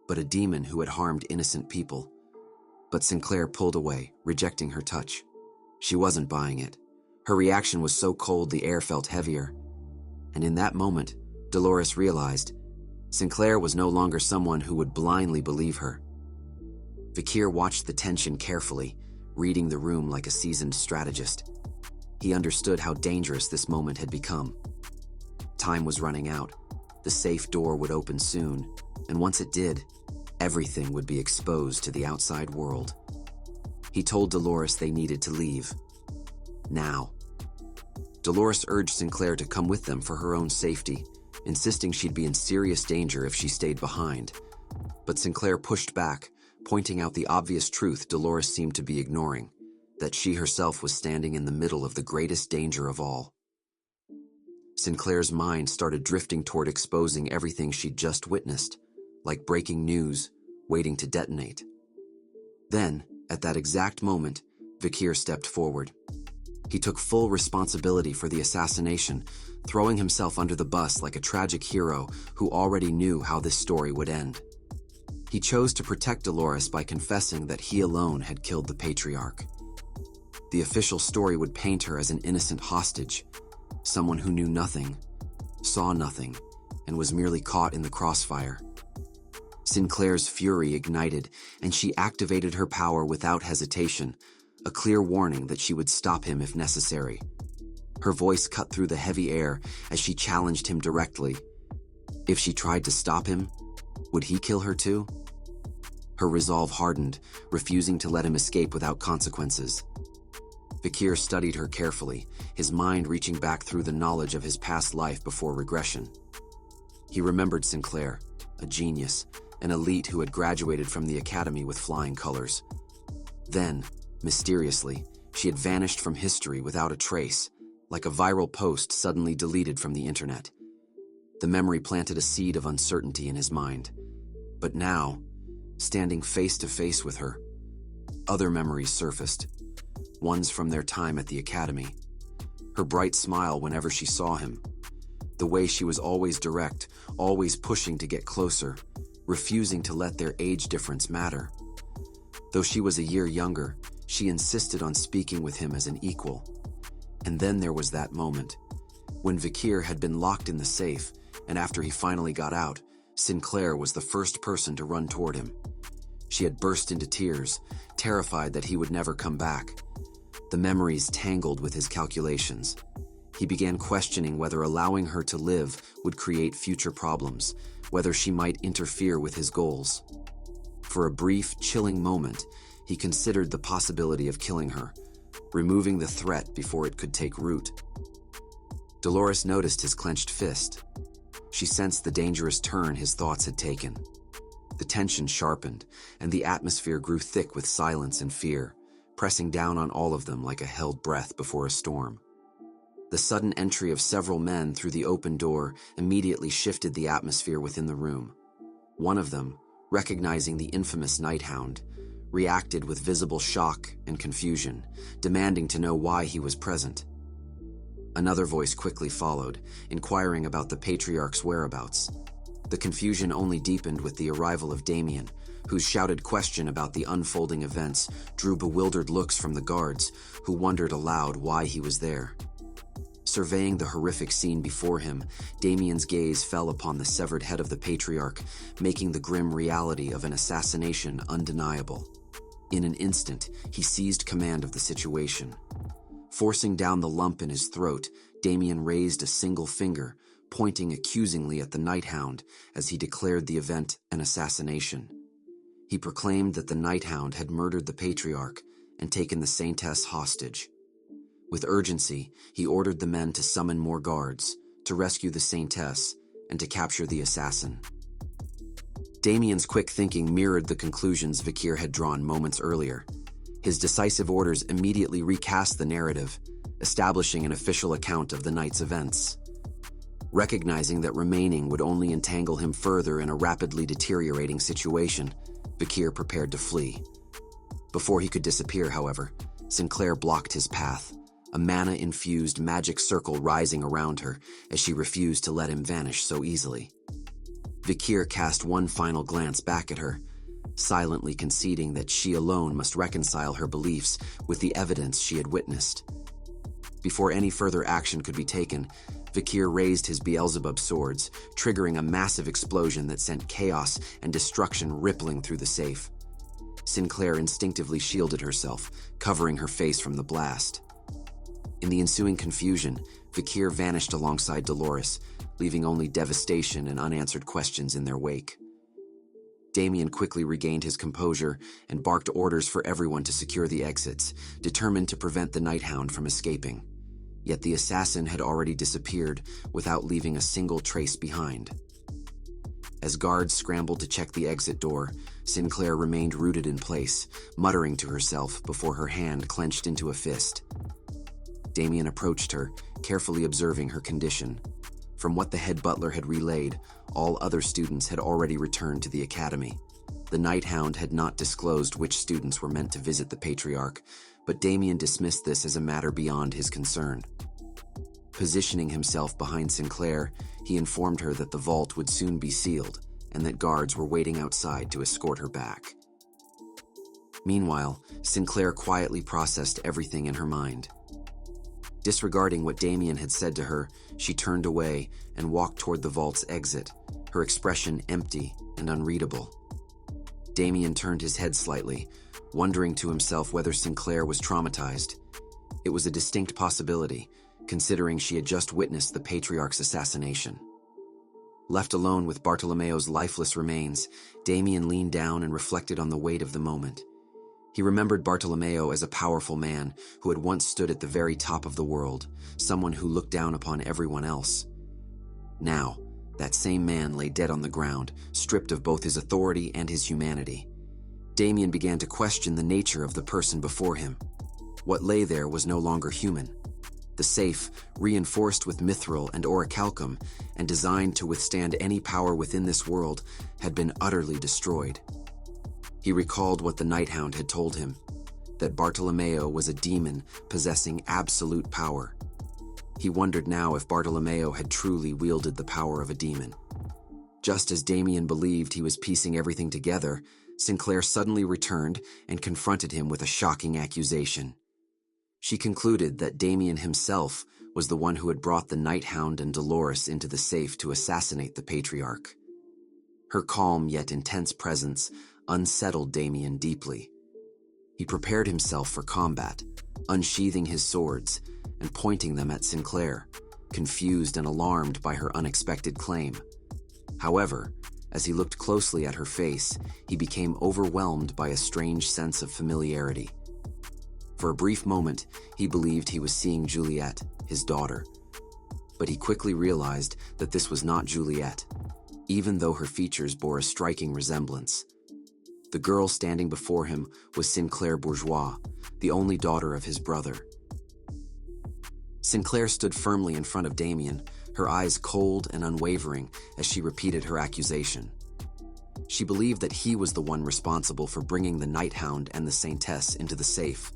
S1: but a demon who had harmed innocent people. But Sinclair pulled away, rejecting her touch. She wasn't buying it. Her reaction was so cold the air felt heavier. And in that moment, Dolores realized Sinclair was no longer someone who would blindly believe her. Vikir watched the tension carefully, reading the room like a seasoned strategist. He understood how dangerous this moment had become. Time was running out. The safe door would open soon, and once it did, everything would be exposed to the outside world. He told Dolores they needed to leave. Now. Dolores urged Sinclair to come with them for her own safety, insisting she'd be in serious danger if she stayed behind. But Sinclair pushed back, pointing out the obvious truth Dolores seemed to be ignoring, that she herself was standing in the middle of the greatest danger of all. Sinclair's mind started drifting toward exposing everything she'd just witnessed, like breaking news, waiting to detonate. Then, at that exact moment, Vikir stepped forward. He took full responsibility for the assassination, throwing himself under the bus like a tragic hero who already knew how this story would end. He chose to protect Dolores by confessing that he alone had killed the patriarch. The official story would paint her as an innocent hostage, someone who knew nothing, saw nothing, and was merely caught in the crossfire. Sinclair's fury ignited, and she activated her power without hesitation, a clear warning that she would stop him if necessary. Her voice cut through the heavy air as she challenged him directly. If she tried to stop him, would he kill her too? Her resolve hardened, refusing to let him escape without consequences. Vikir studied her carefully, his mind reaching back through the knowledge of his past life before regression. He remembered Sinclair, a genius, an elite who had graduated from the academy with flying colors. Then, mysteriously, she had vanished from history without a trace, like a viral post suddenly deleted from the internet. The memory planted a seed of uncertainty in his mind. But now, standing face to face with her, other memories surfaced, ones from their time at the academy. Her bright smile whenever she saw him, the way she was always direct, always pushing to get closer, refusing to let their age difference matter. Though she was a year younger, she insisted on speaking with him as an equal. And then there was that moment, when Vikir had been locked in the safe, and after he finally got out, Sinclair was the first person to run toward him. She had burst into tears, terrified that he would never come back. The memories tangled with his calculations. He began questioning whether allowing her to live would create future problems, whether she might interfere with his goals. For a brief, chilling moment, he considered the possibility of killing her, removing the threat before it could take root. Dolores noticed his clenched fist. She sensed the dangerous turn his thoughts had taken. The tension sharpened, and the atmosphere grew thick with silence and fear, pressing down on all of them like a held breath before a storm. The sudden entry of several men through the open door immediately shifted the atmosphere within the room. One of them, recognizing the infamous Nighthound, reacted with visible shock and confusion, demanding to know why he was present. Another voice quickly followed, inquiring about the Patriarch's whereabouts. The confusion only deepened with the arrival of Damien, whose shouted question about the unfolding events drew bewildered looks from the guards, who wondered aloud why he was there. Surveying the horrific scene before him, Damien's gaze fell upon the severed head of the Patriarch, making the grim reality of an assassination undeniable. In an instant, he seized command of the situation. Forcing down the lump in his throat, Damien raised a single finger, pointing accusingly at the Nighthound as he declared the event an assassination. He proclaimed that the Nighthound had murdered the Patriarch and taken the Saintess hostage. With urgency, he ordered the men to summon more guards, to rescue the Saintess, and to capture the assassin. Damien's quick thinking mirrored the conclusions Vikir had drawn moments earlier. His decisive orders immediately recast the narrative, establishing an official account of the night's events. Recognizing that remaining would only entangle him further in a rapidly deteriorating situation, Vikir prepared to flee. Before he could disappear, however, Sinclair blocked his path, a mana-infused magic circle rising around her as she refused to let him vanish so easily. Vikir cast one final glance back at her, silently conceding that she alone must reconcile her beliefs with the evidence she had witnessed. Before any further action could be taken, Vikir raised his Beelzebub swords, triggering a massive explosion that sent chaos and destruction rippling through the safe. Sinclair instinctively shielded herself, covering her face from the blast. In the ensuing confusion, Vikir vanished alongside Dolores, leaving only devastation and unanswered questions in their wake. Damien quickly regained his composure and barked orders for everyone to secure the exits, determined to prevent the Nighthound from escaping. Yet the assassin had already disappeared without leaving a single trace behind. As guards scrambled to check the exit door, Sinclair remained rooted in place, muttering to herself before her hand clenched into a fist. Damien approached her, carefully observing her condition. From what the head butler had relayed, all other students had already returned to the academy. The Nighthound had not disclosed which students were meant to visit the Patriarch, but Damien dismissed this as a matter beyond his concern. Positioning himself behind Sinclair, he informed her that the vault would soon be sealed and that guards were waiting outside to escort her back. Meanwhile, Sinclair quietly processed everything in her mind. Disregarding what Damien had said to her, she turned away and walked toward the vault's exit, her expression empty and unreadable. Damien turned his head slightly, wondering to himself whether Sinclair was traumatized. It was a distinct possibility, considering she had just witnessed the Patriarch's assassination. Left alone with Bartolomeo's lifeless remains, Damien leaned down and reflected on the weight of the moment. He remembered Bartolomeo as a powerful man who had once stood at the very top of the world, someone who looked down upon everyone else. Now, that same man lay dead on the ground, stripped of both his authority and his humanity. Damien began to question the nature of the person before him. What lay there was no longer human. The safe, reinforced with mithril and orichalcum and designed to withstand any power within this world, had been utterly destroyed. He recalled what the Nighthound had told him, that Bartolomeo was a demon possessing absolute power. He wondered now if Bartolomeo had truly wielded the power of a demon. Just as Damien believed he was piecing everything together, Sinclair suddenly returned and confronted him with a shocking accusation. She concluded that Damien himself was the one who had brought the Nighthound and Dolores into the safe to assassinate the Patriarch. Her calm yet intense presence unsettled Damien deeply. He prepared himself for combat, unsheathing his swords and pointing them at Sinclair, confused and alarmed by her unexpected claim. However, as he looked closely at her face, he became overwhelmed by a strange sense of familiarity. For a brief moment, he believed he was seeing Juliet, his daughter. But he quickly realized that this was not Juliet, even though her features bore a striking resemblance. The girl standing before him was Sinclair Bourgeois, the only daughter of his brother. Sinclair stood firmly in front of Damien, her eyes cold and unwavering as she repeated her accusation. She believed that he was the one responsible for bringing the Nighthound and the Saintess into the safe.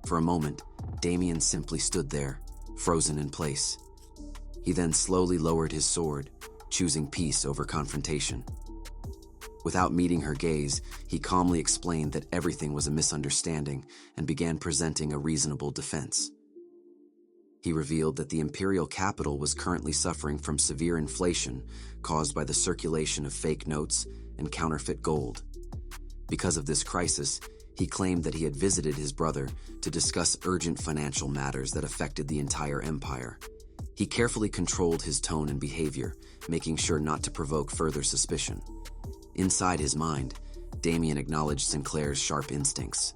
S1: For a moment, Damien simply stood there, frozen in place. He then slowly lowered his sword, choosing peace over confrontation. Without meeting her gaze, he calmly explained that everything was a misunderstanding and began presenting a reasonable defense. He revealed that the imperial capital was currently suffering from severe inflation caused by the circulation of fake notes and counterfeit gold. Because of this crisis, he claimed that he had visited his brother to discuss urgent financial matters that affected the entire empire. He carefully controlled his tone and behavior, making sure not to provoke further suspicion. Inside his mind, Damien acknowledged Sinclair's sharp instincts.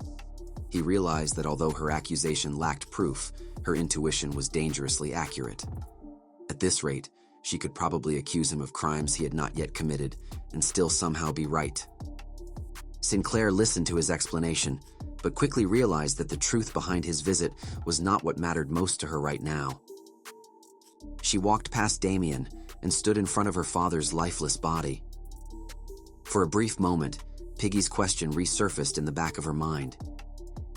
S1: He realized that although her accusation lacked proof, her intuition was dangerously accurate. At this rate, she could probably accuse him of crimes he had not yet committed and still somehow be right. Sinclair listened to his explanation, but quickly realized that the truth behind his visit was not what mattered most to her right now. She walked past Damien and stood in front of her father's lifeless body. For a brief moment, Piggy's question resurfaced in the back of her mind.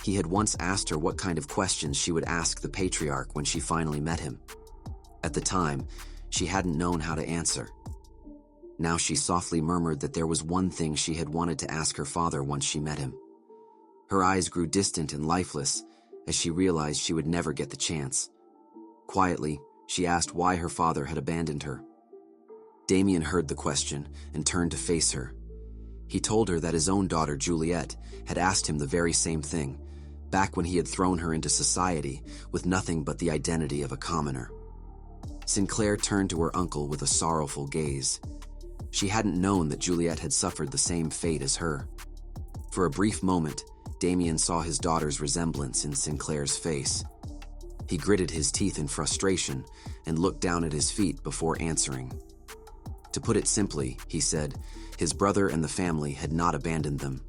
S1: He had once asked her what kind of questions she would ask the patriarch when she finally met him. At the time, she hadn't known how to answer. Now she softly murmured that there was one thing she had wanted to ask her father once she met him. Her eyes grew distant and lifeless as she realized she would never get the chance. Quietly, she asked why her father had abandoned her. Damien heard the question and turned to face her. He told her that his own daughter, Juliet, had asked him the very same thing, back when he had thrown her into society with nothing but the identity of a commoner. Sinclair turned to her uncle with a sorrowful gaze. She hadn't known that Juliet had suffered the same fate as her. For a brief moment, Damien saw his daughter's resemblance in Sinclair's face. He gritted his teeth in frustration and looked down at his feet before answering. To put it simply, he said, his brother and the family had not abandoned them.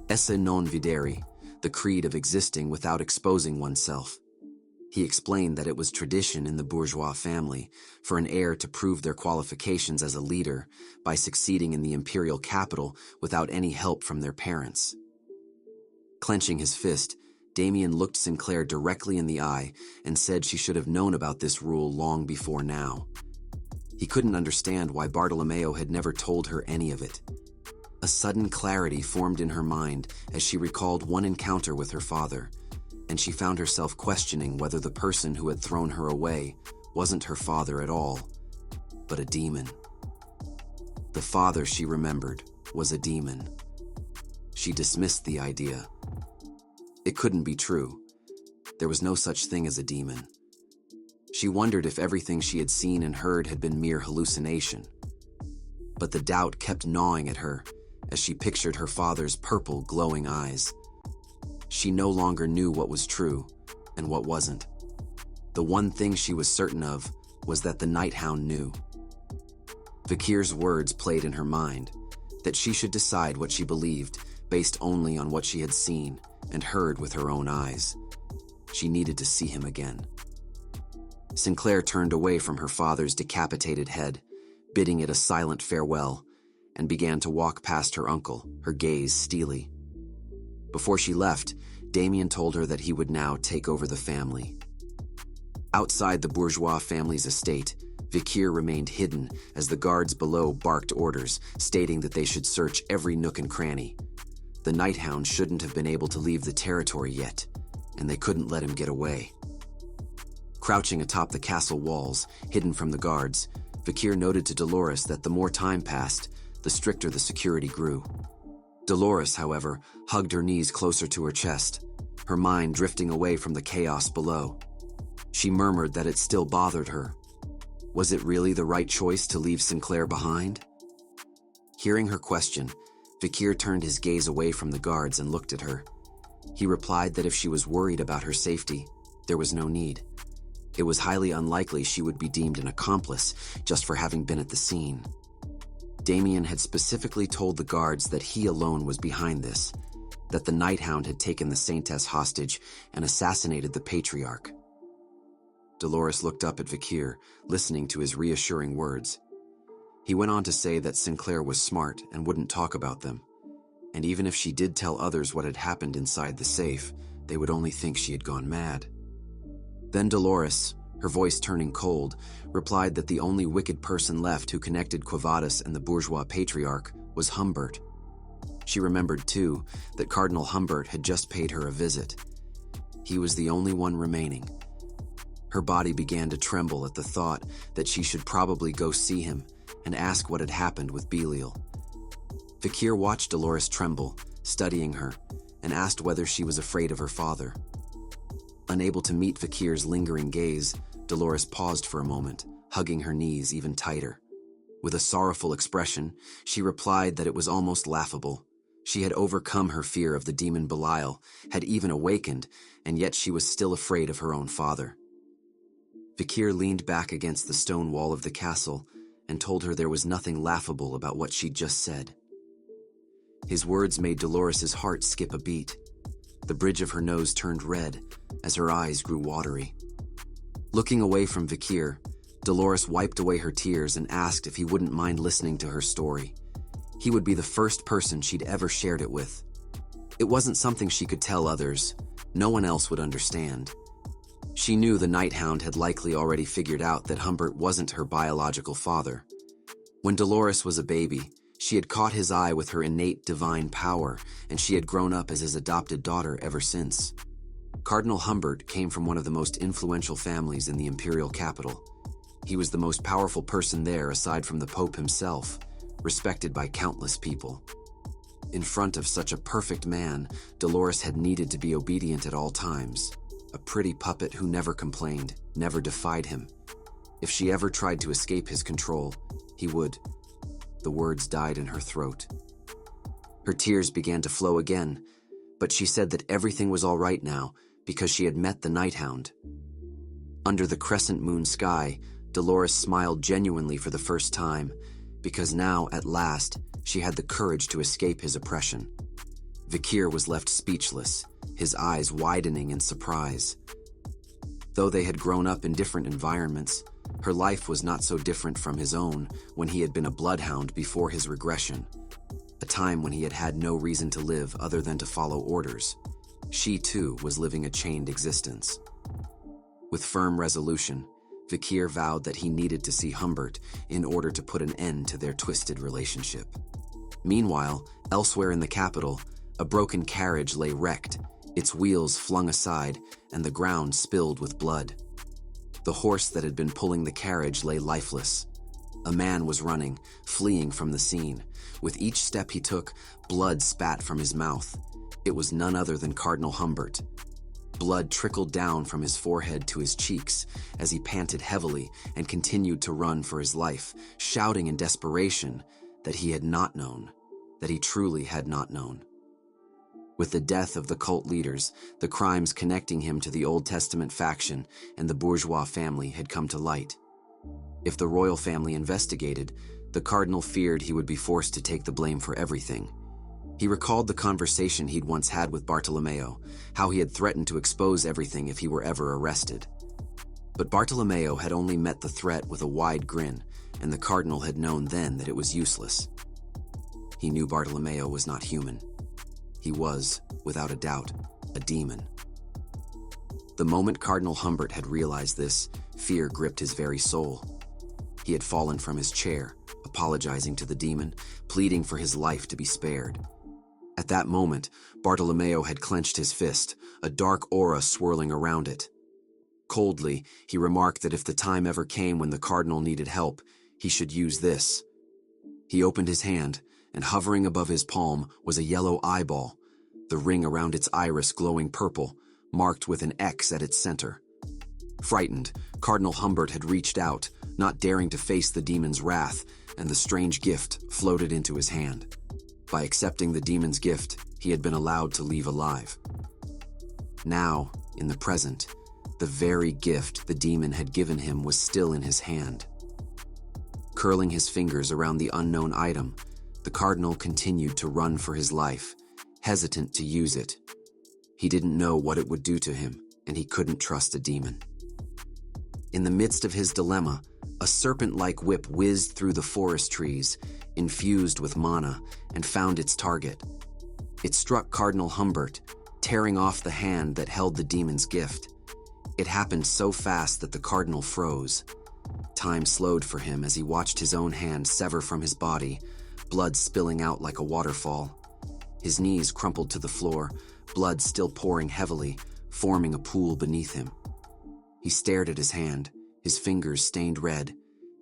S1: Esse non videri, the creed of existing without exposing oneself. He explained that it was tradition in the bourgeois family for an heir to prove their qualifications as a leader by succeeding in the imperial capital without any help from their parents. Clenching his fist, Damien looked Sinclair directly in the eye and said she should have known about this rule long before now. He couldn't understand why Bartolomeo had never told her any of it. A sudden clarity formed in her mind as she recalled one encounter with her father, and she found herself questioning whether the person who had thrown her away wasn't her father at all, but a demon. The father, she remembered, was a demon. She dismissed the idea. It couldn't be true. There was no such thing as a demon. She wondered if everything she had seen and heard had been mere hallucination. But the doubt kept gnawing at her as she pictured her father's purple, glowing eyes. She no longer knew what was true and what wasn't. The one thing she was certain of was that the Nighthound knew. Vikir's words played in her mind, that she should decide what she believed based only on what she had seen and heard with her own eyes. She needed to see him again. Sinclair turned away from her father's decapitated head, bidding it a silent farewell, and began to walk past her uncle, her gaze steely. Before she left, Damien told her that he would now take over the family. Outside the bourgeois family's estate, Vikir remained hidden as the guards below barked orders, stating that they should search every nook and cranny. The Nighthound shouldn't have been able to leave the territory yet, and they couldn't let him get away. Crouching atop the castle walls, hidden from the guards, Vikir noted to Dolores that the more time passed, the stricter the security grew. Dolores, however, hugged her knees closer to her chest, her mind drifting away from the chaos below. She murmured that it still bothered her. Was it really the right choice to leave Sinclair behind? Hearing her question, Vikir turned his gaze away from the guards and looked at her. He replied that if she was worried about her safety, there was no need. It was highly unlikely she would be deemed an accomplice just for having been at the scene. Damien had specifically told the guards that he alone was behind this, that the Nighthound had taken the Saintess hostage and assassinated the Patriarch. Dolores looked up at Vikir, listening to his reassuring words. He went on to say that Sinclair was smart and wouldn't talk about them, and even if she did tell others what had happened inside the safe, they would only think she had gone mad. Then Dolores, her voice turning cold, replied that the only wicked person left who connected Quo Vadis and the bourgeois patriarch was Humbert. She remembered, too, that Cardinal Humbert had just paid her a visit. He was the only one remaining. Her body began to tremble at the thought that she should probably go see him and ask what had happened with Belial. Vikir watched Dolores tremble, studying her, and asked whether she was afraid of her father. Unable to meet Vikir's lingering gaze, Dolores paused for a moment, hugging her knees even tighter. With a sorrowful expression, she replied that it was almost laughable. She had overcome her fear of the demon Belial, had even awakened, and yet she was still afraid of her own father. Vikir leaned back against the stone wall of the castle and told her there was nothing laughable about what she'd just said. His words made Dolores' heart skip a beat. The bridge of her nose turned red as her eyes grew watery. Looking away from Vikir, Dolores wiped away her tears and asked if he wouldn't mind listening to her story. He would be the first person she'd ever shared it with. It wasn't something she could tell others. No one else would understand. She knew the Nighthound had likely already figured out that Humbert wasn't her biological father. When Dolores was a baby, she had caught his eye with her innate divine power, and she had grown up as his adopted daughter ever since. Cardinal Humbert came from one of the most influential families in the imperial capital. He was the most powerful person there aside from the Pope himself, respected by countless people. In front of such a perfect man, Dolores had needed to be obedient at all times. A pretty puppet who never complained, never defied him. If she ever tried to escape his control, he would. The words died in her throat. Her tears began to flow again, but she said that everything was all right now because she had met the Nighthound. Under the crescent moon sky, Dolores smiled genuinely for the first time, because now, at last, she had the courage to escape his oppression. Vikir was left speechless, his eyes widening in surprise. Though they had grown up in different environments, her life was not so different from his own when he had been a bloodhound before his regression, a time when he had had no reason to live other than to follow orders. She, too, was living a chained existence. With firm resolution, Vikir vowed that he needed to see Humbert in order to put an end to their twisted relationship. Meanwhile, elsewhere in the capital, a broken carriage lay wrecked, its wheels flung aside, and the ground spilled with blood. The horse that had been pulling the carriage lay lifeless. A man was running, fleeing from the scene. With each step he took, blood spat from his mouth. It was none other than Cardinal Humbert. Blood trickled down from his forehead to his cheeks as he panted heavily and continued to run for his life, shouting in desperation that he had not known, that he truly had not known. With the death of the cult leaders, the crimes connecting him to the Old Testament faction and the bourgeois family had come to light. If the royal family investigated, the cardinal feared he would be forced to take the blame for everything. He recalled the conversation he'd once had with Bartolomeo, how he had threatened to expose everything if he were ever arrested. But Bartolomeo had only met the threat with a wide grin, and the cardinal had known then that it was useless. He knew Bartolomeo was not human. He was, without a doubt, a demon. The moment Cardinal Humbert had realized this, fear gripped his very soul. He had fallen from his chair, apologizing to the demon, pleading for his life to be spared. At that moment, Bartolomeo had clenched his fist, a dark aura swirling around it. Coldly, he remarked that if the time ever came when the cardinal needed help, he should use this. He opened his hand, and hovering above his palm was a yellow eyeball, the ring around its iris glowing purple, marked with an X at its center. Frightened, Cardinal Humbert had reached out, not daring to face the demon's wrath, and the strange gift floated into his hand. By accepting the demon's gift, he had been allowed to leave alive. Now, in the present, the very gift the demon had given him was still in his hand. Curling his fingers around the unknown item, the cardinal continued to run for his life, hesitant to use it. He didn't know what it would do to him, and he couldn't trust a demon. In the midst of his dilemma, a serpent-like whip whizzed through the forest trees, infused with mana, and found its target. It struck Cardinal Humbert, tearing off the hand that held the demon's gift. It happened so fast that the cardinal froze. Time slowed for him as he watched his own hand sever from his body, blood spilling out like a waterfall. His knees crumpled to the floor, blood still pouring heavily, forming a pool beneath him. He stared at his hand, his fingers stained red,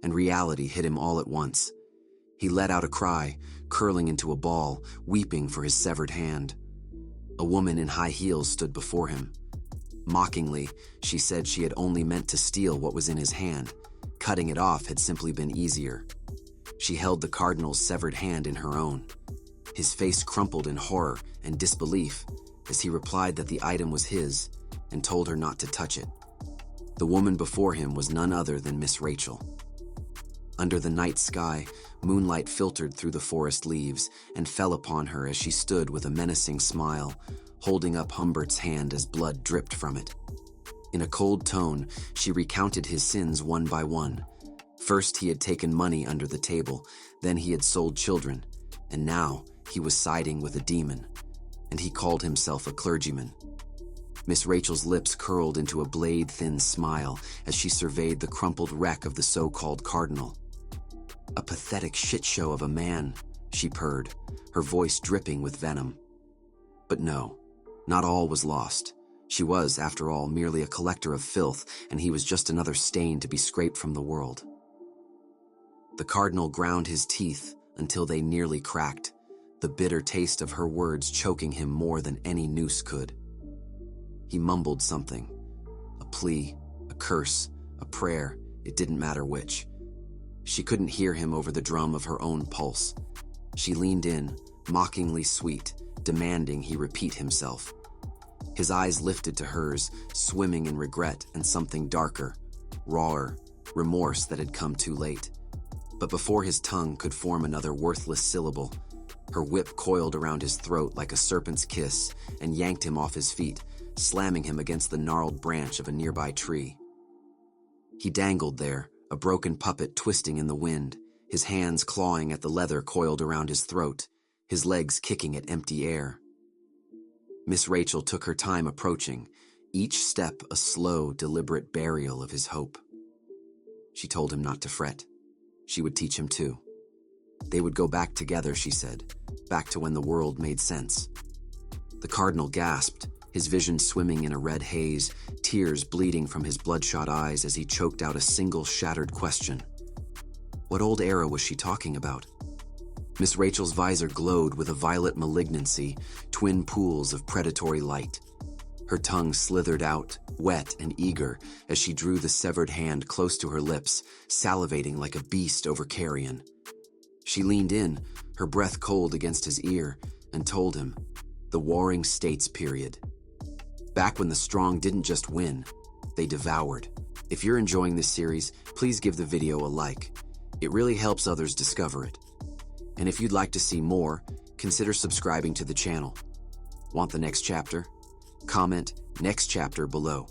S1: and reality hit him all at once. He let out a cry, curling into a ball, weeping for his severed hand. A woman in high heels stood before him. Mockingly, she said she had only meant to steal what was in his hand. Cutting it off had simply been easier. She held the cardinal's severed hand in her own. His face crumpled in horror and disbelief as he replied that the item was his and told her not to touch it. The woman before him was none other than Miss Rachel. Under the night sky, moonlight filtered through the forest leaves and fell upon her as she stood with a menacing smile, holding up Humbert's hand as blood dripped from it. In a cold tone, she recounted his sins one by one. First, he had taken money under the table, then he had sold children, and now he was siding with a demon, and he called himself a clergyman. Miss Rachel's lips curled into a blade-thin smile as she surveyed the crumpled wreck of the so-called cardinal. A pathetic shit-show of a man, she purred, her voice dripping with venom. But no, not all was lost. She was, after all, merely a collector of filth, and he was just another stain to be scraped from the world. The cardinal ground his teeth until they nearly cracked, the bitter taste of her words choking him more than any noose could. He mumbled something, a plea, a curse, a prayer, it didn't matter which. She couldn't hear him over the drum of her own pulse. She leaned in, mockingly sweet, demanding he repeat himself. His eyes lifted to hers, swimming in regret and something darker, rawer, remorse that had come too late. But before his tongue could form another worthless syllable, her whip coiled around his throat like a serpent's kiss and yanked him off his feet, slamming him against the gnarled branch of a nearby tree. He dangled there, a broken puppet twisting in the wind, his hands clawing at the leather coiled around his throat, his legs kicking at empty air. Miss Rachel took her time approaching, each step a slow, deliberate burial of his hope. She told him not to fret. She would teach him too. They would go back together, she said, back to when the world made sense. The cardinal gasped, his vision swimming in a red haze, tears bleeding from his bloodshot eyes as he choked out a single shattered question. What old era was she talking about? Miss Rachel's visor glowed with a violet malignancy, twin pools of predatory light. Her tongue slithered out, wet and eager, as she drew the severed hand close to her lips, salivating like a beast over carrion. She leaned in, her breath cold against his ear, and told him, the Warring States period. Back when the strong didn't just win, they devoured. If you're enjoying this series, please give the video a like. It really helps others discover it. And if you'd like to see more, consider subscribing to the channel. Want the next chapter? Comment next chapter below.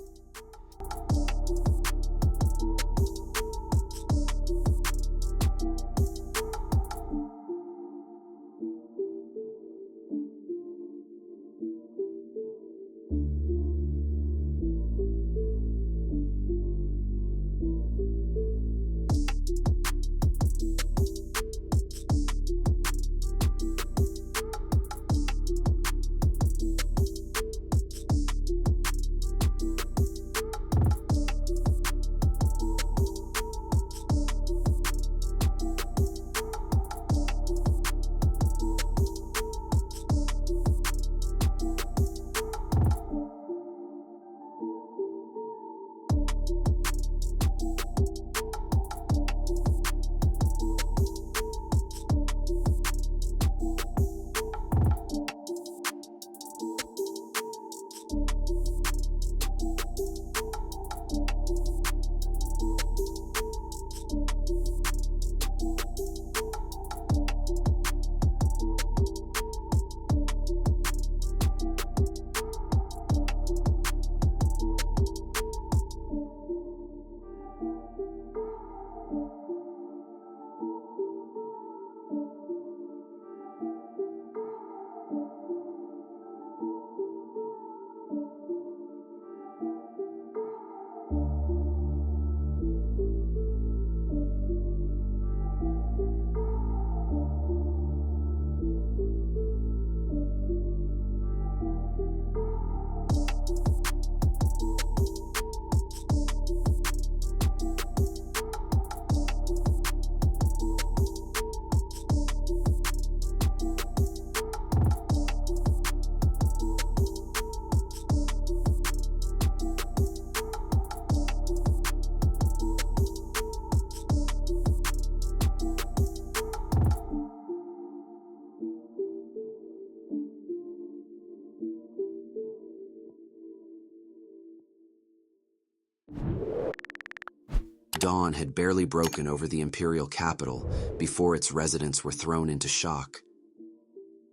S1: Dawn had barely broken over the imperial capital before its residents were thrown into shock.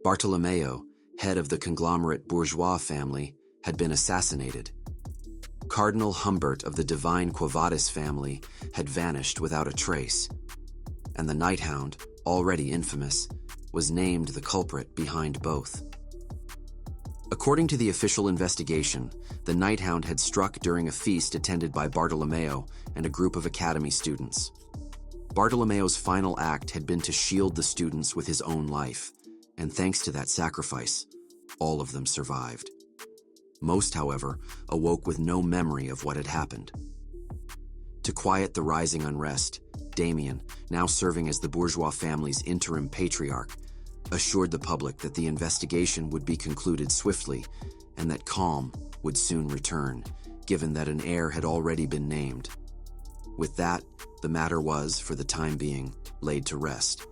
S1: Bartolomeo, head of the conglomerate bourgeois family, had been assassinated. Cardinal Humbert of the divine Quo Vadis family had vanished without a trace, and the Nighthound, already infamous, was named the culprit behind both. According to the official investigation, the Nighthound had struck during a feast attended by Bartolomeo and a group of academy students. Bartolomeo's final act had been to shield the students with his own life, and thanks to that sacrifice, all of them survived. Most, however, awoke with no memory of what had happened. To quiet the rising unrest, Damien, now serving as the bourgeois family's interim patriarch, assured the public that the investigation would be concluded swiftly and that calm would soon return, given that an heir had already been named. With that, the matter was, for the time being, laid to rest.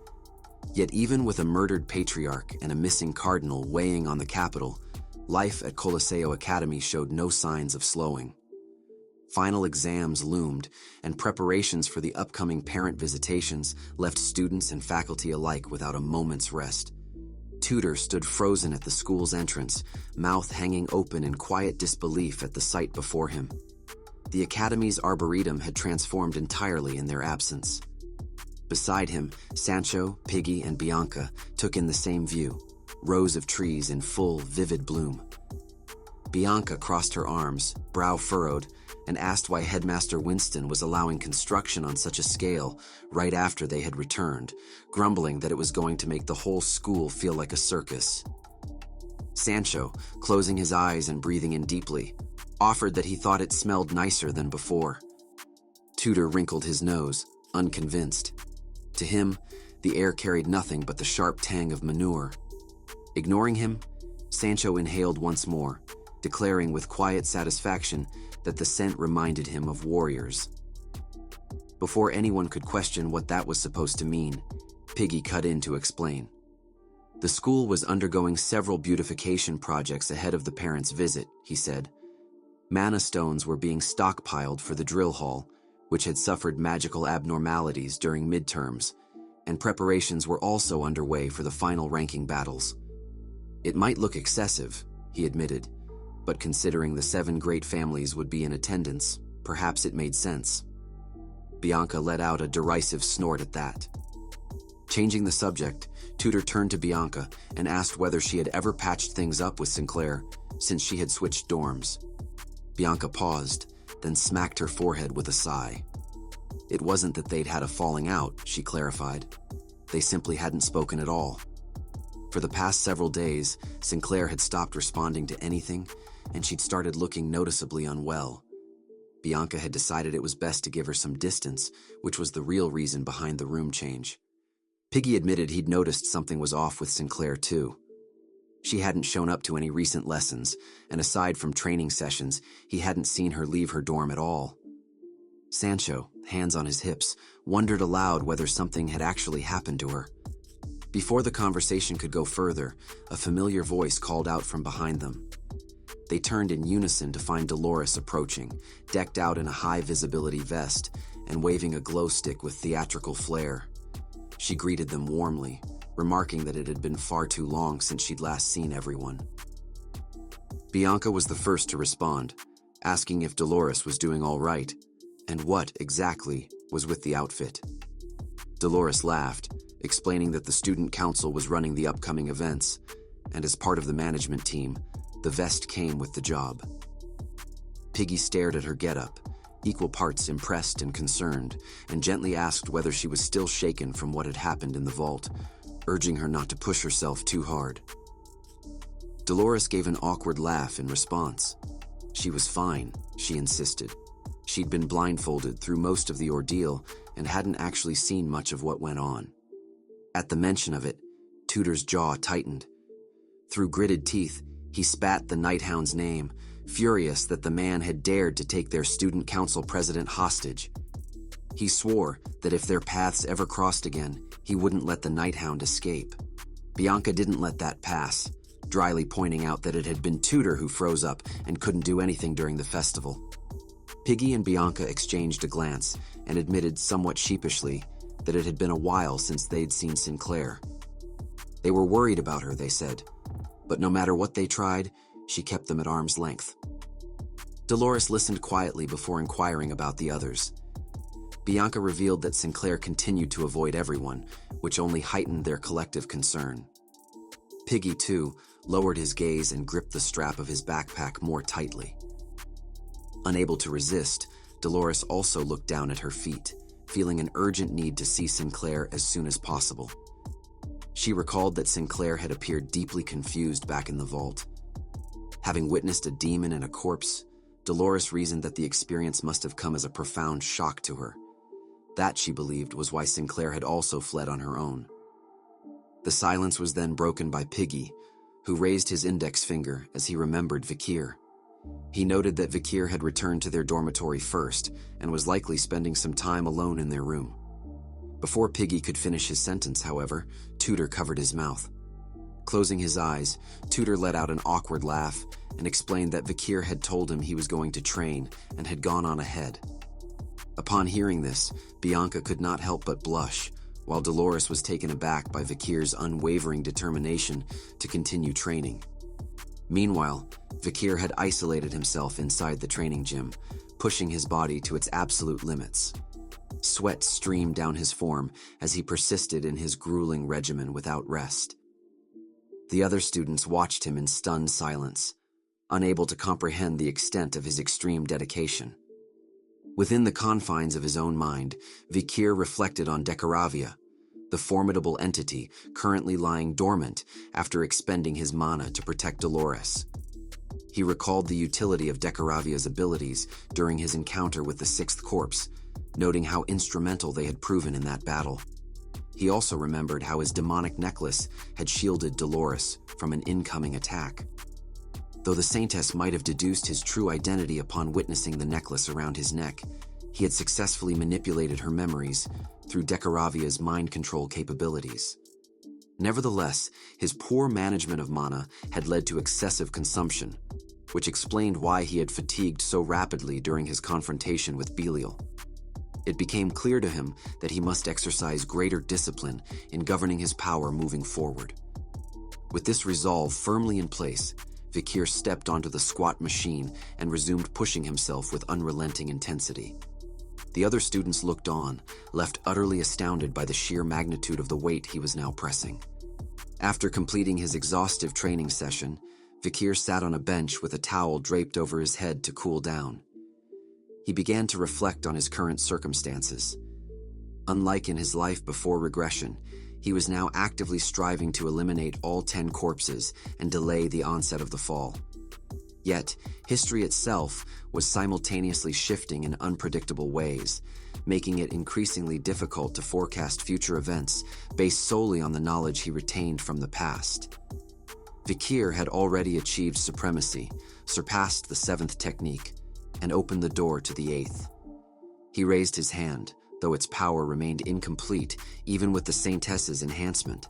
S1: Yet even with a murdered patriarch and a missing cardinal weighing on the capital, life at Colosseo Academy showed no signs of slowing. Final exams loomed, and preparations for the upcoming parent visitations left students and faculty alike without a moment's rest. Tutor stood frozen at the school's entrance, mouth hanging open in quiet disbelief at the sight before him. The academy's arboretum had transformed entirely in their absence. Beside him, Sancho, Piggy, and Bianca took in the same view, rows of trees in full, vivid bloom. Bianca crossed her arms, brow furrowed, and asked why Headmaster Winston was allowing construction on such a scale right after they had returned, grumbling that it was going to make the whole school feel like a circus. Sancho, closing his eyes and breathing in deeply, offered that he thought it smelled nicer than before. Tutor wrinkled his nose, unconvinced. To him, the air carried nothing but the sharp tang of manure. Ignoring him, Sancho inhaled once more, declaring with quiet satisfaction that the scent reminded him of warriors. Before anyone could question what that was supposed to mean, Piggy cut in to explain. The school was undergoing several beautification projects ahead of the parents' visit, he said. Mana stones were being stockpiled for the drill hall, which had suffered magical abnormalities during midterms, and preparations were also underway for the final ranking battles. It might look excessive, he admitted, but considering the 7 great families would be in attendance, perhaps it made sense. Bianca let out a derisive snort at that. Changing the subject, Tutor turned to Bianca and asked whether she had ever patched things up with Sinclair since she had switched dorms. Bianca paused, then smacked her forehead with a sigh. It wasn't that they'd had a falling out, she clarified. They simply hadn't spoken at all. For the past several days, Sinclair had stopped responding to anything, and she'd started looking noticeably unwell. Bianca had decided it was best to give her some distance, which was the real reason behind the room change. Piggy admitted he'd noticed something was off with Sinclair too. She hadn't shown up to any recent lessons, and aside from training sessions, he hadn't seen her leave her dorm at all. Sancho, hands on his hips, wondered aloud whether something had actually happened to her. Before the conversation could go further, a familiar voice called out from behind them. They turned in unison to find Dolores approaching, decked out in a high-visibility vest and waving a glow stick with theatrical flair. She greeted them warmly, remarking that it had been far too long since she'd last seen everyone. Bianca was the first to respond, asking if Dolores was doing all right, and what, exactly, was with the outfit. Dolores laughed, explaining that the student council was running the upcoming events, and as part of the management team, the vest came with the job. Piggy stared at her getup, equal parts impressed and concerned, and gently asked whether she was still shaken from what had happened in the vault, urging her not to push herself too hard. Dolores gave an awkward laugh in response. She was fine, she insisted. She'd been blindfolded through most of the ordeal and hadn't actually seen much of what went on. At the mention of it, Tutor's jaw tightened. Through gritted teeth, he spat the Nighthound's name, furious that the man had dared to take their student council president hostage. He swore that if their paths ever crossed again, he wouldn't let the Nighthound escape. Bianca didn't let that pass, dryly pointing out that it had been Tutor who froze up and couldn't do anything during the festival. Piggy and Bianca exchanged a glance and admitted somewhat sheepishly that it had been a while since they'd seen Sinclair. They were worried about her, they said, but no matter what they tried, she kept them at arm's length. Dolores listened quietly before inquiring about the others. Bianca revealed that Sinclair continued to avoid everyone, which only heightened their collective concern. Piggy, too, lowered his gaze and gripped the strap of his backpack more tightly. Unable to resist, Dolores also looked down at her feet, feeling an urgent need to see Sinclair as soon as possible. She recalled that Sinclair had appeared deeply confused back in the vault. Having witnessed a demon and a corpse, Dolores reasoned that the experience must have come as a profound shock to her. That, she believed, was why Sinclair had also fled on her own. The silence was then broken by Piggy, who raised his index finger as he remembered Vikir. He noted that Vikir had returned to their dormitory first and was likely spending some time alone in their room. Before Piggy could finish his sentence, however, Tudor covered his mouth. Closing his eyes, Tudor let out an awkward laugh and explained that Vikir had told him he was going to train and had gone on ahead. Upon hearing this, Bianca could not help but blush, while Dolores was taken aback by Vikir's unwavering determination to continue training. Meanwhile, Vikir had isolated himself inside the training gym, pushing his body to its absolute limits. Sweat streamed down his form as he persisted in his grueling regimen without rest. The other students watched him in stunned silence, unable to comprehend the extent of his extreme dedication. Within the confines of his own mind, Vikir reflected on Decaravia, the formidable entity currently lying dormant after expending his mana to protect Dolores. He recalled the utility of Decaravia's abilities during his encounter with the Sixth Corpse, noting how instrumental they had proven in that battle. He also remembered how his demonic necklace had shielded Dolores from an incoming attack. Though the Saintess might have deduced his true identity upon witnessing the necklace around his neck, he had successfully manipulated her memories through Decaravia's mind control capabilities. Nevertheless, his poor management of mana had led to excessive consumption, which explained why he had fatigued so rapidly during his confrontation with Belial. It became clear to him that he must exercise greater discipline in governing his power moving forward. With this resolve firmly in place, Vikir stepped onto the squat machine and resumed pushing himself with unrelenting intensity. The other students looked on, left utterly astounded by the sheer magnitude of the weight he was now pressing. After completing his exhaustive training session, Vikir sat on a bench with a towel draped over his head to cool down. He began to reflect on his current circumstances. Unlike in his life before regression, he was now actively striving to eliminate all 10 corpses and delay the onset of the fall. Yet, history itself was simultaneously shifting in unpredictable ways, making it increasingly difficult to forecast future events based solely on the knowledge he retained from the past. Vikir had already achieved supremacy, surpassed the 7th technique, and opened the door to the 8th. He raised his hand, though its power remained incomplete even with the Saintess's enhancement.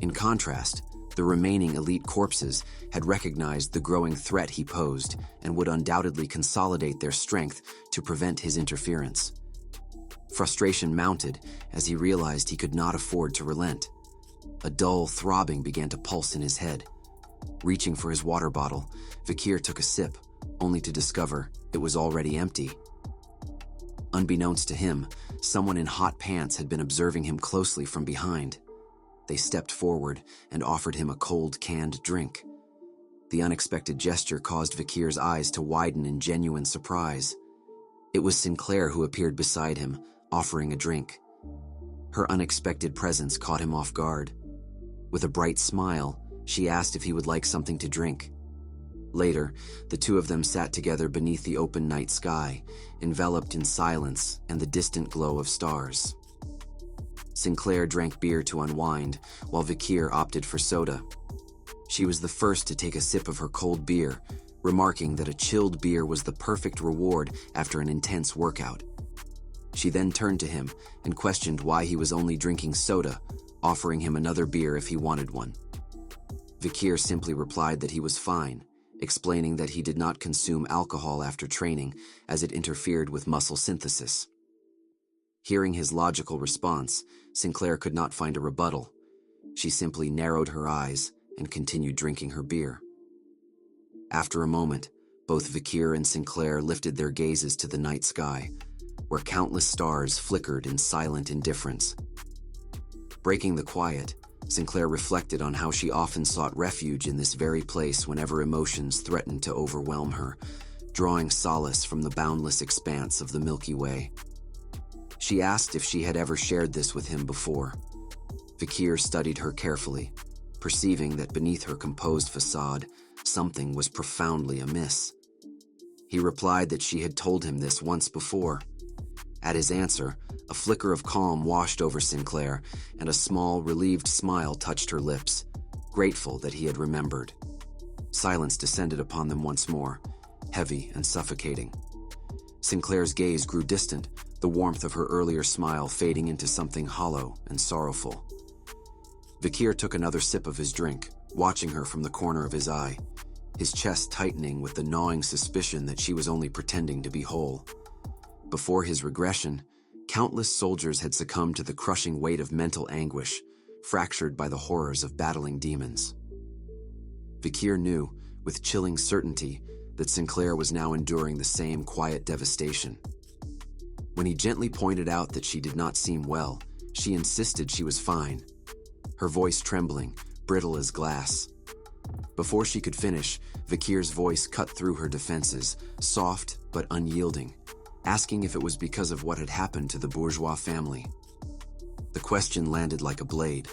S1: In contrast, the remaining elite corpses had recognized the growing threat he posed and would undoubtedly consolidate their strength to prevent his interference. Frustration mounted as he realized he could not afford to relent. A dull throbbing began to pulse in his head. Reaching for his water bottle, Vikir took a sip, only to discover it was already empty. Unbeknownst to him, someone in hot pants had been observing him closely from behind. They stepped forward and offered him a cold canned drink. The unexpected gesture caused Vikir's eyes to widen in genuine surprise. It was Sinclair who appeared beside him, offering a drink. Her unexpected presence caught him off guard. With a bright smile, she asked if he would like something to drink. Later, the two of them sat together beneath the open night sky, enveloped in silence and the distant glow of stars. Sinclair drank beer to unwind, while Vikir opted for soda. She was the first to take a sip of her cold beer, remarking that a chilled beer was the perfect reward after an intense workout. She then turned to him and questioned why he was only drinking soda, offering him another beer if he wanted one. Vikir simply replied that he was fine, explaining that he did not consume alcohol after training as it interfered with muscle synthesis. Hearing his logical response, Sinclair could not find a rebuttal. She simply narrowed her eyes and continued drinking her beer. After a moment, both Vikir and Sinclair lifted their gazes to the night sky, where countless stars flickered in silent indifference. Breaking the quiet, Sinclair reflected on how she often sought refuge in this very place whenever emotions threatened to overwhelm her, drawing solace from the boundless expanse of the Milky Way. She asked if she had ever shared this with him before. Vikir studied her carefully, perceiving that beneath her composed facade, something was profoundly amiss. He replied that she had told him this once before. At his answer, a flicker of calm washed over Sinclair, and a small, relieved smile touched her lips, grateful that he had remembered. Silence descended upon them once more, heavy and suffocating. Sinclair's gaze grew distant, the warmth of her earlier smile fading into something hollow and sorrowful. Vikir took another sip of his drink, watching her from the corner of his eye, his chest tightening with the gnawing suspicion that she was only pretending to be whole. Before his regression, countless soldiers had succumbed to the crushing weight of mental anguish, fractured by the horrors of battling demons. Vikir knew, with chilling certainty, that Sinclair was now enduring the same quiet devastation. When he gently pointed out that she did not seem well, she insisted she was fine, her voice trembling, brittle as glass. Before she could finish, Vikir's voice cut through her defenses, soft but unyielding, asking if it was because of what had happened to the bourgeois family. The question landed like a blade.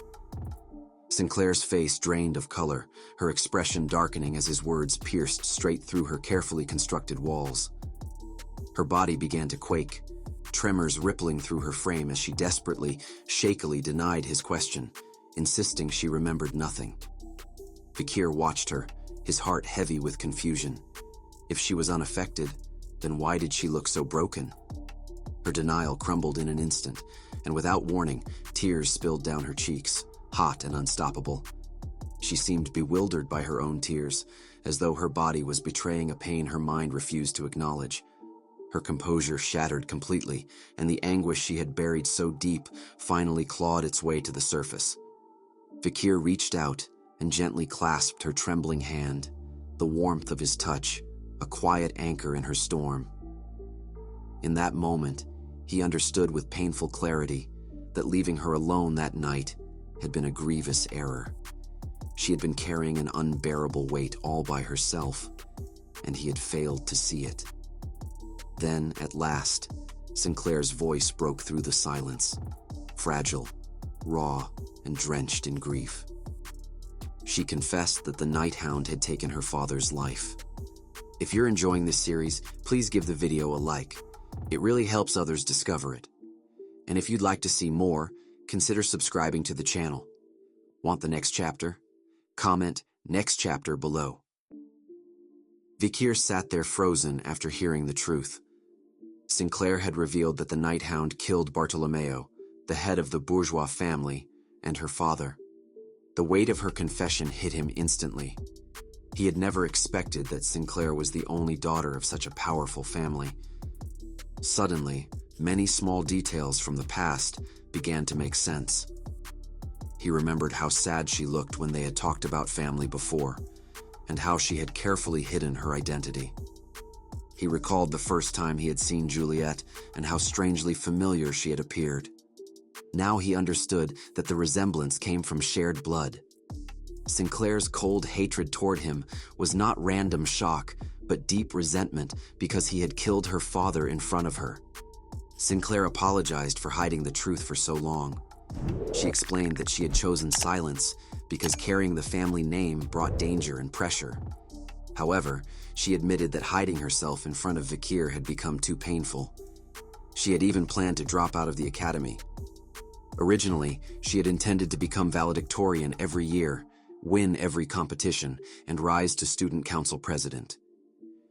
S1: Sinclair's face drained of color, her expression darkening as his words pierced straight through her carefully constructed walls. Her body began to quake, tremors rippling through her frame as she desperately, shakily denied his question, insisting she remembered nothing. Vikir watched her, his heart heavy with confusion. If she was unaffected, then why did she look so broken? Her denial crumbled in an instant, and without warning, tears spilled down her cheeks, hot and unstoppable. She seemed bewildered by her own tears, as though her body was betraying a pain her mind refused to acknowledge. Her composure shattered completely, and the anguish she had buried so deep finally clawed its way to the surface. Vikir reached out and gently clasped her trembling hand, the warmth of his touch, a quiet anchor in her storm. In that moment, he understood with painful clarity that leaving her alone that night had been a grievous error. She had been carrying an unbearable weight all by herself, and he had failed to see it. Then, at last, Sinclair's voice broke through the silence, fragile, raw, and drenched in grief. She confessed that the Night Hound had taken her father's life. If you're enjoying this series, please give the video a like. It really helps others discover it. And if you'd like to see more, consider subscribing to the channel. Want the next chapter? Comment "next chapter" below. Vikir sat there frozen after hearing the truth. Sinclair had revealed that the Night Hound killed Bartolomeo, the head of the bourgeois family, and her father. The weight of her confession hit him instantly. He had never expected that Sinclair was the only daughter of such a powerful family. Suddenly, many small details from the past began to make sense. He remembered how sad she looked when they had talked about family before, and how she had carefully hidden her identity. He recalled the first time he had seen Juliet and how strangely familiar she had appeared. Now he understood that the resemblance came from shared blood. Sinclair's cold hatred toward him was not random shock, but deep resentment because he had killed her father in front of her. Sinclair apologized for hiding the truth for so long. She explained that she had chosen silence because carrying the family name brought danger and pressure. However, she admitted that hiding herself in front of Vikir had become too painful. She had even planned to drop out of the academy. Originally, she had intended to become valedictorian every year, win every competition, and rise to student council president.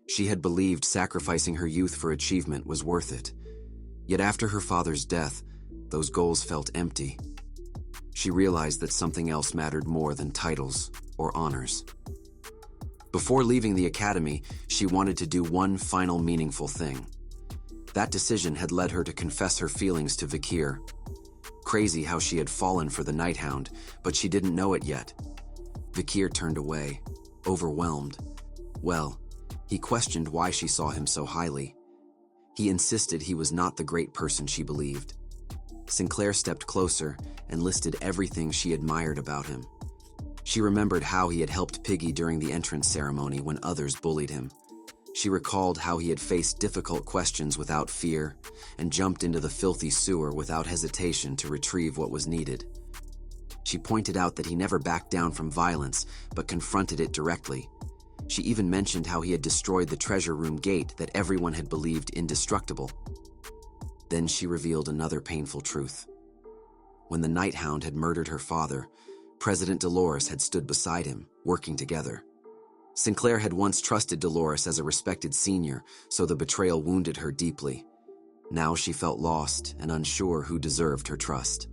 S1: She had believed sacrificing her youth for achievement was worth it. Yet after her father's death, those goals felt empty. She realized that something else mattered more than titles or honors. Before leaving the academy, she wanted to do one final meaningful thing. That decision had led her to confess her feelings to Vikir. Crazy how she had fallen for the Nighthound, but she didn't know it yet. Vikir turned away, overwhelmed. Well, he questioned why she saw him so highly. He insisted he was not the great person she believed. Sinclair stepped closer and listed everything she admired about him. She remembered how he had helped Piggy during the entrance ceremony when others bullied him. She recalled how he had faced difficult questions without fear and jumped into the filthy sewer without hesitation to retrieve what was needed. She pointed out that he never backed down from violence, but confronted it directly. She even mentioned how he had destroyed the treasure room gate that everyone had believed indestructible. Then she revealed another painful truth. When the Nighthound had murdered her father, President Dolores had stood beside him, working together. Sinclair had once trusted Dolores as a respected senior, so the betrayal wounded her deeply. Now she felt lost and unsure who deserved her trust.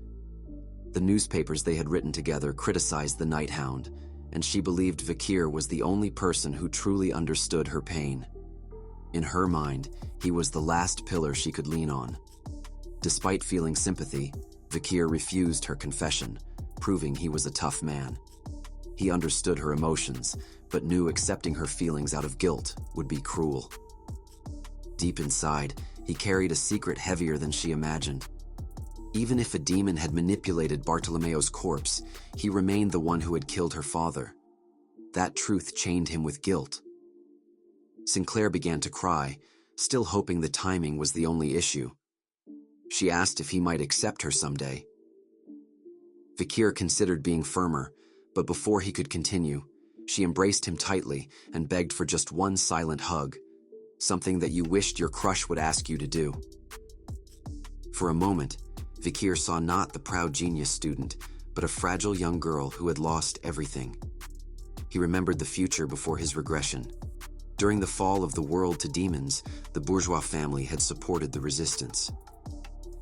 S1: The newspapers they had written together criticized the Nighthound, and she believed Vikir was the only person who truly understood her pain. In her mind, he was the last pillar she could lean on. Despite feeling sympathy, Vikir refused her confession, proving he was a tough man. He understood her emotions, but knew accepting her feelings out of guilt would be cruel. Deep inside, he carried a secret heavier than she imagined. Even if a demon had manipulated Bartolomeo's corpse, he remained the one who had killed her father. That truth chained him with guilt. Sinclair began to cry, still hoping the timing was the only issue. She asked if he might accept her someday. Vikir considered being firmer, but before he could continue, she embraced him tightly and begged for just one silent hug, something that you wished your crush would ask you to do. For a moment, Vikir saw not the proud genius student, but a fragile young girl who had lost everything. He remembered the future before his regression. During the fall of the world to demons, the bourgeois family had supported the resistance.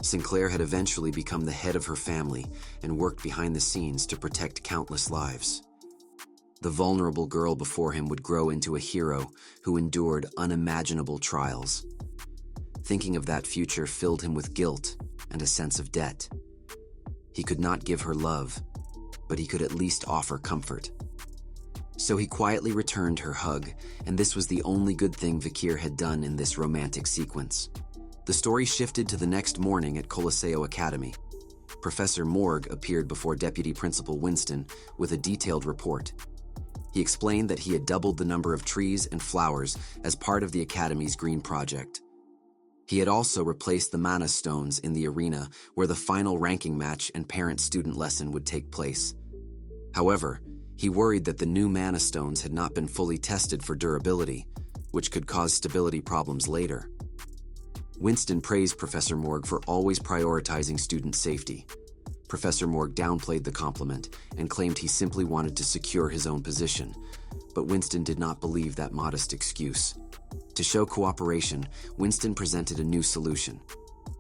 S1: Sinclair had eventually become the head of her family and worked behind the scenes to protect countless lives. The vulnerable girl before him would grow into a hero who endured unimaginable trials. Thinking of that future filled him with guilt and a sense of debt. He could not give her love, but he could at least offer comfort. So he quietly returned her hug, and this was the only good thing Vikir had done in this romantic sequence. The story shifted to the next morning at Coliseo Academy. Professor Morg appeared before Deputy Principal Winston with a detailed report. He explained that he had doubled the number of trees and flowers as part of the Academy's green project. He had also replaced the mana stones in the arena where the final ranking match and parent-student lesson would take place. However, he worried that the new mana stones had not been fully tested for durability, which could cause stability problems later. Winston praised Professor Morg for always prioritizing student safety. Professor Morg downplayed the compliment and claimed he simply wanted to secure his own position, but Winston did not believe that modest excuse. To show cooperation, Winston presented a new solution.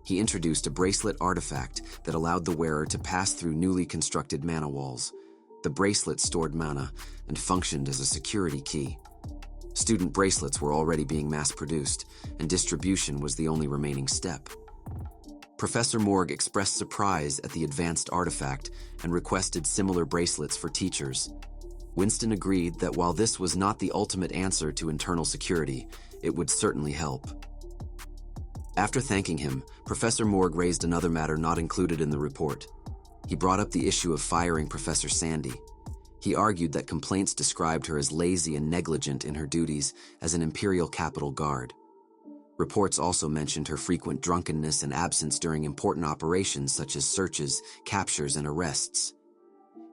S1: He introduced a bracelet artifact that allowed the wearer to pass through newly constructed mana walls. The bracelet stored mana and functioned as a security key. Student bracelets were already being mass-produced, and distribution was the only remaining step. Professor Morg expressed surprise at the advanced artifact and requested similar bracelets for teachers. Winston agreed that while this was not the ultimate answer to internal security, it would certainly help. After thanking him, Professor Morg raised another matter not included in the report. He brought up the issue of firing Professor Sandy. He argued that complaints described her as lazy and negligent in her duties as an Imperial Capital Guard. Reports also mentioned her frequent drunkenness and absence during important operations such as searches, captures, and arrests.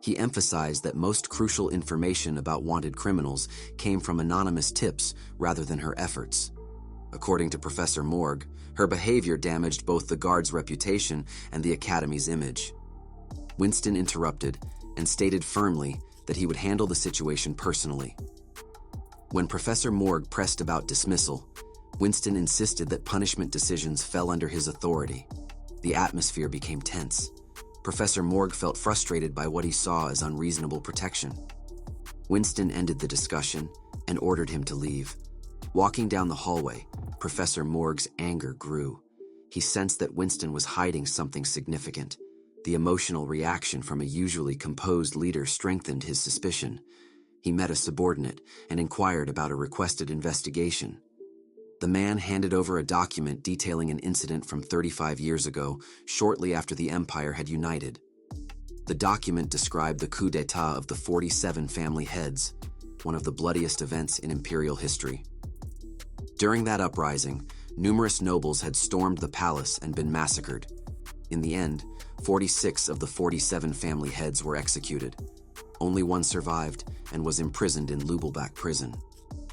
S1: He emphasized that most crucial information about wanted criminals came from anonymous tips rather than her efforts. According to Professor Morg, her behavior damaged both the Guard's reputation and the Academy's image. Winston interrupted and stated firmly that he would handle the situation personally. When Professor Morg pressed about dismissal, Winston insisted that punishment decisions fell under his authority. The atmosphere became tense. Professor Morg felt frustrated by what he saw as unreasonable protection. Winston ended the discussion, and ordered him to leave. Walking down the hallway, Professor Morg's anger grew. He sensed that Winston was hiding something significant. The emotional reaction from a usually composed leader strengthened his suspicion. He met a subordinate and inquired about a requested investigation. The man handed over a document detailing an incident from 35 years ago, shortly after the Empire had united. The document described the coup d'état of the 47 family heads, one of the bloodiest events in imperial history. During that uprising, numerous nobles had stormed the palace and been massacred. In the end, 46 of the 47 family heads were executed. Only one survived and was imprisoned in Lubelbach prison.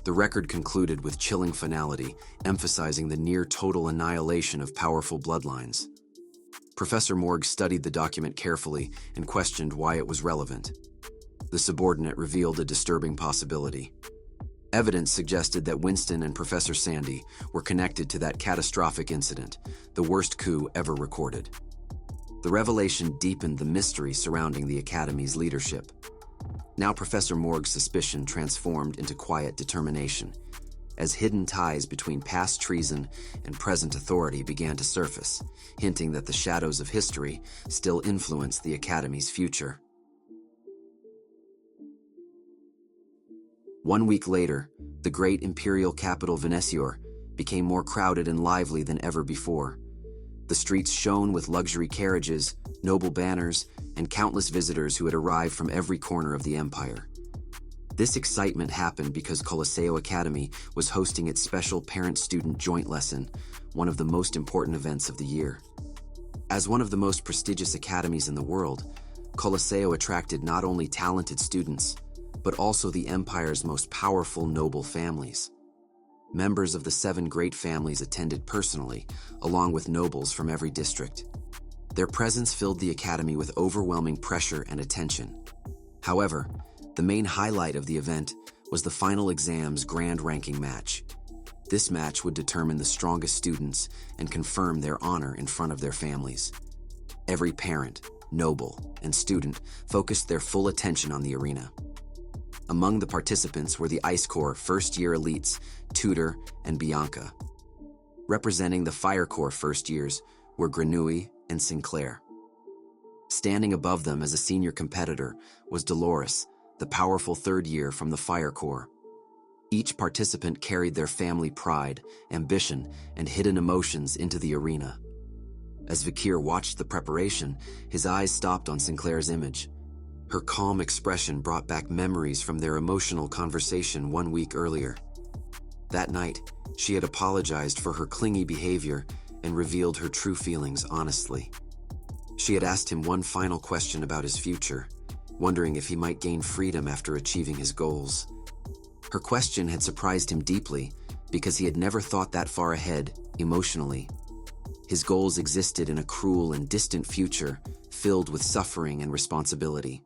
S1: The record concluded with chilling finality, emphasizing the near-total annihilation of powerful bloodlines. Professor Morg studied the document carefully and questioned why it was relevant. The subordinate revealed a disturbing possibility. Evidence suggested that Winston and Professor Sandy were connected to that catastrophic incident, the worst coup ever recorded. The revelation deepened the mystery surrounding the Academy's leadership. Now Professor Morg's suspicion transformed into quiet determination, as hidden ties between past treason and present authority began to surface, hinting that the shadows of history still influence the Academy's future. 1 week later, the great imperial capital Venesior became more crowded and lively than ever before. The streets shone with luxury carriages, noble banners, and countless visitors who had arrived from every corner of the empire. This excitement happened because Colosseo Academy was hosting its special parent-student joint lesson, one of the most important events of the year. As one of the most prestigious academies in the world, Colosseo attracted not only talented students, but also the empire's most powerful noble families. Members of the 7 great families attended personally, along with nobles from every district. Their presence filled the academy with overwhelming pressure and attention. However, the main highlight of the event was the final exam's grand ranking match. This match would determine the strongest students and confirm their honor in front of their families. Every parent, noble, and student focused their full attention on the arena. Among the participants were the Ice Corps first-year elites, Tudor and Bianca. Representing the Fire Corps first years were Grenouille and Sinclair. Standing above them as a senior competitor was Dolores, the powerful third year from the Fire Corps. Each participant carried their family pride, ambition, and hidden emotions into the arena. As Vikir watched the preparation, his eyes stopped on Sinclair's image. Her calm expression brought back memories from their emotional conversation 1 week earlier. That night, she had apologized for her clingy behavior and revealed her true feelings honestly. She had asked him one final question about his future, wondering if he might gain freedom after achieving his goals. Her question had surprised him deeply because he had never thought that far ahead, emotionally. His goals existed in a cruel and distant future, filled with suffering and responsibility.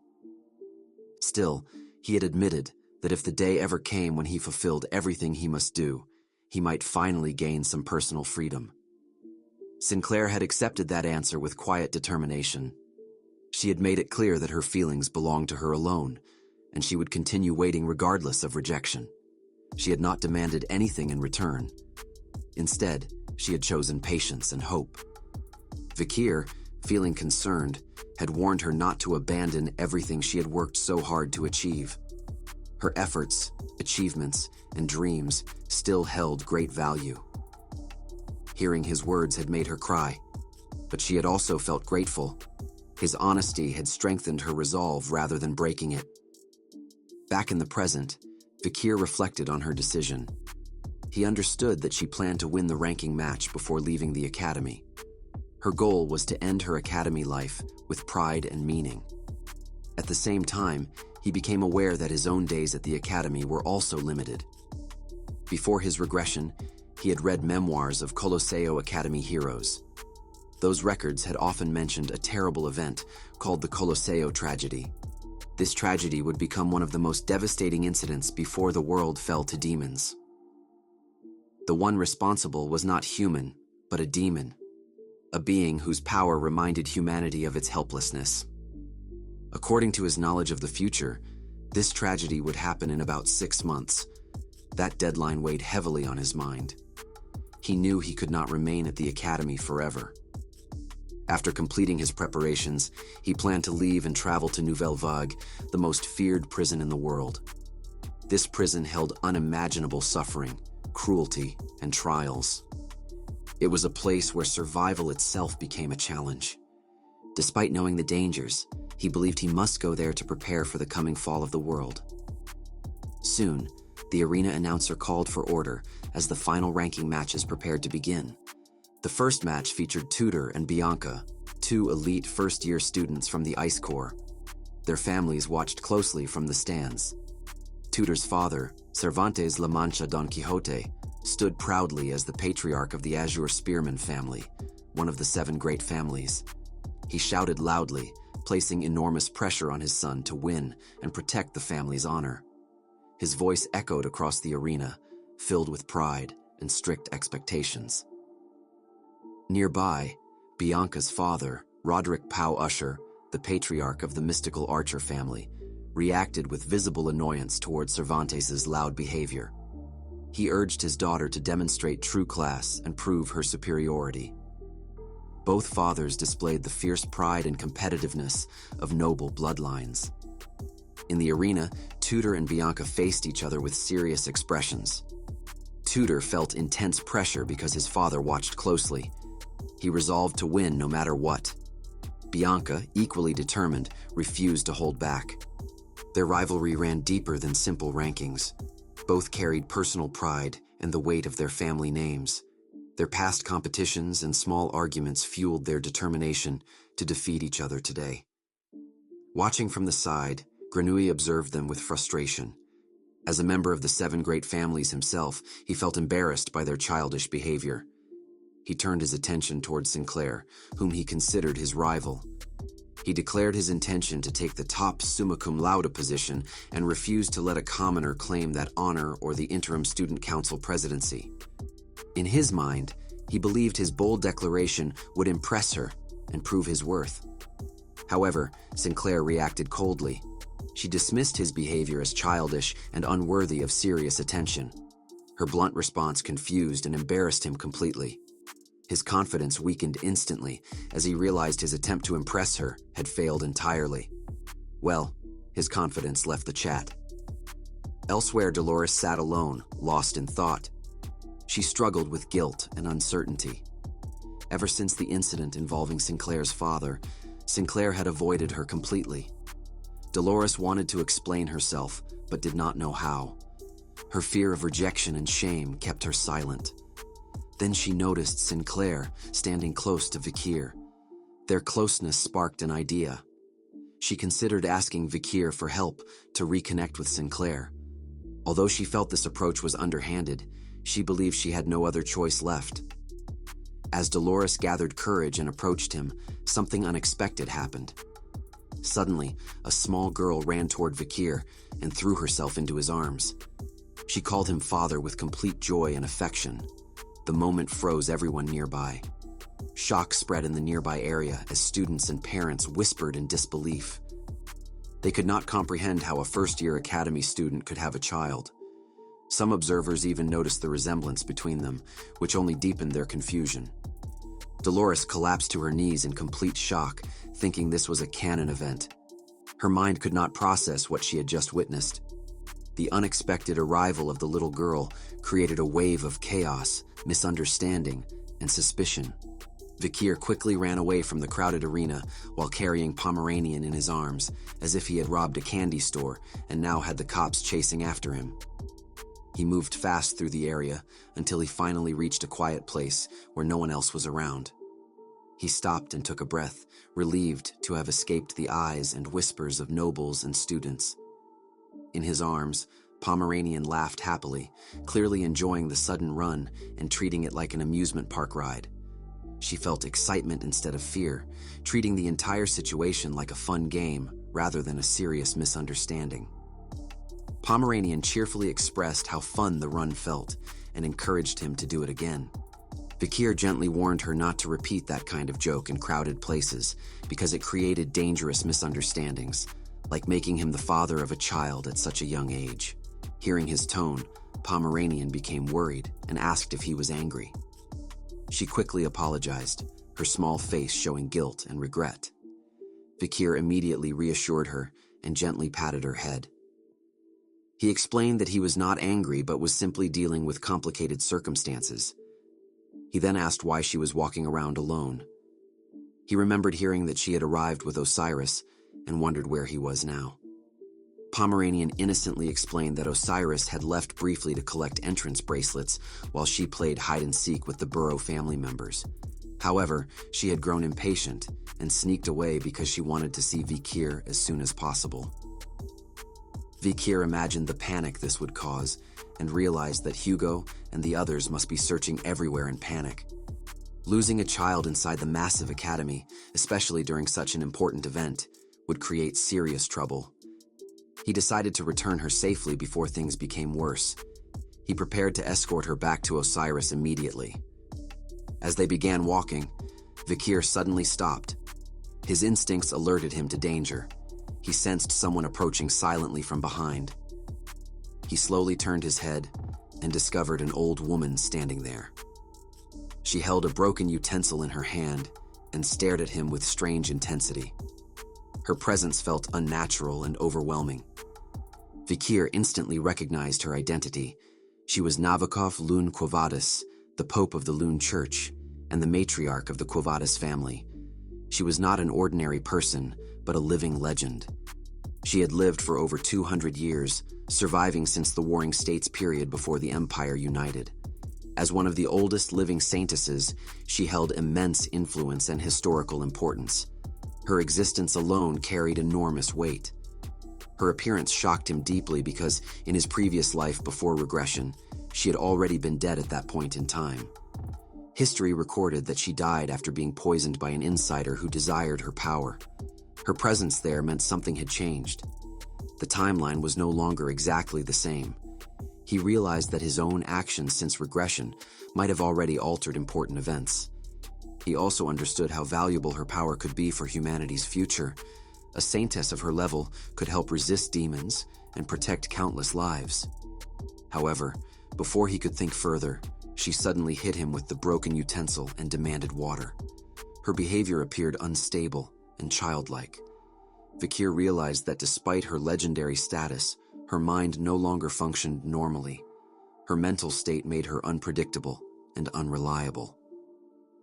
S1: Still, he had admitted that if the day ever came when he fulfilled everything he must do, he might finally gain some personal freedom. Sinclair had accepted that answer with quiet determination. She had made it clear that her feelings belonged to her alone, and she would continue waiting regardless of rejection. She had not demanded anything in return. Instead, she had chosen patience and hope. Vikir, feeling concerned, had warned her not to abandon everything she had worked so hard to achieve. Her efforts, achievements, and dreams still held great value. Hearing his words had made her cry, but she had also felt grateful. His honesty had strengthened her resolve rather than breaking it. Back in the present, Vikir reflected on her decision. He understood that she planned to win the ranking match before leaving the academy. Her goal was to end her academy life with pride and meaning. At the same time, he became aware that his own days at the academy were also limited. Before his regression, he had read memoirs of Colosseo Academy heroes. Those records had often mentioned a terrible event called the Colosseo tragedy. This tragedy would become one of the most devastating incidents before the world fell to demons. The one responsible was not human, but a demon, a being whose power reminded humanity of its helplessness. According to his knowledge of the future, this tragedy would happen in about 6 months, That deadline weighed heavily on his mind. He knew he could not remain at the academy forever. After completing his preparations, he planned to leave and travel to Nouvelle Vague, the most feared prison in the world. This prison held unimaginable suffering, cruelty, and trials. It was a place where survival itself became a challenge. Despite knowing the dangers, he believed he must go there to prepare for the coming fall of the world. Soon, the arena announcer called for order as the final ranking matches prepared to begin. The first match featured Tudor and Bianca, two elite first-year students from the Ice Corps. Their families watched closely from the stands. Tudor's father, Cervantes La Mancha Don Quixote, stood proudly as the patriarch of the Azure Spearman family, one of the 7 great families. He shouted loudly, placing enormous pressure on his son to win and protect the family's honor. His voice echoed across the arena, filled with pride and strict expectations. Nearby, Bianca's father, Roderick Pow Usher, the patriarch of the mystical Archer family, reacted with visible annoyance toward Cervantes's loud behavior. He urged his daughter to demonstrate true class and prove her superiority. Both fathers displayed the fierce pride and competitiveness of noble bloodlines. In the arena, Tudor and Bianca faced each other with serious expressions. Tudor felt intense pressure because his father watched closely. He resolved to win no matter what. Bianca, equally determined, refused to hold back. Their rivalry ran deeper than simple rankings. Both carried personal pride and the weight of their family names. Their past competitions and small arguments fueled their determination to defeat each other today. Watching from the side, Grenouille observed them with frustration. As a member of the 7 great families himself, he felt embarrassed by their childish behavior. He turned his attention toward Sinclair, whom he considered his rival. He declared his intention to take the top summa cum laude position and refused to let a commoner claim that honor or the interim student council presidency. In his mind, he believed his bold declaration would impress her and prove his worth. However, Sinclair reacted coldly. She dismissed his behavior as childish and unworthy of serious attention. Her blunt response confused and embarrassed him completely. His confidence weakened instantly as he realized his attempt to impress her had failed entirely. Well, his confidence left the chat. Elsewhere, Dolores sat alone, lost in thought. She struggled with guilt and uncertainty. Ever since the incident involving Sinclair's father, Sinclair had avoided her completely. Dolores wanted to explain herself, but did not know how. Her fear of rejection and shame kept her silent. Then she noticed Sinclair standing close to Vikir. Their closeness sparked an idea. She considered asking Vikir for help to reconnect with Sinclair. Although she felt this approach was underhanded, she believed she had no other choice left. As Dolores gathered courage and approached him, something unexpected happened. Suddenly, a small girl ran toward Vikir and threw herself into his arms. She called him father with complete joy and affection. The moment froze everyone nearby. Shock spread in the nearby area as students and parents whispered in disbelief. They could not comprehend how a first-year academy student could have a child. Some observers even noticed the resemblance between them, which only deepened their confusion. Dolores collapsed to her knees in complete shock, thinking this was a canon event. Her mind could not process what she had just witnessed. The unexpected arrival of the little girl created a wave of chaos, misunderstanding, and suspicion. Vikir quickly ran away from the crowded arena while carrying Pomeranian in his arms, as if he had robbed a candy store and now had the cops chasing after him. He moved fast through the area until he finally reached a quiet place where no one else was around. He stopped and took a breath, relieved to have escaped the eyes and whispers of nobles and students. In his arms, Pomeranian laughed happily, clearly enjoying the sudden run and treating it like an amusement park ride. She felt excitement instead of fear, treating the entire situation like a fun game rather than a serious misunderstanding. Pomeranian cheerfully expressed how fun the run felt and encouraged him to do it again. Vikir gently warned her not to repeat that kind of joke in crowded places because it created dangerous misunderstandings, like making him the father of a child at such a young age. Hearing his tone, Pomeranian became worried and asked if he was angry. She quickly apologized, her small face showing guilt and regret. Vikir immediately reassured her and gently patted her head. He explained that he was not angry but was simply dealing with complicated circumstances. He then asked why she was walking around alone. He remembered hearing that she had arrived with Osiris and wondered where he was now. Pomeranian innocently explained that Osiris had left briefly to collect entrance bracelets while she played hide-and-seek with the Burrow family members. However, she had grown impatient and sneaked away because she wanted to see Vikir as soon as possible. Vikir imagined the panic this would cause and realized that Hugo and the others must be searching everywhere in panic. Losing a child inside the massive academy, especially during such an important event, would create serious trouble. He decided to return her safely before things became worse. He prepared to escort her back to Osiris immediately. As they began walking, Vikir suddenly stopped. His instincts alerted him to danger. He sensed someone approaching silently from behind. He slowly turned his head and discovered an old woman standing there. She held a broken utensil in her hand and stared at him with strange intensity. Her presence felt unnatural and overwhelming. Vikir instantly recognized her identity. She was Navikov Lune Quo Vadis, the Pope of the Lune Church, and the matriarch of the Quo Vadis family. She was not an ordinary person, but a living legend. She had lived for over 200 years, surviving since the Warring States period before the Empire united. As one of the oldest living saintesses, she held immense influence and historical importance. Her existence alone carried enormous weight. Her appearance shocked him deeply because, in his previous life before regression, she had already been dead at that point in time. History recorded that she died after being poisoned by an insider who desired her power. Her presence there meant something had changed. The timeline was no longer exactly the same. He realized that his own actions since regression might have already altered important events. He also understood how valuable her power could be for humanity's future. A saintess of her level could help resist demons and protect countless lives. However, before he could think further, she suddenly hit him with the broken utensil and demanded water. Her behavior appeared unstable and childlike. Vikir realized that despite her legendary status, her mind no longer functioned normally. Her mental state made her unpredictable and unreliable.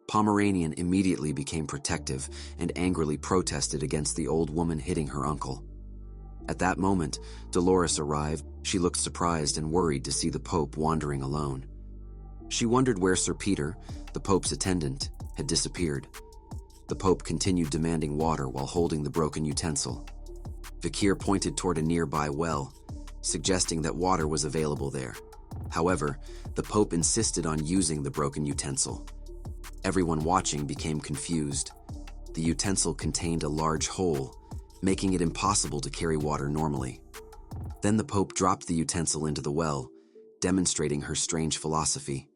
S1: Pomeranian immediately became protective and angrily protested against the old woman hitting her uncle. At that moment, Dolores arrived. She looked surprised and worried to see the Pope wandering alone. She wondered where Sir Peter, the Pope's attendant, had disappeared. The Pope continued demanding water while holding the broken utensil. Vikir pointed toward a nearby well, suggesting that water was available there. However, the Pope insisted on using the broken utensil. Everyone watching became confused. The utensil contained a large hole, making it impossible to carry water normally. Then the Pope dropped the utensil into the well, demonstrating her strange philosophy.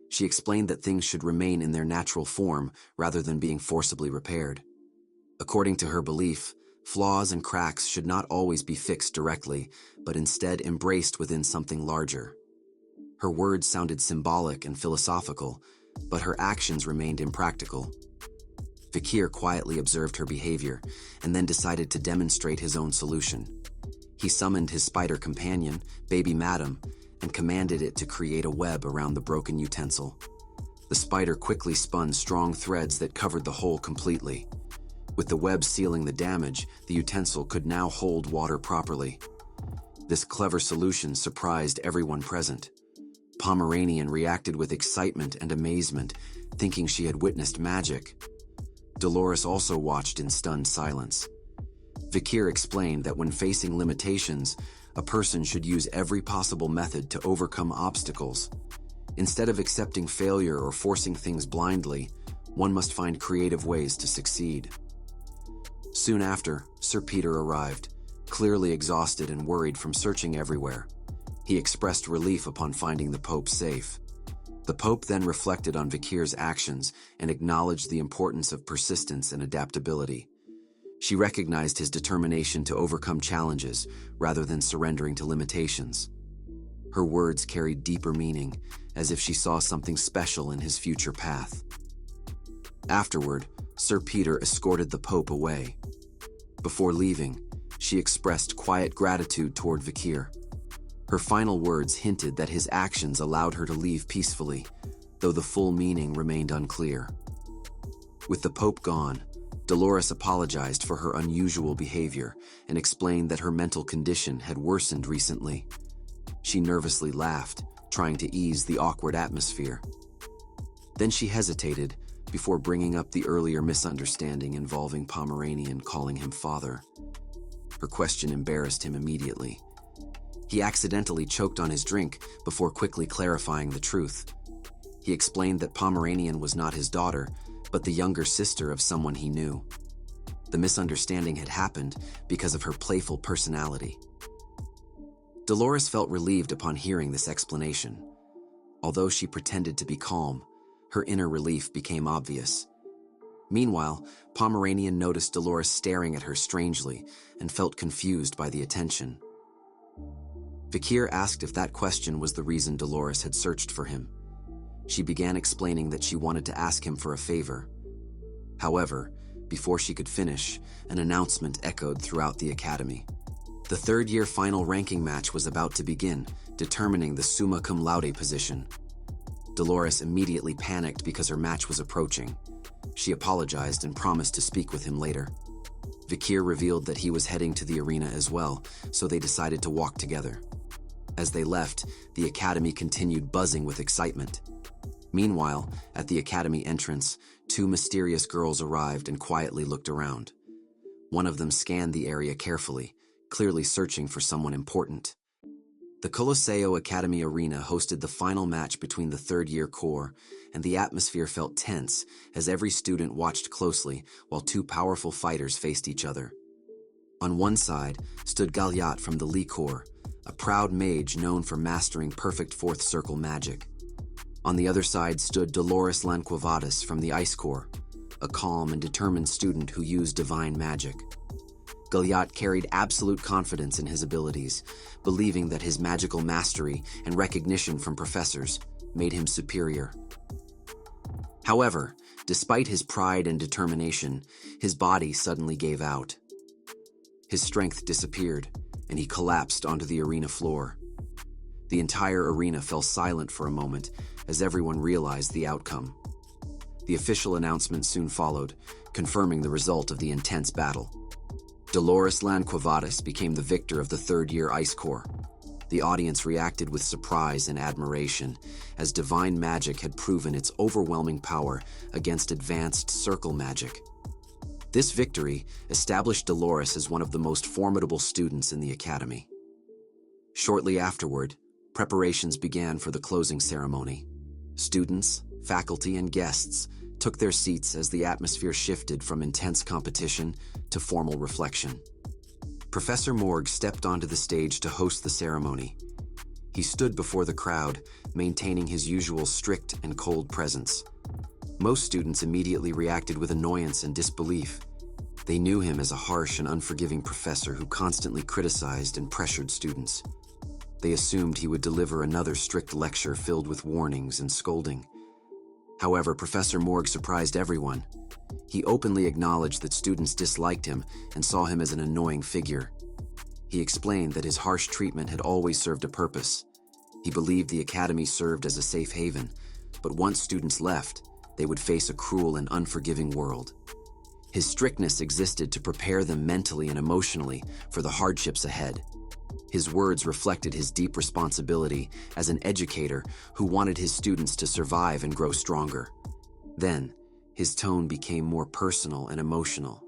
S1: She explained that things should remain in their natural form rather than being forcibly repaired. According to her belief, flaws and cracks should not always be fixed directly, but instead embraced within something larger. Her words sounded symbolic and philosophical, but her actions remained impractical. Vikir quietly observed her behavior and then decided to demonstrate his own solution. He summoned his spider companion, Baby Madam, and commanded it to create a web around the broken utensil. The spider quickly spun strong threads that covered the hole completely. With the web sealing the damage, the utensil could now hold water properly. This clever solution surprised everyone present. Pomeranian reacted with excitement and amazement, thinking she had witnessed magic. Dolores also watched in stunned silence. Vikir explained that when facing limitations, a person should use every possible method to overcome obstacles. Instead of accepting failure or forcing things blindly, one must find creative ways to succeed. Soon after, Sir Peter arrived, clearly exhausted and worried from searching everywhere. He expressed relief upon finding the Pope safe. The Pope then reflected on Vikir's actions and acknowledged the importance of persistence and adaptability. She recognized his determination to overcome challenges rather than surrendering to limitations. Her words carried deeper meaning, as if she saw something special in his future path. Afterward, Sir Peter escorted the Pope away. Before leaving, she expressed quiet gratitude toward Vikir. Her final words hinted that his actions allowed her to leave peacefully, though the full meaning remained unclear. With the Pope gone, Dolores apologized for her unusual behavior and explained that her mental condition had worsened recently. She nervously laughed, trying to ease the awkward atmosphere. Then she hesitated before bringing up the earlier misunderstanding involving Pomeranian calling him father. Her question embarrassed him immediately. He accidentally choked on his drink before quickly clarifying the truth. He explained that Pomeranian was not his daughter, but the younger sister of someone he knew. The misunderstanding had happened because of her playful personality. Dolores felt relieved upon hearing this explanation. Although she pretended to be calm, her inner relief became obvious. Meanwhile, Pomeranian noticed Dolores staring at her strangely and felt confused by the attention. Vikir asked if that question was the reason Dolores had searched for him. She began explaining that she wanted to ask him for a favor. However, before she could finish, an announcement echoed throughout the academy. The third-year final ranking match was about to begin, determining the summa cum laude position. Dolores immediately panicked because her match was approaching. She apologized and promised to speak with him later. Vikir revealed that he was heading to the arena as well, so they decided to walk together. As they left, the academy continued buzzing with excitement. Meanwhile, at the academy entrance, two mysterious girls arrived and quietly looked around. One of them scanned the area carefully, clearly searching for someone important. The Colosseo Academy Arena hosted the final match between the third-year corps, and the atmosphere felt tense as every student watched closely while two powerful fighters faced each other. On one side stood Galyat from the Lee Corps, a proud mage known for mastering perfect fourth circle magic. On the other side stood Dolores Lanquavadas from the Ice Corps, a calm and determined student who used divine magic. Galyat carried absolute confidence in his abilities, believing that his magical mastery and recognition from professors made him superior. However, despite his pride and determination, his body suddenly gave out. His strength disappeared, and he collapsed onto the arena floor. The entire arena fell silent for a moment as everyone realized the outcome. The official announcement soon followed, confirming the result of the intense battle. Dolores Lanquavadas became the victor of the third-year Ice Corps. The audience reacted with surprise and admiration, as divine magic had proven its overwhelming power against advanced circle magic. This victory established Dolores as one of the most formidable students in the academy. Shortly afterward, preparations began for the closing ceremony. Students, faculty, and guests took their seats as the atmosphere shifted from intense competition to formal reflection. Professor Morg stepped onto the stage to host the ceremony. He stood before the crowd, maintaining his usual strict and cold presence. Most students immediately reacted with annoyance and disbelief. They knew him as a harsh and unforgiving professor who constantly criticized and pressured students. They assumed he would deliver another strict lecture filled with warnings and scolding. However, Professor Morg surprised everyone. He openly acknowledged that students disliked him and saw him as an annoying figure. He explained that his harsh treatment had always served a purpose. He believed the academy served as a safe haven, but once students left, they would face a cruel and unforgiving world. His strictness existed to prepare them mentally and emotionally for the hardships ahead. His words reflected his deep responsibility as an educator who wanted his students to survive and grow stronger. Then, his tone became more personal and emotional.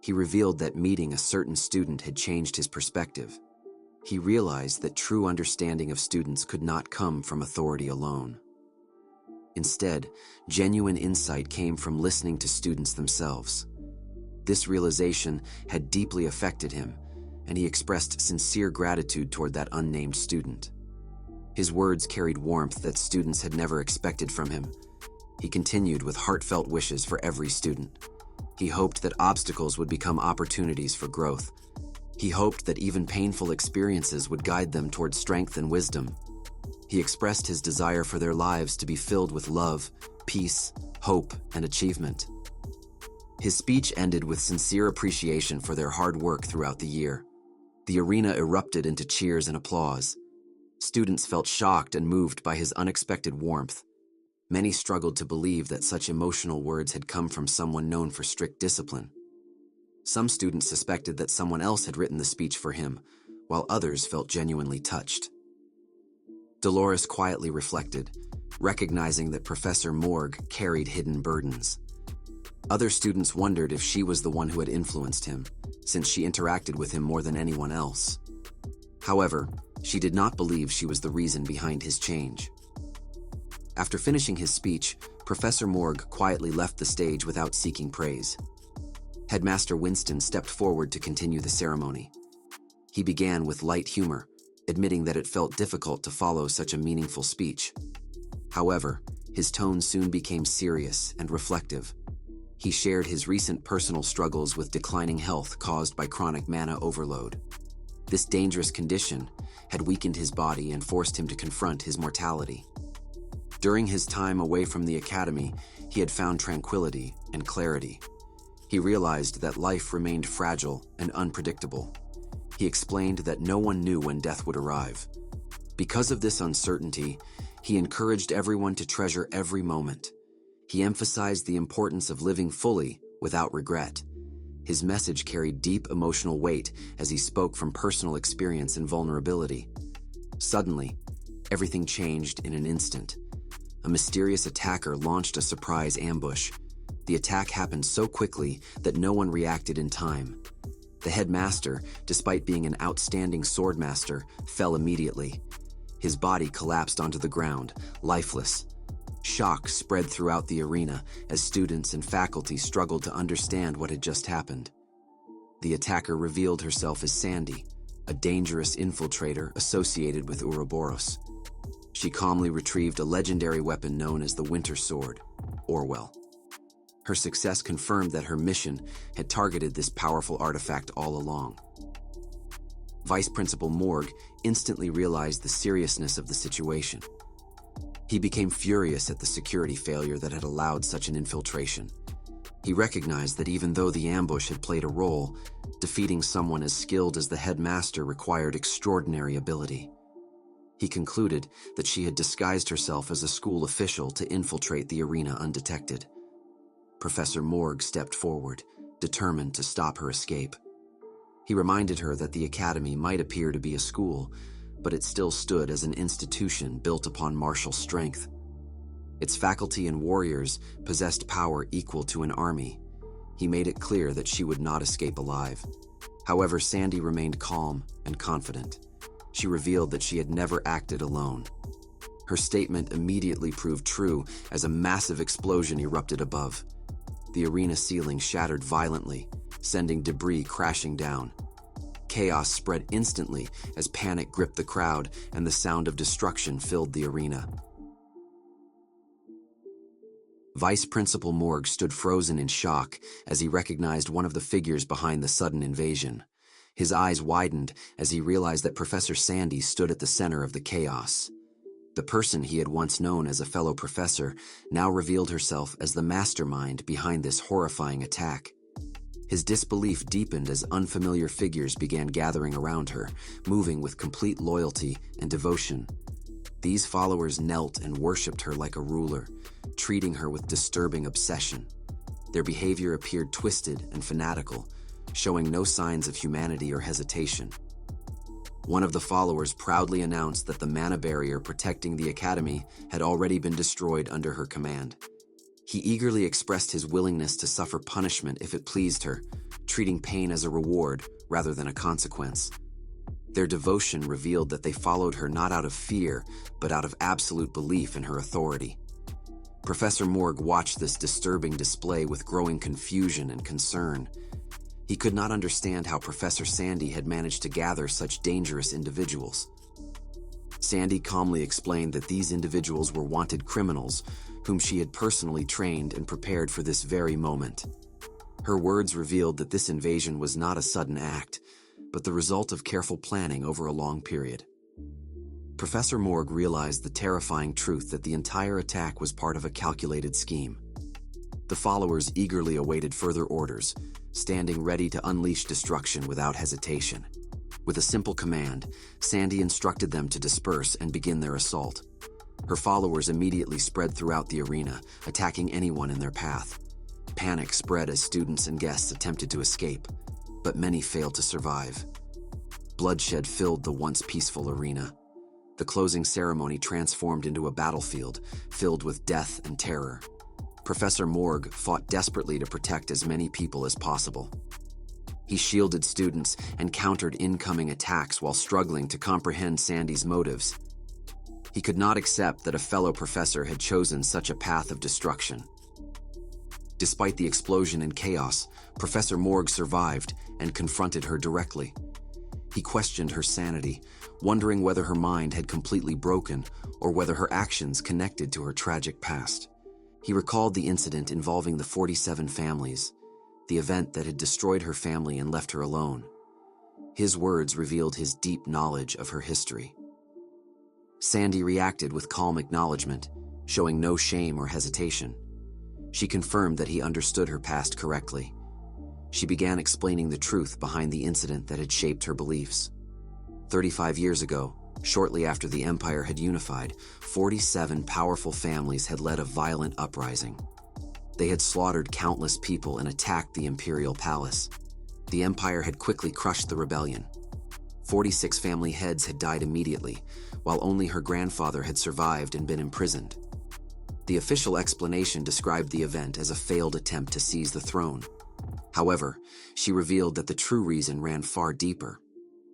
S1: He revealed that meeting a certain student had changed his perspective. He realized that true understanding of students could not come from authority alone. Instead, genuine insight came from listening to students themselves. This realization had deeply affected him, and he expressed sincere gratitude toward that unnamed student. His words carried warmth that students had never expected from him. He continued with heartfelt wishes for every student. He hoped that obstacles would become opportunities for growth. He hoped that even painful experiences would guide them toward strength and wisdom. He expressed his desire for their lives to be filled with love, peace, hope, and achievement. His speech ended with sincere appreciation for their hard work throughout the year. The arena erupted into cheers and applause. Students felt shocked and moved by his unexpected warmth. Many struggled to believe that such emotional words had come from someone known for strict discipline. Some students suspected that someone else had written the speech for him, while others felt genuinely touched. Dolores quietly reflected, recognizing that Professor Morg carried hidden burdens. Other students wondered if she was the one who had influenced him, since she interacted with him more than anyone else. However, she did not believe she was the reason behind his change. After finishing his speech, Professor Morg quietly left the stage without seeking praise. Headmaster Winston stepped forward to continue the ceremony. He began with light humor, admitting that it felt difficult to follow such a meaningful speech. However, his tone soon became serious and reflective. He shared his recent personal struggles with declining health caused by chronic mana overload. This dangerous condition had weakened his body and forced him to confront his mortality. During his time away from the academy, he had found tranquility and clarity. He realized that life remained fragile and unpredictable. He explained that no one knew when death would arrive. Because of this uncertainty, he encouraged everyone to treasure every moment. He emphasized the importance of living fully without regret. His message carried deep emotional weight as he spoke from personal experience and vulnerability. Suddenly, everything changed in an instant. A mysterious attacker launched a surprise ambush. The attack happened so quickly that no one reacted in time. The headmaster, despite being an outstanding swordmaster, fell immediately. His body collapsed onto the ground, lifeless. Shock spread throughout the arena as students and faculty struggled to understand what had just happened. The attacker revealed herself as Sandy, a dangerous infiltrator associated with Ouroboros. She calmly retrieved a legendary weapon known as the Winter Sword, Orwell. Her success confirmed that her mission had targeted this powerful artifact all along. Vice Principal Morg instantly realized the seriousness of the situation. He became furious at the security failure that had allowed such an infiltration. He recognized that even though the ambush had played a role, defeating someone as skilled as the headmaster required extraordinary ability. He concluded that she had disguised herself as a school official to infiltrate the arena undetected. Professor Morg stepped forward, determined to stop her escape. He reminded her that the academy might appear to be a school, but it still stood as an institution built upon martial strength. Its faculty and warriors possessed power equal to an army. He made it clear that she would not escape alive. However, Sandy remained calm and confident. She revealed that she had never acted alone. Her statement immediately proved true as a massive explosion erupted above. The arena ceiling shattered violently, sending debris crashing down. Chaos spread instantly as panic gripped the crowd and the sound of destruction filled the arena. Vice Principal Morg stood frozen in shock as he recognized one of the figures behind the sudden invasion. His eyes widened as he realized that Professor Sandy stood at the center of the chaos. The person he had once known as a fellow professor now revealed herself as the mastermind behind this horrifying attack. His disbelief deepened as unfamiliar figures began gathering around her, moving with complete loyalty and devotion. These followers knelt and worshipped her like a ruler, treating her with disturbing obsession. Their behavior appeared twisted and fanatical, showing no signs of humanity or hesitation. One of the followers proudly announced that the mana barrier protecting the academy had already been destroyed under her command. He eagerly expressed his willingness to suffer punishment if it pleased her, treating pain as a reward rather than a consequence. Their devotion revealed that they followed her not out of fear, but out of absolute belief in her authority. Professor Morg watched this disturbing display with growing confusion and concern. He could not understand how Professor Sandy had managed to gather such dangerous individuals. Sandy calmly explained that these individuals were wanted criminals whom she had personally trained and prepared for this very moment. Her words revealed that this invasion was not a sudden act, but the result of careful planning over a long period. Professor Morg realized the terrifying truth that the entire attack was part of a calculated scheme. The followers eagerly awaited further orders, standing ready to unleash destruction without hesitation. With a simple command, Sandy instructed them to disperse and begin their assault. Her followers immediately spread throughout the arena, attacking anyone in their path. Panic spread as students and guests attempted to escape, but many failed to survive. Bloodshed filled the once peaceful arena. The closing ceremony transformed into a battlefield filled with death and terror. Professor Morg fought desperately to protect as many people as possible. He shielded students and countered incoming attacks while struggling to comprehend Sandy's motives. He could not accept that a fellow professor had chosen such a path of destruction. Despite the explosion and chaos, Professor Morg survived and confronted her directly. He questioned her sanity, wondering whether her mind had completely broken or whether her actions connected to her tragic past. He recalled the incident involving the 47 families, the event that had destroyed her family and left her alone. His words revealed his deep knowledge of her history. Sandy reacted with calm acknowledgement, showing no shame or hesitation. She confirmed that he understood her past correctly. She began explaining the truth behind the incident that had shaped her beliefs. 35 years ago, shortly after the Empire had unified, 47 powerful families had led a violent uprising. They had slaughtered countless people and attacked the Imperial Palace. The Empire had quickly crushed the rebellion. 46 family heads had died immediately, while only her grandfather had survived and been imprisoned. The official explanation described the event as a failed attempt to seize the throne. However, she revealed that the true reason ran far deeper.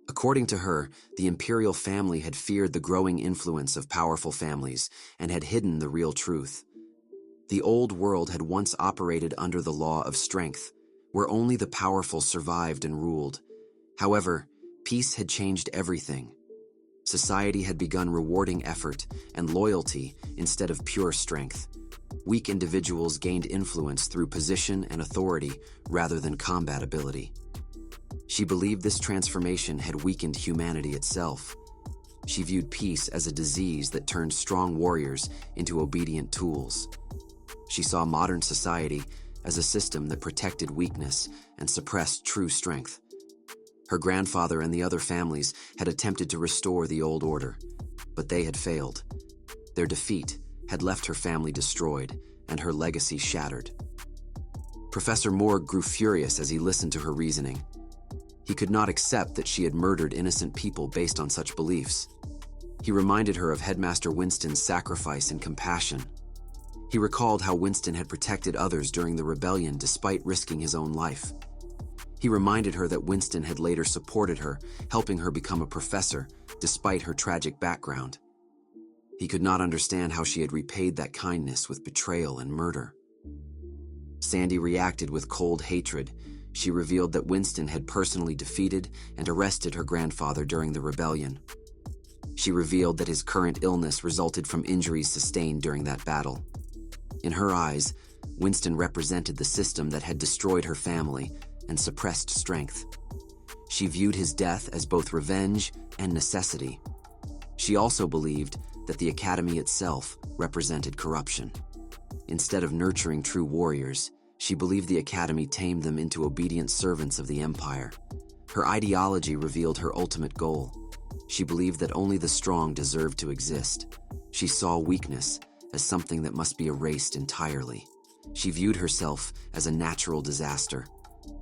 S1: According to her, the imperial family had feared the growing influence of powerful families and had hidden the real truth. The old world had once operated under the law of strength, where only the powerful survived and ruled. However, peace had changed everything. Society had begun rewarding effort and loyalty instead of pure strength. Weak individuals gained influence through position and authority rather than combat ability. She believed this transformation had weakened humanity itself. She viewed peace as a disease that turned strong warriors into obedient tools. She saw modern society as a system that protected weakness and suppressed true strength. Her grandfather and the other families had attempted to restore the old order, but they had failed. Their defeat had left her family destroyed and her legacy shattered. Professor Morg grew furious as he listened to her reasoning. He could not accept that she had murdered innocent people based on such beliefs. He reminded her of Headmaster Winston's sacrifice and compassion. He recalled how Winston had protected others during the rebellion despite risking his own life. He reminded her that Winston had later supported her, helping her become a professor despite her tragic background. He could not understand how she had repaid that kindness with betrayal and murder. Sandy reacted with cold hatred. She revealed that Winston had personally defeated and arrested her grandfather during the rebellion. She revealed that his current illness resulted from injuries sustained during that battle. In her eyes, Winston represented the system that had destroyed her family and suppressed strength. She viewed his death as both revenge and necessity. She also believed that the academy itself represented corruption. Instead of nurturing true warriors, she believed the academy tamed them into obedient servants of the empire. Her ideology revealed her ultimate goal. She believed that only the strong deserved to exist. She saw weakness as something that must be erased entirely. She viewed herself as a natural disaster,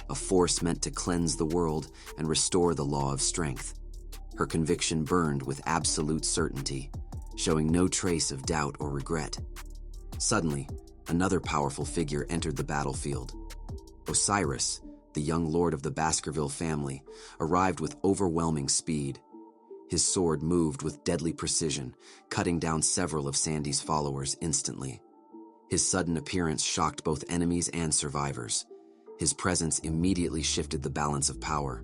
S1: a force meant to cleanse the world and restore the law of strength. Her conviction burned with absolute certainty, showing no trace of doubt or regret. Suddenly, another powerful figure entered the battlefield. Osiris, the young lord of the Baskerville family, arrived with overwhelming speed. His sword moved with deadly precision, cutting down several of Sandy's followers instantly. His sudden appearance shocked both enemies and survivors. His presence immediately shifted the balance of power.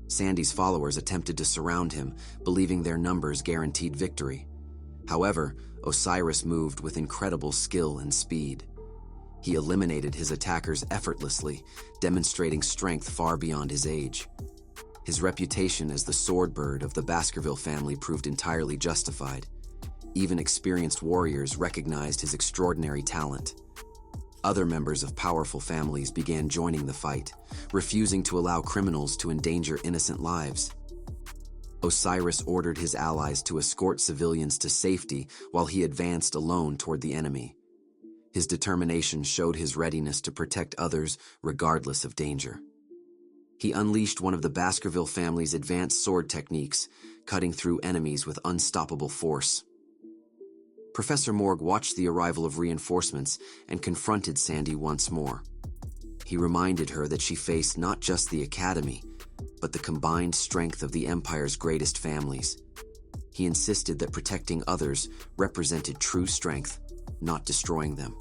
S1: Sandy's followers attempted to surround him, believing their numbers guaranteed victory. However, Osiris moved with incredible skill and speed. He eliminated his attackers effortlessly, demonstrating strength far beyond his age. His reputation as the swordbird of the Baskerville family proved entirely justified. Even experienced warriors recognized his extraordinary talent. Other members of powerful families began joining the fight, refusing to allow criminals to endanger innocent lives. Osiris ordered his allies to escort civilians to safety while he advanced alone toward the enemy. His determination showed his readiness to protect others regardless of danger. He unleashed one of the Baskerville family's advanced sword techniques, cutting through enemies with unstoppable force. Professor Morg watched the arrival of reinforcements and confronted Sandy once more. He reminded her that she faced not just the Academy, but the combined strength of the Empire's greatest families. He insisted that protecting others represented true strength, not destroying them.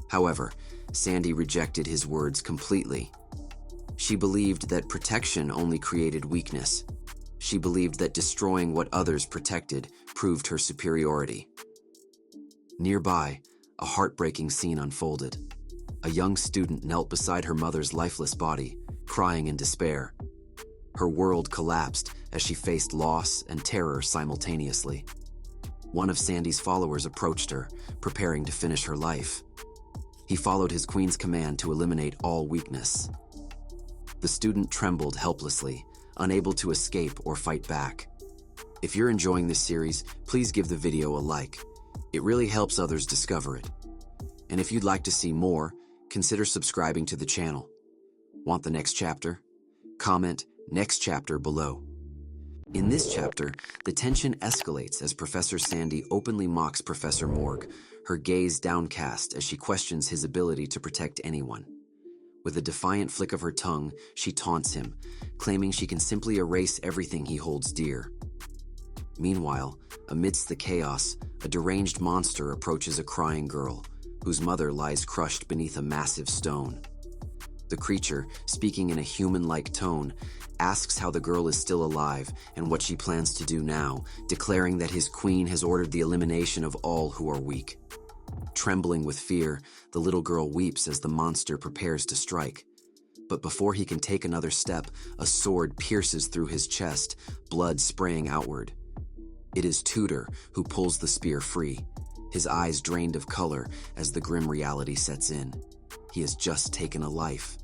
S1: However, Sandy rejected his words completely. She believed that protection only created weakness. She believed that destroying what others protected proved her superiority. Nearby, a heartbreaking scene unfolded. A young student knelt beside her mother's lifeless body, crying in despair. Her world collapsed as she faced loss and terror simultaneously. One of Sandy's followers approached her, preparing to finish her life. He followed his queen's command to eliminate all weakness. The student trembled helplessly, unable to escape or fight back. If you're enjoying this series, please give the video a like. It really helps others discover it. And if you'd like to see more, consider subscribing to the channel. Want the next chapter? Comment "next chapter" below. In this chapter, the tension escalates as Professor Sandy openly mocks Professor Morg, her gaze downcast as she questions his ability to protect anyone. With a defiant flick of her tongue, she taunts him, claiming she can simply erase everything he holds dear. Meanwhile, amidst the chaos, a deranged monster approaches a crying girl, whose mother lies crushed beneath a massive stone. The creature, speaking in a human-like tone, asks how the girl is still alive and what she plans to do now, declaring that his queen has ordered the elimination of all who are weak. Trembling with fear, the little girl weeps as the monster prepares to strike. But before he can take another step, a sword pierces through his chest, blood spraying outward. It is Tudor who pulls the spear free, his eyes drained of color as the grim reality sets in. He has just taken a life.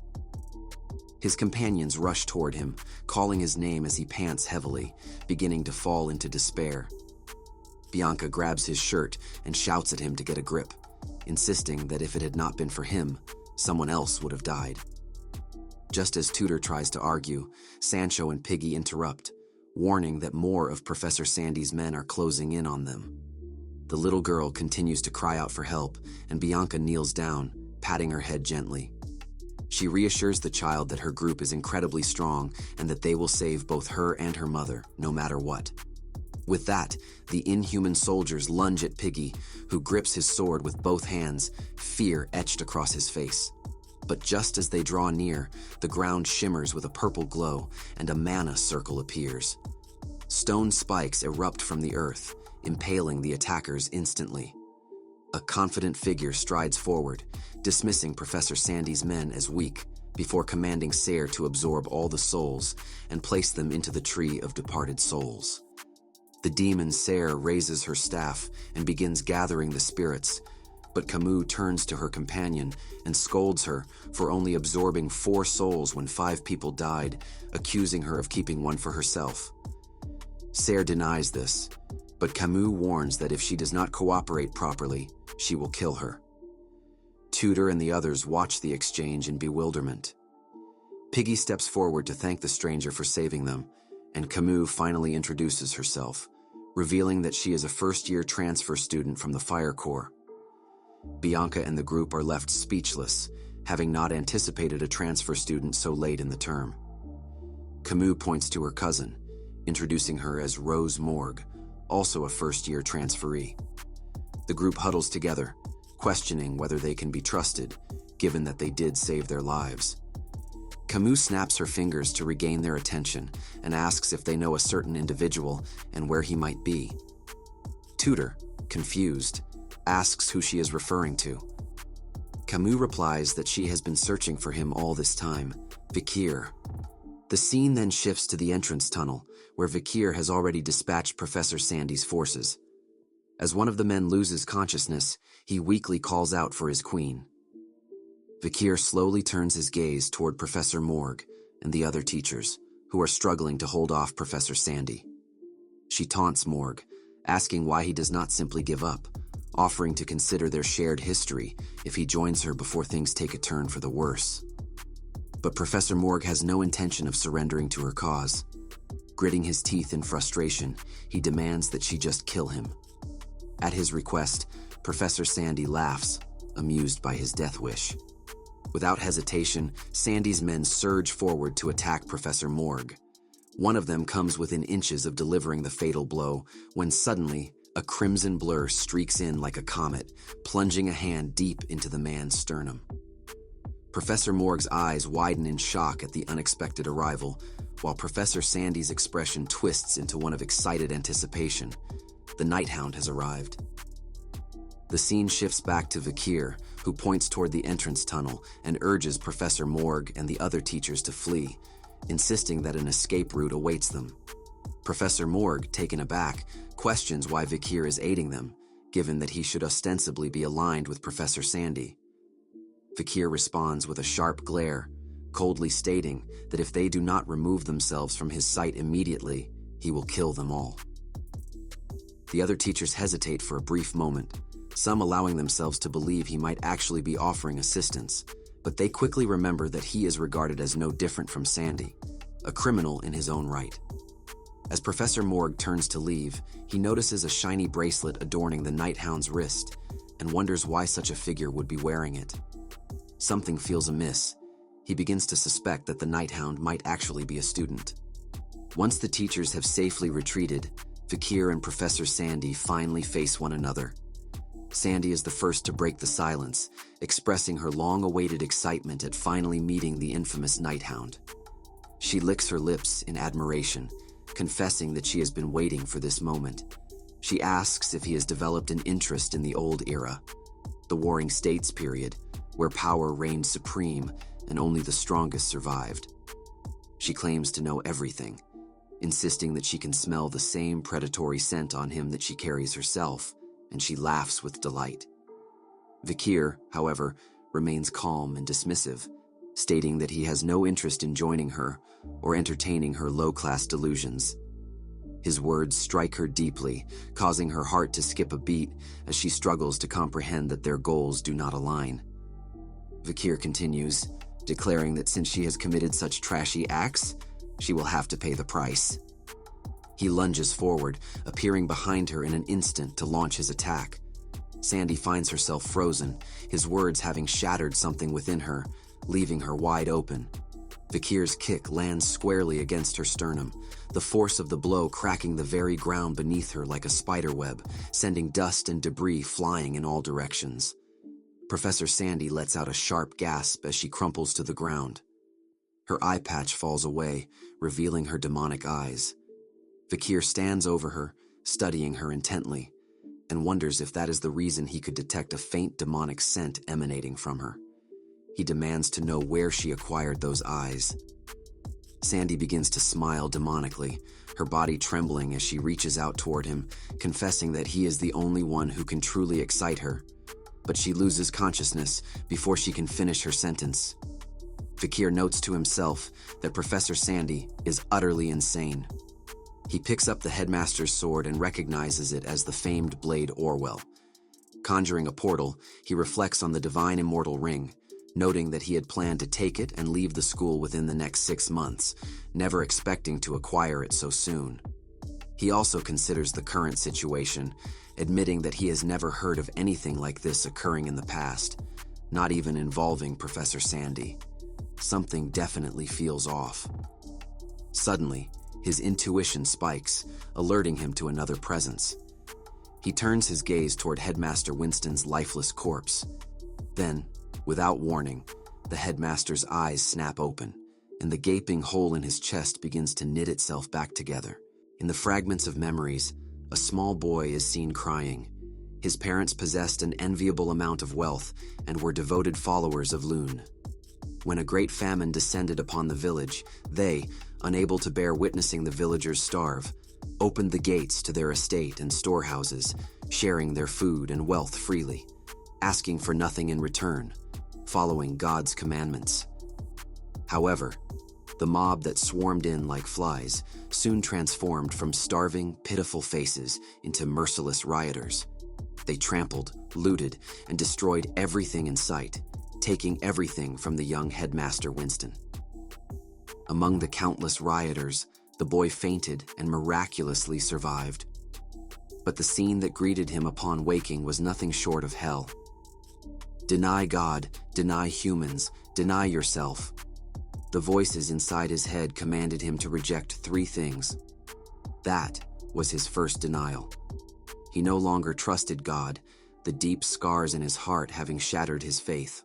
S1: His companions rush toward him, calling his name as he pants heavily, beginning to fall into despair. Bianca grabs his shirt and shouts at him to get a grip, insisting that if it had not been for him, someone else would have died. Just as Tudor tries to argue, Sancho and Piggy interrupt, warning that more of Professor Sandy's men are closing in on them. The little girl continues to cry out for help, and Bianca kneels down, patting her head gently. She reassures the child that her group is incredibly strong and that they will save both her and her mother, no matter what. With that, the inhuman soldiers lunge at Piggy, who grips his sword with both hands, fear etched across his face. But just as they draw near, the ground shimmers with a purple glow, and a mana circle appears. Stone spikes erupt from the earth, impaling the attackers instantly. A confident figure strides forward, dismissing Professor Sandy's men as weak, before commanding Sayre to absorb all the souls and place them into the Tree of Departed Souls. The demon Sayre raises her staff and begins gathering the spirits, but Camus turns to her companion and scolds her for only absorbing 4 souls when 5 people died, accusing her of keeping one for herself. Sayre denies this, but Camus warns that if she does not cooperate properly, she will kill her. Tudor and the others watch the exchange in bewilderment. Piggy steps forward to thank the stranger for saving them, and Camus finally introduces herself, revealing that she is a first-year transfer student from the Fire Corps. Bianca and the group are left speechless, having not anticipated a transfer student so late in the term. Camus points to her cousin, introducing her as Rose Morg, also a first-year transferee. The group huddles together, questioning whether they can be trusted, given that they did save their lives. Camus snaps her fingers to regain their attention and asks if they know a certain individual and where he might be. Tudor, confused, asks who she is referring to. Camus replies that she has been searching for him all this time, Vikir. The scene then shifts to the entrance tunnel, where Vikir has already dispatched Professor Sandy's forces. As one of the men loses consciousness, he weakly calls out for his queen. Vikir slowly turns his gaze toward Professor Morg and the other teachers, who are struggling to hold off Professor Sandy. She taunts Morg, asking why he does not simply give up, offering to consider their shared history if he joins her before things take a turn for the worse. But Professor Morg has no intention of surrendering to her cause. Gritting his teeth in frustration, he demands that she just kill him. At his request, Professor Sandy laughs, amused by his death wish. Without hesitation, Sandy's men surge forward to attack Professor Morg. One of them comes within inches of delivering the fatal blow, when suddenly, a crimson blur streaks in like a comet, plunging a hand deep into the man's sternum. Professor Morg's eyes widen in shock at the unexpected arrival, while Professor Sandy's expression twists into one of excited anticipation. The Nighthound has arrived. The scene shifts back to Vikir, who points toward the entrance tunnel and urges Professor Morg and the other teachers to flee, insisting that an escape route awaits them. Professor Morg, taken aback, questions why Vikir is aiding them, given that he should ostensibly be aligned with Professor Sandy. Vikir responds with a sharp glare, coldly stating that if they do not remove themselves from his sight immediately, he will kill them all. The other teachers hesitate for a brief moment, some allowing themselves to believe he might actually be offering assistance, but they quickly remember that he is regarded as no different from Sandy, a criminal in his own right. As Professor Morg turns to leave, he notices a shiny bracelet adorning the Nighthound's wrist and wonders why such a figure would be wearing it. Something feels amiss. He begins to suspect that the Nighthound might actually be a student. Once the teachers have safely retreated, Vikir and Professor Sandy finally face one another. Sandy is the first to break the silence, expressing her long-awaited excitement at finally meeting the infamous Nighthound. She licks her lips in admiration, confessing that she has been waiting for this moment. She asks if he has developed an interest in the old era, the Warring States period, where power reigned supreme and only the strongest survived. She claims to know everything, insisting that she can smell the same predatory scent on him that she carries herself, and she laughs with delight. Vikir, however, remains calm and dismissive, stating that he has no interest in joining her or entertaining her low-class delusions. His words strike her deeply, causing her heart to skip a beat as she struggles to comprehend that their goals do not align. Vikir continues, declaring that since she has committed such trashy acts, she will have to pay the price. He lunges forward, appearing behind her in an instant to launch his attack. Sandy finds herself frozen, his words having shattered something within her, leaving her wide open. Vikir's kick lands squarely against her sternum, the force of the blow cracking the very ground beneath her like a spiderweb, sending dust and debris flying in all directions. Professor Sandy lets out a sharp gasp as she crumples to the ground. Her eye patch falls away, revealing her demonic eyes. Vikir stands over her, studying her intently, and wonders if that is the reason he could detect a faint demonic scent emanating from her. He demands to know where she acquired those eyes. Sandy begins to smile demonically, her body trembling as she reaches out toward him, confessing that he is the only one who can truly excite her. But she loses consciousness before she can finish her sentence. Vikir notes to himself that Professor Sandy is utterly insane. He picks up the headmaster's sword and recognizes it as the famed blade Orwell. Conjuring a portal, he reflects on the divine immortal ring, noting that he had planned to take it and leave the school within the next 6 months, never expecting to acquire it so soon. He also considers the current situation, admitting that he has never heard of anything like this occurring in the past, not even involving Professor Sandy. Something definitely feels off. Suddenly, his intuition spikes, alerting him to another presence. He turns his gaze toward Headmaster Winston's lifeless corpse. Then, without warning, the headmaster's eyes snap open, and the gaping hole in his chest begins to knit itself back together. In the fragments of memories, a small boy is seen crying. His parents possessed an enviable amount of wealth and were devoted followers of Lune. When a great famine descended upon the village, they, unable to bear witnessing the villagers starve, opened the gates to their estate and storehouses, sharing their food and wealth freely, asking for nothing in return, following God's commandments. However, the mob that swarmed in like flies soon transformed from starving, pitiful faces into merciless rioters. They trampled, looted, and destroyed everything in sight, taking everything from the young headmaster Winston. Among the countless rioters, the boy fainted and miraculously survived. But the scene that greeted him upon waking was nothing short of hell. Deny God, deny humans, deny yourself. The voices inside his head commanded him to reject 3 things. That was his first denial. He no longer trusted God, the deep scars in his heart having shattered his faith.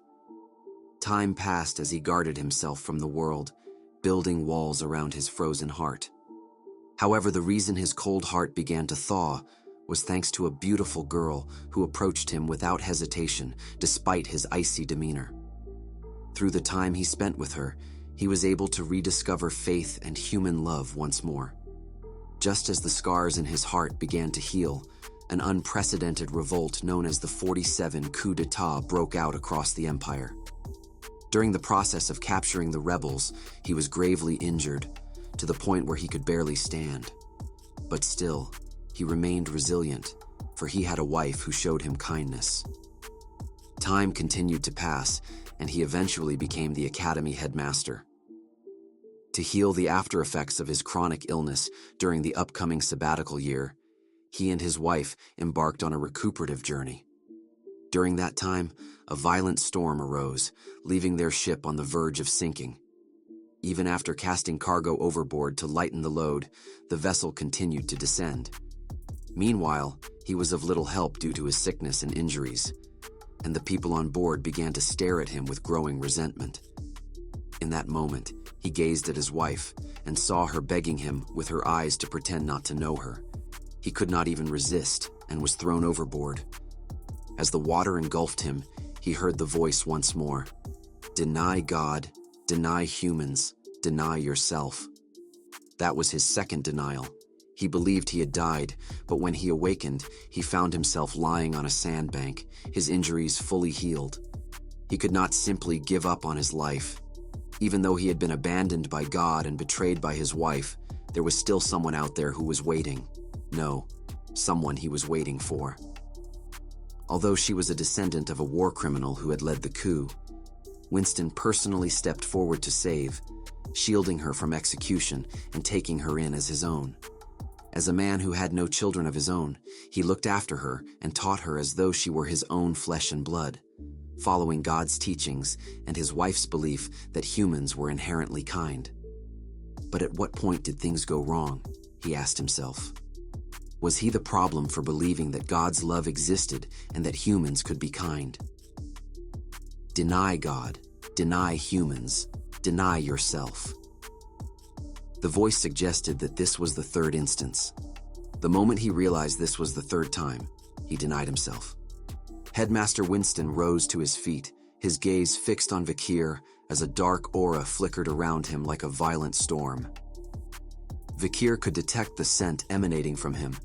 S1: Time passed as he guarded himself from the world, building walls around his frozen heart. However, the reason his cold heart began to thaw was thanks to a beautiful girl who approached him without hesitation, despite his icy demeanor. Through the time he spent with her, he was able to rediscover faith and human love once more. Just as the scars in his heart began to heal, an unprecedented revolt known as the 47 coup d'etat broke out across the empire. During the process of capturing the rebels, he was gravely injured, to the point where he could barely stand. But still, he remained resilient, for he had a wife who showed him kindness. Time continued to pass, and he eventually became the academy headmaster. To heal the after effects of his chronic illness during the upcoming sabbatical year, he and his wife embarked on a recuperative journey. During that time, a violent storm arose, leaving their ship on the verge of sinking. Even after casting cargo overboard to lighten the load, the vessel continued to descend. Meanwhile, he was of little help due to his sickness and injuries, and the people on board began to stare at him with growing resentment. In that moment, he gazed at his wife and saw her begging him with her eyes to pretend not to know her. He could not even resist and was thrown overboard. As the water engulfed him, he heard the voice once more. Deny God, deny humans, deny yourself. That was his second denial. He believed he had died, but when he awakened, he found himself lying on a sandbank, his injuries fully healed. He could not simply give up on his life. Even though he had been abandoned by God and betrayed by his wife, there was still someone out there who was waiting. No, someone he was waiting for. Although she was a descendant of a war criminal who had led the coup, Winston personally stepped forward to save, shielding her from execution and taking her in as his own. As a man who had no children of his own, he looked after her and taught her as though she were his own flesh and blood, following God's teachings and his wife's belief that humans were inherently kind. But at what point did things go wrong? He asked himself. Was he the problem for believing that God's love existed and that humans could be kind? Deny God, deny humans, deny yourself. The voice suggested that this was the third instance. The moment he realized this was the third time, he denied himself. Headmaster Winston rose to his feet, his gaze fixed on Vikir as a dark aura flickered around him like a violent storm. Vikir could detect the scent emanating from him.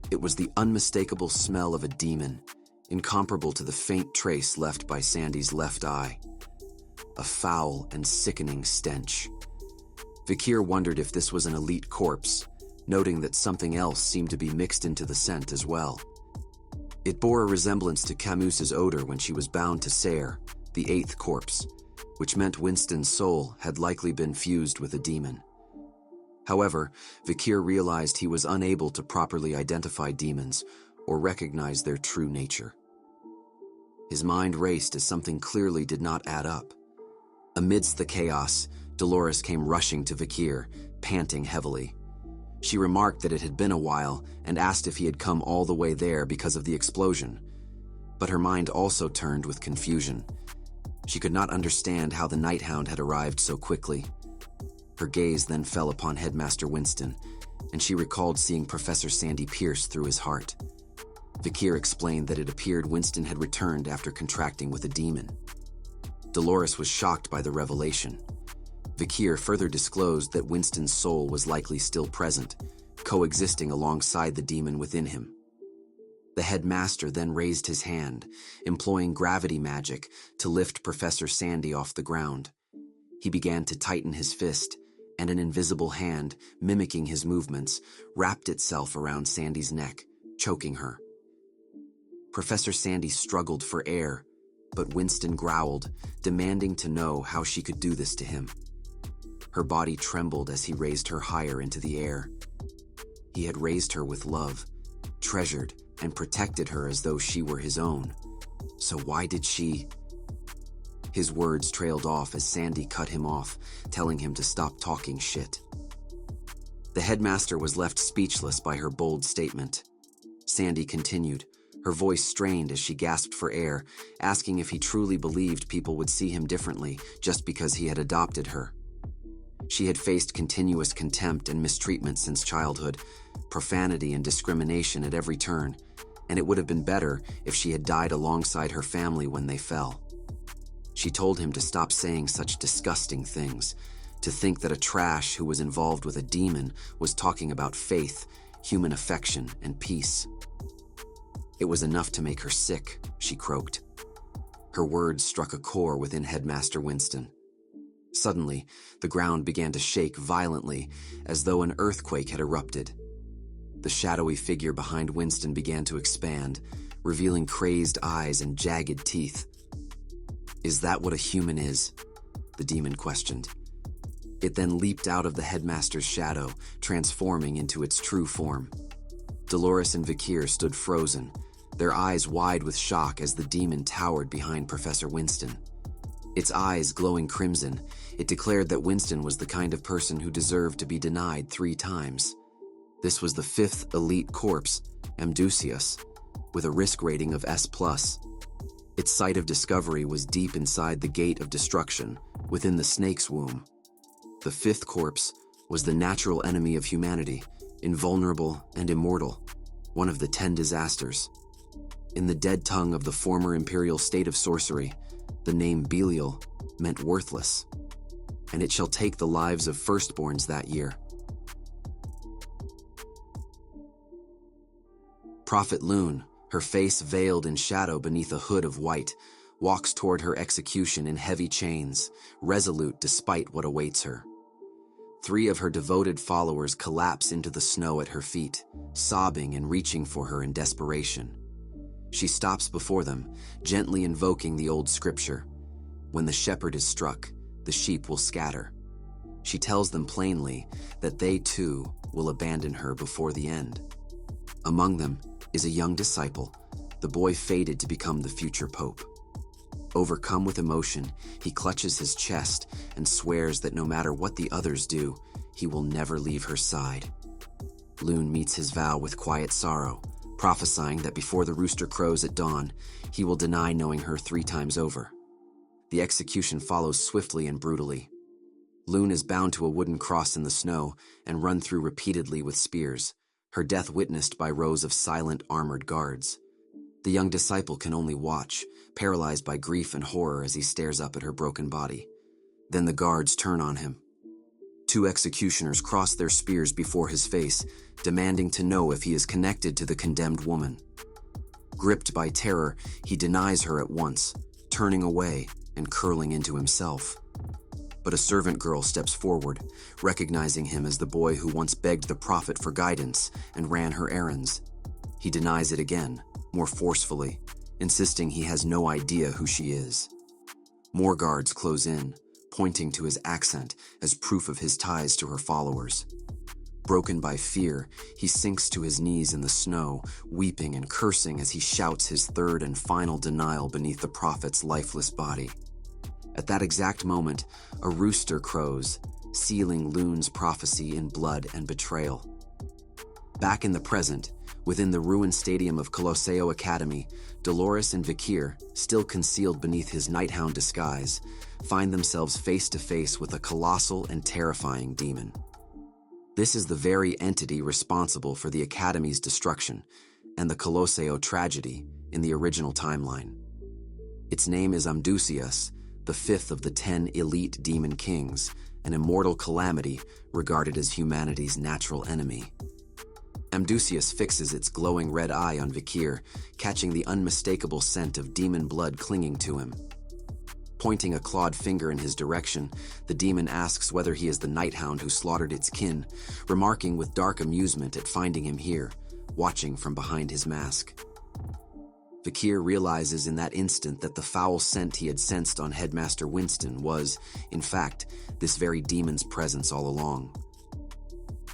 S1: It was the unmistakable smell of a demon, incomparable to the faint trace left by Sandy's left eye. A foul and sickening stench. Vikir wondered if this was an elite corpse, noting that something else seemed to be mixed into the scent as well. It bore a resemblance to Camus's odor when she was bound to Sayre, the eighth corpse, which meant Winston's soul had likely been fused with a demon. However, Vikir realized he was unable to properly identify demons or recognize their true nature. His mind raced as something clearly did not add up. Amidst the chaos, Dolores came rushing to Vikir, panting heavily. She remarked that it had been a while and asked if he had come all the way there because of the explosion. But her mind also turned with confusion. She could not understand how the Nighthound had arrived so quickly. Her gaze then fell upon Headmaster Winston, and she recalled seeing Professor Sandy pierce through his heart. Vikir explained that it appeared Winston had returned after contracting with a demon. Dolores was shocked by the revelation. Vikir further disclosed that Winston's soul was likely still present, coexisting alongside the demon within him. The headmaster then raised his hand, employing gravity magic to lift Professor Sandy off the ground. He began to tighten his fist, and an invisible hand, mimicking his movements, wrapped itself around Sandy's neck, choking her. Professor Sandy struggled for air, but Winston growled, demanding to know how she could do this to him. Her body trembled as he raised her higher into the air. He had raised her with love, treasured and protected her as though she were his own. So why did she? His words trailed off as Sandy cut him off, telling him to stop talking shit. The headmaster was left speechless by her bold statement. Sandy continued, her voice strained as she gasped for air, asking if he truly believed people would see him differently just because he had adopted her. She had faced continuous contempt and mistreatment since childhood, profanity and discrimination at every turn, and it would have been better if she had died alongside her family when they fell. She told him to stop saying such disgusting things, to think that a trash who was involved with a demon was talking about faith, human affection, and peace. It was enough to make her sick, she croaked. Her words struck a chord within Headmaster Winston. Suddenly, the ground began to shake violently, as though an earthquake had erupted. The shadowy figure behind Winston began to expand, revealing crazed eyes and jagged teeth. "Is that what a human is?" the demon questioned. It then leaped out of the headmaster's shadow, transforming into its true form. Dolores and Vikir stood frozen, their eyes wide with shock as the demon towered behind Professor Winston. Its eyes glowing crimson, it declared that Winston was the kind of person who deserved to be denied 3 times. This was the 5th elite corpse, Amdusias, with a risk rating of S+. Its site of discovery was deep inside the gate of destruction, within the snake's womb. The 5th corpse was the natural enemy of humanity, invulnerable and immortal, one of the 10 disasters. In the dead tongue of the former imperial state of sorcery, the name Belial meant worthless, and it shall take the lives of firstborns that year. Prophet Lune, her face veiled in shadow beneath a hood of white, walks toward her execution in heavy chains, resolute despite what awaits her. 3 of her devoted followers collapse into the snow at her feet, sobbing and reaching for her in desperation. She stops before them, gently invoking the old scripture. When the shepherd is struck, the sheep will scatter. She tells them plainly that they too will abandon her before the end. Among them is a young disciple, the boy fated to become the future pope. Overcome with emotion, he clutches his chest and swears that no matter what the others do, he will never leave her side. Lune meets his vow with quiet sorrow, prophesying that before the rooster crows at dawn, he will deny knowing her 3 times over. The execution follows swiftly and brutally. Lune is bound to a wooden cross in the snow and run through repeatedly with spears, her death witnessed by rows of silent, armored guards. The young disciple can only watch, paralyzed by grief and horror as he stares up at her broken body. Then the guards turn on him. 2 executioners cross their spears before his face, demanding to know if he is connected to the condemned woman. Gripped by terror, he denies her at once, turning away and curling into himself. But a servant girl steps forward, recognizing him as the boy who once begged the prophet for guidance and ran her errands. He denies it again, more forcefully, insisting he has no idea who she is. More guards close in, pointing to his accent as proof of his ties to her followers. Broken by fear, he sinks to his knees in the snow, weeping and cursing as he shouts his 3rd and final denial beneath the prophet's lifeless body. At that exact moment, a rooster crows, sealing Lune's prophecy in blood and betrayal. Back in the present, within the ruined stadium of Colosseo Academy, Dolores and Vikir, still concealed beneath his Nighthound disguise, find themselves face to face with a colossal and terrifying demon. This is the very entity responsible for the Academy's destruction and the Colosseo tragedy in the original timeline. Its name is Amdusias, the fifth of the 10 elite demon kings, an immortal calamity regarded as humanity's natural enemy. Amdusias fixes its glowing red eye on Vikir, catching the unmistakable scent of demon blood clinging to him. Pointing a clawed finger in his direction, the demon asks whether he is the night hound who slaughtered its kin, remarking with dark amusement at finding him here, watching from behind his mask. Vikir realizes in that instant that the foul scent he had sensed on Headmaster Winston was, in fact, this very demon's presence all along.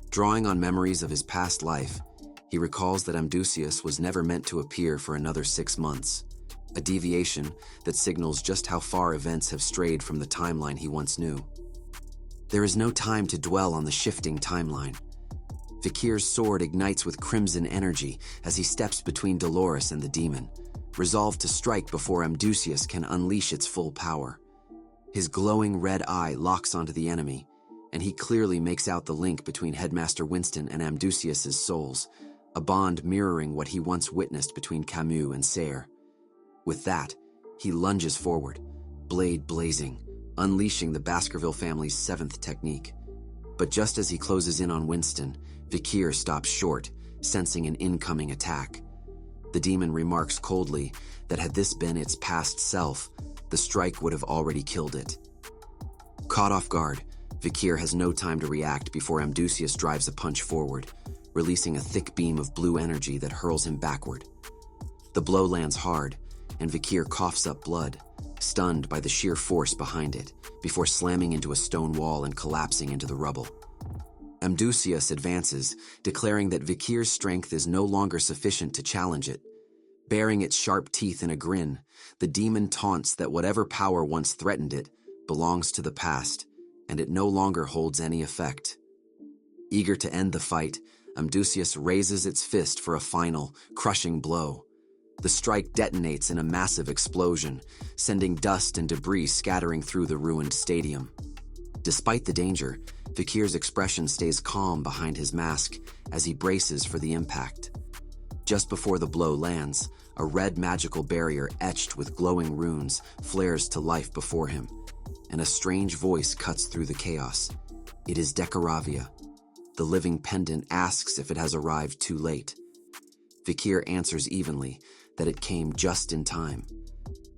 S1: Drawing on memories of his past life, he recalls that Amdusias was never meant to appear for another 6 months, a deviation that signals just how far events have strayed from the timeline he once knew. There is no time to dwell on the shifting timeline. Vikir's sword ignites with crimson energy as he steps between Dolores and the demon, resolved to strike before Amdusias can unleash its full power. His glowing red eye locks onto the enemy, and he clearly makes out the link between Headmaster Winston and Amdusias' souls, a bond mirroring what he once witnessed between Camus and Serre. With that, he lunges forward, blade blazing, unleashing the Baskerville family's 7th technique. But just as he closes in on Winston, Vikir stops short, sensing an incoming attack. The demon remarks coldly that had this been its past self, the strike would have already killed it. Caught off guard, Vikir has no time to react before Amdusias drives a punch forward, releasing a thick beam of blue energy that hurls him backward. The blow lands hard, and Vikir coughs up blood, stunned by the sheer force behind it, before slamming into a stone wall and collapsing into the rubble. Amdusias advances, declaring that Vikir's strength is no longer sufficient to challenge it. Baring its sharp teeth in a grin, the demon taunts that whatever power once threatened it belongs to the past, and it no longer holds any effect. Eager to end the fight, Amdusias raises its fist for a final, crushing blow. The strike detonates in a massive explosion, sending dust and debris scattering through the ruined stadium. Despite the danger, Vikir's expression stays calm behind his mask as he braces for the impact. Just before the blow lands, a red magical barrier etched with glowing runes flares to life before him, and a strange voice cuts through the chaos. It is Decaravia. The living pendant asks if it has arrived too late. Vikir answers evenly that it came just in time.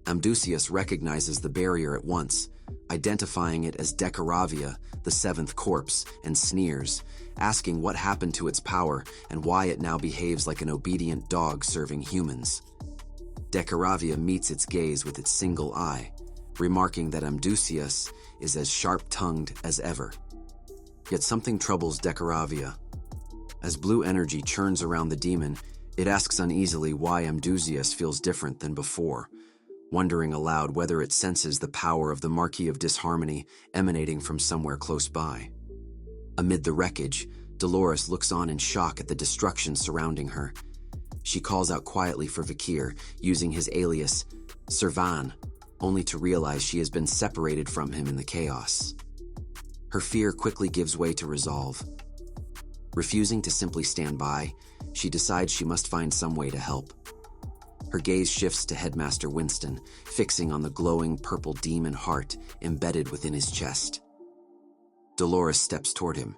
S1: Amdusias recognizes the barrier at once, identifying it as Decaravia, the 7th corpse, and sneers, asking what happened to its power and why it now behaves like an obedient dog serving humans. Decaravia meets its gaze with its single eye, remarking that Amdusias is as sharp-tongued as ever. Yet something troubles Decaravia. As blue energy churns around the demon, it asks uneasily why Amdusias feels different than before, wondering aloud whether it senses the power of the Marquis of Disharmony emanating from somewhere close by. Amid the wreckage, Dolores looks on in shock at the destruction surrounding her. She calls out quietly for Vikir, using his alias, Servan, only to realize she has been separated from him in the chaos. Her fear quickly gives way to resolve. Refusing to simply stand by, she decides she must find some way to help. Her gaze shifts to Headmaster Winston, fixing on the glowing purple demon heart embedded within his chest. Dolores steps toward him,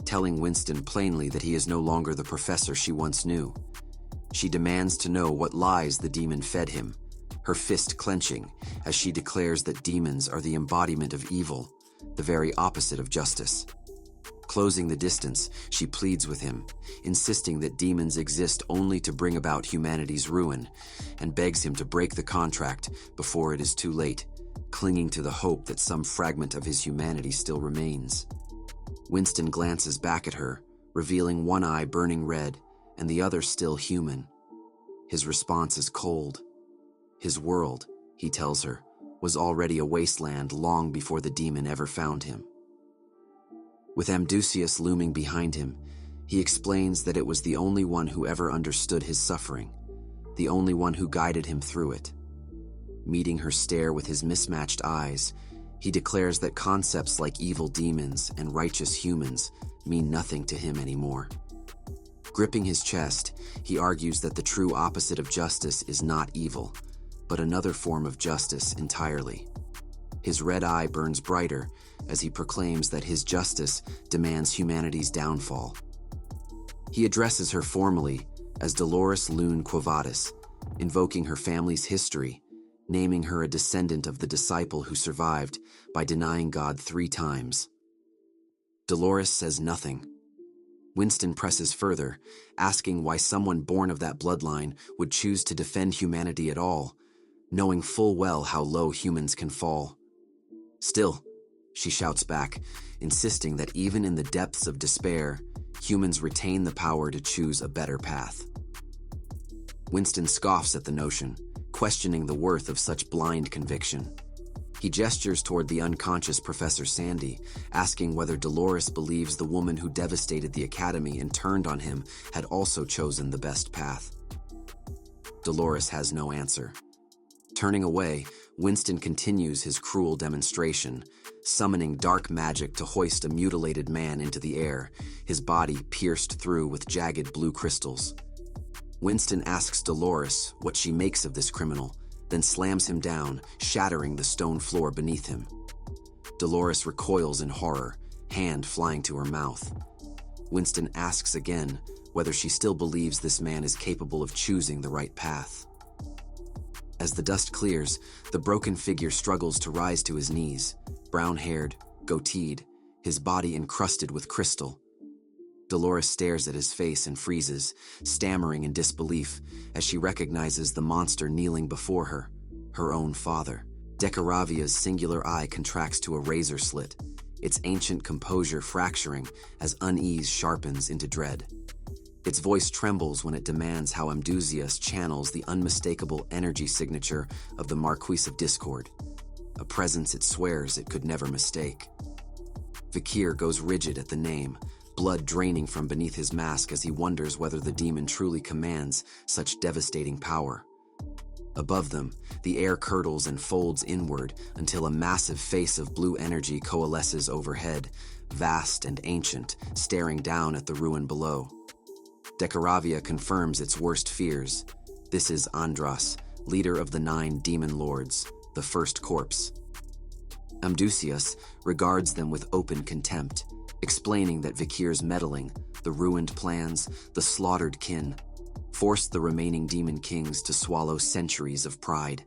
S1: telling Winston plainly that he is no longer the professor she once knew. She demands to know what lies the demon fed him, her fist clenching as she declares that demons are the embodiment of evil, the very opposite of justice. Closing the distance, she pleads with him, insisting that demons exist only to bring about humanity's ruin, and begs him to break the contract before it is too late, clinging to the hope that some fragment of his humanity still remains. Winston glances back at her, revealing one eye burning red and the other still human. His response is cold. His world, he tells her, was already a wasteland long before the demon ever found him. With Amdusias looming behind him, he explains that it was the only one who ever understood his suffering, the only one who guided him through it. Meeting her stare with his mismatched eyes, he declares that concepts like evil demons and righteous humans mean nothing to him anymore. Gripping his chest, he argues that the true opposite of justice is not evil, but another form of justice entirely. His red eye burns brighter as he proclaims that his justice demands humanity's downfall. He addresses her formally as Dolores Lune Quo Vadis, invoking her family's history, naming her a descendant of the disciple who survived by denying God 3 times. Dolores says nothing. Winston presses further, asking why someone born of that bloodline would choose to defend humanity at all, knowing full well how low humans can fall. Still, she shouts back, insisting that even in the depths of despair, humans retain the power to choose a better path. Winston scoffs at the notion, questioning the worth of such blind conviction. He gestures toward the unconscious Professor Sandy, asking whether Dolores believes the woman who devastated the academy and turned on him had also chosen the best path. Dolores has no answer. Turning away, Winston continues his cruel demonstration, summoning dark magic to hoist a mutilated man into the air, his body pierced through with jagged blue crystals. Winston asks Dolores what she makes of this criminal, then slams him down, shattering the stone floor beneath him. Dolores recoils in horror, hand flying to her mouth. Winston asks again whether she still believes this man is capable of choosing the right path. As the dust clears, the broken figure struggles to rise to his knees, brown-haired, goateed, his body encrusted with crystal. Dolores stares at his face and freezes, stammering in disbelief as she recognizes the monster kneeling before her, her own father. Dekaravia's singular eye contracts to a razor slit, its ancient composure fracturing as unease sharpens into dread. Its voice trembles when it demands how Amdusias channels the unmistakable energy signature of the Marquis of Discord, a presence it swears it could never mistake. Vikir goes rigid at the name, blood draining from beneath his mask as he wonders whether the demon truly commands such devastating power. Above them, the air curdles and folds inward until a massive face of blue energy coalesces overhead, vast and ancient, staring down at the ruin below. Dekaravia confirms its worst fears. This is Andras, leader of the 9 demon lords, the first corpse. Amdusias regards them with open contempt, explaining that Vikir's meddling, the ruined plans, the slaughtered kin, forced the remaining demon kings to swallow centuries of pride.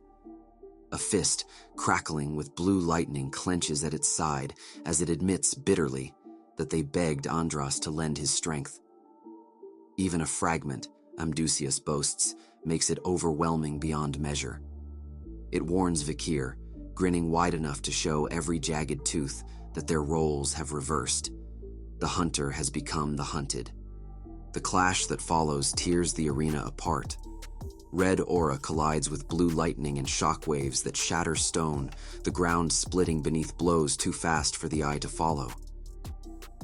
S1: A fist, crackling with blue lightning, clenches at its side as it admits bitterly that they begged Andras to lend his strength. Even a fragment, Amdusias boasts, makes it overwhelming beyond measure. It warns Vikir, grinning wide enough to show every jagged tooth, that their roles have reversed. The hunter has become the hunted. The clash that follows tears the arena apart. Red aura collides with blue lightning and shockwaves that shatter stone, the ground splitting beneath blows too fast for the eye to follow.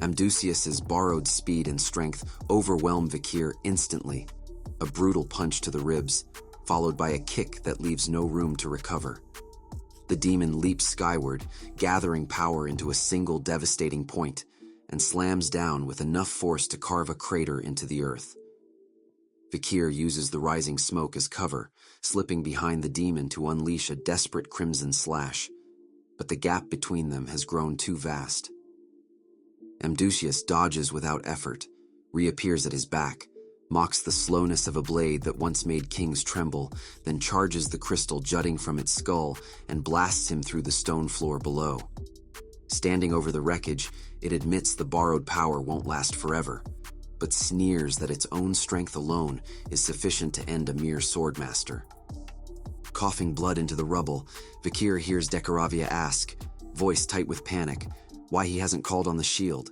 S1: Amdusias's borrowed speed and strength overwhelm Vikir instantly, a brutal punch to the ribs, followed by a kick that leaves no room to recover. The demon leaps skyward, gathering power into a single devastating point, and slams down with enough force to carve a crater into the earth. Vikir uses the rising smoke as cover, slipping behind the demon to unleash a desperate crimson slash, but the gap between them has grown too vast. Amdusias dodges without effort, reappears at his back, mocks the slowness of a blade that once made kings tremble, then charges the crystal jutting from its skull and blasts him through the stone floor below. Standing over the wreckage, it admits the borrowed power won't last forever, but sneers that its own strength alone is sufficient to end a mere Swordmaster. Coughing blood into the rubble, Vikir hears Dekaravia ask, voice tight with panic, why he hasn't called on the shield.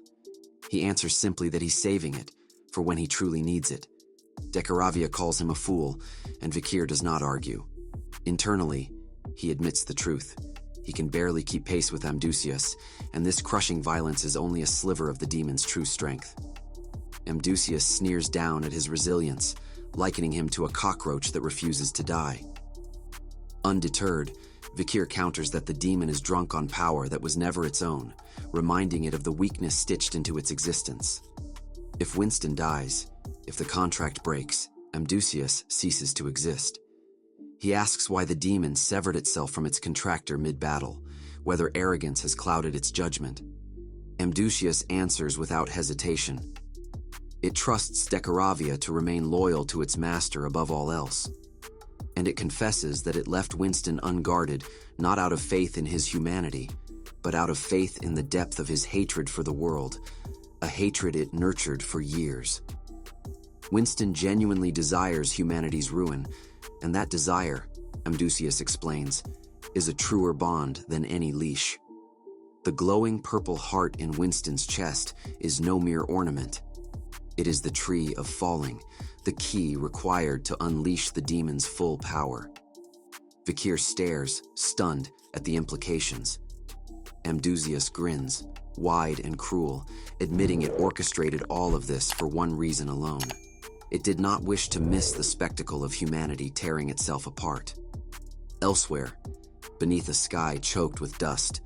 S1: He answers simply that he's saving it, for when he truly needs it. Dekaravia calls him a fool, and Vikir does not argue. Internally, he admits the truth. He can barely keep pace with Amdusias, and this crushing violence is only a sliver of the demon's true strength. Amdusias sneers down at his resilience, likening him to a cockroach that refuses to die. Undeterred, Vikir counters that the demon is drunk on power that was never its own, reminding it of the weakness stitched into its existence. If Winston dies, if the contract breaks, Amdusias ceases to exist. He asks why the demon severed itself from its contractor mid-battle, whether arrogance has clouded its judgment. Amdusias answers without hesitation. It trusts Decaravia to remain loyal to its master above all else. And it confesses that it left Winston unguarded, not out of faith in his humanity, but out of faith in the depth of his hatred for the world, a hatred it nurtured for years. Winston genuinely desires humanity's ruin, and that desire, Amdusias explains, is a truer bond than any leash. The glowing purple heart in Winston's chest is no mere ornament. It is the tree of falling, the key required to unleash the demon's full power. Vikir stares, stunned, at the implications. Amdusias grins, wide and cruel, admitting it orchestrated all of this for one reason alone. It did not wish to miss the spectacle of humanity tearing itself apart. Elsewhere, beneath a sky choked with dust,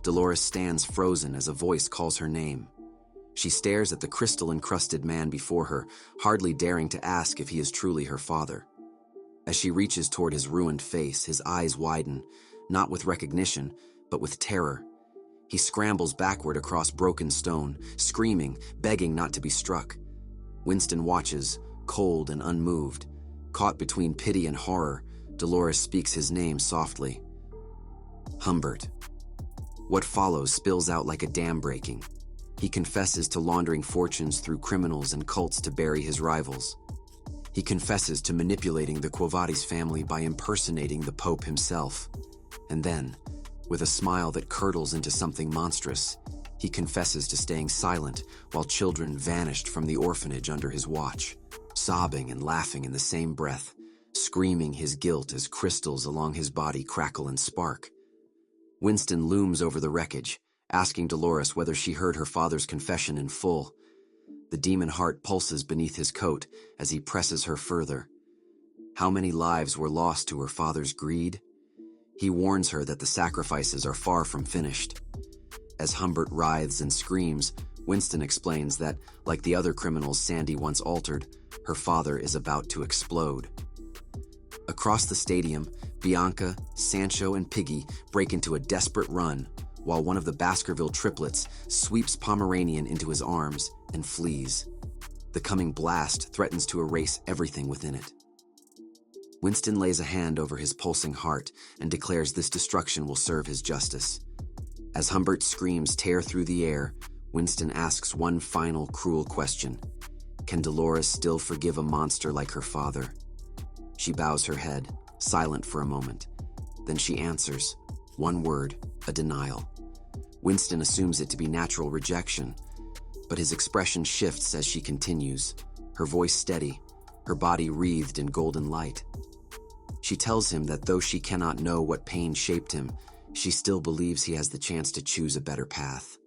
S1: Dolores stands frozen as a voice calls her name. She stares at the crystal-encrusted man before her, hardly daring to ask if he is truly her father. As she reaches toward his ruined face, his eyes widen, not with recognition, but with terror. He scrambles backward across broken stone, screaming, begging not to be struck. Winston watches, cold and unmoved. Caught between pity and horror, Dolores speaks his name softly. Humbert. What follows spills out like a dam breaking. He confesses to laundering fortunes through criminals and cults to bury his rivals. He confesses to manipulating the Quo Vadis family by impersonating the Pope himself. And then, with a smile that curdles into something monstrous, he confesses to staying silent while children vanished from the orphanage under his watch, sobbing and laughing in the same breath, screaming his guilt as crystals along his body crackle and spark. Winston looms over the wreckage, asking Dolores whether she heard her father's confession in full. The demon heart pulses beneath his coat as he presses her further. How many lives were lost to her father's greed? He warns her that the sacrifices are far from finished. As Humbert writhes and screams, Winston explains that, like the other criminals Sandy once altered, her father is about to explode. Across the stadium, Bianca, Sancho, and Piggy break into a desperate run, while one of the Baskerville triplets sweeps Pomeranian into his arms and flees. The coming blast threatens to erase everything within it. Winston lays a hand over his pulsing heart and declares this destruction will serve his justice. As Humbert's screams tear through the air, Winston asks one final cruel question. Can Dolores still forgive a monster like her father? She bows her head, silent for a moment. Then she answers, one word, a denial. Winston assumes it to be natural rejection, but his expression shifts as she continues, her voice steady, her body wreathed in golden light. She tells him that though she cannot know what pain shaped him, she still believes he has the chance to choose a better path.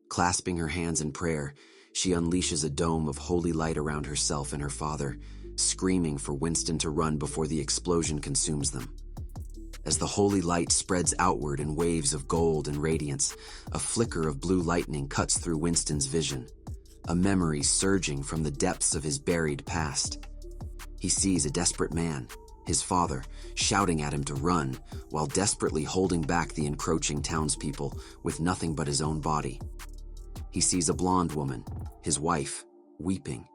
S1: Clasping her hands in prayer, she unleashes a dome of holy light around herself and her father, screaming for Winston to run before the explosion consumes them. As the holy light spreads outward in waves of gold and radiance, a flicker of blue lightning cuts through Winston's vision, a memory surging from the depths of his buried past. He sees a desperate man, his father, shouting at him to run, while desperately holding back the encroaching townspeople with nothing but his own body. He sees a blonde woman, his wife, weeping.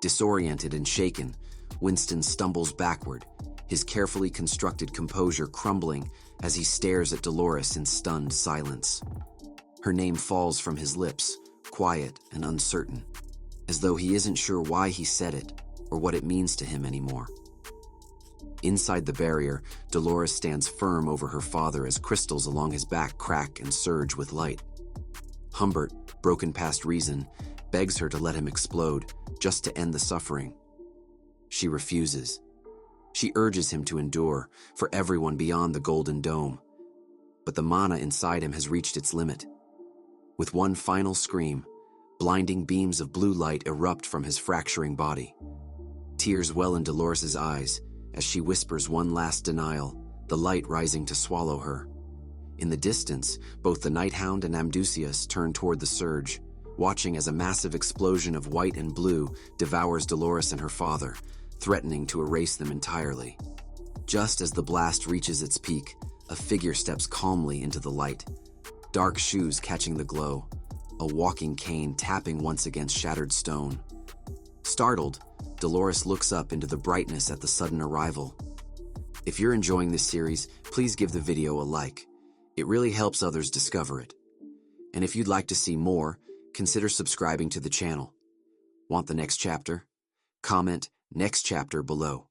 S1: Disoriented and shaken, Winston stumbles backward, his carefully constructed composure crumbling as he stares at Dolores in stunned silence. Her name falls from his lips, quiet and uncertain, as though he isn't sure why he said it or what it means to him anymore. Inside the barrier, Dolores stands firm over her father as crystals along his back crack and surge with light. Humbert, broken past reason, begs her to let him explode, just to end the suffering. She refuses. She urges him to endure, for everyone beyond the Golden Dome. But the mana inside him has reached its limit. With one final scream, blinding beams of blue light erupt from his fracturing body. Tears well in Dolores' eyes as she whispers one last denial, the light rising to swallow her. In the distance, both the Nighthound and Amdusias turn toward the surge, watching as a massive explosion of white and blue devours Dolores and her father, threatening to erase them entirely. Just as the blast reaches its peak, A figure steps calmly into the light, dark shoes catching the glow, a walking cane tapping once against shattered stone. Startled, Dolores looks up into the brightness at the sudden arrival. If you're enjoying this series, please give the video a like. It really helps others discover it. And if you'd like to see more, consider subscribing to the channel. Want the next chapter? Comment "next chapter" below.